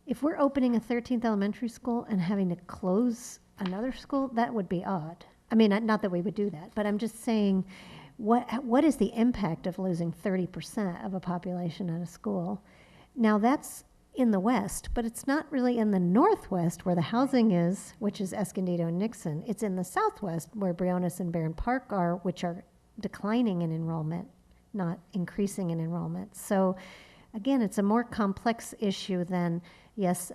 If we're opening a 13th elementary school and having to close another school, that would be odd. I mean, not that we would do that, but I'm just saying, what is the impact of losing 30% of a population at a school? Now, that's in the west, but it's not really in the northwest where the housing is, which is Escondido and Nixon. It's in the southwest where Briones and Barron Park are, which are declining in enrollment, not increasing in enrollment. So again, it's a more complex issue than, yes,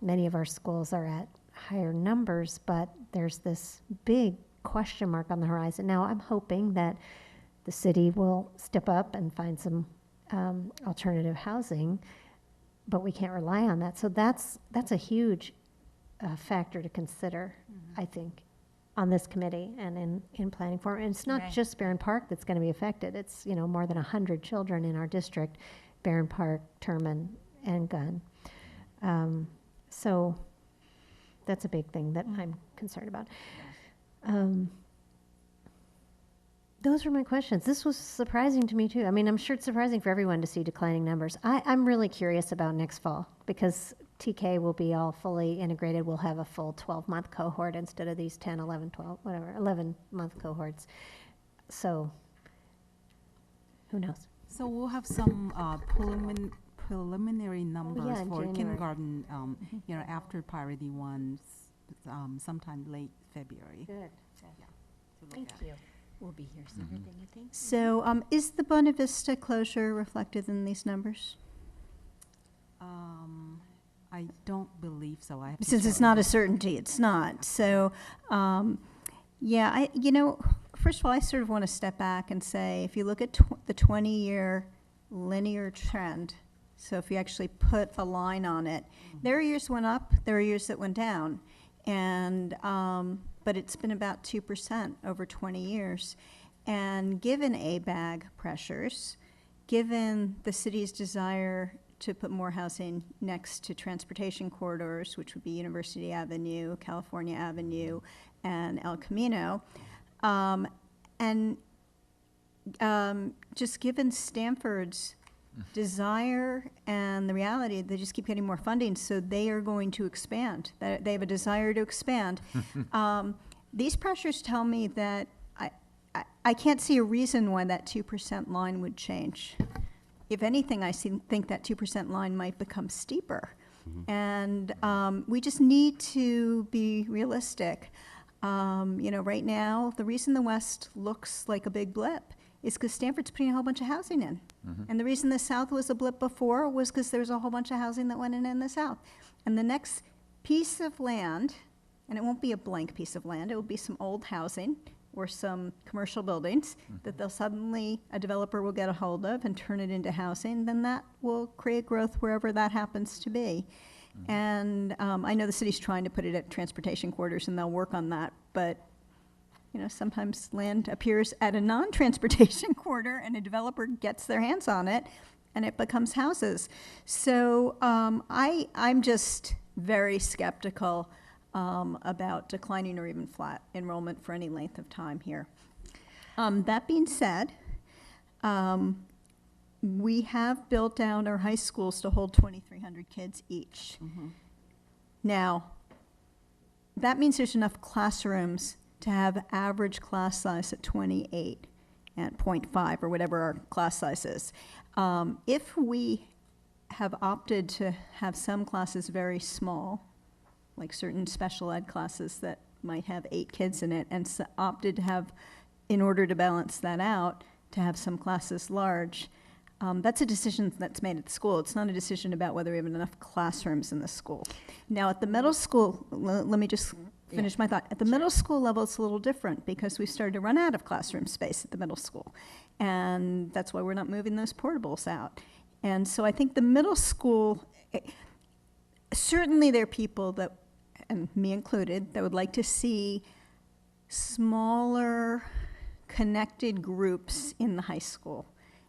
many of our schools are at higher numbers, but there's this big question mark on the horizon. Now, I'm hoping that the city will step up and find some alternative housing, but we can't rely on that. So that's a huge factor to consider, I think, on this committee and in planning for. And it's not Right. just Barron Park that's going to be affected. It's, more than 100 children in our district, Barron Park, Terman, and Gunn. So that's a big thing that I'm concerned about. Those were my questions. This was surprising to me too. I mean, I'm sure it's surprising for everyone to see declining numbers. I'm really curious about next fall because TK will be all fully integrated. We'll have a full 12-month cohort instead of these 10, 11, 12, whatever, 11-month cohorts. So who knows? So we'll have some preliminary numbers in for January. kindergarten, after priority ones, sometime late February. Good. Yeah, to look Thank at. you. We'll be here Saturday, I think. So is the Buena Vista closure reflected in these numbers? I don't believe so. I have to Since check. it's not a certainty, it's not. So, first of all, I sort of want to step back and say, if you look at the 20-year linear trend, so if you actually put a line on it, there are years went up, there are years that went down, and but it's been about 2% over 20 years. And given ABAG pressures, given the city's desire to put more housing next to transportation corridors, which would be University Avenue, California Avenue, and El Camino, just given Stanford's desire and the reality, they just keep getting more funding, so they are going to expand. They have a desire to expand. These pressures tell me that I can't see a reason why that 2% line would change. If anything, I think that 2% line might become steeper. And we just need to be realistic. Right now, the reason the West looks like a big blip is because Stanford's putting a whole bunch of housing in. And the reason the South was a blip before was because there was a whole bunch of housing that went in the South. And the next piece of land, and it won't be a blank piece of land, it will be some old housing or some commercial buildings that a developer will get a hold of and turn it into housing, then that will create growth wherever that happens to be. And I know the city's trying to put it at transportation corridors, and they'll work on that, but sometimes land appears at a non-transportation corridor and a developer gets their hands on it and it becomes houses. So I'm just very skeptical about declining or even flat enrollment for any length of time here. That being said, we have built down our high schools to hold 2,300 kids each. Now, that means there's enough classrooms to have average class size at 28 and 0.5 or whatever our class size is. If we have opted to have some classes very small, like certain special ed classes that might have 8 kids in it, and opted to have, in order to balance that out, to have some classes large, that's a decision that's made at the school. It's not a decision about whether we have enough classrooms in the school. Now, at the middle school, let me just finish my thought. At the middle school level, it's a little different because we started to run out of classroom space at the middle school. And that's why we're not moving those portables out. And so I think the middle school, certainly there are people that, and me included, that would like to see smaller connected groups in the high school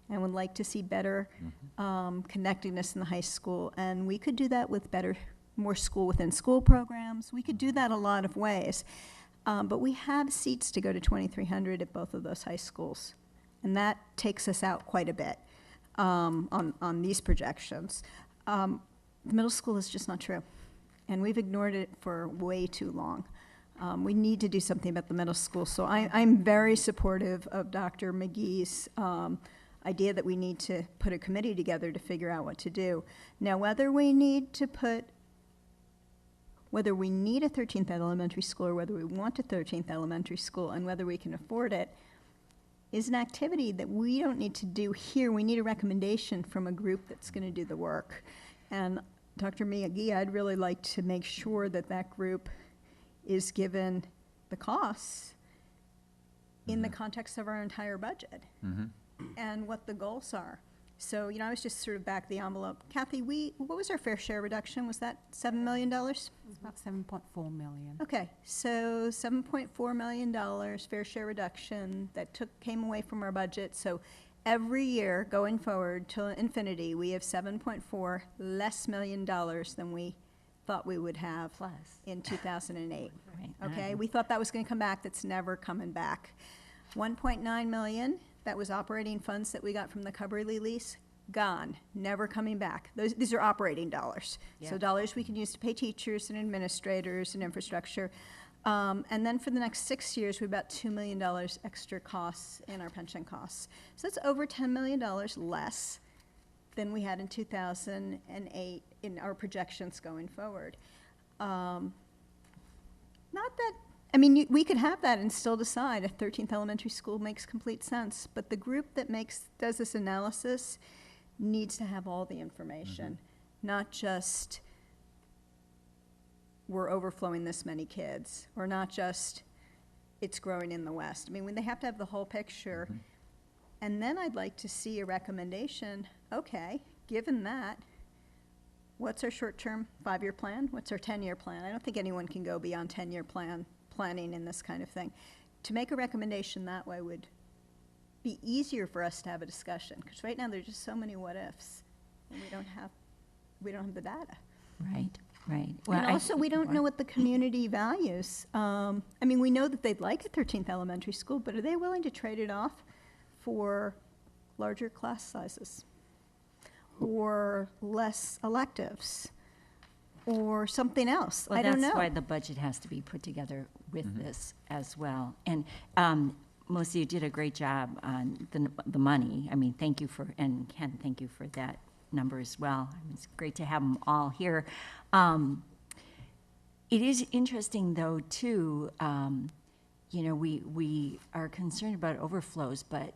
and would like to see better connectedness in the high school. And we could do that with more school within school programs. We could do that a lot of ways. But we have seats to go to 2,300 at both of those high schools. And that takes us out quite a bit on these projections. The middle school is just not true. And we've ignored it for way too long. We need to do something about the middle school. So I'm very supportive of Dr. McGee's idea that we need to put a committee together to figure out what to do. Now, whether we need a 13th elementary school or whether we want a 13th elementary school and whether we can afford it is an activity that we don't need to do here. We need a recommendation from a group that's going to do the work. And Dr. McGee, I'd really like to make sure that that group is given the costs in the context of our entire budget and what the goals are. So, I was just sort of back the envelope. Kathy, what was our fair share reduction? Was that $7 million? It was about 7.4 million. Okay, so $7.4 million fair share reduction that came away from our budget. So every year going forward till infinity, we have $7.4 less million than we thought we would have in 2008. Right. Okay, we thought that was going to come back. That's never coming back. 1.9 million, that was operating funds that we got from the Cubberley lease, gone, never coming back. These are operating dollars. Yeah. So dollars we can use to pay teachers and administrators and infrastructure. And then for the next 6 years, we have about $2 million extra costs in our pension costs. So that's over $10 million less than we had in 2008 in our projections going forward. Not that, we could have that and still decide a 13th elementary school makes complete sense, but the group that does this analysis needs to have all the information, not just we're overflowing this many kids, or not just it's growing in the West. When they have to have the whole picture. And then I'd like to see a recommendation, okay, given that, what's our short-term 5-year plan? What's our 10-year plan? I don't think anyone can go beyond 10-year planning in this kind of thing. To make a recommendation that way would be easier for us to have a discussion, because right now there's just so many what-ifs, and we don't have the data. Right. Well, and also, we don't know what the community values. We know that they'd like a 13th elementary school, but are they willing to trade it off for larger class sizes or less electives or something else? Well, I don't know. That's why the budget has to be put together with this as well. And Melissa, you did a great job on the money. Thank you and Ken, thank you for that number as well. It's great to have them all here. It is interesting, though, too, we are concerned about overflows, but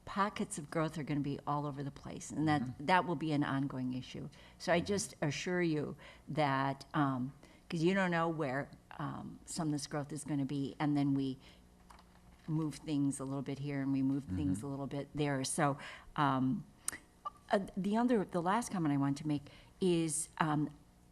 pockets of growth are going to be all over the place, and that will be an ongoing issue. So I just assure you that, because you don't know where some of this growth is going to be, and then we move things a little bit here and we move things a little bit there. So the last comment I want to make is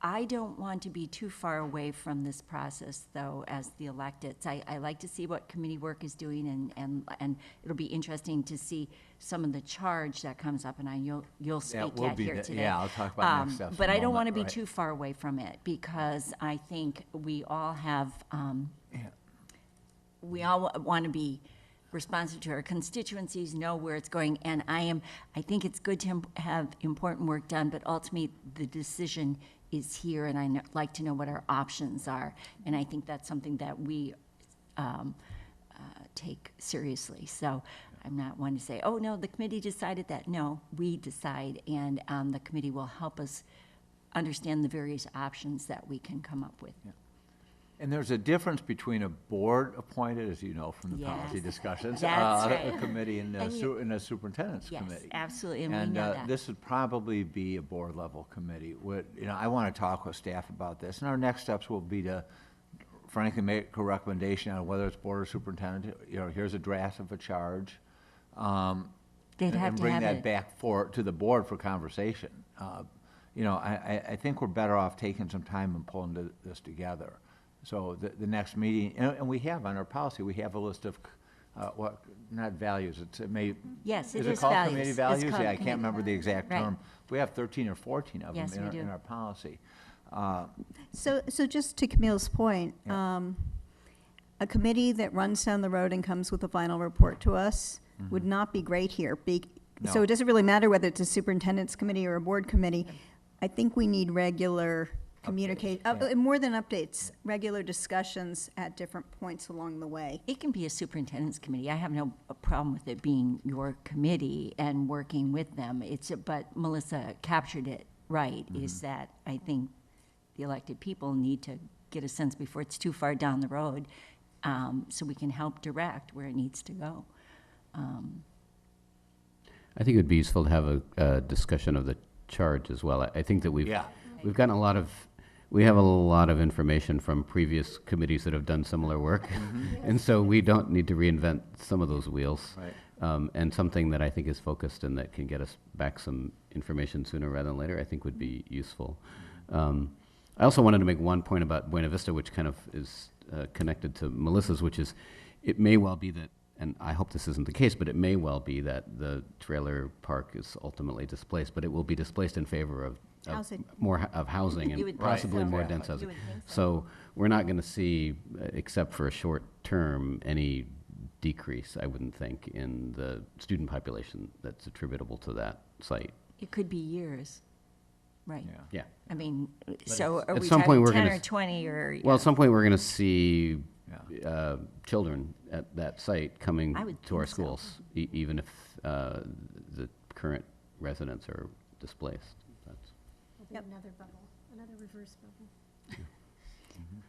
I don't want to be too far away from this process, though, as the electeds. I like to see what committee work is doing, and it'll be interesting to see some of the charge that comes up, and you'll speak here today. Yeah, I'll talk about next steps. But I don't want to be too far away from it, because I think we all have, we all want to be responsive to our constituencies, know where it's going, and I think it's good to have important work done, but ultimately the decision is here, and I like to know what our options are, and I think that's something that we take seriously. So I'm not one to say, oh no, the committee decided that. No, we decide, and the committee will help us understand the various options that we can come up with. Yeah. And there's a difference between a board appointed, as you know from the policy discussions, a committee and a superintendent's committee. Yes, absolutely, and we know that. This would probably be a board level committee. I want to talk with staff about this, and our next steps will be to, frankly, make a recommendation on whether it's board or superintendent. Here's a draft of a charge, and bring that back to the board for conversation. you know, I think we're better off taking some time and pulling this together. So the next meeting, and we have on our policy, we have a list of, not values, it may. Yes, it Is is it called values. committee It's values? called Yeah, I committee. can't remember the exact Right. term. We have 13 or 14 of them Yes, we do. in our policy. So just to Camille's point, Yeah. a committee that runs down the road and comes with a final report to us would not be great here. So No. it doesn't really matter whether it's a superintendent's committee or a board committee. I think we need regular communicate, more than updates, regular discussions at different points along the way. It can be a superintendent's committee. I have no problem with it being your committee and working with them. But Melissa captured it right, is that I think the elected people need to get a sense before it's too far down the road, so we can help direct where it needs to go. I think it would be useful to have a discussion of the charge as well. I think that we've gotten we have a lot of information from previous committees that have done similar work, and so we don't need to reinvent some of those wheels. Right. And something that I think is focused and that can get us back some information sooner rather than later, I think would be useful. I also wanted to make one point about Buena Vista, which kind of is connected to Melissa's, which is it may well be that, and I hope this isn't the case, but it may well be that the trailer park is ultimately displaced, but it will be displaced in favor of Housing. more of housing You would and think possibly so. more Right. dense You housing. would think So we're not going to see, except for a short term, any decrease, I wouldn't think, in the student population that's attributable to that site. It could be years, right? Yeah. I mean, so are At we some point talking we're 10 gonna or 20 or? Well, at some point we're going to see children at that site coming I would to our think so. schools, even if the current residents are displaced. That's Another bubble, another reverse bubble.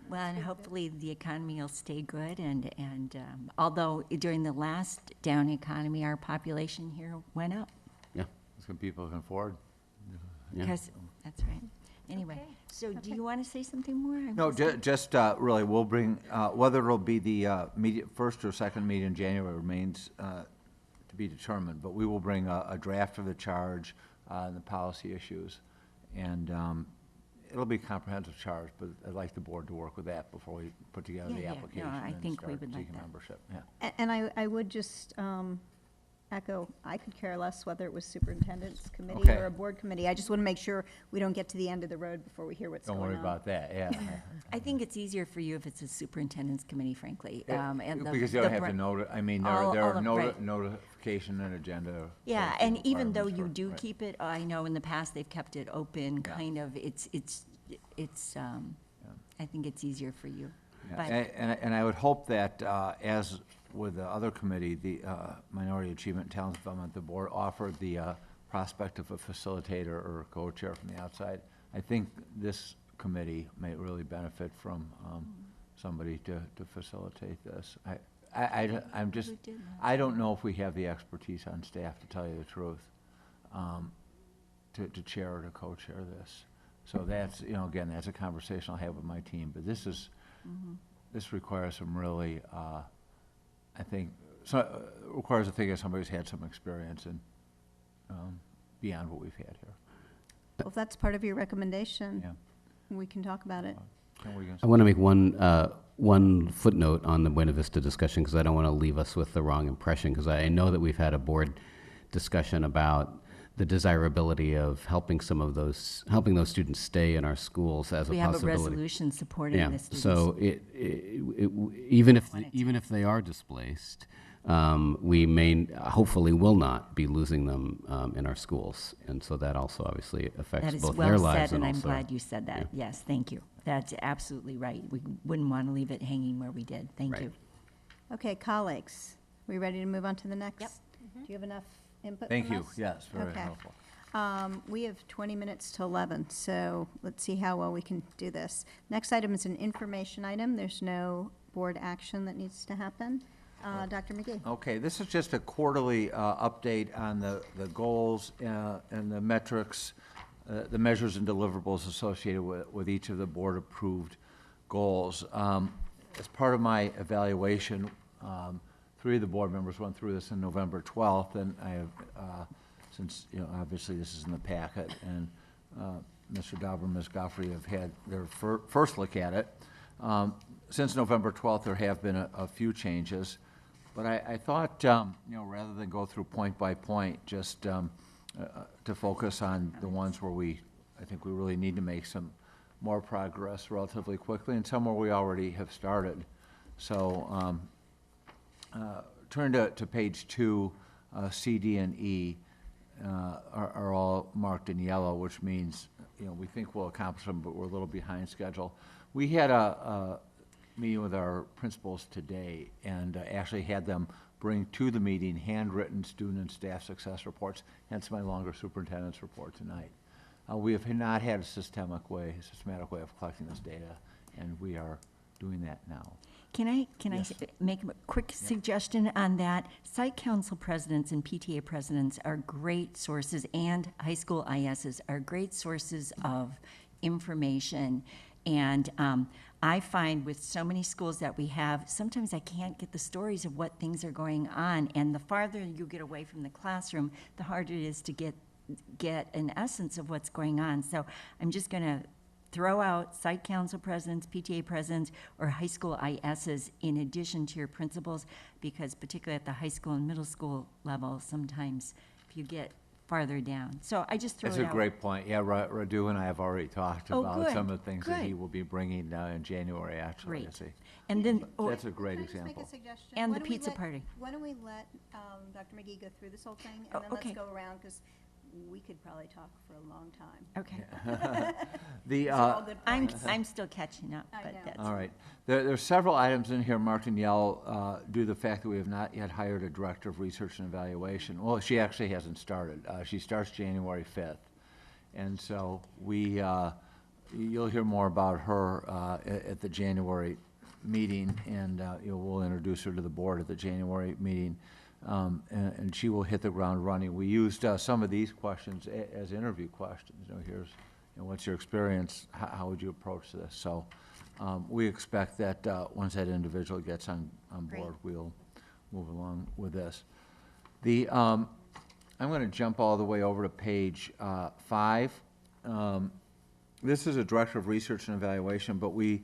Well, and hopefully the economy will stay good, and although during the last down economy, our population here went up. Yeah. Some people can afford. Yeah. Because, that's right. Anyway, so do you want to say something more? I No, missed it. really, we'll bring, whether it'll be the first or second meeting in January remains to be determined, but we will bring a draft of the charge and the policy issues. And it'll be a comprehensive charge, but I'd like the board to work with that before we put together the Yeah, no, application. I and think we start would like seeking that. membership. Yeah. And I would just echo, I could care less whether it was superintendent's committee Okay. or a board committee. I just want to make sure we don't get to the end of the road before we hear what's Don't going on. worry about that, yeah. I think it's easier for you if it's a superintendent's committee, frankly. and the- Because you don't the have to br- I mean, there all are of- right. notification and agenda. Yeah, posting and even though requirements you for- do right. keep it, I know in the past they've kept it open, kind of, it's, I think it's easier for you. Yeah, But And I would hope that, as with the other committee, the Minority Achievement and Talent Development, the board offered the prospect of a facilitator or a co-chair from the outside. I think this committee may really benefit from somebody to facilitate this. I'm just, I don't know if we have the expertise on staff, to tell you the truth, to chair or to co-chair this. So that's, again, that's a conversation I'll have with my team, but this is, this requires some really, I think, requires a thing of somebody who's had some experience and beyond what we've had here. Well, if that's part of your recommendation, Yeah. we can talk about it. I want to make one footnote on the Buena Vista discussion, because I don't want to leave us with the wrong impression, because I know that we've had a board discussion about the desirability of helping those students stay in our schools as we a have a possibility. resolution supporting Yeah, the students. so even if they are displaced, we hopefully will not be losing them in our schools, and so that also obviously affects That is both well their said, lives and I'm also. glad you said that. Yeah. Yes, thank you. That's absolutely right. We wouldn't want to leave it hanging where we did. Thank Right. you. Okay, colleagues, we ready to move on to the next? Yep. Do you have enough input Thank from you. us? Yes, very Okay. helpful. We have 20 minutes to 11, so let's see how well we can do this. Next item is an information item. There's no board action that needs to happen. Dr. McGee? Okay, this is just a quarterly update on the goals and the metrics, the measures and deliverables associated with each of the board-approved goals. As part of my evaluation, 3 of the board members went through this on November 12th, and I have, since, obviously this is in the packet, and Mr. Dauber and Ms. Goffrey have had their first look at it. Since November 12th, there have been a few changes, but I thought, you know, rather than go through point by point, just to focus on the ones where I think we really need to make some more progress relatively quickly, and some where we already have started. So turn to page 2, C, D, and E are all marked in yellow, which means, you know, we think we'll accomplish them, but we're a little behind schedule. We had a meeting with our principals today and actually had them bring to the meeting handwritten student and staff success reports, hence my longer superintendent's report tonight. We have not had a systematic way of collecting this data, and we are doing that now. Can I Yes. make a quick suggestion on that? Site council presidents and PTA presidents are great sources, and high school ISs are great sources of information. And I find with so many schools that we have, sometimes I can't get the stories of what things are going on. And the farther you get away from the classroom, the harder it is to get an essence of what's going on. So I'm just going to throw out site council presidents, PTA presidents, or high school ISs in addition to your principals, because particularly at the high school and middle school level, sometimes if you get farther down. So I just throw it out. That's a great point. Yeah, Radu and I have already talked Oh, about good, some of the things that he good. will be bringing in January, actually. I Great. see. And then, That's a great Can I just make example. a suggestion? And Why the don't we pizza let- party. Why don't we let Dr. McGee go through this whole thing, Oh, and then okay. let's go around, because we could probably talk for a long time. Okay. The, These are all good I'm points. still catching up, I but know. that's. All right. There's several items in here marked in yellow due to the fact that we have not yet hired a director of research and evaluation. Well, she actually hasn't started. She starts January 5th. And so you'll hear more about her at the January meeting, and we'll introduce her to the board at the January meeting. And she will hit the ground running. We used some of these questions as interview questions. Here's, what's your experience? How would you approach this? So we expect that once that individual gets on board, we'll move along with this. I'm going to jump all the way over to page 5. This is a director of research and evaluation, but we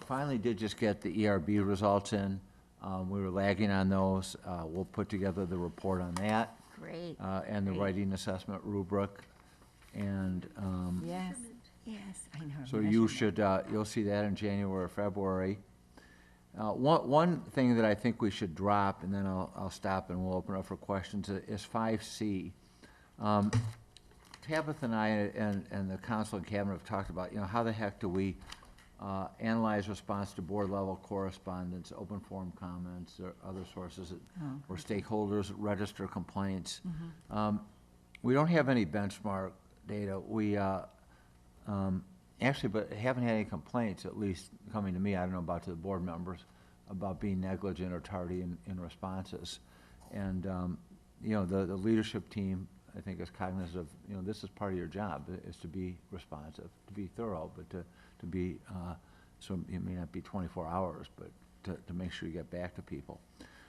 finally did just get the ERB results in. We were lagging on those. We'll put together the report on that. Great. And the writing assessment rubric. And Yes, I know. so you should, you'll see that in January or February. One thing that I think we should drop, and then I'll stop and we'll open up for questions, is 5C. Tabitha and I and the council and cabinet have talked about, how the heck do we analyze response to board level correspondence, open forum comments, or other sources, or stakeholders register complaints. We don't have any benchmark data. We actually, but haven't had any complaints, at least coming to me, I don't know about to the board members, about being negligent or tardy in responses. And, the leadership team, I think, is cognizant of, this is part of your job, is to be responsive, to be thorough, but to be, so it may not be 24 hours, but to make sure you get back to people.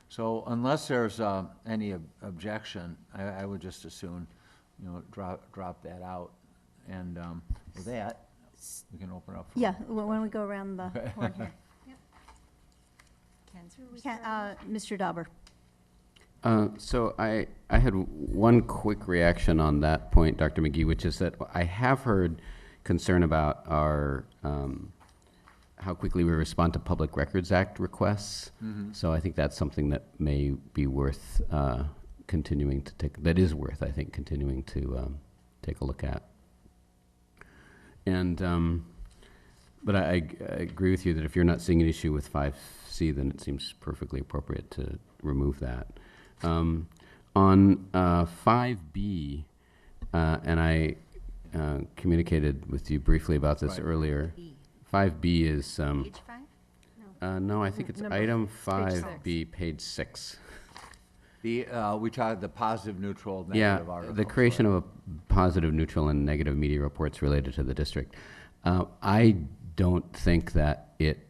So unless there's any objection, I would just as soon, drop that out. And with that, we can open up for. Yeah, why don't we go around the horn here? Mr. Dauber. So I had one quick reaction on that point, Dr. McGee, which is that I have heard concern about our how quickly we respond to Public Records Act requests. So I think that's something that may be worth continuing to take. That is worth, I think, continuing to take a look at. And but I agree with you that if you're not seeing an issue with 5C, then it seems perfectly appropriate to remove that. On 5B, and I communicated with you briefly about this earlier. 5B is Page 5? no, I think it's Number item page 5B, page 6. We talked the positive, neutral, Yeah, negative articles. the creation of a positive, neutral, and negative media reports related to the district. I don't think that it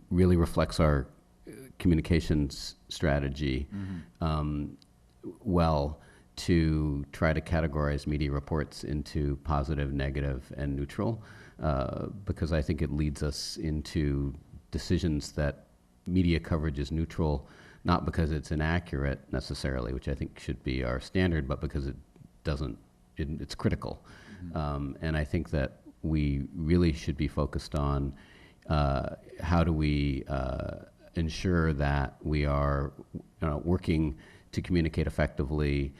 really reflects our communications strategy well to try to categorize media reports into positive, negative, and neutral, because I think it leads us into decisions that media coverage is neutral, not because it's inaccurate necessarily, which I think should be our standard, but because it doesn't, it's critical. And I think that we really should be focused on how do we ensure that we are working to communicate effectively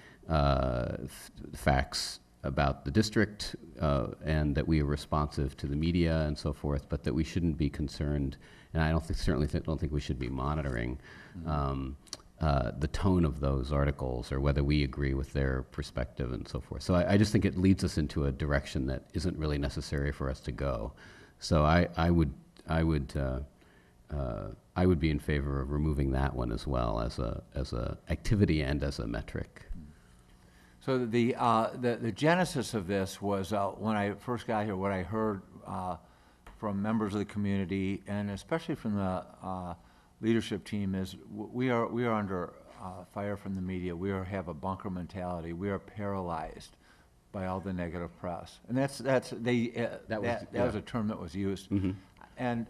facts about the district, and that we are responsive to the media and so forth, but that we shouldn't be concerned, and I don't think we should be monitoring the tone of those articles or whether we agree with their perspective and so forth. So I just think it leads us into a direction that isn't really necessary for us to go. So I would be in favor of removing that one as well as a activity and as a metric. So the genesis of this was when I first got here, what I heard from members of the community, and especially from the leadership team, is we are under fire from the media. We have a bunker mentality. We are paralyzed by all the negative press, and that was a term that was used. And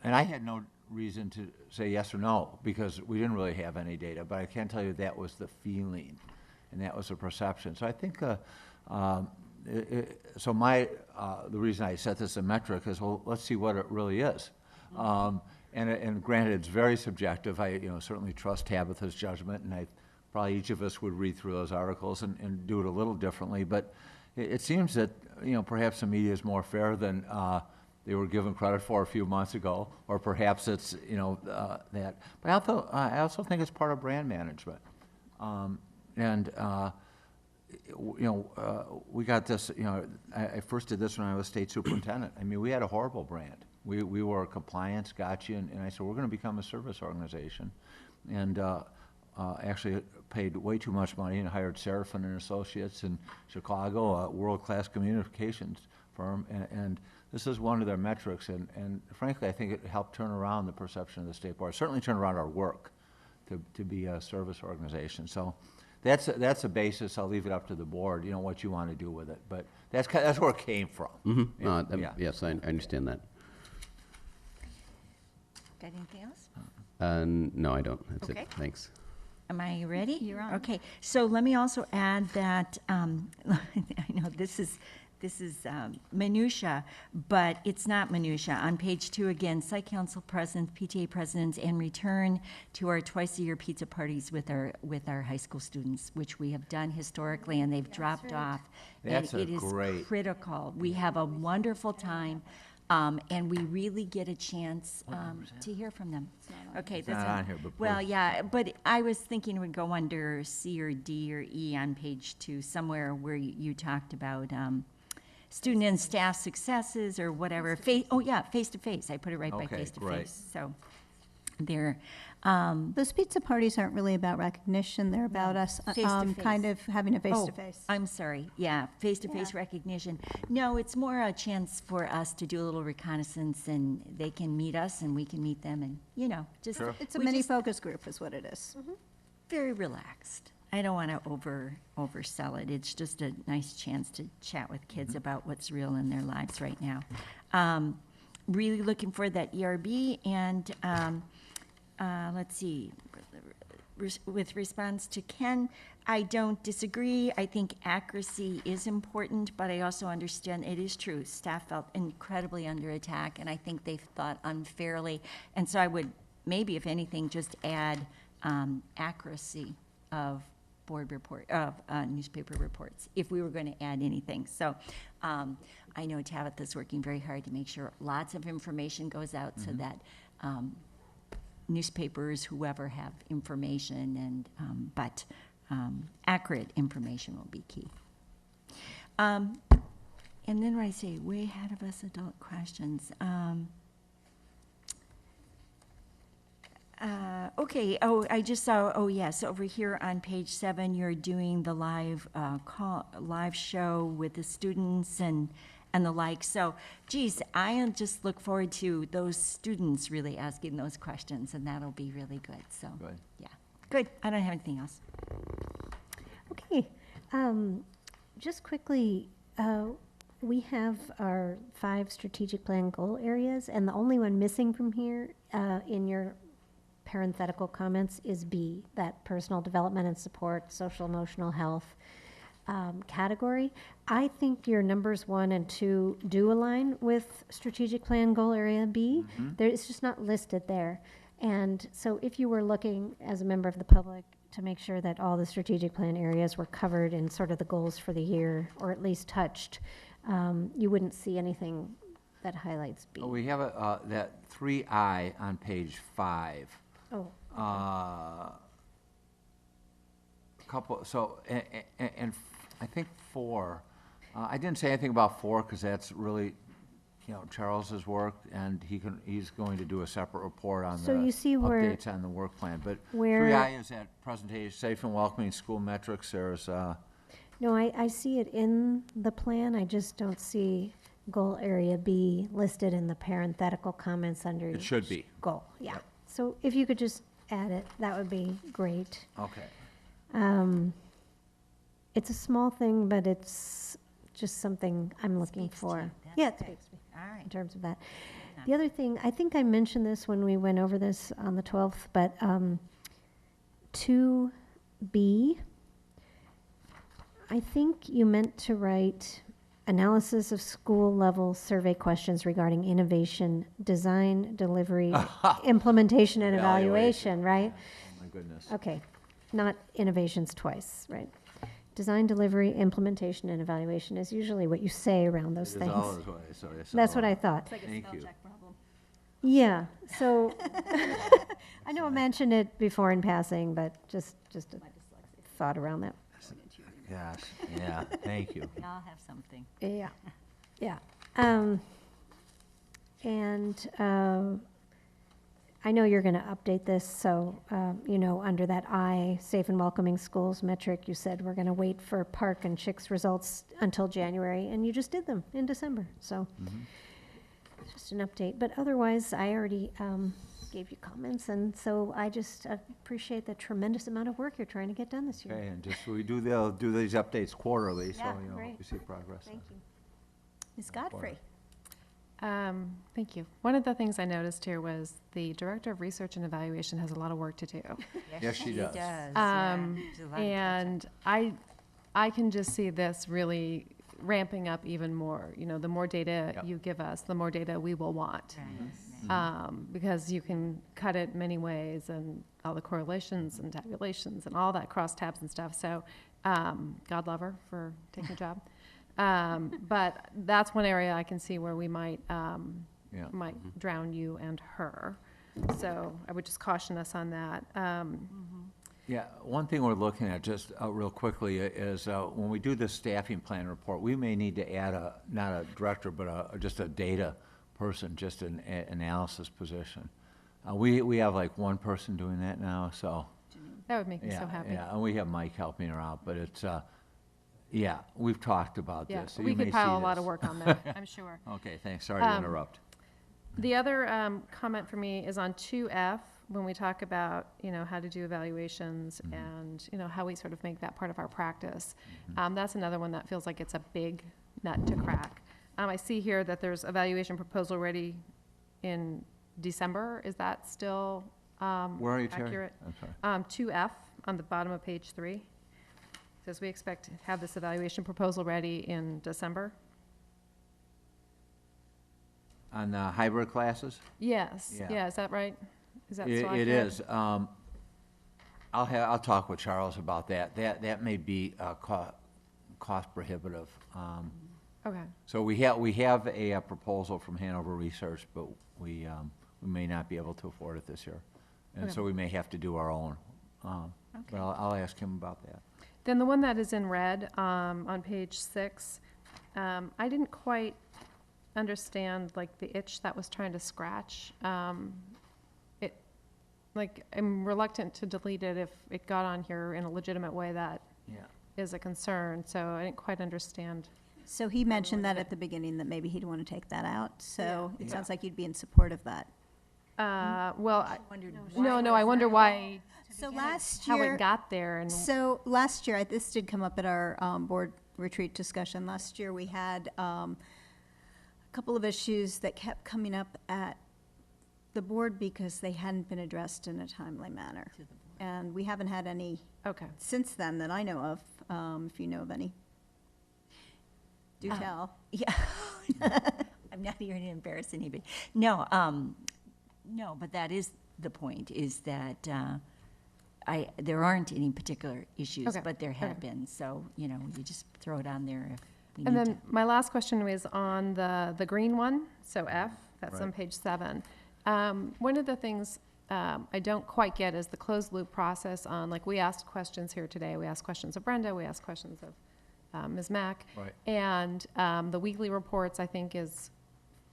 and I had no reason to say yes or no because we didn't really have any data, but I can tell you that was the feeling, and that was the perception. So I think the reason I set this a metric is, well, let's see what it really is. And granted, it's very subjective. I certainly trust Tabitha's judgment, and probably each of us would read through those articles and do it a little differently. But it seems that perhaps the media is more fair than they were given credit for a few months ago, or perhaps it's that. But I also think it's part of brand management, we got this. I first did this when I was state superintendent. I mean, we had a horrible brand. We were compliance, gotcha, and I said we're going to become a service organization, and actually paid way too much money and hired Seraphin and Associates in Chicago, a world-class communications firm, and this is one of their metrics, and frankly, I think it helped turn around the perception of the state board. Certainly turn around our work to be a service organization. So that's a basis. I'll leave it up to the board, what you want to do with it. But that's where it came from. Yes, I understand that. Got anything else? No, I don't. That's it. Thanks. Am I ready? You're on. Okay. So let me also add that I know this is minutia, but it's not minutia. On page 2 again, Site Council presidents, PTA presidents, and return to our twice-a-year pizza parties with our high school students, which we have done historically, and they've dropped off. That's and it is critical. We have a wonderful time. And we really get a chance to hear from them. Okay, it's not on here, but well, please. yeah, but I was thinking it would go under C or D or E on page 2, somewhere where you talked about student and staff successes or whatever. Face to face. I put it right by face to face. So there. Those pizza parties aren't really about recognition. They're about us kind of having a face-to-face. I'm sorry. Yeah, face-to-face recognition. No, it's more a chance for us to do a little reconnaissance, and they can meet us, and we can meet them, and just It's a mini focus group, is what it is. very relaxed. I don't want to oversell it. It's just a nice chance to chat with kids about what's real in their lives right now. Really looking for that ERB, and let's see, with response to Ken, I don't disagree. I think accuracy is important, but I also understand it is true. Staff felt incredibly under attack, and I think they thought unfairly. And so I would maybe, if anything, just add accuracy of newspaper reports, if we were going to add anything. So I know Tabitha's working very hard to make sure lots of information goes out so that newspapers, whoever, have information, but accurate information will be key. And then what I say, way ahead of us, adult questions. Okay, I just saw, yes, over here on page 7, you're doing the live show with the students and the like. So, geez, I just look forward to those students really asking those questions, and that'll be really good. So, Good. yeah, good. I don't have anything else. Okay, just quickly, we have our 5 strategic plan goal areas, and the only one missing from here in your parenthetical comments is B, that personal development and support, social emotional health category. I think your numbers 1 and 2 do align with strategic plan goal area B. It's just not listed there. And so if you were looking as a member of the public to make sure that all the strategic plan areas were covered in sort of the goals for the year, or at least touched, you wouldn't see anything that highlights B. We have that 3I on page 5. Oh. Couple, so, and I think 4, I didn't say anything about 4 because that's really, Charles's work, and he's going to do a separate report on So the you see where- updates on the work plan. But where- 3I is that presentation, safe and welcoming school metrics. There's, No, I see it in the plan. I just don't see goal area B listed in the parenthetical comments under It each should be. goal. Yeah. So if you could just add it, that would be great. okay. It's a small thing, but it's just something I'm looking for. Yeah, it speaks to me. All right. In terms of that. The other thing, I think I mentioned this when we went over this on the 12th, but 2B, I think you meant to write analysis of school level survey questions regarding innovation, design, delivery, implementation, and evaluation, right? Oh, my goodness. Okay, not innovations twice, right? Design, delivery, implementation, and evaluation is usually what you say around those It is things. always what I say, so, That's what I thought. It's like a Thank spell you. check problem. Yeah, so, I know I mentioned it before in passing, but just a thought around that. Gosh, yeah, thank you. I'll have something. Yeah, yeah. And I know you're going to update this, so, under that I, safe and welcoming schools metric, you said we're going to wait for Park and Chicks results until January, and you just did them in December, so just an update. But otherwise, I already gave you comments, and so I just appreciate the tremendous amount of work you're trying to get done this year. Okay, and just, we do these updates quarterly, so, Yeah, great. we see progress. Thank you. Ms. Godfrey? Thank you. One of the things I noticed here was the Director of Research and Evaluation has a lot of work to do. Yes, she does. And I can just see this really ramping up even more. The more data you give us, the more data we will want. Because you can cut it many ways, and all the correlations and tabulations and all that crosstabs and stuff. So, God love her for taking the job. But that's one area I can see where we might drown you and her. So I would just caution us on that. Yeah, one thing we're looking at, just real quickly, is when we do the staffing plan report, we may need to add not a director, but just a data person, just an analysis position. We have like one person doing that now, so. That would make me so happy. Yeah, and we have Mike helping her out, but it's, yeah, we've talked about Yeah, this. So we you may could see pile a lot this. of work on that, I'm sure. Okay, thanks, sorry to interrupt. The other comment for me is on 2F, when we talk about, how to do evaluations and, how we sort of make that part of our practice. That's another one that feels like it's a big nut to crack. I see here that there's evaluation proposal ready in December. Is that still Where are you, Terry? accurate? I'm sorry. 2F on the bottom of page 3. Says we expect to have this evaluation proposal ready in December. On the hybrid classes? Yes. Yeah. Yeah, is that right? Is that still It accurate? is. I'll talk with Charles about that. That may be cost prohibitive. Okay. So we have a proposal from Hanover Research, but we may not be able to afford it this year. And Okay. so we may have to do our own. But I'll ask him about that. Then the one that is in red, on page 6, I didn't quite understand, like, the itch that was trying to scratch. I'm reluctant to delete it if it got on here in a legitimate way that is a concern, so I didn't quite understand. So he mentioned that at the beginning, that maybe he'd want to take that out, so it Yeah. sounds like you'd be in support of that. Well, wondered no, I wonder why. So last how year. it got there and So last year, this did come up at our board retreat discussion. Last year, we had a couple of issues that kept coming up at the board because they hadn't been addressed in a timely manner. And we haven't had any since then that I know of. If you know of any, do tell. Yeah. I'm not here to embarrass anybody. No, no, but that is the point, is that there aren't any particular issues, but there have been. So, you know, you just throw it on there if we And need then my last question was on the green one, so F, that's on page 7. One of the things I don't quite get is the closed loop process on, like, we asked questions here today. We asked questions of Brenda, we asked questions of Ms. Mack. Right. And the weekly reports, I think, is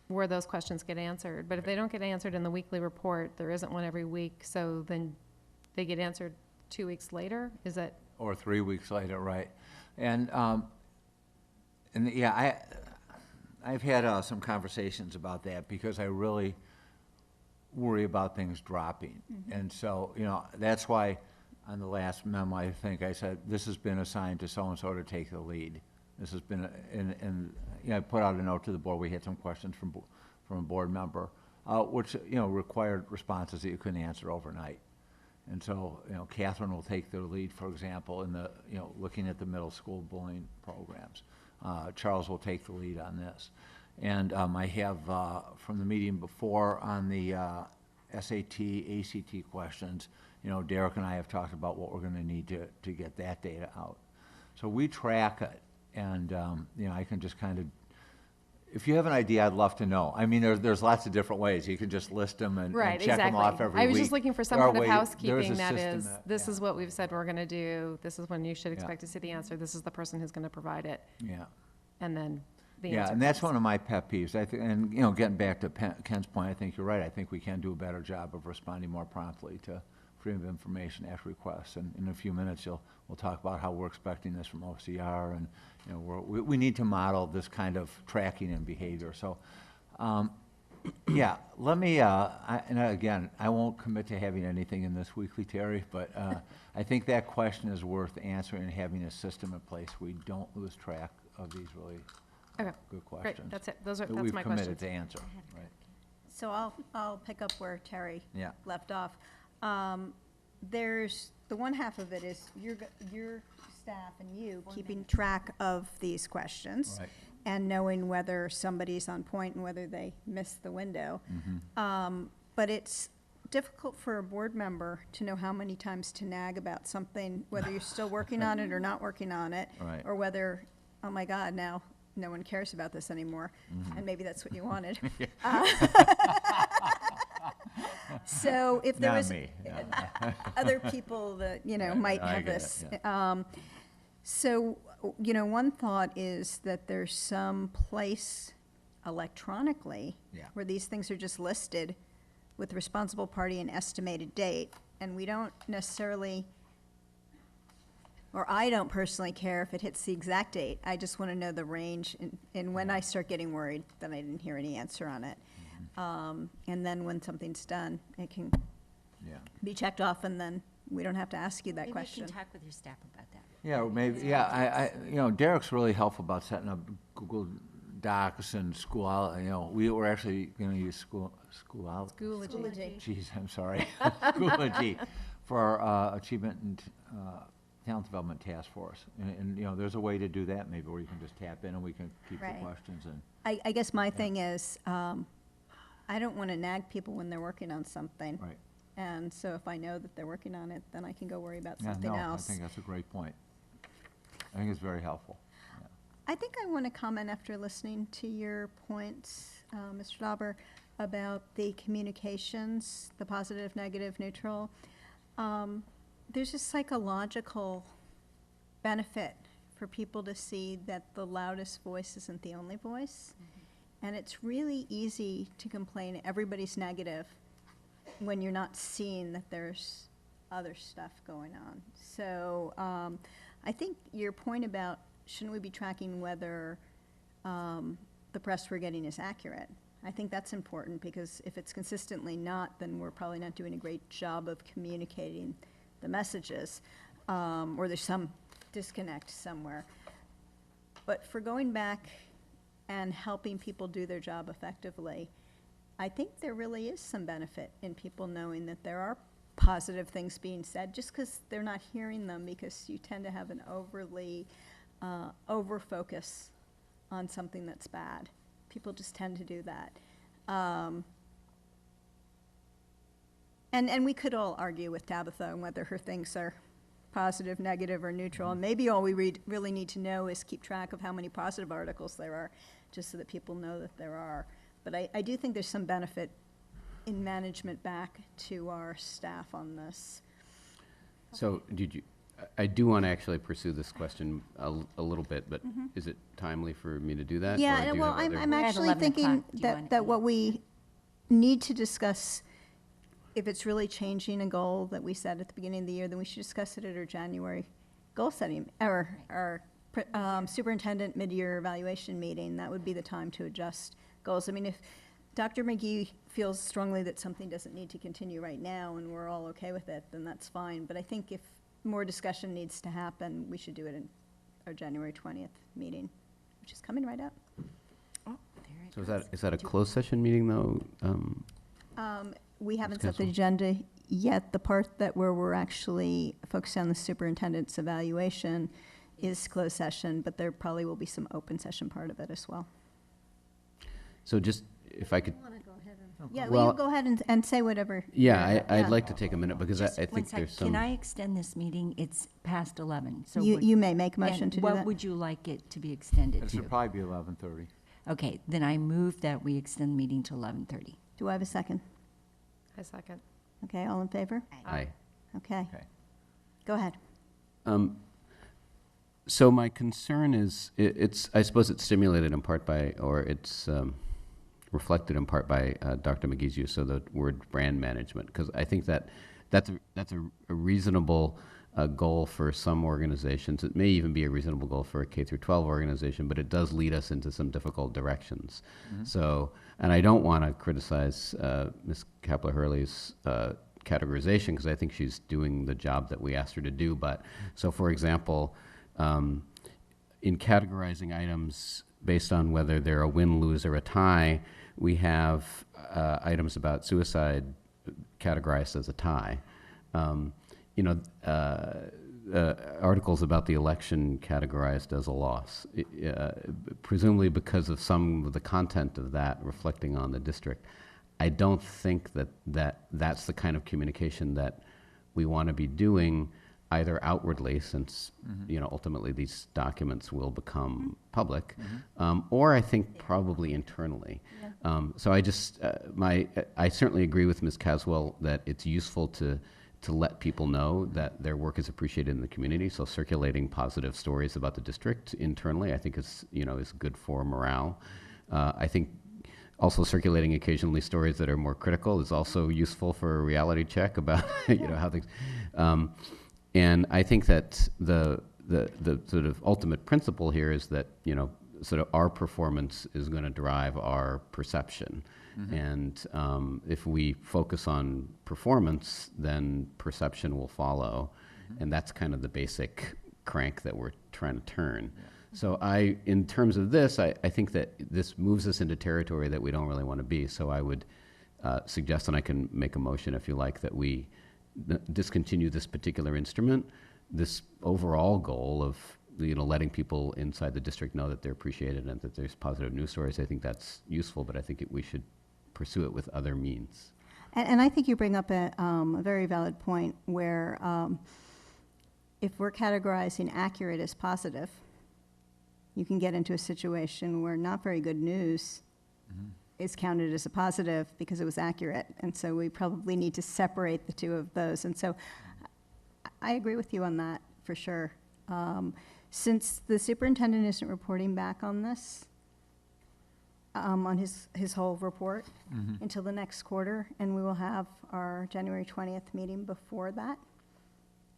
where those questions get answered. But if they don't get answered in the weekly report, there isn't one every week, so then they get answered 2 weeks later? Is it? Or 3 weeks later, right. And yeah, I've had some conversations about that because I really worry about things dropping. And so, you know, that's why on the last memo, I think I said, this has been assigned to so-and-so to take the lead. This has been, and you know, I put out a note to the board. We had some questions from a board member, which, you know, required responses that you couldn't answer overnight. And so, you know, Catherine will take the lead, for example, in the, you know, looking at the middle school bullying programs. Charles will take the lead on this. And I have, from the meeting before on the SAT, ACT questions, you know, Derek and I have talked about what we're going to need to get that data out. So we track it, and, you know, I can just kind of, if you have an idea, I'd love to know. I mean, there's lots of different ways. You can just list them and check them off every week. I was just looking for some There are kind of ways- housekeeping there's a that system is, this is what we've said we're going to do, this is when you should expect to see the answer, this is the person who's going to provide it. Yeah. And then the Yeah, answer and that's comes. one of my pet peeves. I think, and, you know, getting back to Ken's point, I think you're right. I think we can do a better job of responding more promptly to Freedom of Information Act requests. And in a few minutes, we'll talk about how we're expecting this from OCR, and, you know, we need to model this kind of tracking and behavior. So, yeah, let me, and again, I won't commit to having anything in this weekly, Terry, but I think that question is worth answering and having a system in place. We don't lose track of these really good questions. Great, that's it. That's that my we've questions. committed to answer, right? So I'll pick up where Terry Yeah. left off. There's, the one half of it is your staff and you keeping track of these questions. Right. And knowing whether somebody's on point and whether they missed the window. Mm-hmm. But it's difficult for a board member to know how many times to nag about something, whether you're still working on it or not working on it. Right. Or whether, oh my God, now no one cares about this anymore. And maybe that's what you wanted. So if there Not was me. other people that, you know, Right, might I have get it, this. yeah. So, you know, one thought is that there's some place electronically Yeah. where these things are just listed with responsible party and estimated date, and we don't necessarily, or I don't personally care if it hits the exact date. I just want to know the range, and when I start getting worried, then I didn't hear any answer on it. And then when something's done, it can Yeah. be checked off, and then we don't have to ask you that Maybe question. you can talk with your staff about that. Yeah, or maybe, yeah, I, you know, Derek's really helpful about setting up Google Docs and school out, you know, we're actually gonna use school out. Schoology. Geez, I'm sorry. Schoology for our achievement and talent development task force. And, you know, there's a way to do that maybe where you can just tap in and we can keep the Right. questions and. I guess my thing is, I don't want to nag people when they're working on something. Right. And so if I know that they're working on it, then I can go worry about Yeah, something no, else. I think that's a great point. I think it's very helpful. I think I want to comment after listening to your points, Mr. Dauber, about the communications, the positive, negative, neutral. There's a psychological benefit for people to see that the loudest voice isn't the only voice. And it's really easy to complain everybody's negative when you're not seeing that there's other stuff going on. So I think your point about shouldn't we be tracking whether the press we're getting is accurate, I think that's important, because if it's consistently not, then we're probably not doing a great job of communicating the messages, or there's some disconnect somewhere. But for going back and helping people do their job effectively, I think there really is some benefit in people knowing that there are positive things being said, just because they're not hearing them, because you tend to have an overly over-focus on something that's bad. People just tend to do that. And we could all argue with Tabitha on whether her things are positive, negative, or neutral. And maybe all we really need to know is keep track of how many positive articles there are, just so that people know that there are. But I do think there's some benefit in management back to our staff on this. So I do want to actually pursue this question a little bit, but is it timely for me to do that? Yeah, or do you well, have other- I'm actually thinking that what we need to discuss, if it's really changing a goal that we set at the beginning of the year, then we should discuss it at our January goal setting, or our superintendent mid-year evaluation meeting. That would be the time to adjust goals. I mean, if Dr. McGee feels strongly that something doesn't need to continue right now and we're all okay with it, then that's fine. But I think if more discussion needs to happen, we should do it in our January 20th meeting, which is coming right up. So is that a closed session meeting, though? We haven't Ms. set the Caswell? agenda yet. The part that where we're actually focused on the superintendent's evaluation is closed session, but there probably will be some open session part of it as well. So just, if I could. Yeah, Well, you go ahead and say whatever. Yeah, I'd like to take a minute, because I Just one think sec. there's some. Can I extend this meeting? It's past 11. So You may make a motion and to do what that. would you like it to be extended It to? should probably be 11:30. Okay, then I move that we extend the meeting to 11:30. Do I have a second? I second. Okay, all in favor? Aye. Okay. Go ahead. So my concern is, I suppose it's stimulated in part by, or it's reflected in part by Dr. McGee's use of the word brand management, because I think that's a reasonable goal for some organizations. It may even be a reasonable goal for a K through 12 organization, but it does lead us into some difficult directions. So, and I don't want to criticize Ms. Kapler-Hurley's categorization, because I think she's doing the job that we asked her to do. But so, for example, in categorizing items based on whether they're a win, lose, or a tie, we have items about suicide categorized as a tie. Articles about the election categorized as a loss, presumably because of some of the content of that reflecting on the district. I don't think that's the kind of communication that we want to be doing, either outwardly, since ultimately these documents will become public, or I think probably internally. So I just I certainly agree with Ms. Caswell that it's useful to let people know that their work is appreciated in the community. So circulating positive stories about the district internally, I think is good for morale. I think also circulating occasionally stories that are more critical is also useful for a reality check about how things. And I think that the sort of ultimate principle here is that sort of our performance is going to drive our perception. And if we focus on performance, then perception will follow. And that's kind of the basic crank that we're trying to turn. So in terms of this, I think that this moves us into territory that we don't really want to be. So I would suggest, and I can make a motion if you like, that we discontinue this particular instrument. This overall goal of letting people inside the district know that they're appreciated and that there's positive news stories, I think that's useful, but I think we should pursue it with other means. And I think you bring up a very valid point where if we're categorizing accurate as positive, you can get into a situation where not very good news is counted as a positive because it was accurate. And so we probably need to separate the two of those. And so I agree with you on that for sure. Since the superintendent isn't reporting back on this, on his whole report until the next quarter, and we will have our January 20th meeting before that,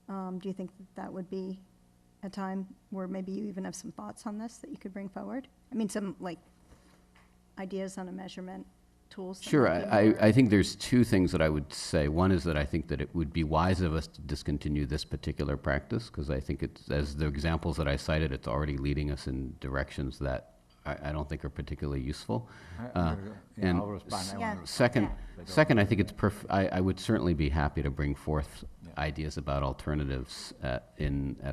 do you think that would be a time where maybe you even have some thoughts on this that you could bring forward? I mean, some ideas on a measurement tools? that Sure. might be I think there's two things that I would say. One is that I think that it would be wise of us to discontinue this particular practice, because I think it's, as the examples that I cited, it's already leading us in directions that I don't think are particularly useful. And I'll respond. I wanna respond. second, I think it's I would certainly be happy to bring forth ideas about alternatives at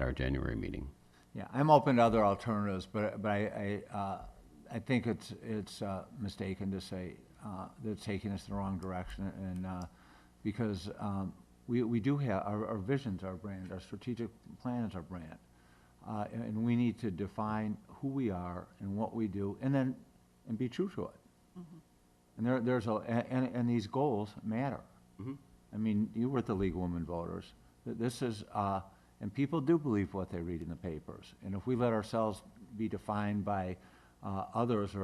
our January meeting. Yeah, I'm open to other alternatives, but I think it's mistaken to say that it's taking us in the wrong direction, and because we do have our vision's our brand, our strategic plan is our brand, and we need to define who we are and what we do, and be true to it. And and these goals matter. I mean, you were at the League of Women Voters. This is and people do believe what they read in the papers, and if we let ourselves be defined by others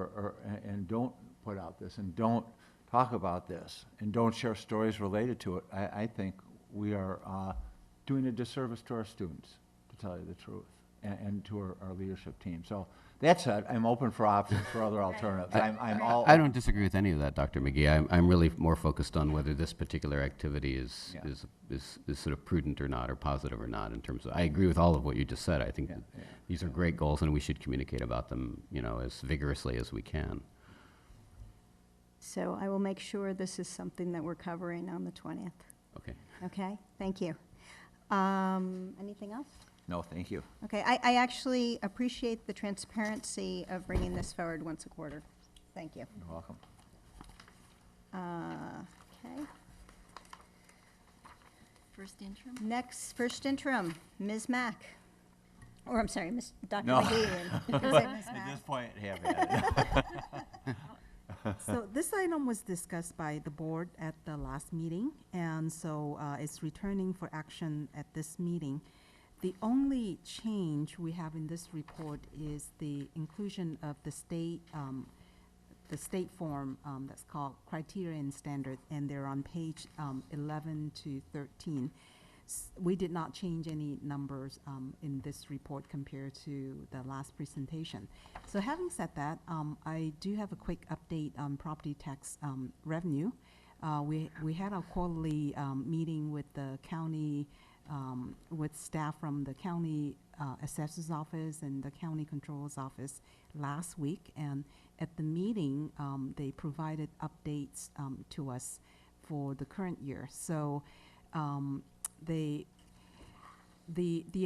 and don't put out this and don't talk about this and don't share stories related to it, I think we are doing a disservice to our students, to tell you the truth, and to our leadership team. So that said, I'm open for options for other alternatives. I don't disagree with any of that, Dr. McGee. I'm really more focused on whether this particular activity is sort of prudent or not, or positive or not. In terms of, I agree with all of what you just said. I think these are great goals, and we should communicate about them, as vigorously as we can. So I will make sure this is something that we're covering on the 20th. Okay. Okay, thank you. Anything else? No, thank you. Okay, I actually appreciate the transparency of bringing this forward once a quarter. Thank you. You're welcome. Okay. First interim? Next, first interim, Ms. Mack. Or, I'm sorry, Dr. No. McGee. At this point, have at it. So this item was discussed by the board at the last meeting, and so it's returning for action at this meeting. The only change we have in this report is the inclusion of the state form that's called Criteria and Standard, and they're on page 11 to 13. We did not change any numbers in this report compared to the last presentation. So having said that, I do have a quick update on property tax revenue. We had a quarterly meeting with the county, with staff from the county assessor's office and the county controller's office last week, and at the meeting they provided updates to us for the current year. So the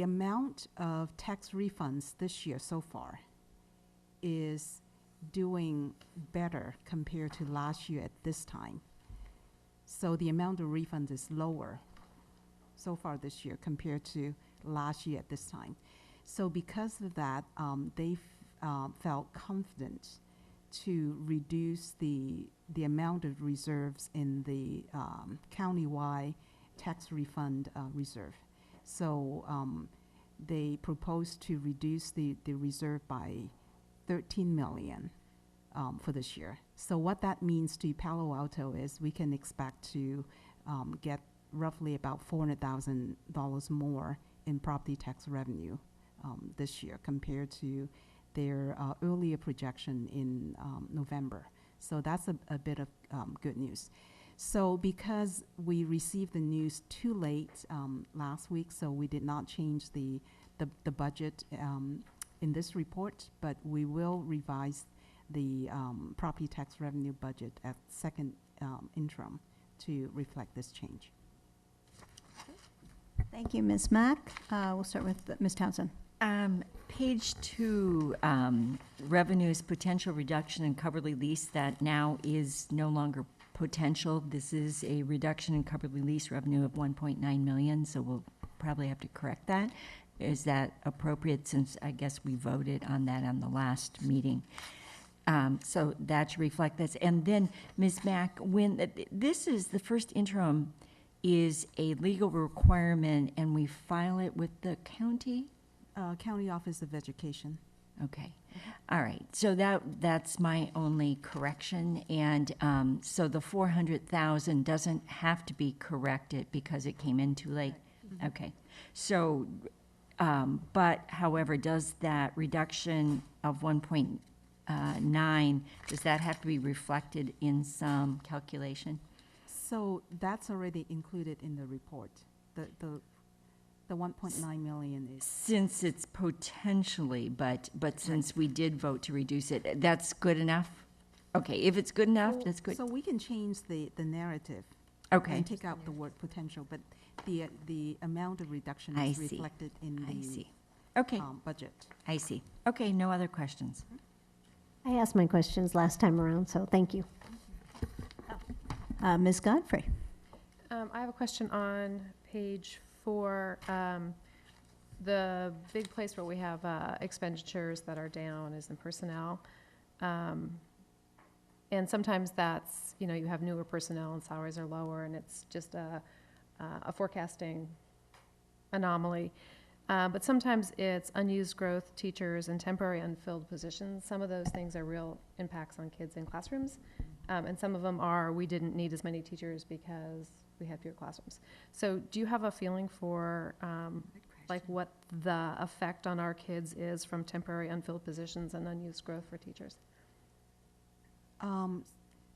amount of tax refunds this year so far is doing better compared to last year at this time. So the amount of refunds is lower so far this year compared to last year at this time. So because of that, they felt confident to reduce the amount of reserves in the countywide tax refund reserve. So they proposed to reduce the reserve by $13 million for this year. So what that means to Palo Alto is we can expect to get roughly about $400,000 more in property tax revenue this year compared to their earlier projection in November. So that's a bit of good news. So because we received the news too late last week, so we did not change the budget in this report, but we will revise the property tax revenue budget at second interim to reflect this change. Thank you, Ms. Mack. We'll start with Ms. Townsend. Page 2, revenues potential reduction in coverly lease that now is no longer potential. This is a reduction in coverly lease revenue of 1.9 million, so we'll probably have to correct that. Is that appropriate, since I guess we voted on that on the last meeting? So that should reflect this. And then, Ms. Mack, when this is the first interim is a legal requirement and we file it with the county? County Office of Education. Okay. All right. So that's my only correction. And so the 400,000 doesn't have to be corrected because it came in too late. Mm-hmm. Okay. So, but however, does that reduction of 9, does that have to be reflected in some calculation? So that's already included in the report. The 1.9 million is. Since it's potentially, but since we did vote to reduce it, that's good enough? Okay, if it's good enough, that's good. So we can change the narrative. Okay. And take out the word potential, but the amount of reduction I is see. reflected in I the see. Okay. Budget. I see. Okay, no other questions. I asked my questions last time around, so thank you. Ms. Godfrey? I have a question on page 4. The big place where we have expenditures that are down is in personnel. And sometimes that's, you have newer personnel and salaries are lower, and it's just a forecasting anomaly. But sometimes it's unused growth teachers and temporary unfilled positions. Some of those things are real impacts on kids in classrooms. And some of them are, we didn't need as many teachers because we had fewer classrooms. So do you have a feeling for like what the effect on our kids is from temporary unfilled positions and unused growth for teachers?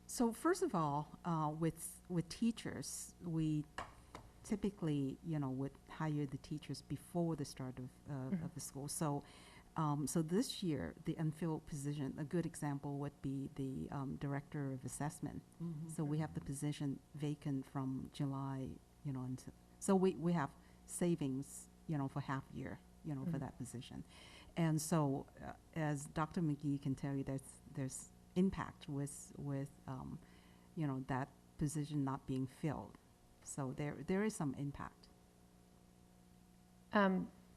So first of all, with teachers, we typically, would hire the teachers before the start of the school. So, so this year, the unfilled position, a good example would be the director of assessment. So we have the position vacant from July, until, so we have savings, for half year, for that position. And so, as Dr. McGee can tell you, there's impact with that position not being filled. So there is some impact.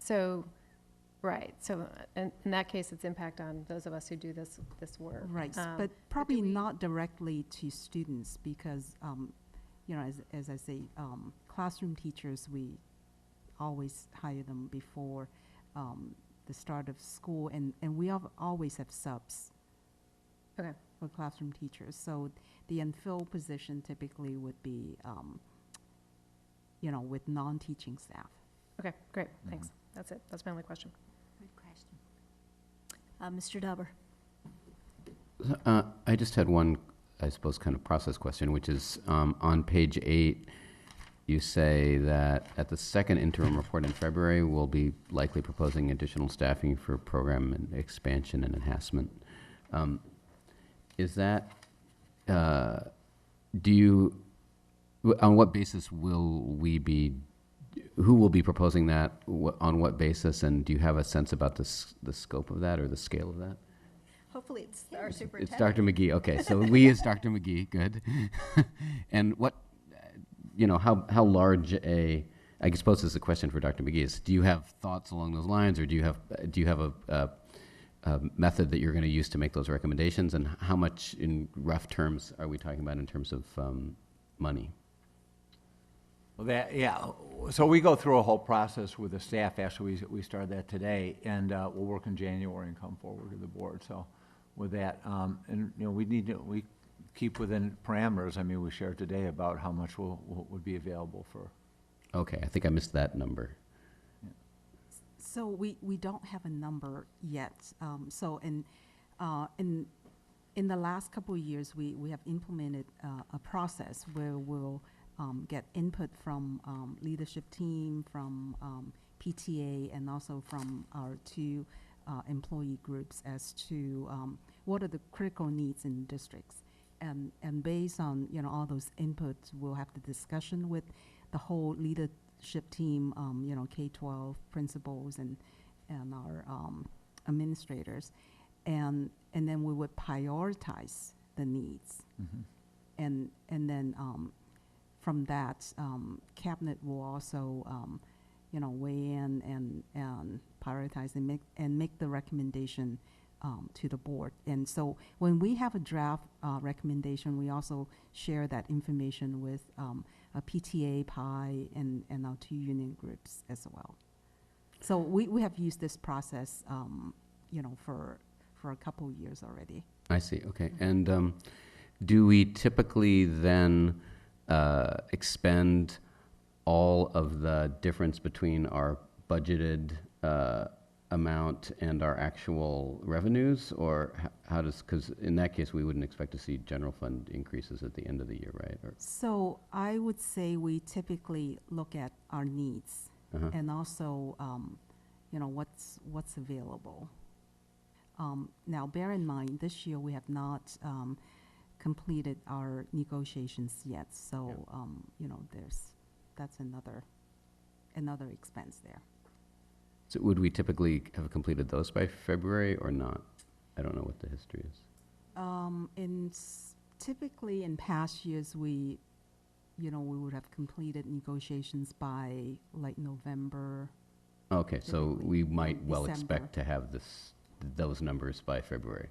So, right. So in that case, it's impact on those of us who do this work. Right. But probably not directly to students because, as I say, classroom teachers, we always hire them before the start of school, and we always have subs. Okay. For classroom teachers. So the unfilled position typically would be, with non-teaching staff. Okay, great, thanks. That's it, that's my only question. Good question. Mr. Dauber? I just had one, I suppose, kind of process question, which is on page 8, you say that at the second interim report in February, we'll be likely proposing additional staffing for program and expansion and enhancement. Is that, on what basis will we be, who will be proposing that, on what basis, and do you have a sense about the scope of that or the scale of that? Hopefully it's our superintendent. It's Dr. McGee, okay, so we is Dr. McGee, good. And what, how large I suppose this is a question for Dr. McGee, is do you have thoughts along those lines, or do you have a method that you're going to use to make those recommendations, and how much in rough terms are we talking about in terms of money? Well, so we go through a whole process with the staff. Actually, we started that today, and we'll work in January and come forward to the board. So with that, and we keep within parameters. I mean, we shared today about how much would be available for. Okay, I think I missed that number. So we don't have a number yet. So in the last couple of years, we have implemented a process where we'll get input from leadership team, from PTA, and also from our 2 employee groups as to what are the critical needs in districts. And based on all those inputs, we'll have the discussion with the whole leadership team, K-12 principals and our administrators, and then we would prioritize the needs, and then from that, cabinet will also weigh in and prioritize and make the recommendation to the board. And so when we have a draft recommendation, we also share that information with a PTA, PI, and our 2 union groups as well. So we have used this process, for a couple years already. I see, okay. And do we typically then expend all of the difference between our budgeted amount and our actual revenues, or how does, because in that case, we wouldn't expect to see general fund increases at the end of the year, right? Or, So I would say we typically look at our needs and also, you know, what's available. Now, bear in mind, this year we have not completed our negotiations yet, so you know, that's another expense there. so would we typically have completed those by February or not? I don't know what the history is. Typically in past years, we would have completed negotiations by like November. Okay, so we might well December. expect to have those numbers by February.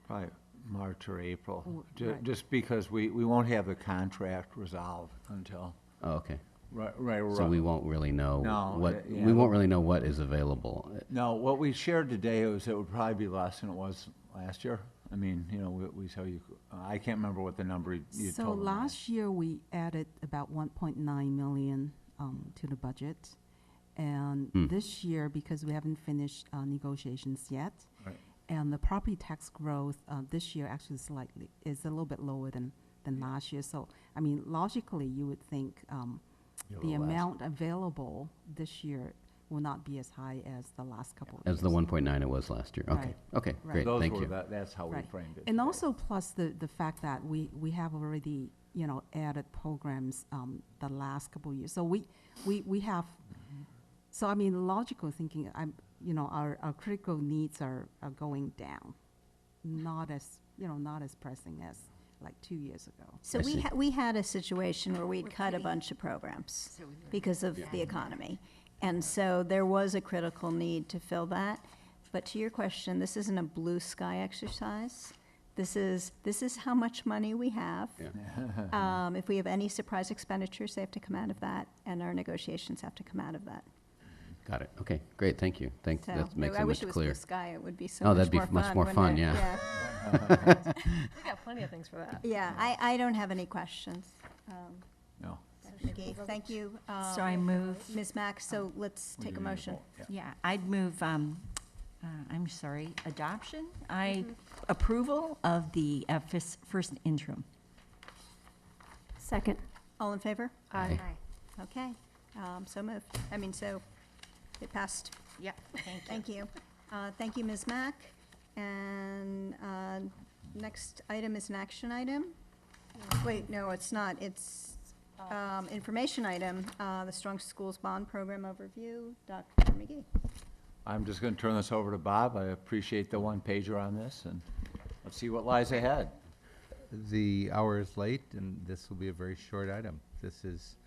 Probably March or April, right. just because we won't have the contract resolved until, Oh, okay. right. So we won't really know No, what, yeah, we won't really know what is available. No, what we shared today was it would probably be less than it was last year. I mean, you know, we tell you, I can't remember what the number you So told me. last year, we added about 1.9 million to the budget. And this year, because we haven't finished negotiations yet, Right. and the property tax growth this year actually is a little bit lower than last year. So, I mean, logically, you would think the amount available this year will not be as high as the last couple of years. As the 1.9 it was last year. Okay, Right. okay, Right. great, Those thank were you. that's how we Right. framed it. And today. also plus the fact that we have already, you know, added programs the last couple of years. So we have, so I mean, logical thinking, our critical needs are going down, not as pressing as like 2 years ago. So we had a situation where we'd cut a bunch of programs because of the economy. And so there was a critical need to fill that. But to your question, this isn't a blue sky exercise. This is how much money we have. Yeah. If we have any surprise expenditures, they have to come out of that, and our negotiations have to come out of that. Got it, okay, great, thank you. So That makes I it wish much it was clearer. blue sky. It would be so Oh, much that'd be more fun. much more wouldn't fun, it? yeah. We got plenty of things for that. Yeah, I don't have any questions. No. Okay, thank you. So I move. Ms. Mack, so let's We take do a need motion. vote, Yeah, I'd move, adoption? Approval of the first interim. Second. All in favor? Aye. Okay, so moved. So it passed. Yeah, thank you. Thank you. Thank you, Ms. Mack. And next item is an action item. Wait, no, it's not. It's information item, the Strong Schools Bond Program Overview. Dr. McGee. I'm just going to turn this over to Bob. I appreciate the one pager on this, and let's see what lies ahead. The hour is late, and this will be a very short item. This is,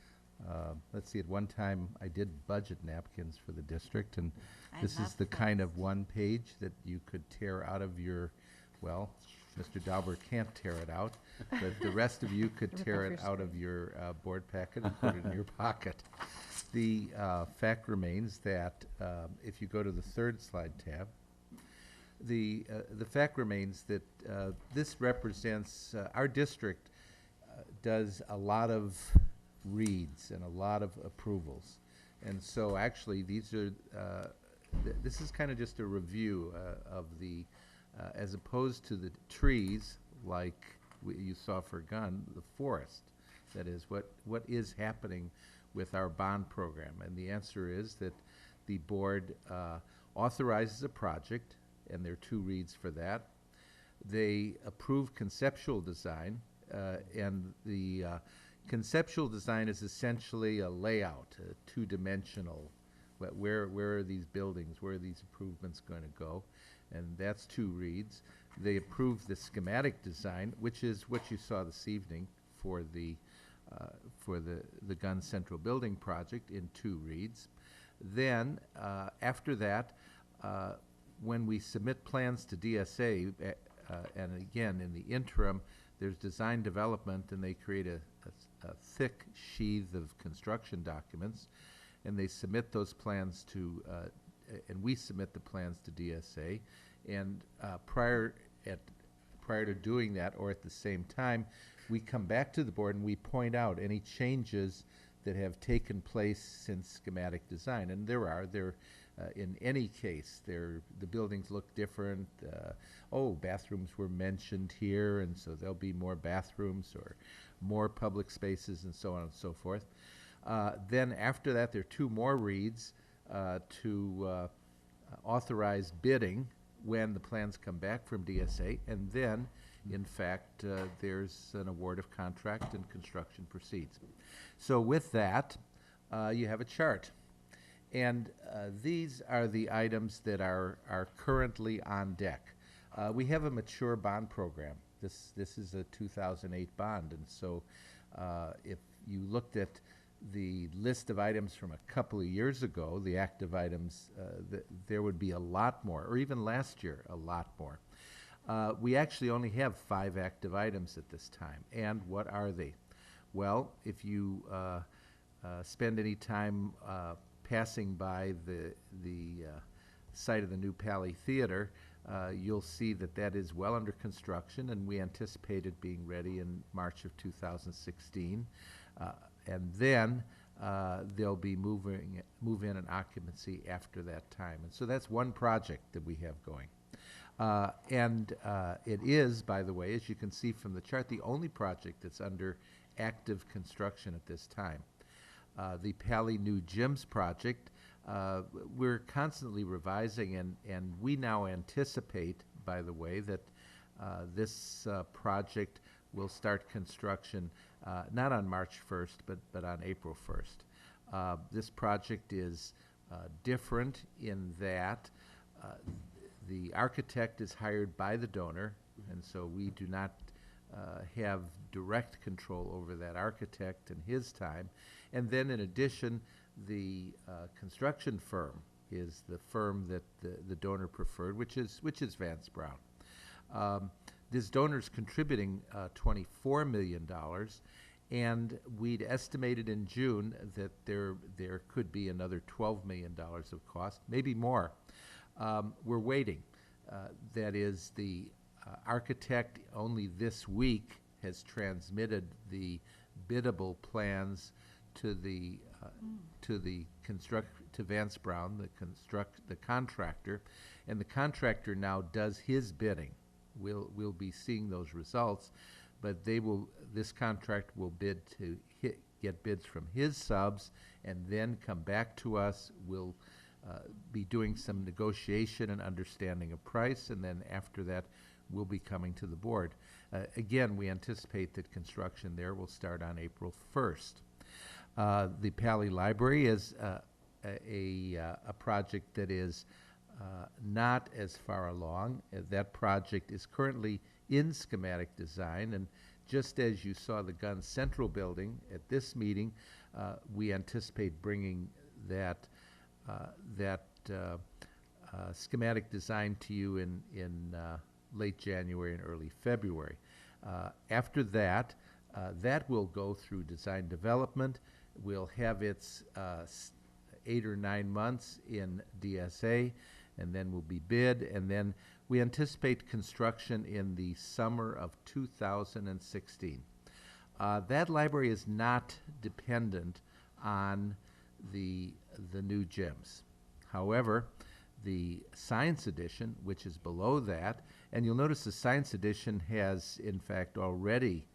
let's see, at one time, I did budget napkins for the district, and this is the kind of one page that you could tear out of your, well, Mr. Dauber can't tear it out, but the rest of you could tear it out of your board packet and put it in your pocket. The fact remains that if you go to the third slide tab, the fact remains that this represents, our district does a lot of reads and a lot of approvals. And so actually these are, this is kind of just a review of the, as opposed to the trees like you saw for Gunn, the forest. That is, what is happening with our bond program? And the answer is that the board authorizes a project, and there are 2 reads for that. They approve conceptual design, and the conceptual design is essentially a layout, a 2-dimensional. Where are these buildings? Where are these improvements going to go? And that's 2 reads. They approve the schematic design, which is what you saw this evening for the Gunn Central Building project in 2 reads. Then, after that, when we submit plans to DSA, and again, in the interim, there's design development, and they create a thick sheath of construction documents, and they submit those plans to, and we submit the plans to DSA, and prior to doing that, or at the same time, we come back to the board and we point out any changes that have taken place since schematic design, and there in any case, the buildings look different. Bathrooms were mentioned here, and so there'll be more bathrooms or more public spaces and so on and so forth. Then after that, there are 2 more reads to authorize bidding when the plans come back from DSA, and then, in fact, there's an award of contract and construction proceeds. So with that, you have a chart. And these are the items that are currently on deck. We have a mature bond program. This is a 2008 bond, and so if you looked at the list of items from a couple of years ago, the active items, there would be a lot more, or even last year, a lot more. We actually only have 5 active items at this time. And what are they? Well, if you spend any time passing by the site of the new Palo Theater, you'll see that that is well under construction, and we anticipate it being ready in March of 2016. And then they'll be move-in and occupancy after that time. And so that's one project that we have going. It is, by the way, as you can see from the chart, the only project that's under active construction at this time. The Palo New Gyms project, we're constantly revising, and we now anticipate, by the way, that this project will start construction not on March 1st, but on April 1st. This project is different in that the architect is hired by the donor, and so we do not have direct control over that architect and his time. And then in addition, the construction firm is the firm that the donor preferred, which is Vance Brown. This donor's contributing $24 million, and we'd estimated in June that there could be another $12 million of cost, maybe more. We're waiting. That is, the architect only this week has transmitted the biddable plans to Vance Brown, the contractor, and the contractor now does his bidding. We'll be seeing those results, but this contract will bid to get bids from his subs and then come back to us. We'll be doing some negotiation and understanding of price, and then after that, we'll be coming to the board. Again, we anticipate that construction there will start on April 1st. The Palo Library is a project that is not as far along. That project is currently in schematic design, and just as you saw the Gun Central building at this meeting, we anticipate bringing that schematic design to you in late January and early February. After that, that will go through design development. We'll have its 8 or 9 months in DSA, and then will be bid, and then we anticipate construction in the summer of 2016. That library is not dependent on the new gyms. However, the science edition, which is below that, and you'll notice the science edition has, in fact, already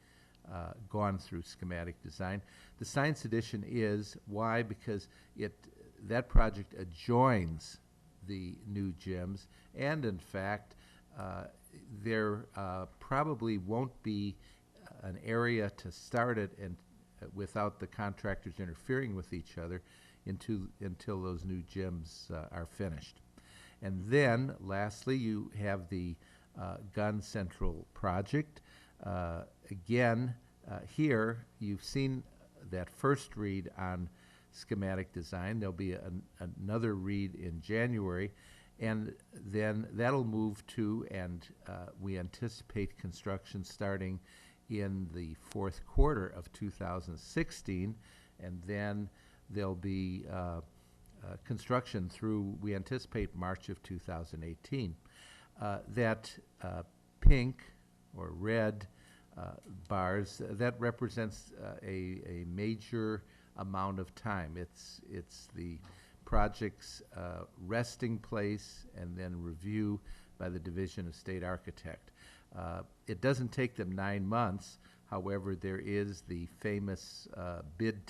gone through schematic design. The science edition is, why? Because that project adjoins the new gyms, and in fact, there probably won't be an area to start it and without the contractors interfering with each other until those new gyms are finished. And then, lastly, you have the Gun Central project. Again, here you've seen that first read on schematic design. There'll be another read in January, and then that'll move to, and we anticipate construction starting in the fourth quarter of 2016, and then there'll be construction through, we anticipate, March of 2018. That pink or red bars, that represents a major amount of time. It's the project's resting place and then review by the Division of State Architect. It doesn't take them 9 months. However, there is the famous bin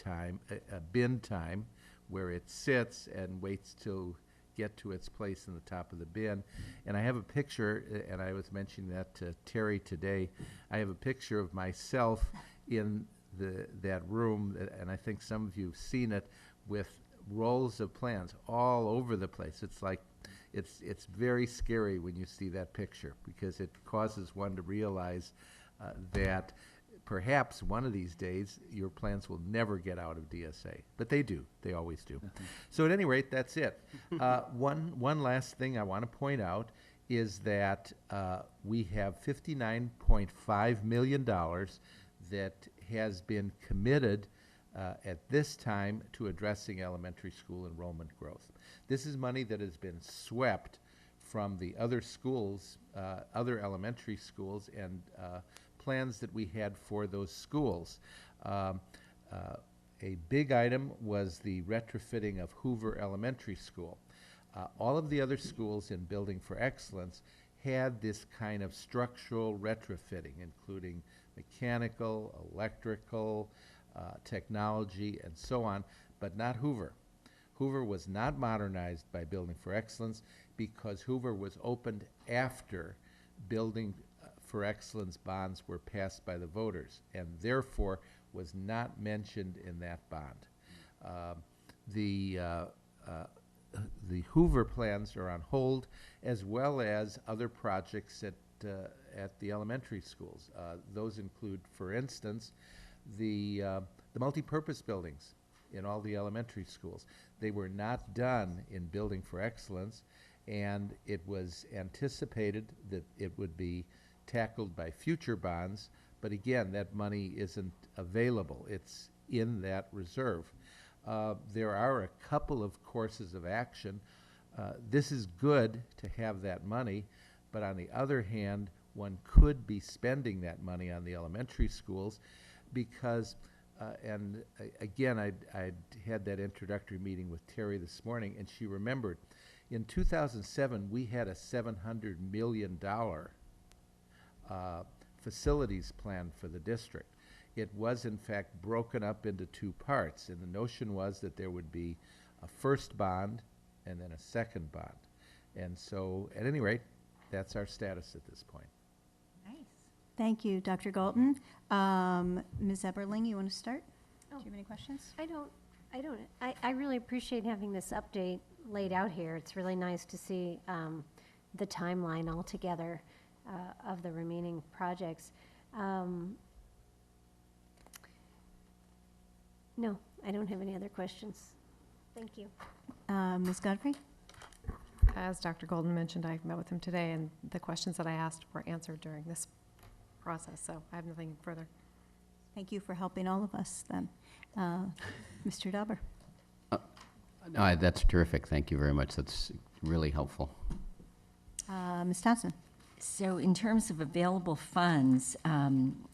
time, where it sits and waits to get to its place in the top of the bin. And I have a picture, and I was mentioning that to Terry today. I have a picture of myself in that room, and I think some of you have seen it, with rolls of plans all over the place. It's like, it's very scary when you see that picture, because it causes one to realize that perhaps one of these days your plans will never get out of DSA, but they do. They always do. So at any rate, that's it. One last thing I want to point out is that we have $59.5 million that has been committed at this time to addressing elementary school enrollment growth. This is money that has been swept from the other schools, other elementary schools, and plans that we had for those schools. A big item was the retrofitting of Hoover Elementary School. All of the other schools in Building for Excellence had this kind of structural retrofitting, including mechanical, electrical, technology, and so on, but not Hoover. Hoover was not modernized by Building for Excellence because Hoover was opened after Building for Excellence bonds were passed by the voters, and therefore was not mentioned in that bond. The Hoover plans are on hold, as well as other projects at the elementary schools. Those include, for instance, the multipurpose buildings in all the elementary schools. They were not done in Building for Excellence, and it was anticipated that it would be tackled by future bonds, but again, that money isn't available. It's in that reserve. There are a couple of courses of action. This is good to have that money, but on the other hand, one could be spending that money on the elementary schools because, and again, I had that introductory meeting with Terry this morning, and she remembered in 2007 we had a $700 million facilities plan for the district. It was in fact broken up into two parts, and the notion was that there would be a first bond and then a second bond. And so, at any rate, that's our status at this point. Nice. Thank you, Dr. Galton. Ms. Eberling, you want to start? Do you have any questions? I really appreciate having this update laid out here. It's really nice to see the timeline altogether of the remaining projects. No, I don't have any other questions. Thank you. Ms. Godfrey? As Dr. Golden mentioned, I met with him today, and the questions that I asked were answered during this process, so I have nothing further. Thank you for helping all of us then. Mr. Dauber? No, that's terrific. Thank you very much. That's really helpful. Ms. Thompson? So in terms of available funds,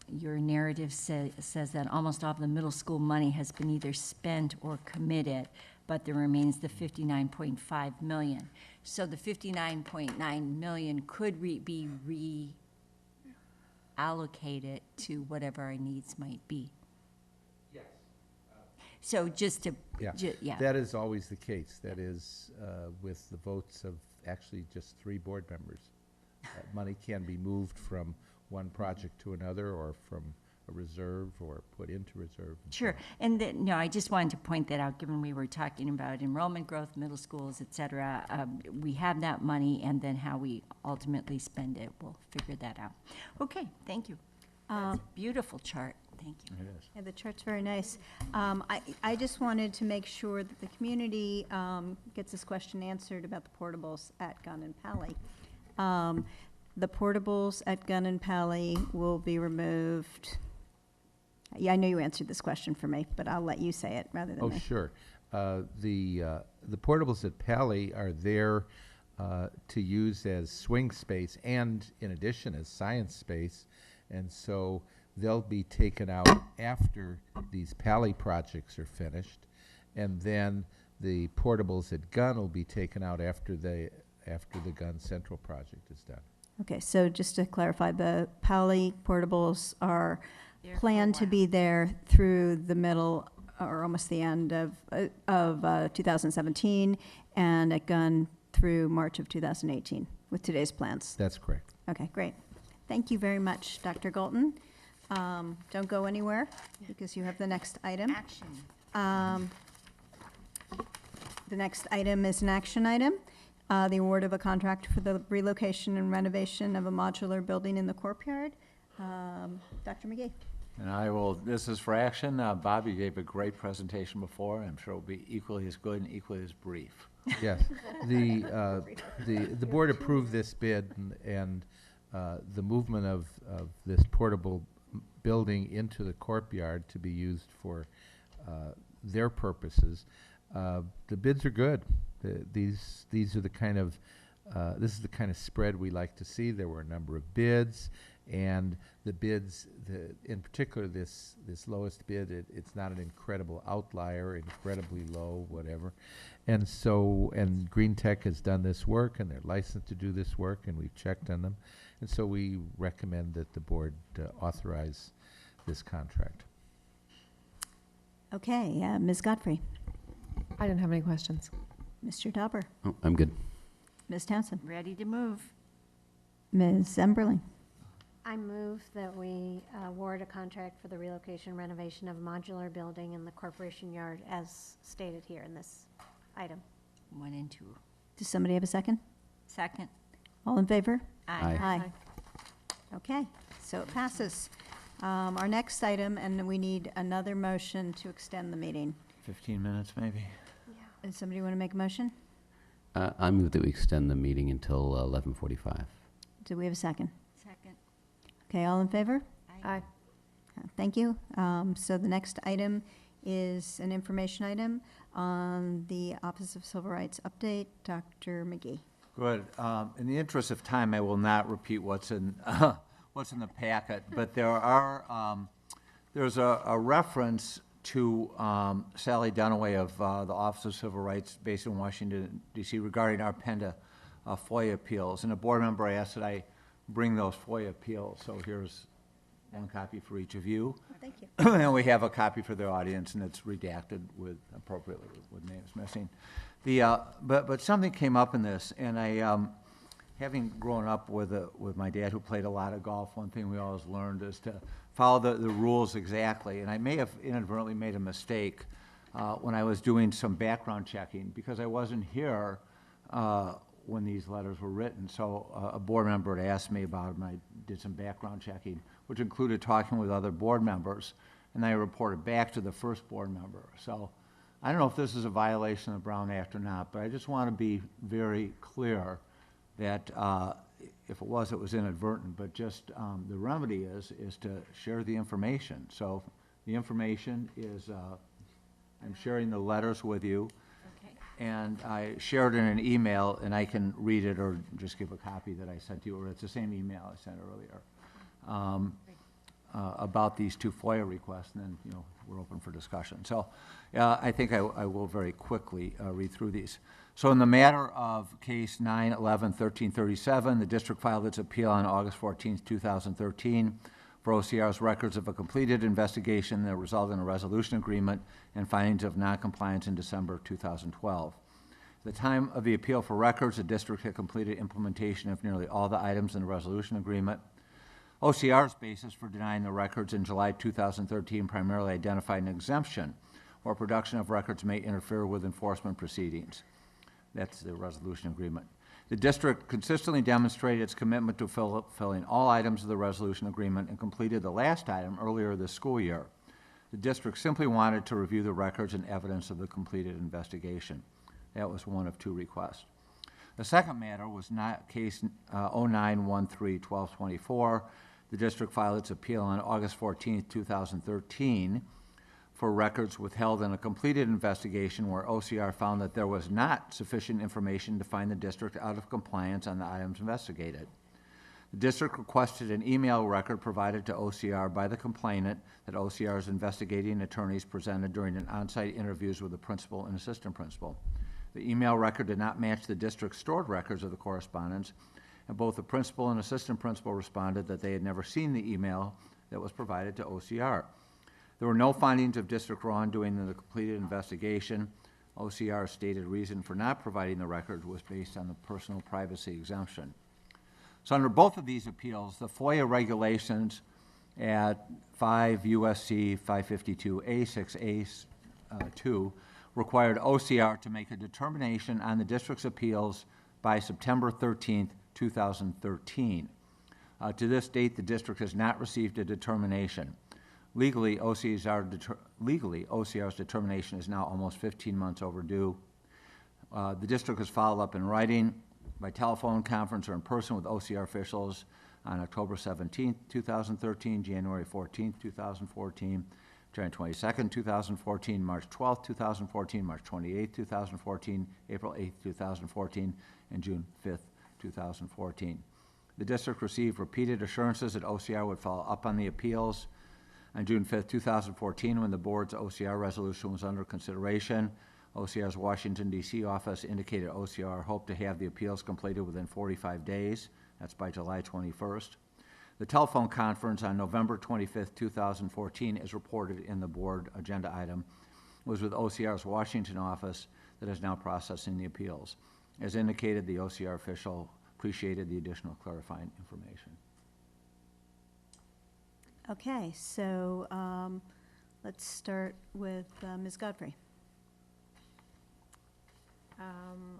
your narrative says that almost all of the middle school money has been either spent or committed, but there remains the $59.5 million. So the $59.9 million could be reallocated to whatever our needs might be. Yes. So just to, yeah. That is always the case. That is with the votes of actually just 3 board members. Money can be moved from one project to another, or from a reserve, or put into reserve. Sure, and then, no, I just wanted to point that out, given we were talking about enrollment growth, middle schools, et cetera. We have that money, and then how we ultimately spend it, we'll figure that out. Okay, thank you. That's a beautiful chart, thank you. It is. Yeah, the chart's very nice. I just wanted to make sure that the community gets this question answered about the portables at Gunn and Pally. The portables at Gunn and Pally will be removed. Yeah, I know you answered this question for me, but I'll let you say it rather than me. Oh, sure. The portables at Pally are there to use as swing space and, in addition, as science space. And so they'll be taken out after these Pally projects are finished. And then the portables at Gunn will be taken out after the Gunn Central project is done. Okay, so just to clarify, the Palo portables are planned to be there through the middle or almost the end of 2017, and at Gunn through March of 2018 with today's plans. That's correct. Okay, great. Thank you very much, Dr. Galton. Don't go anywhere because you have the next item. Action. The next item is an action item, the award of a contract for the relocation and renovation of a modular building in the courtyard. Dr. McGee. And this is for action. Bobby gave a great presentation before. I'm sure it will be equally as good and equally as brief. Yes. The board approved this bid, and the movement of this portable building into the courtyard to be used for their purposes. The bids are good. These are the kind of this is the kind of spread we like to see. There were a number of bids, and the bids, in particular this lowest bid, it's not an incredible outlier, incredibly low, whatever. And so, and Green Tech has done this work, and they're licensed to do this work, and we've checked on them. And so we recommend that the board authorize this contract. Okay, Ms. Godfrey. I didn't have any questions. Mr. Dauber. Oh, I'm good. Ms. Townsend. Ready to move. Ms. Emberling. I move that we award a contract for the relocation renovation of a modular building in the corporation yard as stated here in this item. 1 and 2. Does somebody have a second? Second. All in favor? Aye. Aye. Okay, so it passes. Our next item, and we need another motion to extend the meeting. 15 minutes, maybe? Does somebody want to make a motion? I move that we extend the meeting until 11:45. Do we have a second? Second. Okay, all in favor? Aye. Thank you. So the next item is an information item on the Office of Civil Rights update. Dr. McGee. Good. In the interest of time, I will not repeat what's in the packet, but there's a reference to Sally Dunaway of the Office of Civil Rights based in Washington, D.C. regarding our PENDA FOIA appeals. And a board member asked that I bring those FOIA appeals. So here's one copy for each of you. Thank you. And we have a copy for the audience, and it's redacted appropriately with names missing. But something came up in this, and I, having grown up with my dad who played a lot of golf, one thing we always learned is to follow the rules exactly. And I may have inadvertently made a mistake when I was doing some background checking, because I wasn't here when these letters were written. So a board member had asked me about them. I did some background checking, which included talking with other board members, and I reported back to the first board member. So I don't know if this is a violation of the Brown Act or not, but I just want to be very clear that if it was inadvertent, but just the remedy is to share the information. So the information is, I'm sharing the letters with you. Okay. And I shared it in an email, and I can read it or just give a copy that I sent you, or it's the same email I sent earlier, about these two FOIA requests, and then, we're open for discussion. So I think I will very quickly read through these. So in the matter of case 9/11/1337, the district filed its appeal on August 14th, 2013 for OCR's records of a completed investigation that resulted in a resolution agreement and findings of noncompliance in December 2012. At the time of the appeal for records, the district had completed implementation of nearly all the items in the resolution agreement. OCR's basis for denying the records in July 2013 primarily identified an exemption where production of records may interfere with enforcement proceedings. That's the resolution agreement. The district consistently demonstrated its commitment to fulfilling all items of the resolution agreement and completed the last item earlier this school year. The district simply wanted to review the records and evidence of the completed investigation. That was one of two requests. The second matter was case 0913-1224. The district filed its appeal on August 14th, 2013 for records withheld in a completed investigation where OCR found that there was not sufficient information to find the district out of compliance on the items investigated. The district requested an email record provided to OCR by the complainant that OCR's investigating attorneys presented during an on-site interviews with the principal and assistant principal. The email record did not match the district's stored records of the correspondence, and both the principal and assistant principal responded that they had never seen the email that was provided to OCR. There were no findings of district wrongdoing in the completed investigation. OCR's stated reason for not providing the record was based on the personal privacy exemption. So under both of these appeals, the FOIA regulations at 5 U.S.C. 552A6A2 required OCR to make a determination on the district's appeals by September 13th, 2013. To this date, the district has not received a determination. Legally, OCR's determination is now almost 15 months overdue. The district has followed up in writing, by telephone conference, or in person with OCR officials on October 17th, 2013, January 14th, 2014, January 22nd, 2014, March 12th, 2014, March 28th, 2014, April 8th, 2014, and June 5th, 2014. The district received repeated assurances that OCR would follow up on the appeals. On June 5th, 2014, when the board's OCR resolution was under consideration, OCR's Washington, D.C. office indicated OCR hoped to have the appeals completed within 45 days. That's by July 21st. The telephone conference on November 25th, 2014, as reported in the board agenda item, was with OCR's Washington office that is now processing the appeals. As indicated, the OCR official appreciated the additional clarifying information. Okay, so let's start with Ms. Godfrey.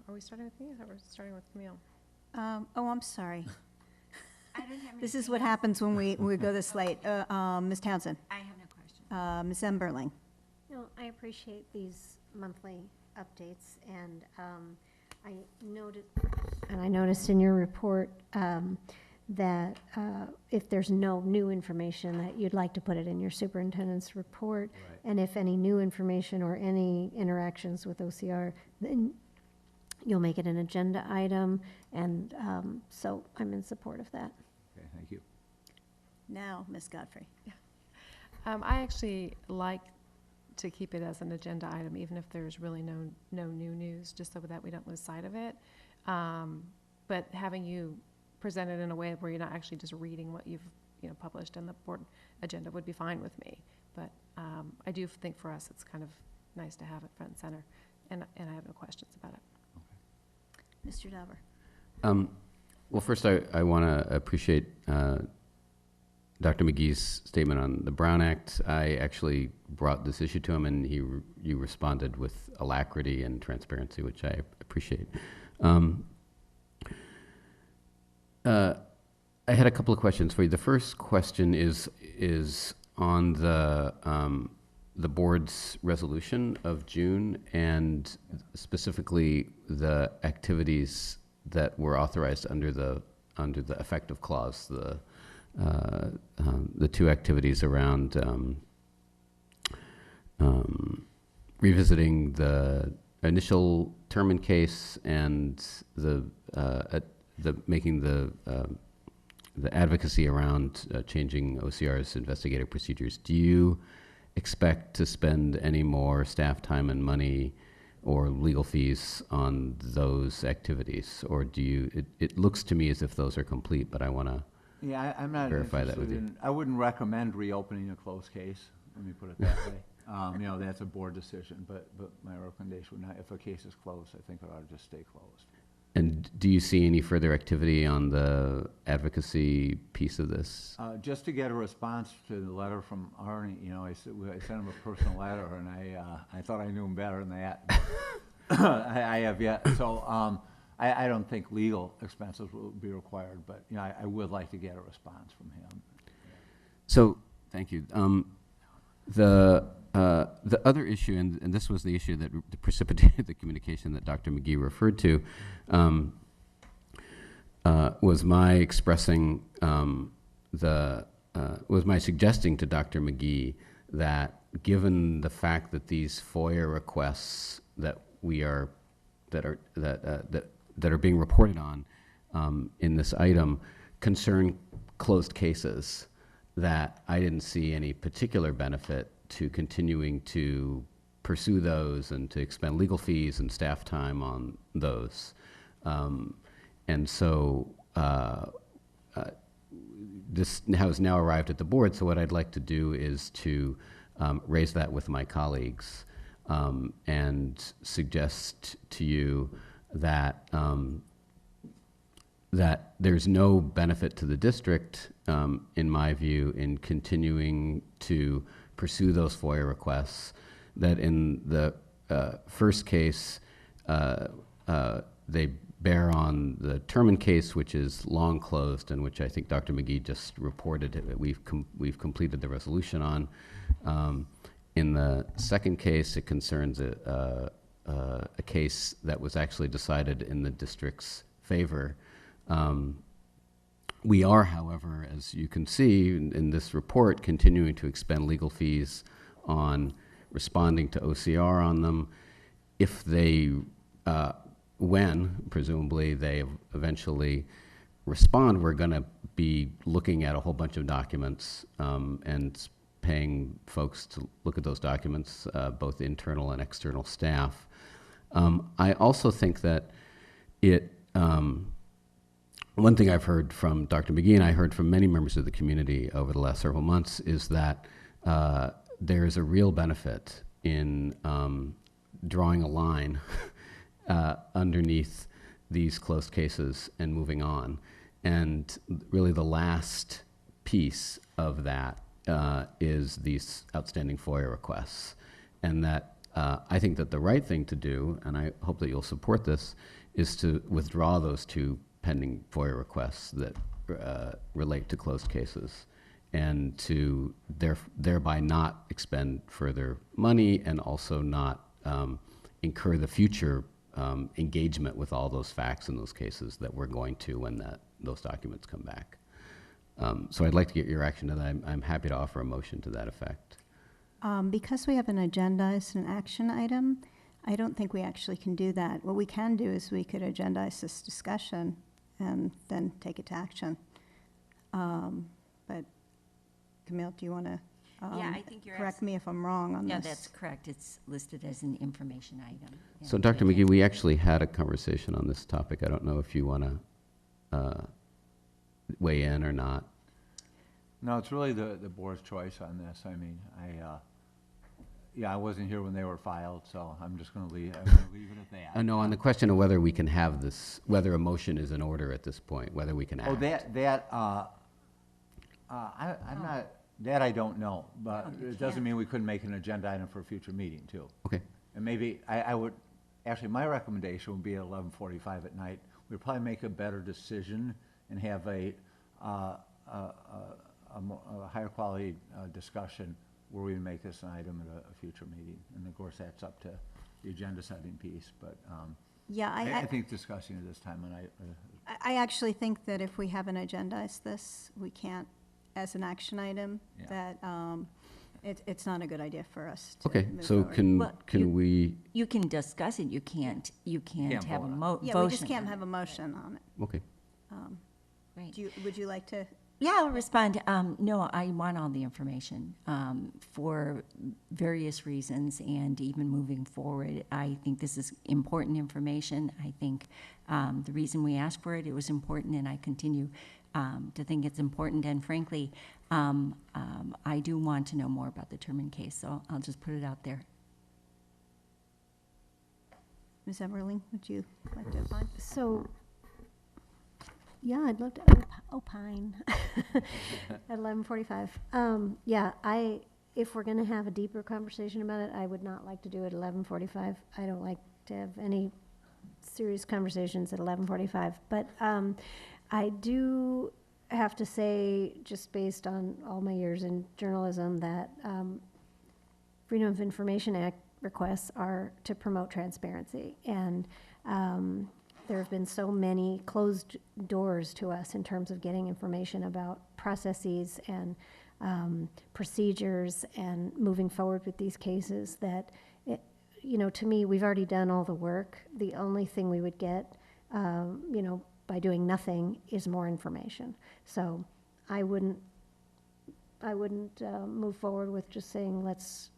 Are we starting with me? I thought we were starting with Camille. Oh, I'm sorry. This is what happens when we go this late. Ms. Townsend. I have no question. Ms. Emberling. No, I appreciate these monthly updates, and I noticed in your report that if there's no new information, that you'd like to put it in your superintendent's report, Right. and if any new information or any interactions with OCR, then you'll make it an agenda item, and so I'm in support of that. Okay, thank you. Now, Ms. Godfrey. I actually like to keep it as an agenda item, even if there's really no new news, just so that we don't lose sight of it. But having you present it in a way where you're not actually just reading what you've published in the board agenda would be fine with me. But I do think for us it's kind of nice to have it front and center, and I have no questions about it. Mr. Dauber. Well, first I want to appreciate Dr. McGee's statement on the Brown Act. I actually brought this issue to him, and you responded with alacrity and transparency, which I appreciate. I had a couple of questions for you. The first question is on the board's resolution of June, and specifically the activities that were authorized under the effective clause, the two activities around revisiting the initial term in case and making the advocacy around changing OCR's investigative procedures. Do you expect to spend any more staff time and money or legal fees on those activities, or do you? It looks to me as if those are complete, but I want to I'm not verify that with you. I wouldn't recommend reopening a closed case. Let me put it that way. That's a board decision, but my recommendation would not, if a case is closed, I think it ought to just stay closed. And do you see any further activity on the advocacy piece of this? Just to get a response to the letter from Arnie, I sent him a personal letter, and I thought I knew him better than that. I have yet. So I don't think legal expenses will be required, but I would like to get a response from him. So thank you. The other issue, and this was the issue that precipitated the communication that Dr. McGee referred to, was my expressing was my suggesting to Dr. McGee that given the fact that these FOIA requests that are being reported on in this item concern closed cases, that I didn't see any particular benefit to continuing to pursue those and to expend legal fees and staff time on those. And so this has now arrived at the board, so what I'd like to do is to raise that with my colleagues and suggest to you that that there's no benefit to the district, in my view, in continuing to pursue those FOIA requests. That in the first case, they bear on the Terman case, which is long closed and which I think Dr. McGee just reported that we've completed the resolution on. In the second case, it concerns a case that was actually decided in the district's favor. We are, however, as you can see in this report, continuing to expend legal fees on responding to OCR on them. If they, when, presumably, they eventually respond, we're going to be looking at a whole bunch of documents and paying folks to look at those documents, both internal and external staff. I also think that it, one thing I've heard from Dr. McGee, and I heard from many members of the community over the last several months, is that there is a real benefit in drawing a line underneath these closed cases and moving on. And really the last piece of that is these outstanding FOIA requests. And that I think that the right thing to do, and I hope that you'll support this, is to withdraw those two pending FOIA requests that relate to closed cases, and to thereby not expend further money and also not incur the future engagement with all those facts in those cases that we're going to when those documents come back. So I'd like to get your action to that. I'm happy to offer a motion to that effect. Because we have an agenda as an action item, I don't think we actually can do that. What we can do is we could agendize this discussion and then take it to action. But Camille, do you want to Yeah, I think you're correct me if I'm wrong on No, this? that's correct. It's listed as an information item. So Dr. McGee, we actually had a conversation on this topic. I don't know if you want to weigh in or not. No, it's really the board's choice on this. I mean, I wasn't here when they were filed, so I'm just going to leave it at that. No, on the question of whether we can have this, whether a motion is in order at this point, whether we can act. I'm not, that I don't know, but it doesn't mean we couldn't make an agenda item for a future meeting, too. Okay. And maybe, I would, actually, my recommendation would be at 11:45 at night. We'd probably make a better decision and have a higher quality discussion where we make this an item at a future meeting. And of course, that's up to the agenda setting piece, but Yeah, I think discussing it this time of night. I actually think that if we haven't agendized this, we can't, as an action item, that it's not a good idea for us to Okay, move so forward. can we? You can discuss it. You can't have a motion. Yeah, we just can't have a motion on it. Okay. Right. Would you like to? Yeah, I'll respond. No, I want all the information for various reasons, and even moving forward, I think this is important information. I think the reason we asked for it, it was important, and I continue to think it's important. And frankly, I do want to know more about the Terman case, so I'll just put it out there. Ms. Everling, would you like to opine? So, yeah, I'd love to opine at 11:45. Yeah, if we're going to have a deeper conversation about it, I would not like to do it at 11:45. I don't like to have any serious conversations at 11:45. But I do have to say, just based on all my years in journalism, that Freedom of Information Act requests are to promote transparency. And there have been so many closed doors to us in terms of getting information about processes and procedures and moving forward with these cases that, to me, we've already done all the work. The only thing we would get, by doing nothing is more information. So I wouldn't move forward with just saying, let's,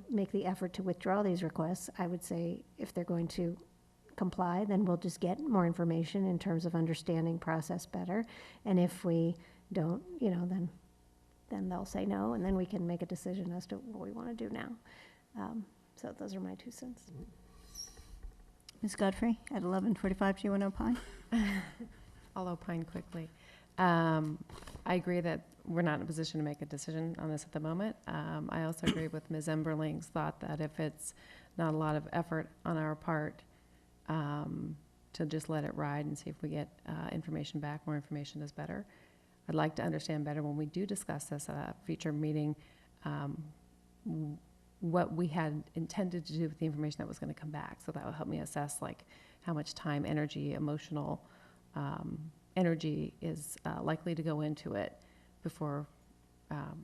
make the effort to withdraw these requests. I would say if they're going to comply, then we'll just get more information in terms of understanding process better. And if we don't, then they'll say no, and then we can make a decision as to what we want to do now. So those are my 2 cents. Ms. Godfrey, at 11:45, do you want to opine? I'll opine quickly. I agree that we're not in a position to make a decision on this at the moment. I also agree with Ms. Emberling's thought that if it's not a lot of effort on our part, to just let it ride and see if we get information back. More information is better. I'd like to understand better when we do discuss this at a future meeting, what we had intended to do with the information that was going to come back. So that will help me assess how much time, energy, emotional energy is likely to go into it before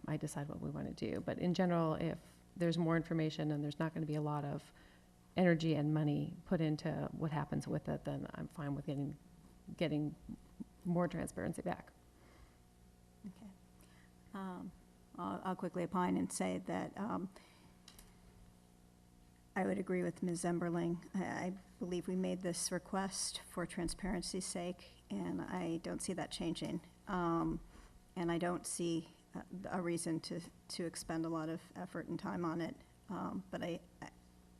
I decide what we want to do. But in general, if there's more information and there's not going to be a lot of energy and money put into what happens with it, then I'm fine with getting more transparency back. Okay. I'll quickly opine and say that I would agree with Ms. Emberling. I believe we made this request for transparency's sake, and I don't see that changing. And I don't see a reason to expend a lot of effort and time on it. But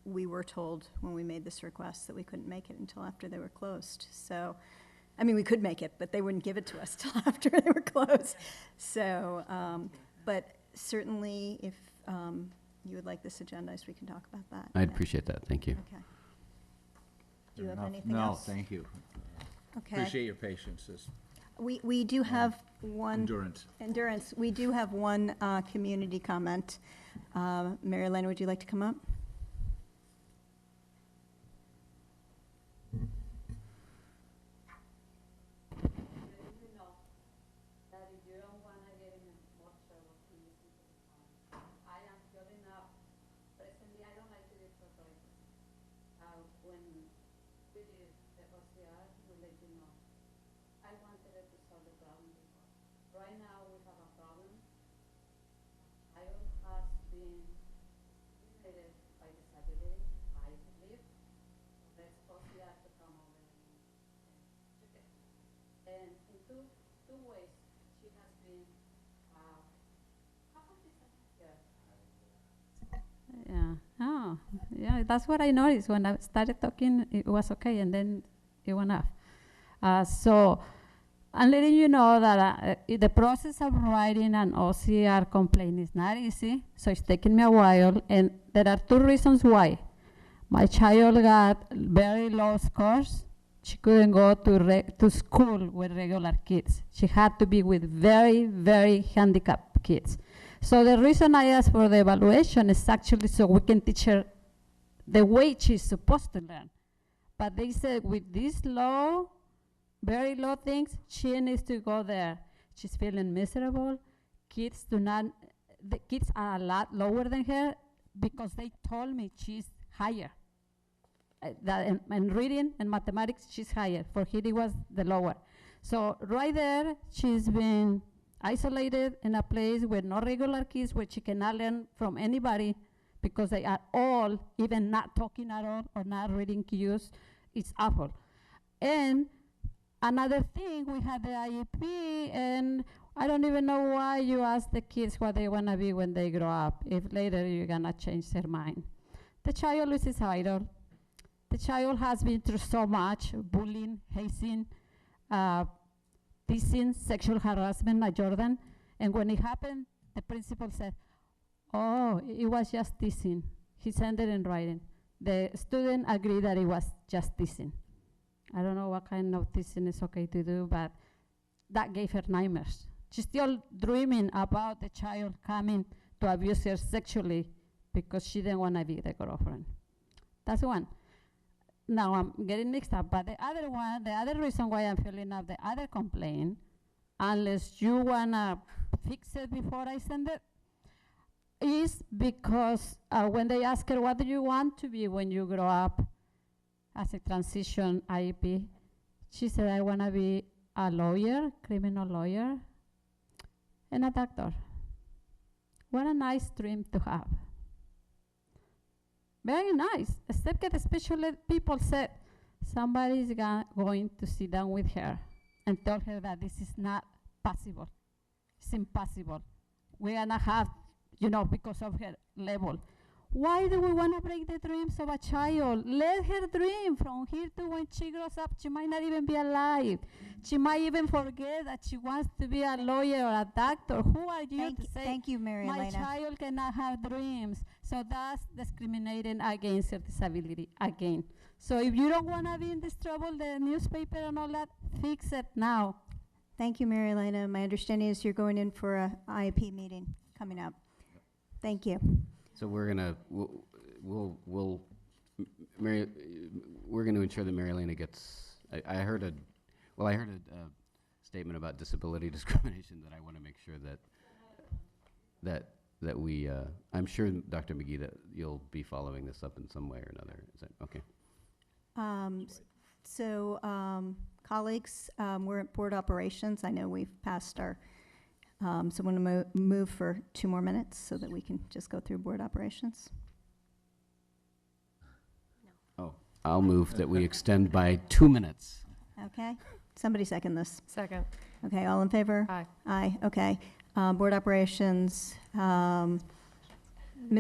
we were told when we made this request that we couldn't make it until after they were closed. So, I mean, we could make it, but they wouldn't give it to us till after they were closed. So, but certainly if you would like this agendized, we can talk about that. I'd appreciate that. Thank you. Okay. Do you have Enough? anything else? No, thank you. Okay. Appreciate your patience. We do have one. Endurance. We do have one community comment. Mary Ellen, would you like to come up? Yeah. Oh, yeah. That's what I noticed when I started talking. It was okay, and then it went off. So I'm letting you know that the process of writing an OCR complaint is not easy. So it's taking me a while, and there are 2 reasons why. My child got very low scores. She couldn't go to school with regular kids. She had to be with very, very handicapped kids. So the reason I asked for the evaluation is actually so we can teach her the way she's supposed to learn. But they said with these low, very low things, she needs to go there. She's feeling miserable. The kids are a lot lower than her because they told me she's higher. That in reading and mathematics, she's higher. For her, it was the lower. So right there, she's been isolated in a place with no regular kids, where she cannot learn from anybody because they are all even not talking at all or not reading cues. It's awful. And another thing, we had the IEP, and I don't even know why you ask the kids what they want to be when they grow up, if later you're going to change their mind. The child loses idol. The child has been through so much bullying, hazing, teasing, sexual harassment at Jordan. And when it happened, the principal said, oh, it was just teasing. He sent it in writing. The student agreed that it was just teasing. I don't know what kind of teasing is okay to do, but that gave her nightmares. She's still dreaming about the child coming to abuse her sexually because she didn't want to be the girlfriend. That's one. Now I'm getting mixed up, but the other one, the other reason why I'm filling up the other complaint, unless you wanna fix it before I send it, is because when they ask her, what do you want to be when you grow up as a transition IEP, She said, I want to be a lawyer, criminal lawyer, and a doctor. What a nice dream to have. Very nice, except that the special ed people said somebody is going to sit down with her and tell her that this is not possible. It's impossible. We're gonna have, because of her level. Why do we want to break the dreams of a child? Let her dream from here to when she grows up. She might not even be alive. She might even forget that she wants to be a lawyer or a doctor. Who are you to say, thank you, Mary my Elena. child cannot have dreams? So that's discriminating against her disability again. So if you don't want to be in this trouble, the newspaper and all that, fix it now. Thank you, Mary Elena. My understanding is you're going in for a IEP meeting coming up. Thank you. So we're gonna, we're gonna ensure that Mary Elena gets, I heard a statement about disability discrimination that I want to make sure that we, I'm sure, Dr. McGee, that you'll be following this up in some way or another. Is that, okay. Colleagues, we're at board operations. I know we've passed our, so I'm going to move for 2 more minutes so that we can just go through board operations. Oh, I'll move that we extend by 2 minutes. Okay. Somebody second this. Second. Okay, all in favor? Aye. Aye, okay. Board operations, Ms.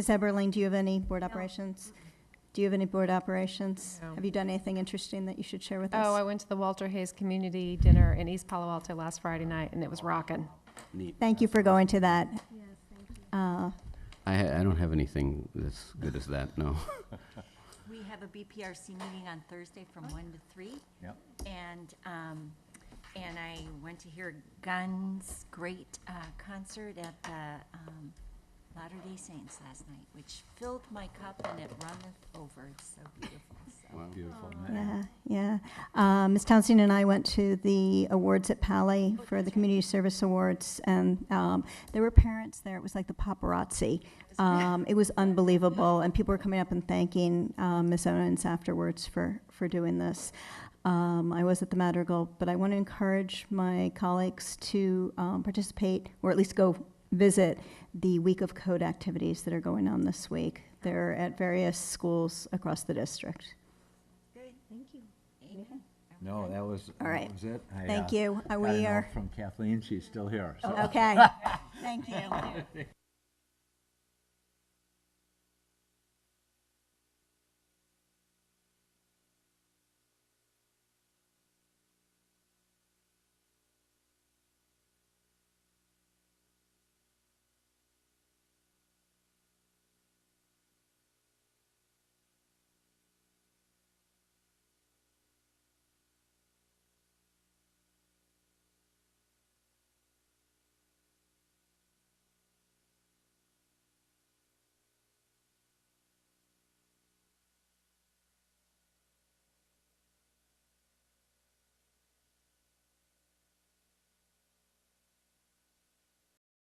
Eberling, do you have any board operations? Do you have any board operations? No. Have you done anything interesting that you should share with us? Oh, I went to the Walter Hayes Community Dinner in East Palo Alto last Friday night, and it was rocking. Neat. Thank you for going to that. Yes, thank you. I don't have anything as good as that, no. We have a BPRC meeting on Thursday from 1 to 3. Yep. And I went to hear Gunn's great concert at the Latter-day Saints last night, which filled my cup and it runneth over. It's so beautiful. So. Wow. Beautiful. Yeah. Ms. Townsend and I went to the awards at Palo for the Community Service Awards, and there were parents there. It was like the paparazzi. It was unbelievable, and people were coming up and thanking Ms. Owens afterwards for doing this. I was at the Madrigal, but I want to encourage my colleagues to participate, or at least go visit the Week of Code activities that are going on this week. They're at various schools across the district. Good. Thank you. Amen. No, that was, All right. that was it. Thank you. got a We note are from Kathleen. She's still here. So. okay. Thank you.